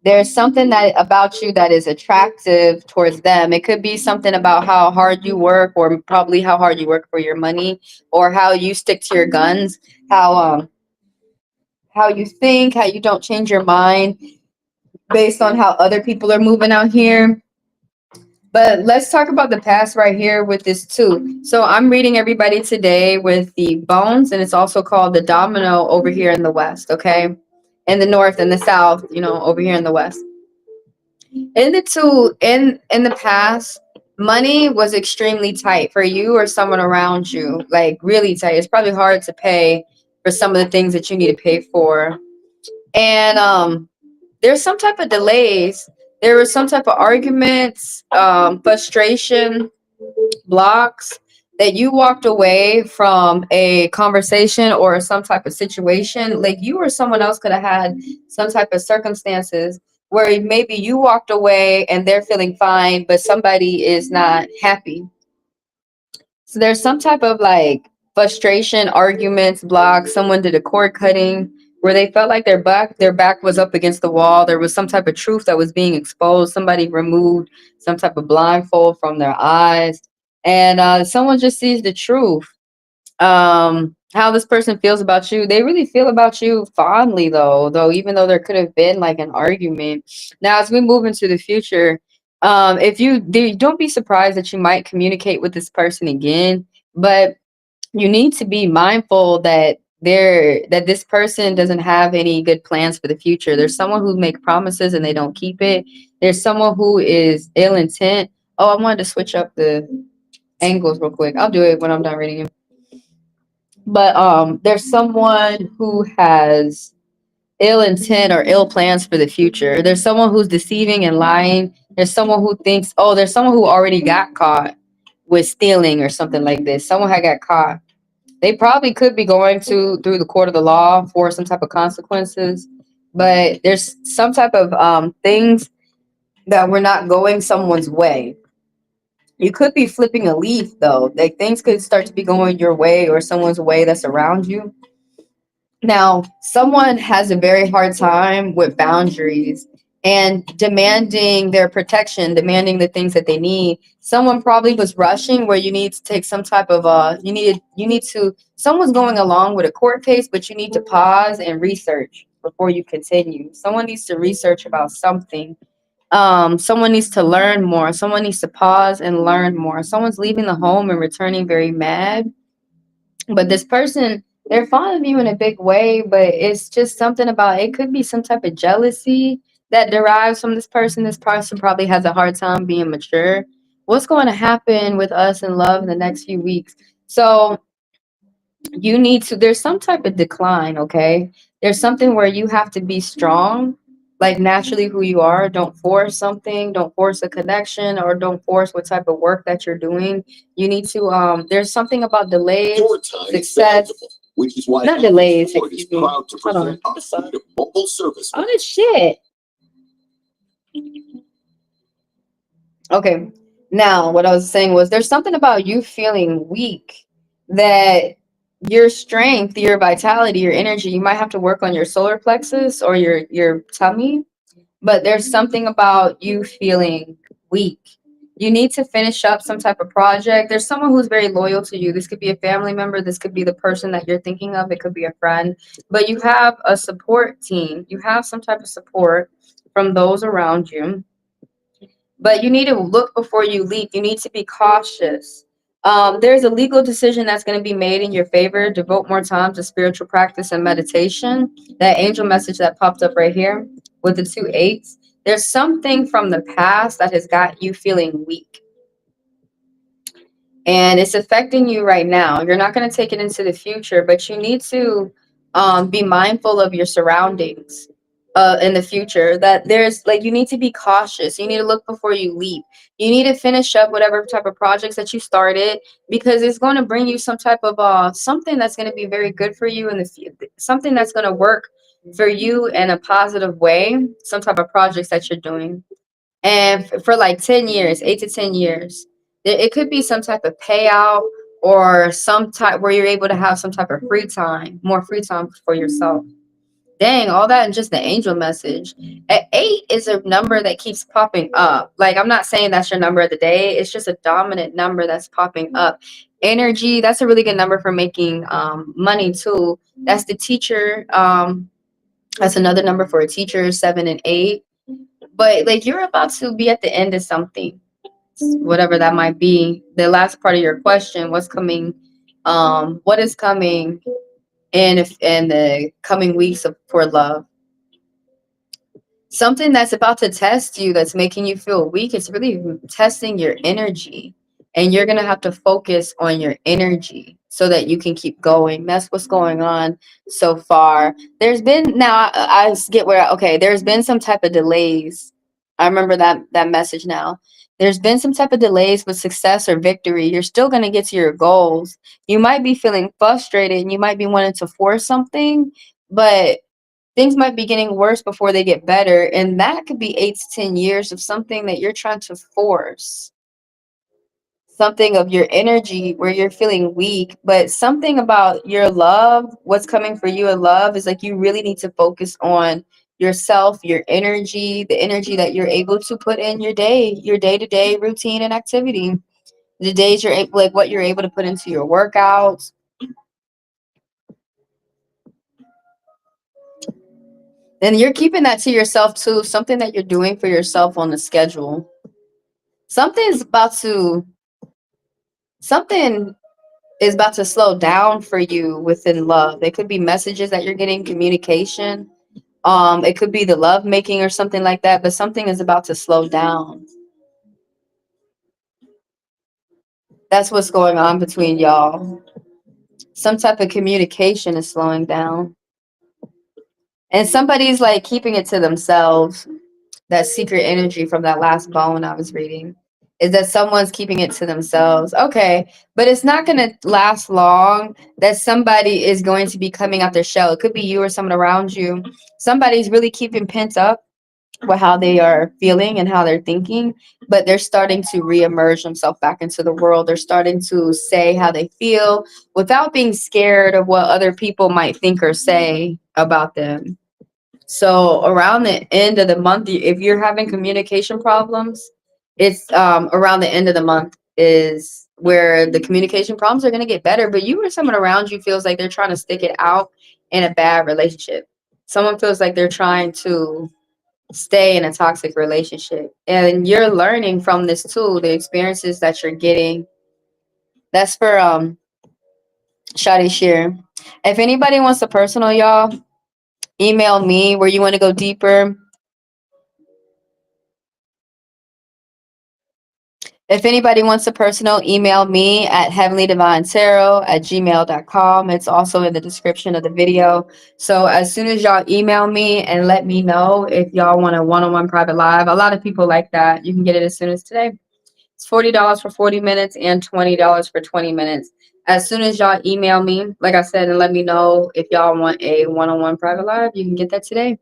There's something that about you that is attractive towards them. It could be something about how hard you work, or probably how hard you work for your money, or how you stick to your guns, how you think, how you don't change your mind based on how other people are moving out here. But let's talk about the past right here with this too. So I'm reading everybody today with the bones, and it's also called the domino over here in the west, okay? In the north and the south, over here in the west. In the two in the past, money was extremely tight for you or someone around you, like really tight. It's probably hard to pay for some of the things that you need to pay for. And there's some type of delays. There was some type of arguments, frustration, blocks that you walked away from a conversation or some type of situation. Like you or someone else could have had some type of circumstances where maybe you walked away and they're feeling fine, but somebody is not happy. So there's some type of like frustration, arguments, blocks. Someone did a cord cutting where they felt like their back was up against the wall. There was some type of truth that was being exposed. Somebody removed some type of blindfold from their eyes, and someone just sees the truth. How this person feels about you, they really feel about you fondly, though even though there could have been like an argument. Now as we move into the future, if don't be surprised that you might communicate with this person again, but you need to be mindful that this person doesn't have any good plans for the future. There's someone who make promises and they don't keep it. There's someone who is ill intent. Oh, I wanted to switch up the angles real quick. I'll do it when I'm done reading it. But there's someone who has ill intent or ill plans for the future. There's someone who's deceiving and lying. There's someone who thinks, oh, there's someone who already got caught with stealing or something like this. Someone had got caught. They probably could be going through the court of the law for some type of consequences, but there's some type of things that were not going someone's way. You could be flipping a leaf though. Like things could start to be going your way or someone's way that's around you. Now, someone has a very hard time with boundaries and demanding their protection, demanding the things that they need. Someone probably was rushing where you need to take some type of someone's going along with a court case, but you need to pause and research before you continue. Someone needs to research about something. Someone needs to learn more. Someone needs to pause and learn more. Someone's leaving the home and returning very mad, but this person, they're fond of you in a big way, but it's just something about it could be some type of jealousy that derives from this person. This person probably has a hard time being mature. What's going to happen with us in love in the next few weeks? So there's some type of decline, okay? There's something where you have to be strong, like naturally who you are. Don't force something, don't force a connection, or don't force what type of work that you're doing. You need to there's something about delays, success, which is why not delays. Is proud to present our suite of mobile service. Oh, this shit. Okay. Now, what I was saying was there's something about you feeling weak that your strength, your vitality, your energy, you might have to work on your solar plexus or your tummy, but there's something about you feeling weak. You need to finish up some type of project. There's someone who's very loyal to you. This could be a family member. This could be the person that you're thinking of. It could be a friend, but you have a support team. You have some type of support from those around you, but you need to look before you leap. You need to be cautious. There's a legal decision that's going to be made in your favor. Devote more time to spiritual practice and meditation. That angel message that popped up right here with the 2 8s. There's something from the past that has got you feeling weak, and it's affecting you right now. You're not going to take it into the future, but you need to be mindful of your surroundings in the future. That there's like you need to be cautious. You need to look before you leap. You need to finish up whatever type of projects that you started, because it's going to bring you some type of something that's going to be very good for you in the future. Something that's going to work for you in a positive way. Some type of projects that you're doing, and for like 10 years, 8 to 10 years. It could be some type of payout or some type where you're able to have some type of free time, more free time for yourself. Dang, all that and just the angel message. At 8 is a number that keeps popping up. Like, I'm not saying that's your number of the day. It's just a dominant number that's popping up. Energy, that's a really good number for making money too. That's the teacher. That's another number for a teacher, 7 and 8. But like, you're about to be at the end of something, whatever that might be. The last part of your question, what's coming, what is coming in the coming weeks for love? Something that's about to test you, that's making you feel weak, it's really testing your energy. And you're going to have to focus on your energy so that you can keep going. That's what's going on so far. There's been, now I get where, okay, there's been some type of delays. I remember that message now. There's been some type of delays with success or victory. You're still going to get to your goals. You might be feeling frustrated and you might be wanting to force something, but things might be getting worse before they get better. And that could be 8 to 10 years of something that you're trying to force, something of your energy where you're feeling weak. But something about your love, what's coming for you in love, is like you really need to focus on yourself, your energy, the energy that you're able to put in your day-to-day routine and activity, the days you're able, like what you're able to put into your workouts. And you're keeping that to yourself too, something that you're doing for yourself on the schedule. Something's about to, something is about to slow down for you within love. It could be messages that you're getting, communication. It could be the love making or something like that, but something is about to slow down. That's what's going on between y'all. Some type of communication is slowing down. And somebody's like keeping it to themselves. That secret energy from that last bone I was reading is that someone's keeping it to themselves. Okay, but it's not going to last long. That somebody is going to be coming out their shell. It could be you or someone around you. Somebody's really keeping pent up with how they are feeling and how they're thinking, but they're starting to reemerge themselves back into the world. They're starting to say how they feel without being scared of what other people might think or say about them. So around the end of the month, if you're having communication problems, it's around the end of the month is where the communication problems are going to get better. But you or someone around you feels like they're trying to stick it out in a bad relationship. Someone feels like they're trying to stay in a toxic relationship. And you're learning from this too, the experiences that you're getting. That's for Shadi Shear. If anybody wants a personal, y'all, email me where you want to go deeper. If anybody wants a personal, email me at HeavenlyDivineTaro@gmail.com. It's also in the description of the video. So as soon as y'all email me and let me know if y'all want a one-on-one private live, a lot of people like that. You can get it as soon as today. It's $40 for 40 minutes and $20 for 20 minutes. As soon as y'all email me, like I said, and let me know if y'all want a one-on-one private live, you can get that today.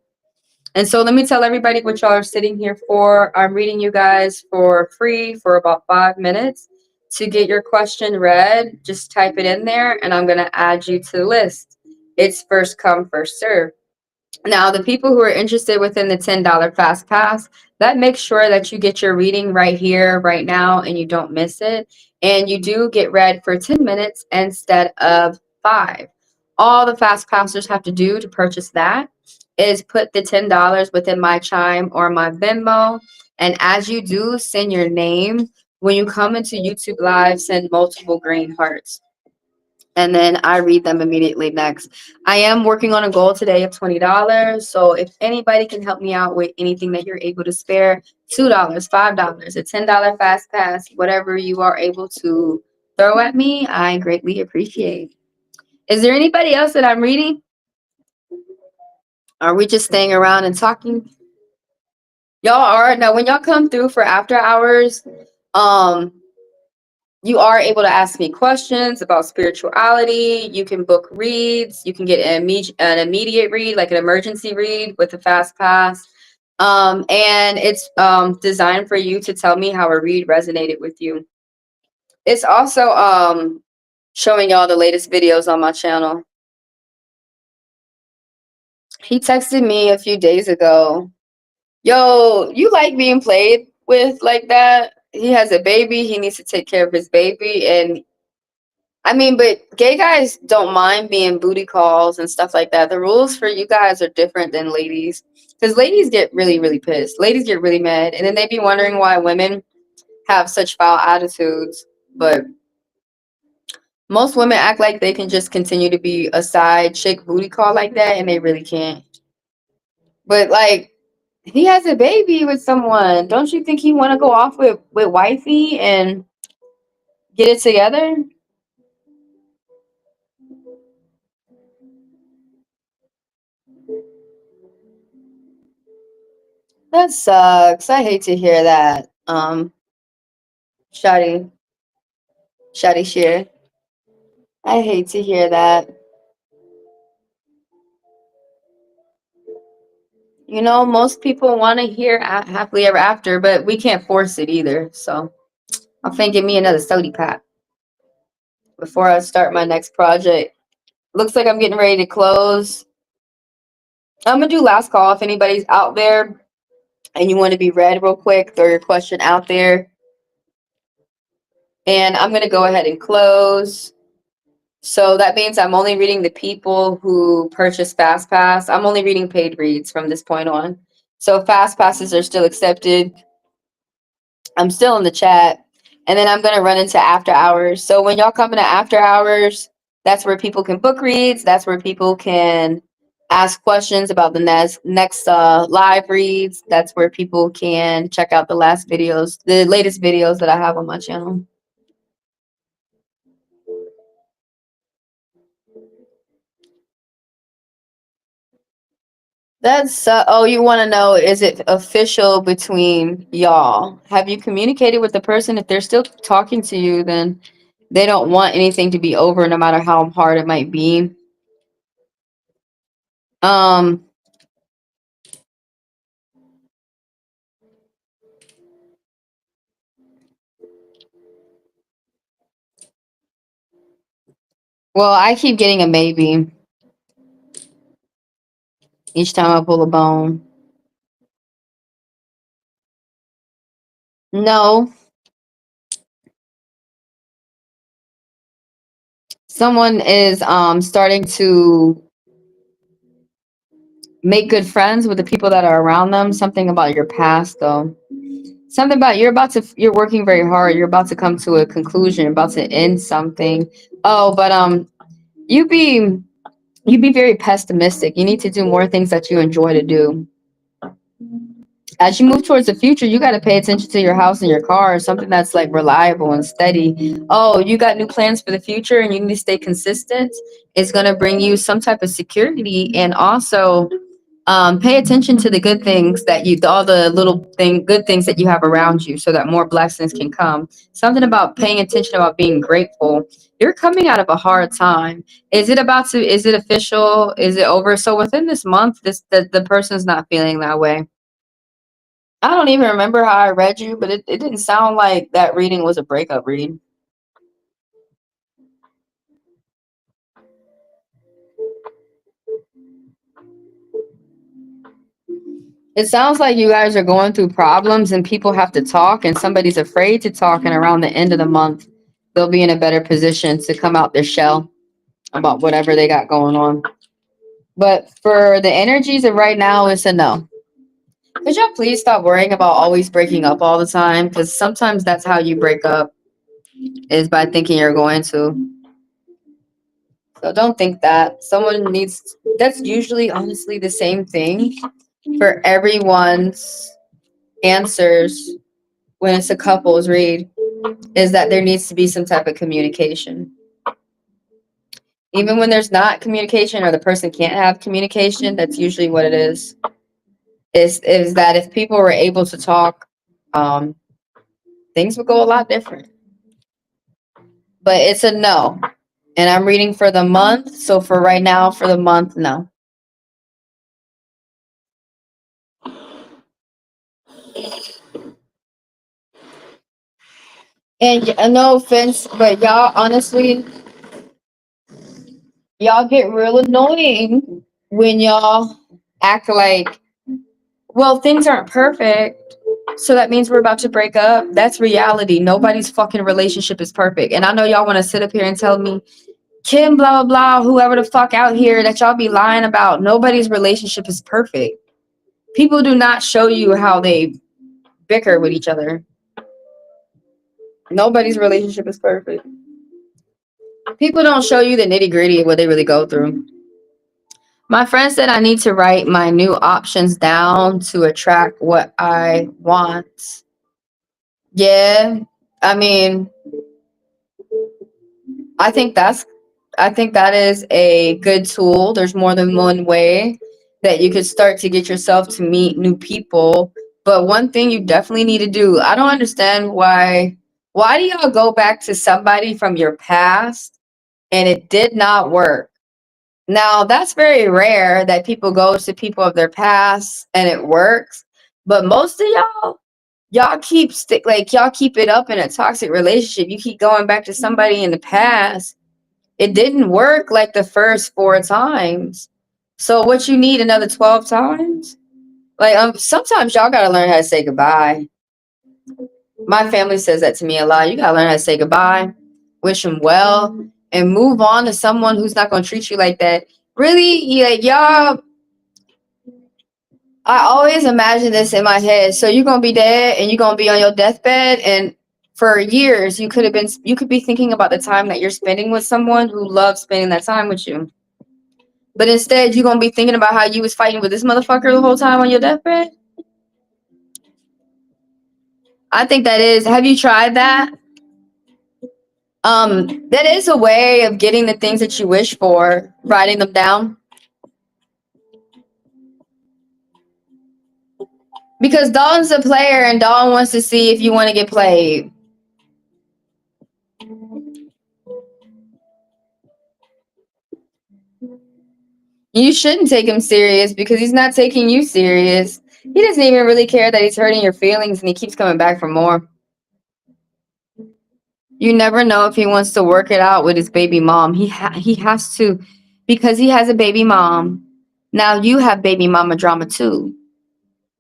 And so let me tell everybody what y'all are sitting here for. I'm reading you guys for free for about 5 minutes. To get your question read, just type it in there and I'm going to add you to the list. It's first come, first serve. Now, the people who are interested within the $10 fast pass, that makes sure that you get your reading right here, right now, and you don't miss it. And you do get read for 10 minutes instead of 5. All the fast passers have to do to purchase that is put the $10 within my Chime or my Venmo. And as you do, send your name. When you come into YouTube Live, send multiple green hearts. And then I read them immediately next. I am working on a goal today of $20. So if anybody can help me out with anything that you're able to spare, $2, $5, a $10 fast pass, whatever you are able to throw at me, I greatly appreciate. Is there anybody else that I'm reading? Are we just staying around and talking? Y'all are now when y'all come through for after hours, you are able to ask me questions about spirituality. You can book reads. You can get an immediate read, like an emergency read with a fast pass. And it's designed for you to tell me how a read resonated with you. It's also showing y'all the latest videos on my channel. He texted me a few days ago. Yo, you like being played with like that? He has a baby. He needs to take care of his baby. And I mean, but gay guys don't mind being booty calls and stuff like that. The rules for you guys are different than ladies. Because ladies get really, really pissed. Ladies get really mad. And then they be wondering why women have such foul attitudes. But most women act like they can just continue to be a side chick booty call like that. And they really can't. But like, he has a baby with someone. Don't you think he want to go off with wifey and get it together? That sucks. I hate to hear that. Shawty, Shawty Sheer. I hate to hear that. You know, most people want to hear happily ever after, but we can't force it either. So I'm finna get me another sody pop before I start my next project. Looks like I'm getting ready to close. I'm gonna do last call if anybody's out there and you want to be read real quick. Throw your question out there. And I'm gonna go ahead and close. So that means I'm only reading the people who purchase Fast Pass. I'm only reading paid reads from this point on. So Fast Passes are still accepted. I'm still in the chat. And then I'm going to run into after hours. So when y'all come into after hours, that's where people can book reads. That's where people can ask questions about the next live reads. That's where people can check out the latest videos that I have on my channel. That's oh, you want to know, is it official between y'all? Have you communicated with the person? If they're still talking to you, then they don't want anything to be over, no matter how hard it might be. Um, well, I keep getting a maybe each time I pull a bone. No, someone is starting to make good friends with the people that are around them. Something about your past, though. Something about you're working very hard. You're about to come to a conclusion. You're about to end something. Oh, but you be you be very pessimistic. You need to do more things that you enjoy to do. As you move towards the future, you got to pay attention to your house and your car, something that's like reliable and steady. Oh, you got new plans for the future and you need to stay consistent. It's going to bring you some type of security. And also pay attention to the good things all the good things that you have around you, so that more blessings can come. Something about paying attention, about being grateful. You're coming out of a hard time. Is it official? Is it over? So within this month, the person's not feeling that way. I don't even remember how I read you, but it didn't sound like that reading was a breakup read. It sounds like you guys are going through problems and people have to talk and somebody's afraid to talk, and around the end of the month they'll be in a better position to come out their shell about whatever they got going on. But for the energies of right now, it's a no. Could y'all please stop worrying about always breaking up all the time? Because sometimes that's how you break up, is by thinking you're going to. So don't think that. That's usually honestly the same thing for everyone's answers when it's a couples read, is that there needs to be some type of communication. Even when there's not communication or the person can't have communication, that's usually what it is. Is that if people were able to talk, um, things would go a lot different. But it's a no. And I'm reading for the month. So for right now, for the month, no. And no offense, but y'all, honestly, y'all get real annoying when y'all act like, well, things aren't perfect, so that means we're about to break up. That's reality. Nobody's fucking relationship is perfect. And I know y'all want to sit up here and tell me, Kim, blah, blah, blah, whoever the fuck out here that y'all be lying about. Nobody's relationship is perfect. People do not show you how they bicker with each other. Nobody's relationship is perfect. People don't show you the nitty gritty of what they really go through. My friend said I need to write my new options down to attract what I want. Yeah, I mean, I think that is a good tool. There's more than one way that you could start to get yourself to meet new people. But one thing you definitely need to do, I don't understand why do y'all go back to somebody from your past and it did not work? Now, that's very rare that people go to people of their past and it works. But most of y'all y'all keep it up in a toxic relationship. You keep going back to somebody in the past. It didn't work like the first 4 times. So what you need another 12 times? Like sometimes y'all gotta learn how to say goodbye. My family says that to me a lot. You gotta learn how to say goodbye, wish them well, and move on to someone who's not gonna treat you like that. Really, like y'all, I always imagine this in my head. So you're gonna be dead and you're gonna be on your deathbed, and for years you could be thinking about the time that you're spending with someone who loves spending that time with you. But instead you're gonna be thinking about how you was fighting with this motherfucker the whole time on your deathbed. I think that is, have you tried that? That is a way of getting the things that you wish for, writing them down. Because Dalton's a player and Dalton wants to see if you want to get played. You shouldn't take him serious because he's not taking you serious. He doesn't even really care that he's hurting your feelings and he keeps coming back for more. You never know if he wants to work it out with his baby mom. He has to, because he has a baby mom. Now you have baby mama drama too.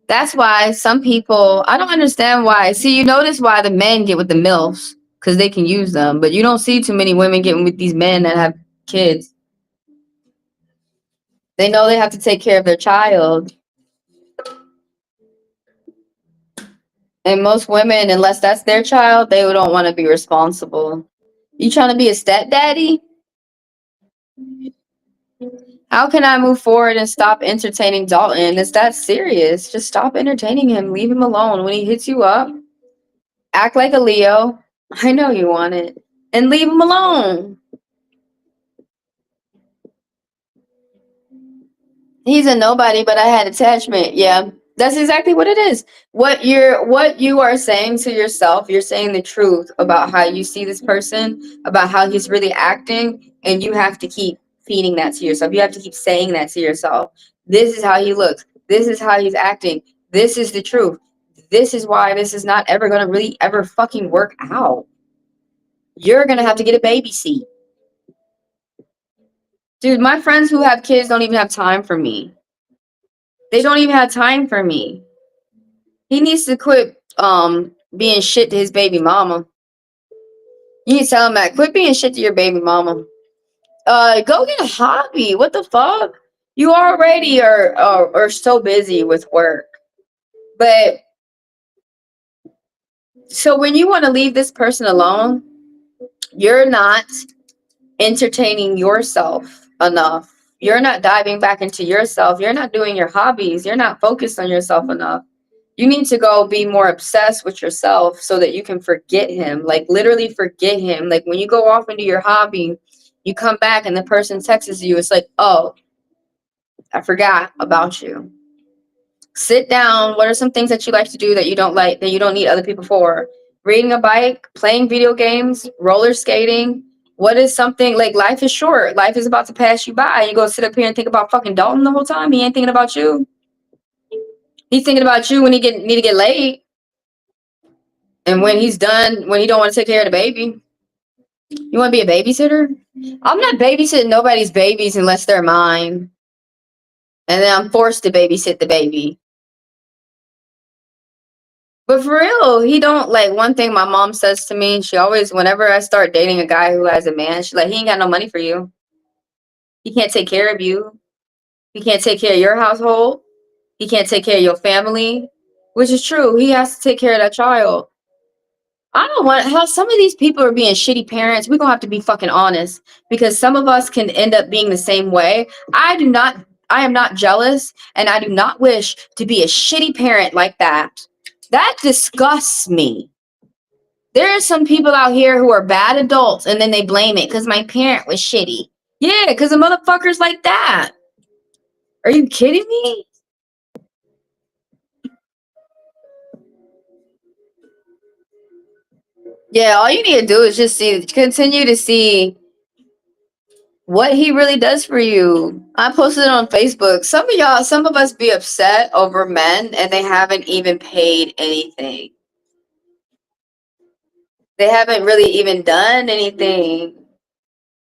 That's why some people, I don't understand why. See, you notice why the men get with the MILFs, because they can use them. But you don't see too many women getting with these men that have kids. They know they have to take care of their child. And most women, unless that's their child, they don't want to be responsible. You trying to be a stepdaddy? How can I move forward and stop entertaining Dalton? It's that serious. Just stop entertaining him. Leave him alone. When he hits you up, act like a Leo. I know you want it. And leave him alone. He's a nobody, but I had attachment. Yeah, that's exactly what it is. What you are saying to yourself, you're saying the truth about how you see this person, about how he's really acting, and you have to keep feeding that to yourself. You have to keep saying that to yourself. This is how he looks. This is how he's acting. This is the truth. This is why this is not ever gonna really ever fucking work out. You're gonna have to get a baby seat. Dude, my friends who have kids don't even have time for me. They don't even have time for me. He needs to quit being shit to his baby mama. You need to tell him that. Quit being shit to your baby mama. Go get a hobby. What the fuck? You already are so busy with work. But so when you want to leave this person alone, you're not entertaining yourself enough. You're not diving back into yourself. You're not doing your hobbies. You're not focused on yourself enough. You need to go be more obsessed with yourself so that you can forget him. Like literally forget him. Like when you go off into your hobby, you come back and the person texts you. It's like, oh, I forgot about you. Sit down. What are some things that you like to do that you don't like, that you don't need other people for? Reading a bike, playing video games, roller skating. What is something, like, life is short. Life is about to pass you by. You go sit up here and think about fucking Dalton the whole time. He ain't thinking about you. He's thinking about you when he need to get laid. And when he's done, when he don't want to take care of the baby. You want to be a babysitter? I'm not babysitting nobody's babies unless they're mine. And then I'm forced to babysit the baby. But for real, he don't like one thing my mom says to me, she always, whenever I start dating a guy who has a man, she's like, he ain't got no money for you. He can't take care of you. He can't take care of your household. He can't take care of your family, which is true. He has to take care of that child. I don't want how some of these people are being shitty parents. We're gonna have to be fucking honest because some of us can end up being the same way. I am not jealous and I do not wish to be a shitty parent like that. That disgusts me. There are some people out here who are bad adults and then they blame it because my parent was shitty. Yeah, because the motherfuckers like that. Are you kidding me? Yeah, all you need to do is just continue to see what he really does for you. I posted it on Facebook. Some of us be upset over men and they haven't even paid anything. They haven't really even done anything.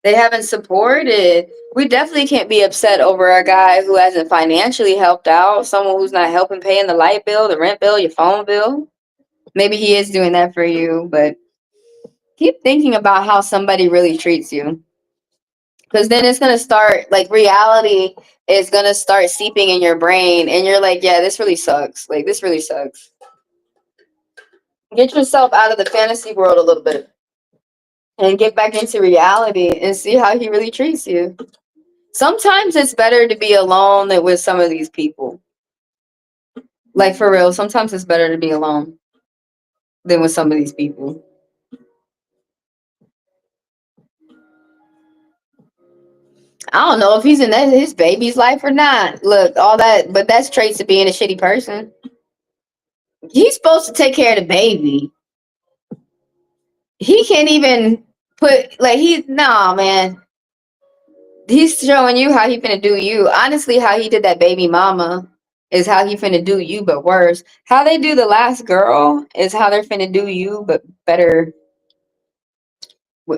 They haven't supported. We definitely can't be upset over a guy who hasn't financially helped out, someone who's not helping paying the light bill, the rent bill, your phone bill. Maybe he is doing that for you, but keep thinking about how somebody really treats you. Because then it's going to start, like, reality is going to start seeping in your brain. And you're like, yeah, this really sucks. Like, this really sucks. Get yourself out of the fantasy world a little bit. And get back into reality and see how he really treats you. Sometimes it's better to be alone than with some of these people. Like, for real, sometimes it's better to be alone than with some of these people. I don't know if he's in his baby's life or not. Look, all that, but that's traits of being a shitty person. He's supposed to take care of the baby. He can't even put, like, nah, man. He's showing you how he finna do you. Honestly, how he did that baby mama is how he finna do you, but worse. How they do the last girl is how they're finna do you, but better,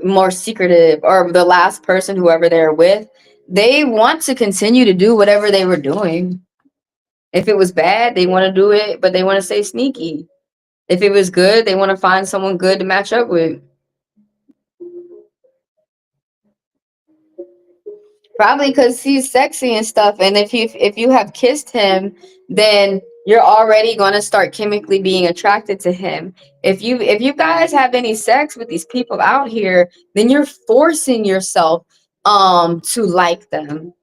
more secretive. Or the last person, whoever they're with, they want to continue to do whatever they were doing. If it was bad, they want to do it, but they want to stay sneaky. If it was good, they want to find someone good to match up with. Probably because he's sexy and stuff. And if you have kissed him, then you're already going to start chemically being attracted to him. If you guys have any sex with these people out here, then you're forcing yourself to like them.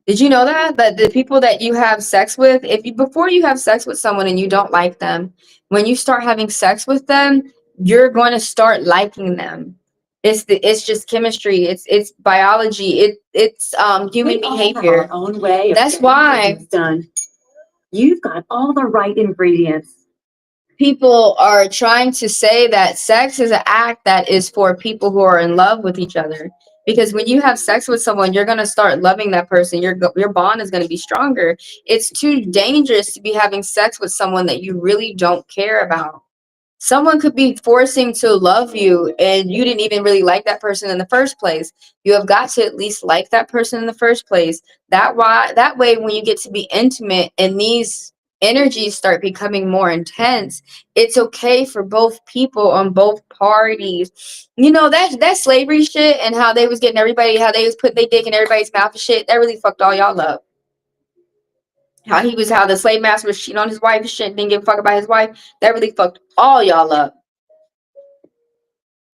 Did you know that the people that you have sex with, if you before you have sex with someone and you don't like them, when you start having sex with them, you're going to start liking them. It's just chemistry. It's biology. It's human behavior. Our own way of That's getting why things done. You've got all the right ingredients. people are trying to say that sex is an act that is for people who are in love with each other. Because when you have sex with someone, you're going to start loving that person. Your bond is going to be stronger. It's too dangerous to be having sex with someone that you really don't care about. Someone could be forcing to love you and you didn't even really like that person in the first place. You have got to at least like that person in the first place. That way when you get to be intimate and these energies start becoming more intense, it's okay for both people on both parties. You know, that slavery shit and how they was getting everybody, how they was putting their dick in everybody's mouth and shit, that really fucked all y'all up. How the slave master was cheating on his wife and shit, didn't give a fuck about his wife. That really fucked all y'all up.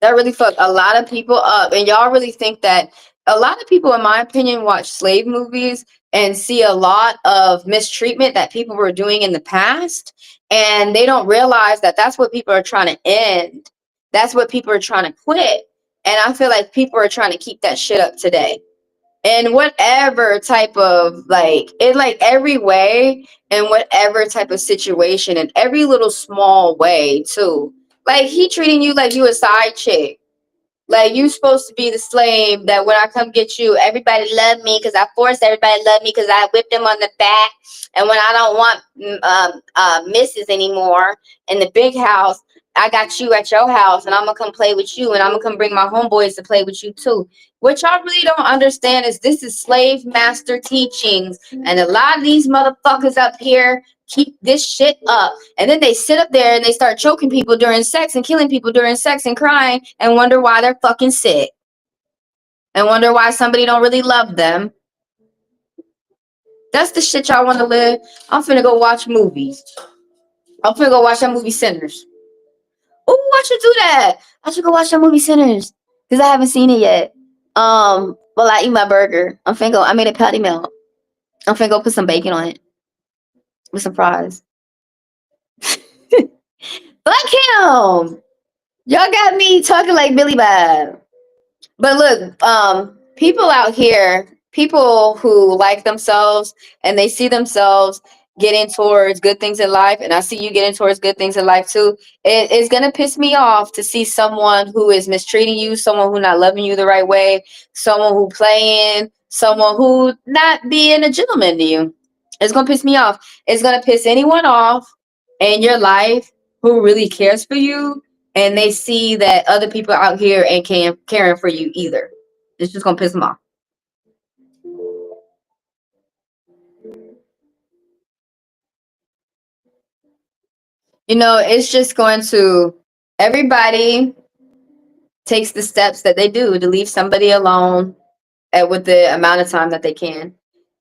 That really fucked a lot of people up. And y'all really think that a lot of people, in my opinion, watch slave movies and see a lot of mistreatment that people were doing in the past. And they don't realize that that's what people are trying to end. That's what people are trying to quit. And I feel like people are trying to keep that shit up today. In whatever type of, like, in like every way, in whatever type of situation, in every little small way too. Like, he treating you like you a side chick. Like, you supposed to be the slave that when I come get you, everybody love me because I forced everybody to love me because I whipped them on the back. And when I don't want misses anymore in the big house, I got you at your house and I'm gonna come play with you and I'm gonna come bring my homeboys to play with you too. What y'all really don't understand is this is slave master teachings, and a lot of these motherfuckers up here keep this shit up, and then they sit up there and they start choking people during sex and killing people during sex and crying and wonder why they're fucking sick and wonder why somebody don't really love them. That's the shit y'all want to live. I'm finna go watch movies. I'm finna go watch that movie Sinners. Oh, I should do that. I should go watch that movie Sinners because I haven't seen it yet. Well, I eat my burger. I made a patty melt. I'm finna go put some bacon on it with some fries. Fuck him. Y'all got me talking like Billy Bob. But look, people out here, people who like themselves and they see themselves getting towards good things in life, and I see you getting towards good things in life too. It's gonna piss me off to see someone who is mistreating you, someone who not loving you the right way, someone who playing, someone who not being a gentleman to you. It's gonna piss me off. It's gonna piss anyone off in your life who really cares for you, and they see that other people out here ain't caring for you either. It's just gonna piss them off. You know, it's just going to, everybody takes the steps that they do to leave somebody alone with the amount of time that they can.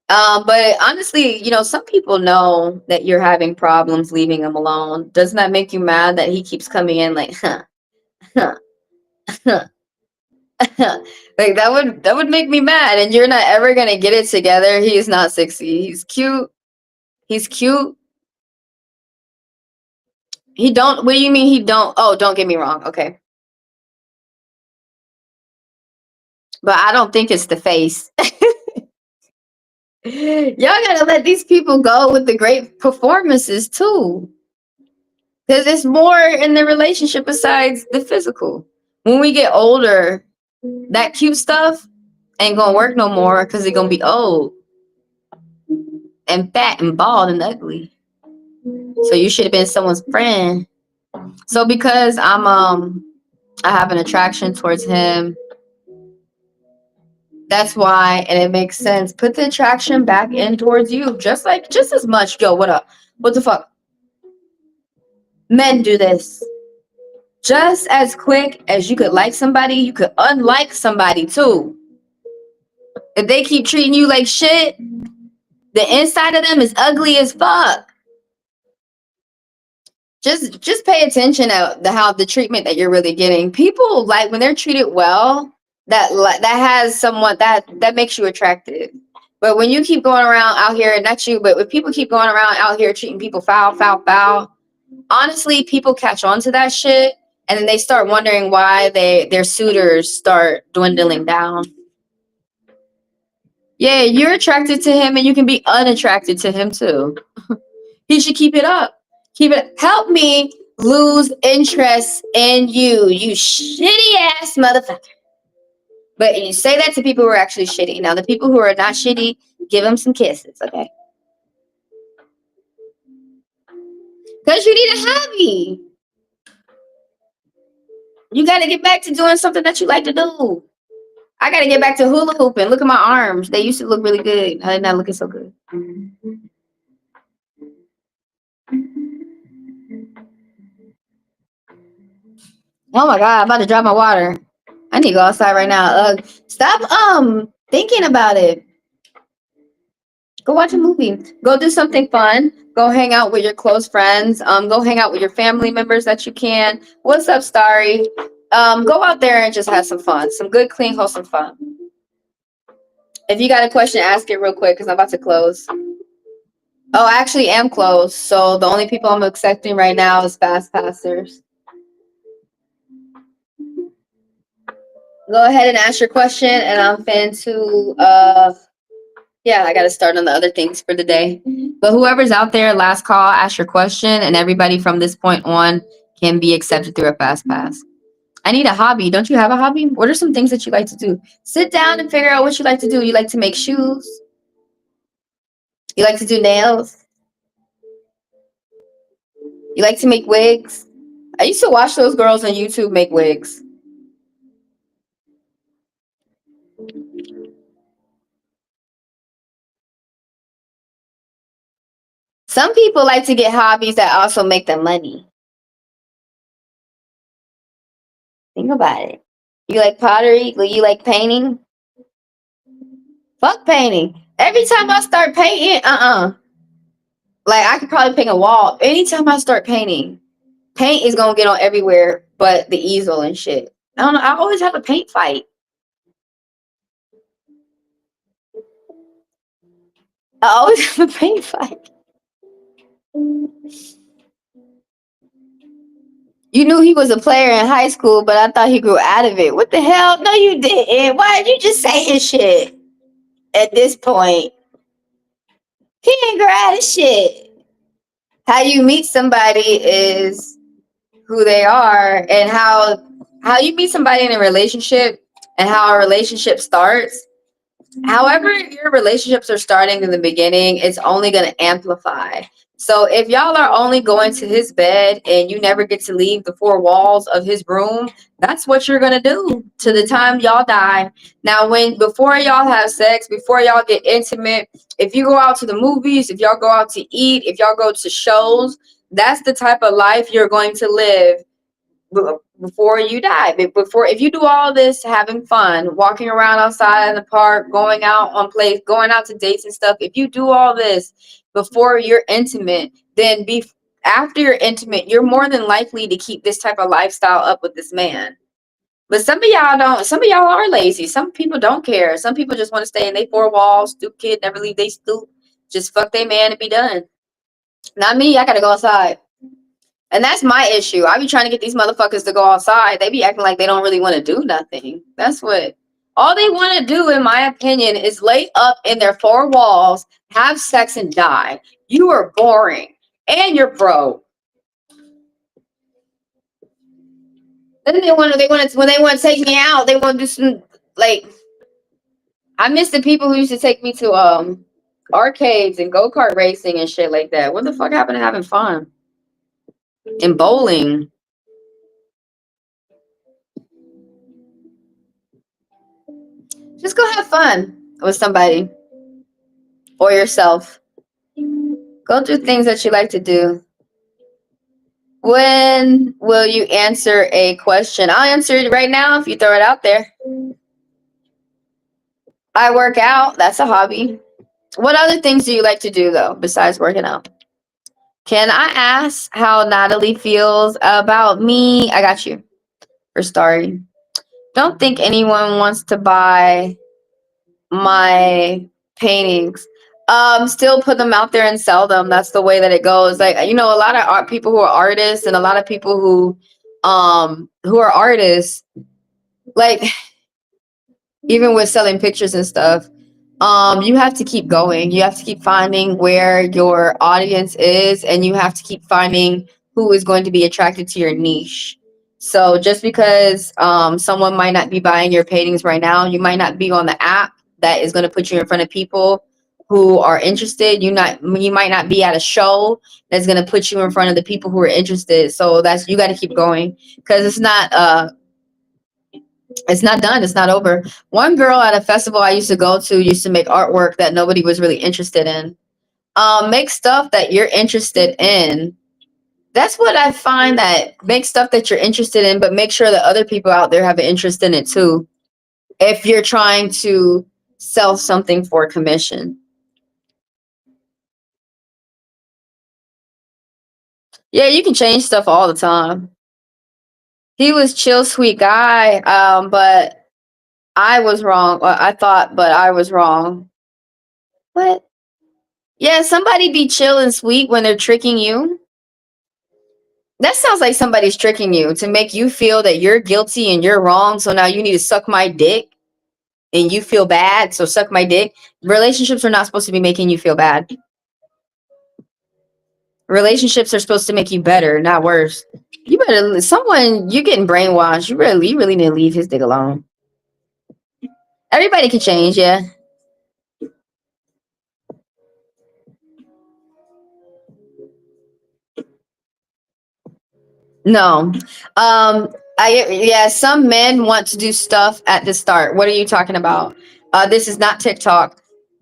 But honestly, you know, some people know that you're having problems leaving them alone. Doesn't that make you mad that he keeps coming in like, huh, huh, huh, like that would make me mad, and you're not ever gonna get it together. He is not sexy. He's cute. He's cute. He don't. What do you mean he don't? Oh, don't get me wrong. Okay, but I don't think it's the face. Y'all gotta let these people go with the great performances too, because it's more in the relationship besides the physical. When we get older, that cute stuff ain't gonna work no more because it's gonna be old and fat and bald and ugly. So you should have been someone's friend. So because I have an attraction towards him, that's why, and it makes sense. Put the attraction back in towards you, just as much. Yo, what up? What the fuck? Men do this. Just as quick as you could like somebody, you could unlike somebody too. If they keep treating you like shit, the inside of them is ugly as fuck. Just pay attention to how the treatment that you're really getting. People like when they're treated well, that has someone that makes you attractive. But when you keep going around out here, not you, but if people keep going around out here treating people foul, honestly, people catch on to that shit, and then they start wondering why their suitors start dwindling down. Yeah, you're attracted to him, and you can be unattracted to him too. He should keep it up. Keep it. Help me lose interest in you, you shitty ass motherfucker. But you say that to people who are actually shitty. Now, the people who are not shitty, give them some kisses, okay? Because you need a hobby. You got to get back to doing something that you like to do. I got to get back to hula hooping. Look at my arms. They used to look really good. They're not looking so good. Oh my God, I'm about to drop my water. I need to go outside right now. Stop thinking about it. Go watch a movie. Go do something fun. Go hang out with your close friends. Go hang out with your family members that you can. What's up, Starry? Go out there and just have some fun. Some good, clean, wholesome fun. If you got a question, ask it real quick because I'm about to close. Oh, I actually am closed. So the only people I'm accepting right now is fast passers. Go ahead and ask your question, and I'm fin to yeah, I got to start on the other things for the day. But whoever's out there, last call, ask your question, and everybody from this point on can be accepted through a fast pass. I need a hobby. Don't you have a hobby? What are some things that you like to do? Sit down and figure out what you like to do. You like to make shoes? You like to do nails? You like to make wigs? I used to watch those girls on YouTube make wigs. Some people like to get hobbies that also make them money. Think about it. You like pottery? You like painting? Fuck painting. Every time I start painting, like I could probably paint a wall. Anytime I start painting, paint is gonna get on everywhere but the easel and shit. I don't know. I always have a paint fight. I always have a paint fight. You knew he was a player in high school, but I thought he grew out of it. What the hell? No, you didn't. Why did you just say his shit at this point? He ain't grow out of shit. How you meet somebody is who they are, and how you meet somebody in a relationship and how a relationship starts. However, your relationships are starting in the beginning, it's only going to amplify. So if y'all are only going to his bed and you never get to leave the four walls of his room, that's what you're going to do to the time y'all die. Now, before y'all have sex, before y'all get intimate, if you go out to the movies, if y'all go out to eat, if y'all go to shows, that's the type of life you're going to live before you die. Before, if you do all this having fun, walking around outside in the park, going out on plays, going out to dates and stuff, if you do all this before you're intimate, then after you're intimate, you're more than likely to keep this type of lifestyle up with this man. But some of y'all don't. Some of y'all are lazy. Some people don't care. Some people just want to stay in their four walls, stoop kid, never leave they stoop, just fuck their man and be done. Not me. I gotta go outside. And that's my issue. I be trying to get these motherfuckers to go outside. They be acting like they don't really want to do nothing. That's what all they want to do, in my opinion, is lay up in their four walls, have sex, and die. You are boring. And you're broke. Then when they want to take me out, they want to do some, like, I miss the people who used to take me to arcades and go-kart racing and shit like that. What the fuck happened to having fun? And bowling. Just go have fun with somebody or yourself. Go do things that you like to do. When will you answer a question? I'll answer it right now if you throw it out there. I work out. That's a hobby. What other things do you like to do, though, besides working out? Can I ask how Natalie feels about me? I got you for starting. Don't think anyone wants to buy my paintings. Still put them out there and sell them. That's the way that it goes. Like, you know, a lot of art people who are artists and a lot of people who are artists, like, even with selling pictures and stuff, you have to keep going. You have to keep finding where your audience is, and you have to keep finding who is going to be attracted to your niche. So just because someone might not be buying your paintings right now, you might not be on the app that is going to put you in front of people who are interested. You might not be at a show that's going to put you in front of the people who are interested. So you got to keep going, because it's not done. It's not over. One girl at a festival I used to go to used to make artwork that nobody was really interested in. Make stuff that you're interested in. That's what I find, that make stuff that you're interested in, but make sure that other people out there have an interest in it too. If you're trying to sell something for commission. Yeah, you can change stuff all the time. He was chill, sweet guy, but I was wrong. Well, I thought, but I was wrong. What? Yeah, somebody be chill and sweet when they're tricking you. That sounds like somebody's tricking you to make you feel that you're guilty and you're wrong. So now you need to suck my dick and you feel bad. So suck my dick. Relationships are not supposed to be making you feel bad. Relationships are supposed to make you better, not worse. You're getting brainwashed. You really need to leave his dick alone. Everybody can change, yeah. No. Some men want to do stuff at the start. What are you talking about? This is not TikTok.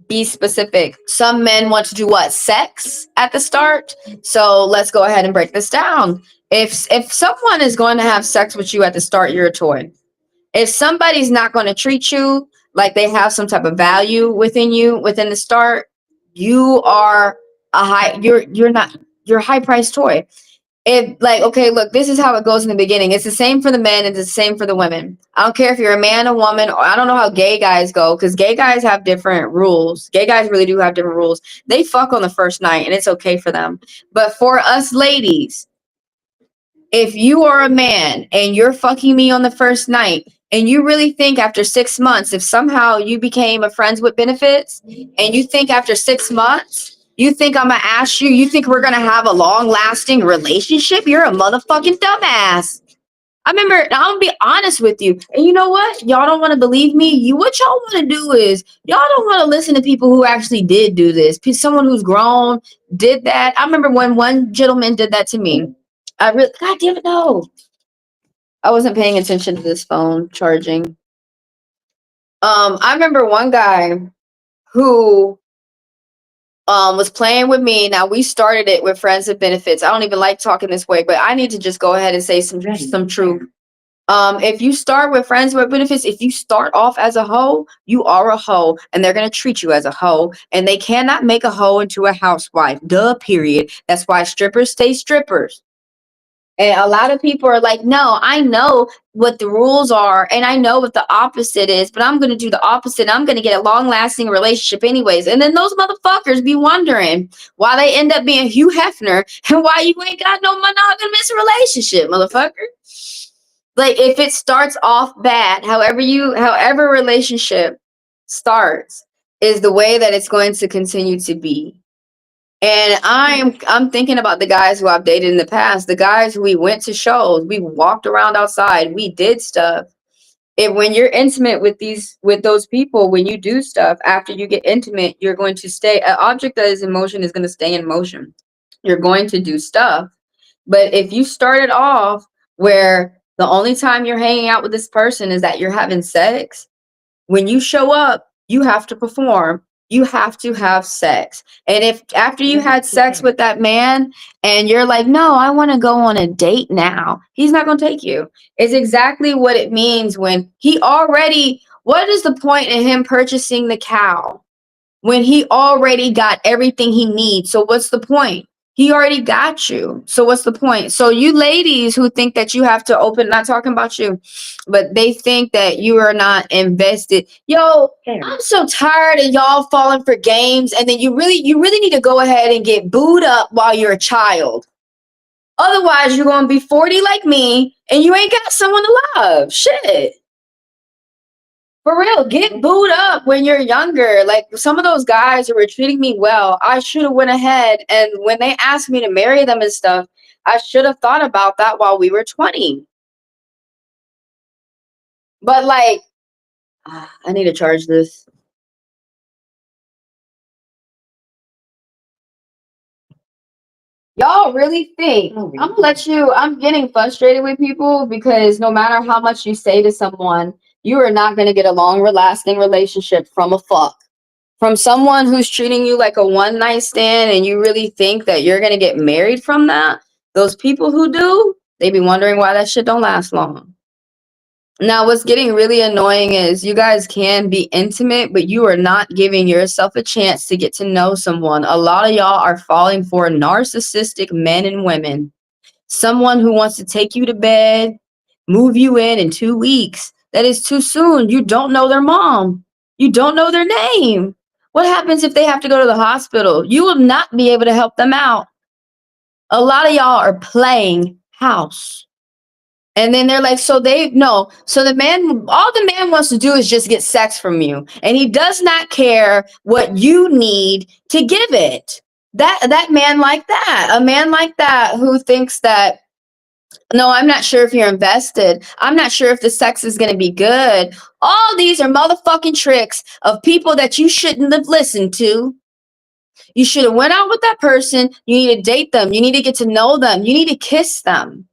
Be specific. Some men want to do what? Sex at the start. So let's go ahead and break this down. If someone is going to have sex with you at the start, you're a toy. If somebody's not going to treat you like they have some type of value within you within the start, you are you're a high priced toy. If like, okay, look, this is how it goes in the beginning. It's the same for the men, it's the same for the women. I don't care if you're a man, a woman, or I don't know how gay guys go, because gay guys have different rules. Gay guys really do have different rules. They fuck on the first night and it's okay for them. But for us ladies, if you are a man and you're fucking me on the first night, and you really think after 6 months, if somehow you became a friends with benefits, and you think after 6 months, you think I'm gonna ask you, you think we're gonna have a long lasting relationship? You're a motherfucking dumbass. I remember, I'm gonna be honest with you. And you know what? Y'all don't want to believe me. What y'all want to do is, y'all don't want to listen to people who actually did do this. Someone who's grown did that. I remember when one gentleman did that to me. God damn it, no. I wasn't paying attention to this phone charging. I remember one guy who was playing with me. Now we started it with friends with benefits. I don't even like talking this way, but I need to just go ahead and say some truth. If you start with friends with benefits, if you start off as a hoe, you are a hoe, and they're gonna treat you as a hoe, and they cannot make a hoe into a housewife. Duh, period. That's why strippers stay strippers. And a lot of people are like, no, I know what the rules are and I know what the opposite is, but I'm going to do the opposite. I'm going to get a long lasting relationship anyways. And then those motherfuckers be wondering why they end up being Hugh Hefner and why you ain't got no monogamous relationship, motherfucker. Like, if it starts off bad, however relationship starts is the way that it's going to continue to be. And I'm thinking about the guys who I've dated in the past, the guys who we went to shows, we walked around outside, we did stuff. And when you're intimate with those people, when you do stuff, after you get intimate, you're going to stay. An object that is in motion is going to stay in motion. You're going to do stuff. But if you started off where the only time you're hanging out with this person is that you're having sex, when you show up, you have to perform. You have to have sex. And if after you had sex with that man and you're like, no, I want to go on a date now, he's not going to take you. It's exactly what it means when what is the point in him purchasing the cow when he already got everything he needs? So what's the point? He already got you. So what's the point? So you ladies who think that you have to open, not talking about you, but they think that you are not invested. Yo, I'm so tired of y'all falling for games. And then you really need to go ahead and get booed up while you're a child. Otherwise, you're going to be 40 like me and you ain't got someone to love. Shit. For real, get booed up when you're younger. Like, some of those guys who were treating me well, I should have went ahead, and when they asked me to marry them and stuff, I should have thought about that while we were 20. But like, I need to charge this. Y'all really think I'm getting frustrated with people because no matter how much you say to someone, you are not going to get a long lasting relationship from a fuck. From someone who's treating you like a one night stand, and you really think that you're going to get married from that, those people who do, they be wondering why that shit don't last long. Now, what's getting really annoying is you guys can be intimate, but you are not giving yourself a chance to get to know someone. A lot of y'all are falling for narcissistic men and women. Someone who wants to take you to bed, move you in 2 weeks. That is too soon. You don't know their mom. You don't know their name. What happens if they have to go to the hospital? You will not be able to help them out. A lot of y'all are playing house. And then they're like, so the man, all the man wants to do is just get sex from you. And he does not care what you need to give it. That man like that, a man like that who thinks that, no, I'm not sure if you're invested. I'm not sure if the sex is going to be good. All these are motherfucking tricks of people that you shouldn't have listened to. You should have went out with that person. You need to date them. You need to get to know them. You need to kiss them.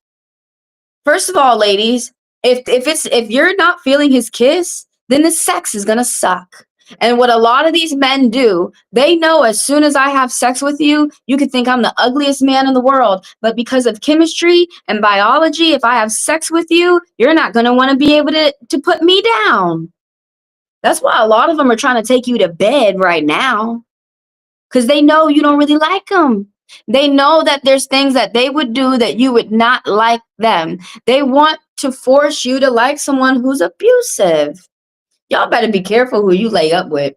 First of all, ladies, if you're not feeling his kiss, then the sex is gonna suck. And what a lot of these men do, they know as soon as I have sex with you, you could think I'm the ugliest man in the world. But because of chemistry and biology, if I have sex with you, you're not gonna want to be able to put me down. That's why a lot of them are trying to take you to bed right now. Because they know you don't really like them. They know that there's things that they would do that you would not like them. They want to force you to like someone who's abusive. Y'all better be careful who you lay up with.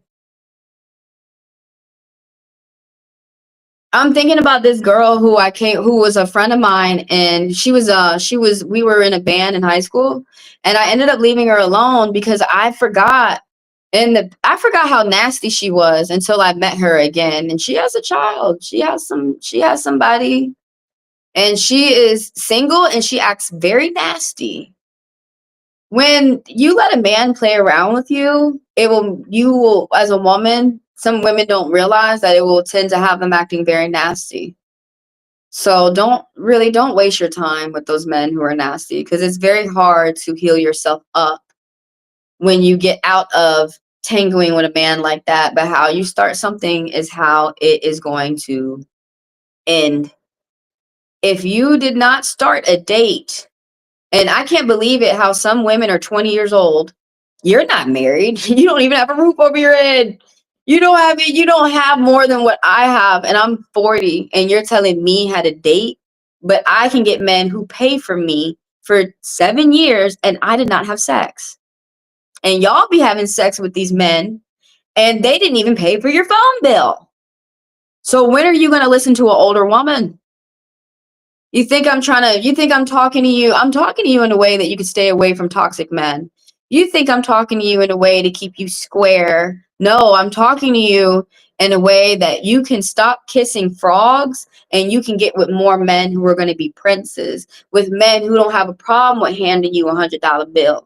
I'm thinking about this girl who was a friend of mine, and we were in a band in high school, and I ended up leaving her alone because I forgot how nasty she was until I met her again. And she has a child. She has somebody, and she is single, and she acts very nasty. When you let a man play around with you, you will, as a woman, some women don't realize that it will tend to have them acting very nasty. So don't waste your time with those men who are nasty, because it's very hard to heal yourself up when you get out of tangling with a man like that. But how you start something is how it is going to end. If you did not start a date, and I can't believe it, how some women are 20 years old. You're not married. You don't even have a roof over your head. You don't have more than what I have, and I'm 40, and you're telling me how to date. But I can get men who pay for me for 7 years, and I did not have sex. And y'all be having sex with these men, and they didn't even pay for your phone bill. So when are you going to listen to an older woman? You think I'm talking to you? I'm talking to you in a way that you can stay away from toxic men. You think I'm talking to you in a way to keep you square. No, I'm talking to you in a way that you can stop kissing frogs, and you can get with more men who are going to be princes, with men who don't have a problem with handing you $100 bill.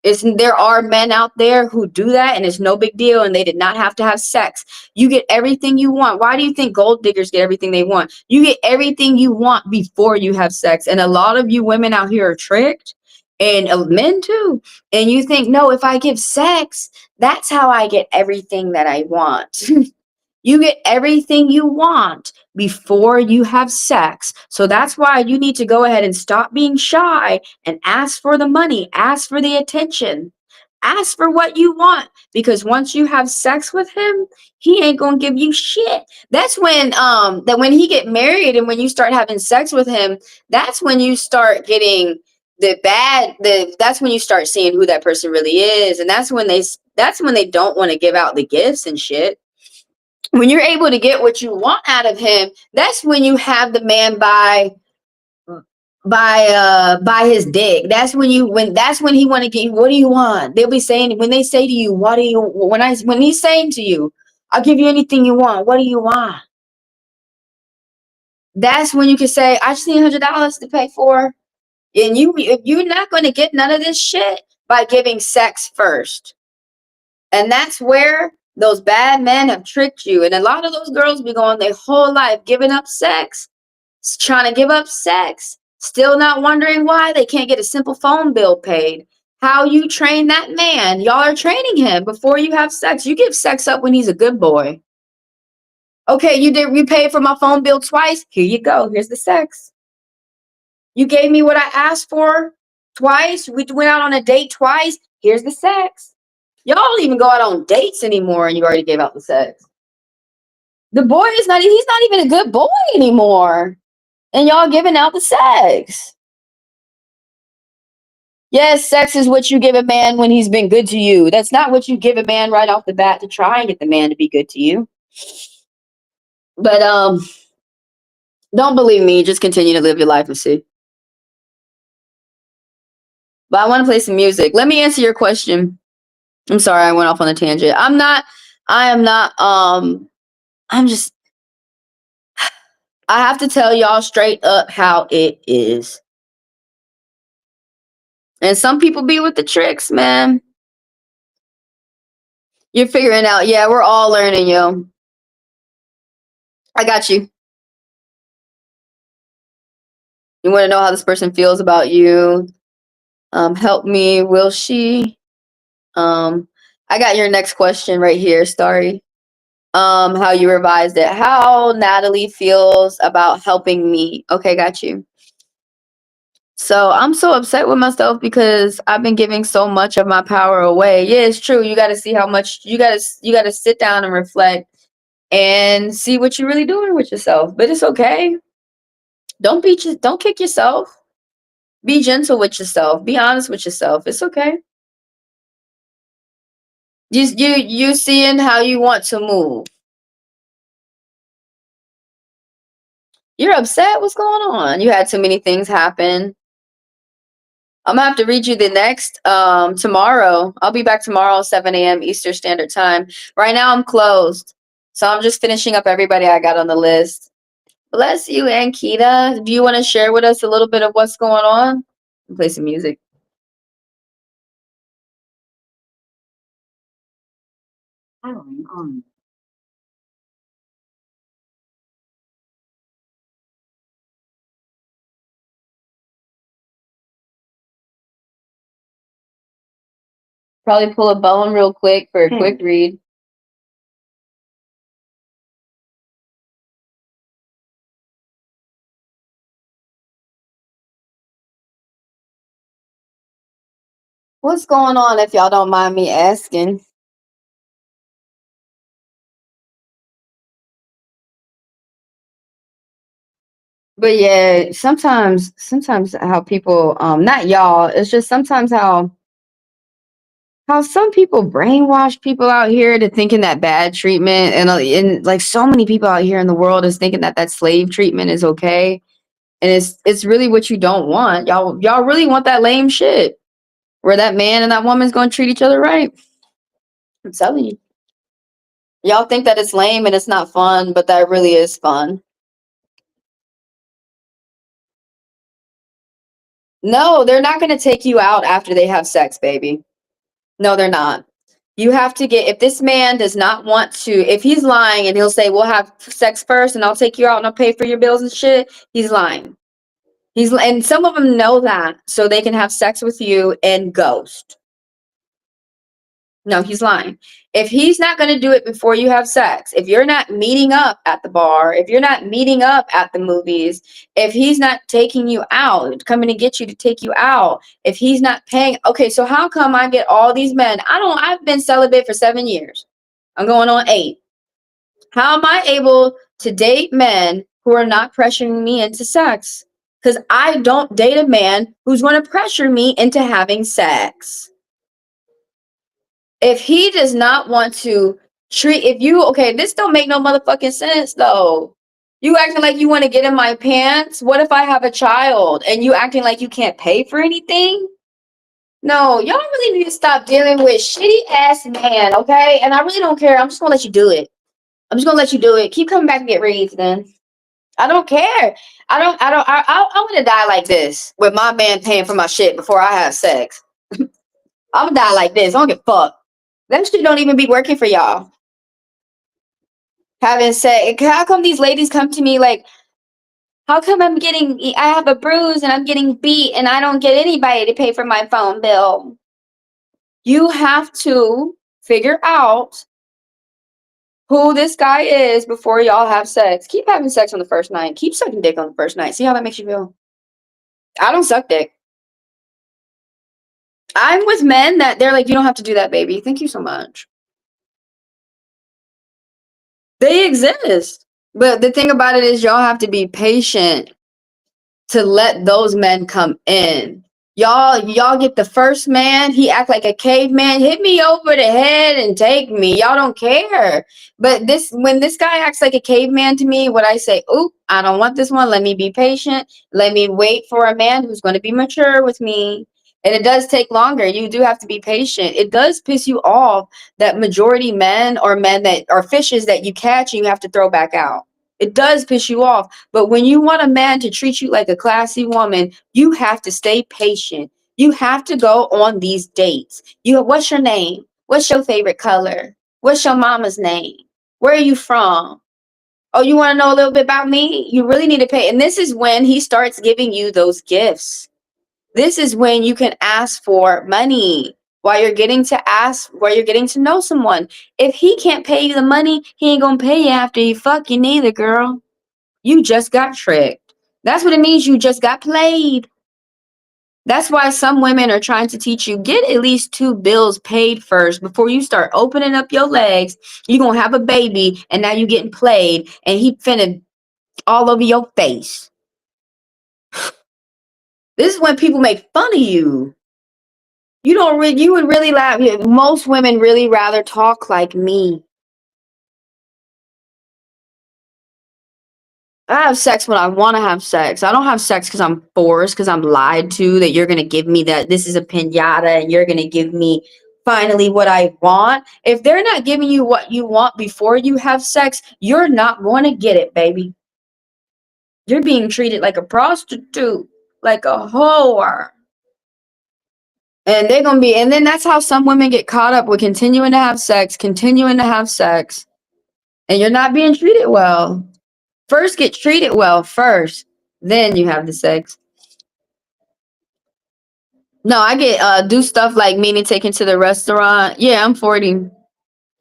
There are men out there who do that, and it's no big deal, and they did not have to have sex. You get everything you want. Why do you think gold diggers get everything they want? You get everything you want before you have sex. And a lot of you women out here are tricked, and men too. And you think, no, if I give sex, that's how I get everything that I want. You get everything you want before you have sex. So that's why you need to go ahead and stop being shy and ask for the money, ask for the attention, ask for what you want. Because once you have sex with him, he ain't gonna give you shit. That's when he get married, and when you start having sex with him, that's when you start getting that's when you start seeing who that person really is. And that's when they don't want to give out the gifts and shit. When you're able to get what you want out of him, that's when you have the man buy his dick. That's when he want to get you. What do you want? They'll be saying, when they say to you, what do you, when he's saying to you, I'll give you anything you want. What do you want? That's when you can say, I just need $100 to pay for. And you're not going to get none of this shit by giving sex first. And that's where those bad men have tricked you. And a lot of those girls be going their whole life giving up sex, trying to give up sex, still not wondering why they can't get a simple phone bill paid. How you train that man? Y'all are training him before you have sex. You give sex up when he's a good boy. Okay, you paid for my phone bill twice. Here you go. Here's the sex. You gave me what I asked for twice. We went out on a date twice. Here's the sex. Y'all don't even go out on dates anymore, and you already gave out the sex. The boy he's not even a good boy anymore. And y'all giving out the sex. Yes, sex is what you give a man when he's been good to you. That's not what you give a man right off the bat to try and get the man to be good to you. But don't believe me, just continue to live your life and see. But I want to play some music. Let me answer your question. I'm sorry, I went off on a tangent. I'm just, I have to tell y'all straight up how it is. And some people be with the tricks, man. You're figuring out. Yeah, we're all learning, yo. I got you. You want to know how this person feels about you. Help me. Will she? I got your next question right here, Starry. How you revised it. How Natalie feels about helping me. Okay, got you. So I'm so upset with myself because I've been giving so much of my power away. Yeah, it's true. You got to see how much you got to sit down and reflect and see what you're really doing with yourself. But it's okay. Don't kick yourself. Be gentle with yourself. Be honest with yourself. It's okay. You seeing how you want to move. You're upset? What's going on? You had too many things happen. I'm gonna have to read you the next tomorrow. I'll be back tomorrow, 7 a.m. Eastern Standard Time. Right now I'm closed. So I'm just finishing up everybody I got on the list. Bless you, Ankita. Do you want to share with us a little bit of what's going on? Play some music. Powering on. Probably pull a bone real quick for a quick read. What's going on, if y'all don't mind me asking? But yeah, sometimes how people not y'all, it's just sometimes how some people brainwash people out here to thinking that bad treatment, and like so many people out here in the world is thinking that slave treatment is okay, and it's really what you don't want. Y'all really want that lame shit where that man and that woman's going to treat each other right. I'm telling you. Y'all think that it's lame and it's not fun, but that really is fun. No, they're not going to take you out after they have sex, baby. No, they're not. You have to get, if this man does not want to, if he's lying and he'll say, we'll have sex first and I'll take you out and I'll pay for your bills and shit, he's lying. And some of them know that, so they can have sex with you and ghost. No, he's lying. If he's not going to do it before you have sex, if you're not meeting up at the bar, if you're not meeting up at the movies, if he's not taking you out, coming to get you to take you out, if he's not paying, okay, so how come I get all these men? I've been celibate for 7 years. I'm going on 8. How am I able to date men who are not pressuring me into sex? Because I don't date a man who's going to pressure me into having sex. If he does not want to okay, this don't make no motherfucking sense though. You acting like you want to get in my pants. What if I have a child and you acting like you can't pay for anything? No, y'all really need to stop dealing with shitty ass man, okay? And I really don't care. I'm just gonna let you do it. I'm just gonna let you do it. Keep coming back and get reads then. I don't care. I want to die like this with my man paying for my shit before I have sex. I'm gonna die like this. I don't give a fuck. Them shit don't even be working for y'all. Having sex. How come these ladies come to me like, how come I have a bruise and I'm getting beat and I don't get anybody to pay for my phone bill? You have to figure out who this guy is before y'all have sex. Keep having sex on the first night. Keep sucking dick on the first night. See how that makes you feel? I don't suck dick. I'm with men that they're like, you don't have to do that, baby. Thank you so much. They exist. But the thing about it is y'all have to be patient to let those men come in. Y'all get the first man, he act like a caveman, hit me over the head and take me. Y'all don't care. But when this guy acts like a caveman to me, what I say, oop, I don't want this one. Let me be patient. Let me wait for a man who's going to be mature with me. And it does take longer. You do have to be patient. It does piss you off that majority men or men that are fishes that you catch and you have to throw back out. It does piss you off. But when you want a man to treat you like a classy woman, you have to stay patient. You have to go on these dates. What's your name? What's your favorite color? What's your mama's name? Where are you from? Oh, you want to know a little bit about me? You really need to pay. And this is when he starts giving you those gifts. This is when you can ask for money while you're getting to know someone. If he can't pay you the money, he ain't gonna pay you after you fuck you neither, girl. You just got tricked. That's what it means. You just got played. That's why some women are trying to teach you, get at least 2 bills paid first before you start opening up your legs. You're going to have a baby and now you getting played and he finna all over your face. This is when people make fun of you. You would really laugh. Most women really rather talk like me. I have sex when I want to have sex. I don't have sex because I'm forced, because I'm lied to that you're going to give me that. This is a pinata and you're going to give me finally what I want. If they're not giving you what you want before you have sex, you're not going to get it, baby. You're being treated like a prostitute, like a whore. And they're going to be, and then that's how some women get caught up with continuing to have sex, and you're not being treated well. First, get treated well first, then you have the sex. No, I get do stuff like meaning taken to the restaurant. Yeah, I'm 40.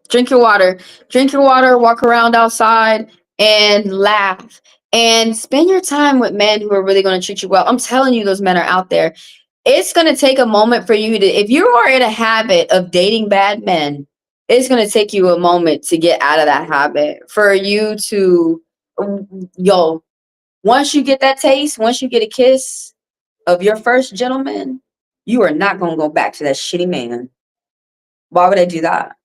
Drink your water. Drink your water, walk around outside and laugh. And spend your time with men who are really going to treat you well. I'm telling you, those men are out there. It's going to take a moment for you to, if you are in a habit of dating bad men, it's going to take you a moment to get out of that habit. For you to, yo, once you get that taste, once you get a kiss of your first gentleman, you are not going to go back to that shitty man. Why would I do that?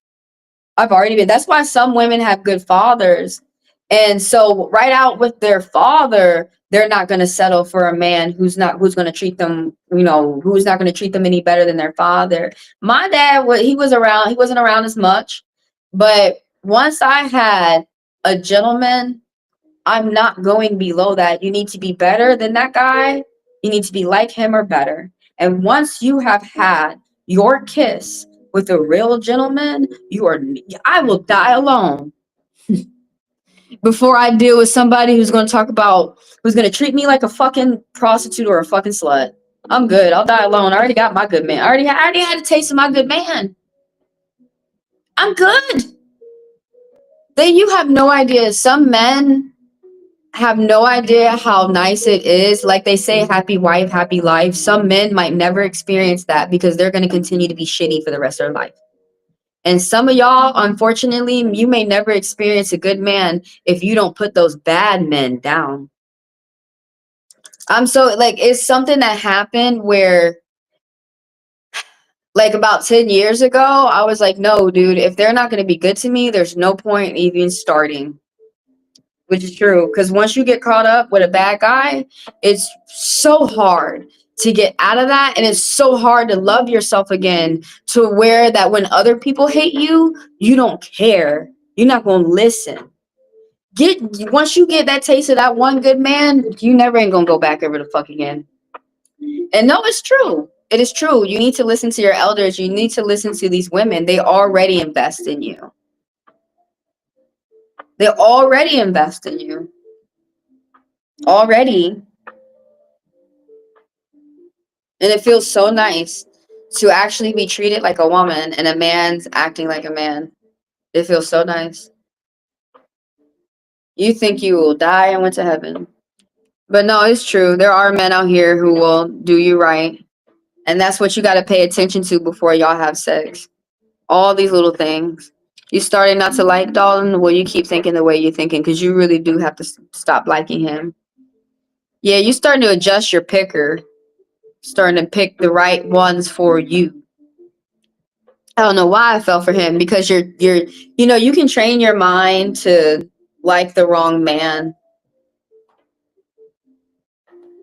I've already been. That's why some women have good fathers. And so right out with their father, they're not going to settle for a man who's going to treat them, who's not going to treat them any better than their father. My dad, he wasn't around as much, but once I had a gentleman, I'm not going below that. You need to be better than that guy. You need to be like him or better. And once you have had your kiss with a real gentleman, I will die alone before I deal with somebody who's going to treat me like a fucking prostitute or a fucking slut. I'm good. I'll die alone. I already got my good man. I already had a taste of my good man. I'm good. Then you have no idea. Some men have no idea how nice it is. Like they say, happy wife, happy life. Some men might never experience that because they're going to continue to be shitty for the rest of their life. And some of y'all, unfortunately, you may never experience a good man if you don't put those bad men down. It's something that happened where, like about 10 years ago, I was like, no, dude, if they're not going to be good to me, there's no point even starting. Which is true, because once you get caught up with a bad guy, it's so hard to get out of that, and it's so hard to love yourself again, to where that when other people hate you, you don't care. You're not going to listen. Once you get that taste of that one good man, you never ain't going to go back ever the fuck again. And no, it's true. It is true. You need to listen to your elders. You need to listen to these women. They already invest in you. They already invest in you. Already. And it feels so nice to actually be treated like a woman and a man's acting like a man. It feels so nice. You think you will die and went to heaven. But no, it's true. There are men out here who will do you right. And that's what you got to pay attention to before y'all have sex. All these little things. You starting not to like Dalton? Well, you keep thinking the way you're thinking, because you really do have to stop liking him. Yeah, you starting to adjust your picker. Starting to pick the right ones for you. I don't know why I fell for him, because you can train your mind to like the wrong man.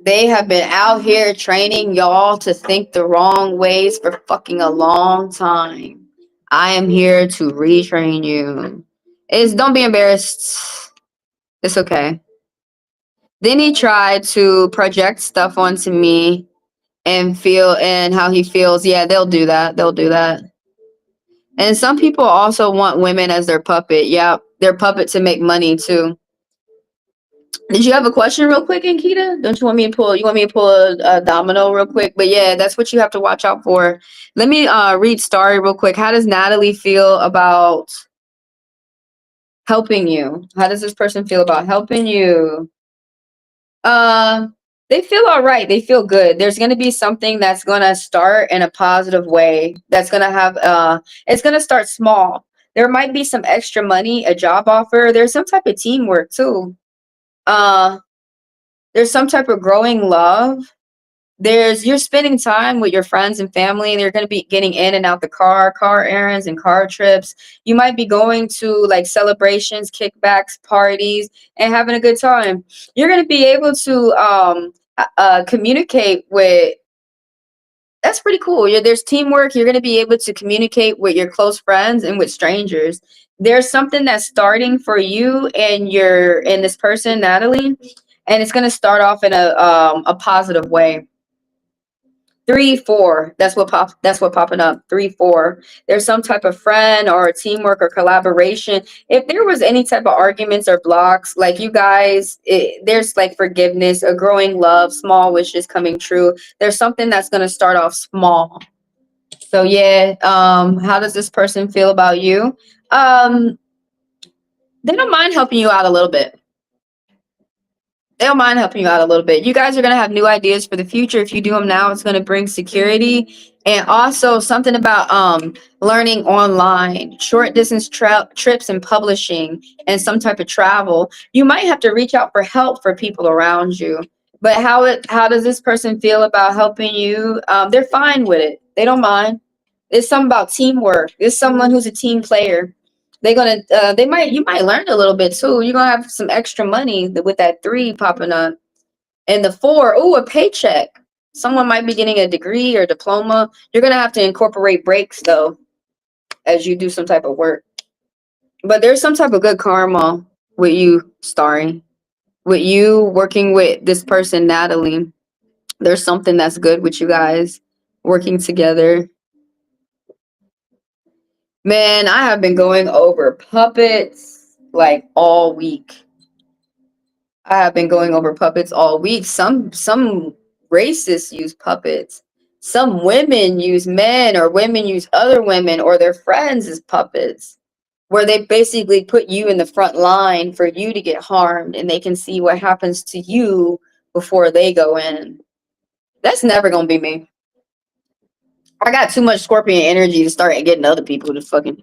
They have been out here training y'all to think the wrong ways for fucking a long time. I am here to retrain you. Don't be embarrassed. It's okay. Then he tried to project stuff onto me and how he feels. Yeah, they'll do that. And some people also want women as their puppet. Yeah, their puppet to make money too. Did you have a question real quick, Ankita? Don't you want me to pull? You want me to pull a domino real quick? But yeah, that's what you have to watch out for. Let me read Starry real quick. How does Natalie feel about helping you? How does this person feel about helping you? Uh, they feel all right. They feel good. There's going to be something that's going to start in a positive way. That's going to have it's going to start small. There might be some extra money, a job offer. There's some type of teamwork too. Uh, there's some type of growing love. You're spending time with your friends and family. They're going to be getting in and out the car errands and car trips. You might be going to like celebrations, kickbacks, parties, and having a good time. You're going to be able to communicate with. That's pretty cool. There's teamwork. You're going to be able to communicate with your close friends and with strangers. There's something that's starting for you and this person, Natalie, and it's going to start off in a positive way. 3, 4. That's what popping up. 3, 4. There's some type of friend or teamwork or collaboration. If there was any type of arguments or blocks, like you guys, there's like forgiveness, a growing love, small wishes coming true. There's something that's gonna start off small. So yeah, how does this person feel about you? Um, they don't mind helping you out a little bit. They don't mind helping you out a little bit. You guys are going to have new ideas for the future. If you do them now, it's going to bring security. And also something about learning online, short distance trips and publishing, and some type of travel. You might have to reach out for help for people around you. But how does this person feel about helping you? They're fine with it. They don't mind. It's something about teamwork. It's someone who's a team player. You might learn a little bit too. You're gonna have some extra money with that 3 popping up. And the 4, ooh, a paycheck. Someone might be getting a degree or diploma. You're gonna have to incorporate breaks though as you do some type of work. But there's some type of good karma with you, Starry. With you working with this person, Natalie. There's something that's good with you guys working together. Man, I have been going over puppets like all week. I have been going over puppets all week. Some racists use puppets. Some women use men, or women use other women or their friends as puppets, where they basically put you in the front line for you to get harmed, and they can see what happens to you before they go in. That's never gonna be me. I got too much scorpion energy to start getting other people to fucking.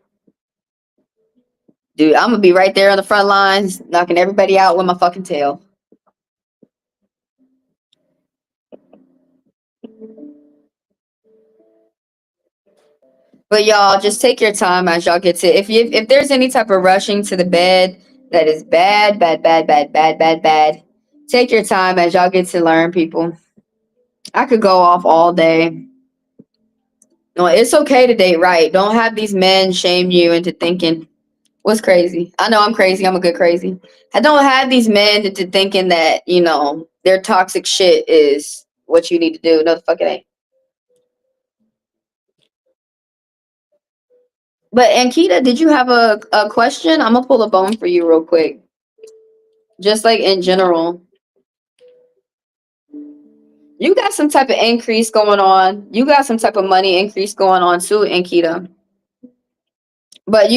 Dude, I'm gonna be right there on the front lines, knocking everybody out with my fucking tail. But y'all, just take your time as y'all get to. If there's any type of rushing to the bed that is bad, bad, bad, bad, bad, bad, bad, take your time as y'all get to learn, people. I could go off all day. No, it's okay to date right. Don't have these men shame you into thinking what's crazy. I know I'm crazy. I'm a good crazy. I don't have these men into thinking that their toxic shit is what you need to do. No, the fuck it ain't. But Ankita, did you have a question? I'm gonna pull a bone for you real quick. Just like in general. You got some type of increase going on. You got some type of money increase going on too, Ankita. But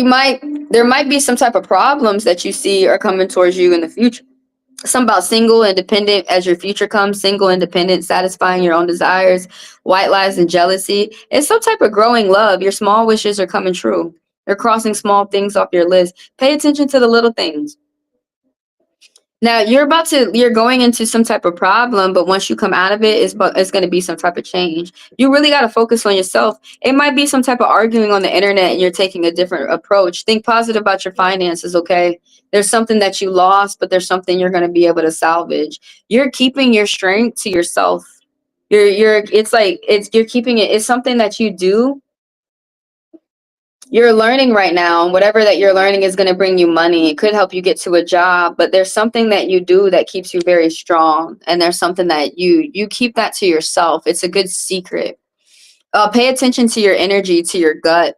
there might be some type of problems that you see are coming towards you in the future. Something about single, independent as your future comes, single, independent, satisfying your own desires, white lies and jealousy. It's some type of growing love. Your small wishes are coming true. You're crossing small things off your list. Pay attention to the little things. Now you're going into some type of problem, but once you come out of it, it's going to be some type of change. You really got to focus on yourself. It might be some type of arguing on the internet and you're taking a different approach. Think positive about your finances, okay? There's something that you lost, but there's something you're going to be able to salvage. You're keeping your strength to yourself. You're keeping it. It's something that you do. You're learning right now, and whatever that you're learning is going to bring you money. It could help you get to a job, but there's something that you do that keeps you very strong, and there's something that you keep that to yourself. It's a good secret. Pay attention to your energy, to your gut.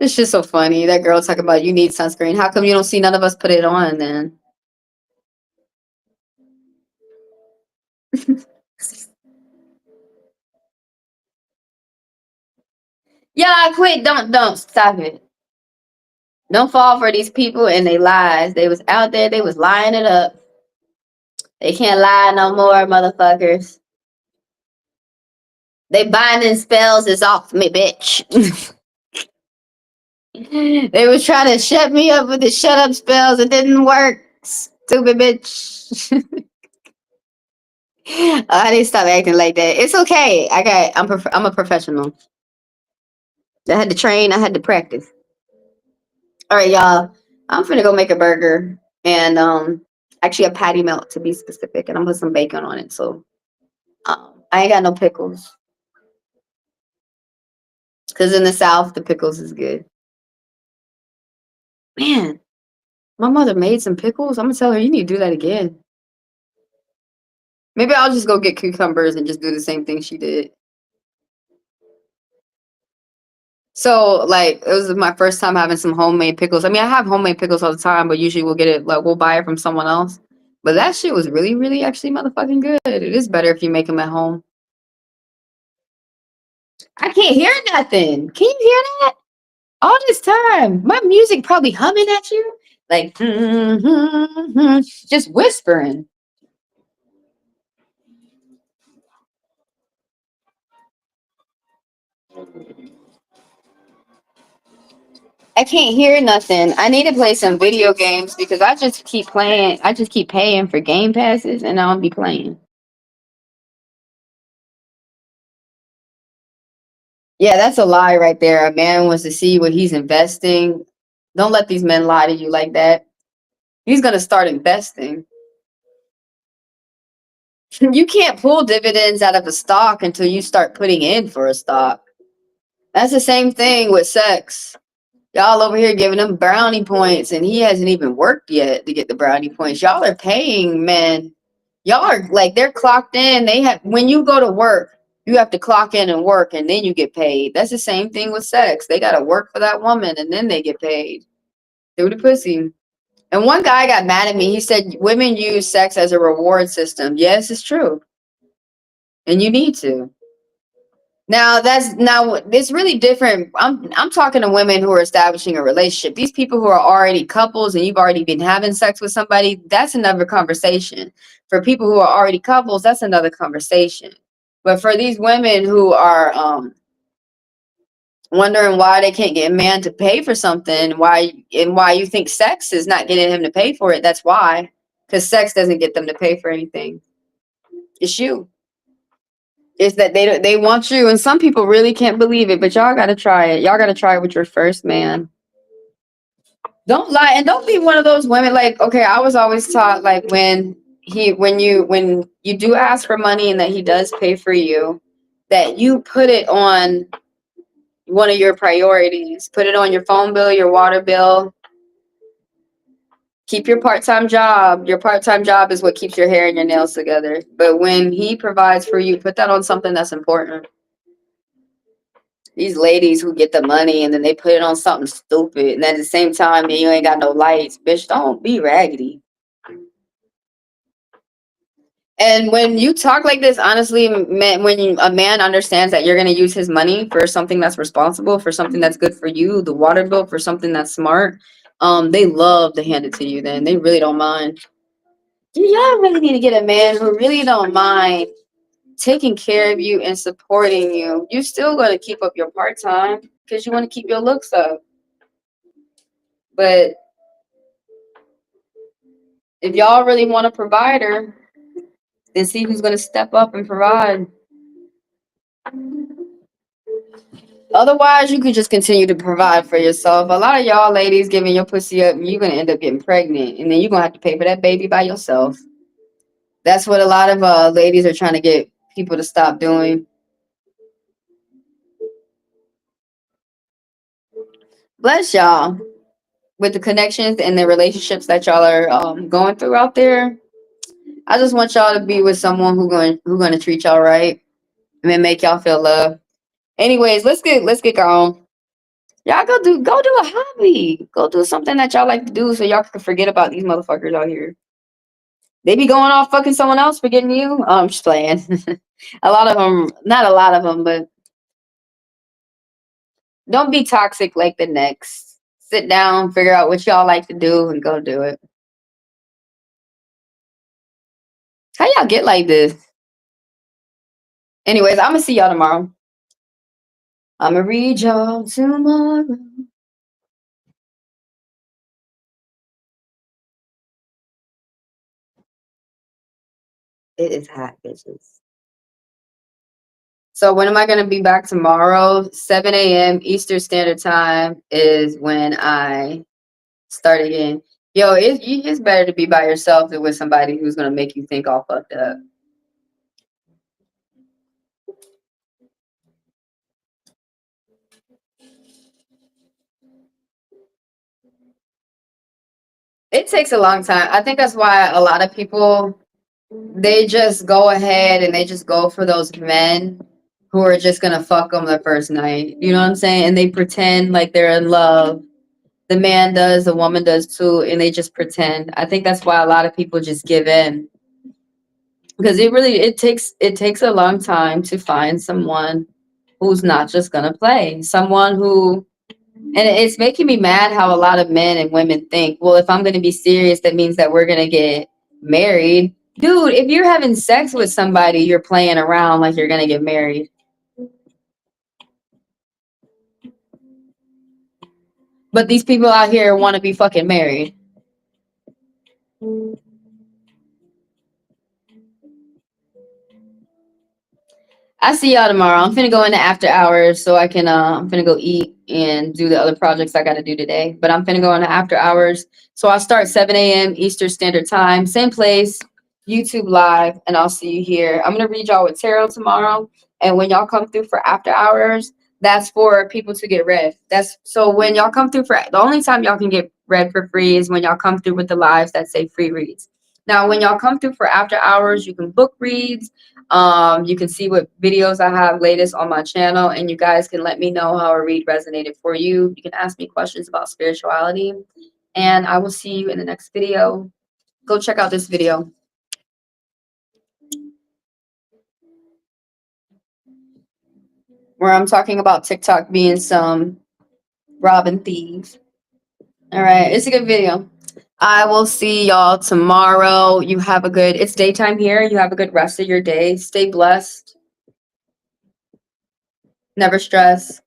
It's just so funny. That girl talking about you need sunscreen. How come you don't see none of us put it on then? Yeah, quit. Don't stop it. Don't fall for these people and they lies. They was out there. They was lying it up. They can't lie no more, motherfuckers. They binding spells is off me, bitch. They was trying to shut me up with the shut up spells. It didn't work. Stupid bitch. I need to stop acting like that. It's okay. I'm a professional. I had to train. I had to practice. All right, y'all. I'm finna go make a burger and actually a patty melt to be specific, and I'm gonna put some bacon on it. So I ain't got no pickles because in the South the pickles is good. Man, my mother made some pickles. I'm gonna tell her you need to do that again. Maybe I'll just go get cucumbers and just do the same thing she did. So, like, it was my first time having some homemade pickles. I mean, I have homemade pickles all the time, but usually we'll get it, like, we'll buy it from someone else. But that shit was really, really actually motherfucking good. It is better if you make them at home. I can't hear nothing. Can you hear that? All this time, my music probably humming at you, like, just whispering. I can't hear nothing. I need to play some video games because I just keep playing. I just keep paying for game passes and I don't be playing. Yeah, that's a lie right there. A man wants to see what he's investing. Don't let these men lie to you like that. He's going to start investing. You can't pull dividends out of a stock until you start putting in for a stock. That's the same thing with sex. Y'all over here giving him brownie points and he hasn't even worked yet to get the brownie points. Y'all are paying men. Y'all are like, they're clocked in. They have, when you go to work, you have to clock in and work and then you get paid. That's the same thing with sex. They got to work for that woman and then they get paid through the pussy. And one guy got mad at me. He said women use sex as a reward system. Yes, it's true. And you need to. Now it's really different. I'm talking to women who are establishing a relationship. These people who are already couples and you've already been having sex with somebody, that's another conversation. For people who are already couples, that's another conversation. But for these women who are wondering why they can't get a man to pay for something, why you think sex is not getting him to pay for it, that's why. Because sex doesn't get them to pay for anything. It's you. Is that they want you, and some people really can't believe it, but y'all gotta try it. Y'all gotta try it with your first man. Don't lie, and don't be one of those women. Like, okay, I was always taught like when you do ask for money and that he does pay for you, that you put it on one of your priorities. Put it on your phone bill, your water bill. Keep your part-time job. Your part-time job is what keeps your hair and your nails together. But when he provides for you, put that on something that's important. These ladies who get the money and then they put it on something stupid, and at the same time you ain't got no lights, bitch. Don't be raggedy. And when you talk like this, honestly, when a man understands that you're going to use his money for something that's responsible, for something that's good for you, the water bill, for something that's smart, they love to hand it to you. Then they really don't mind. Y'all really need to get a man who really don't mind taking care of you and supporting you. You're still going to keep up your part time because you want to keep your looks up. But if y'all really want a provider, then see who's going to step up and provide. Otherwise, you can just continue to provide for yourself. A lot of y'all ladies giving your pussy up, you're going to end up getting pregnant. And then you're going to have to pay for that baby by yourself. That's what a lot of ladies are trying to get people to stop doing. Bless y'all with the connections and the relationships that y'all are going through out there. I just want y'all to be with someone who's going to treat y'all right and then make y'all feel love. Anyways, let's get going. Y'all go do a hobby. Go do something that y'all like to do so y'all can forget about these motherfuckers out here. They be going off fucking someone else, forgetting you. Oh, I'm just playing. A lot of them, not a lot of them, but don't be toxic like the next. Sit down, figure out what y'all like to do, and go do it. How y'all get like this? Anyways, I'm gonna see y'all tomorrow. I'm gonna read y'all tomorrow. It is hot, bitches. So when am I gonna be back tomorrow? 7 a.m. Eastern Standard Time is when I start again. Yo, it's better to be by yourself than with somebody who's gonna make you think all fucked up. It takes a long time. I think that's why a lot of people, they just go ahead and they just go for those men who are just gonna fuck them the first night. You know what I'm saying? And they pretend like they're in love. The man does, the woman does too, and they just pretend. I think that's why a lot of people just give in. Because it takes a long time to find someone who's not just gonna play. Someone who, and it's making me mad how a lot of men and women think, well, if I'm gonna be serious, that means that we're gonna get married. Dude, if you're having sex with somebody, you're playing around like you're gonna get married. But these people out here want to be fucking married. I see y'all tomorrow. I'm finna go into after hours so I can I'm finna go eat and do the other projects I gotta do today. But I'm finna go into after hours. So I'll start 7 a.m. Eastern Standard Time, same place, YouTube live, and I'll see you here. I'm gonna read y'all with tarot tomorrow. And when y'all come through for after hours, that's for people to get read. That's so when y'all come through for the only time y'all can get read for free is when y'all come through with the lives that say free reads. Now, when y'all come through for after hours, you can book reads. You can see what videos I have latest on my channel, and you guys can let me know how a read resonated for you. You can ask me questions about spirituality, and I will see you in the next video. Go check out this video where I'm talking about TikTok being some robbing thieves. All right, it's a good video. I will see y'all tomorrow. You have a good, it's daytime here. You have a good rest of your day. Stay blessed. Never stress.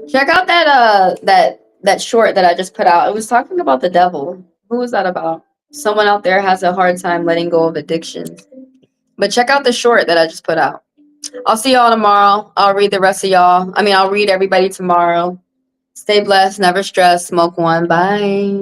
Check out that short that I just put out. It was talking about the devil. Who was that about? Someone out there has a hard time letting go of addictions. But check out the short that I just put out. I'll see y'all tomorrow. I'll read the rest of y'all. I'll read everybody tomorrow. Stay blessed, never stress, smoke one. Bye.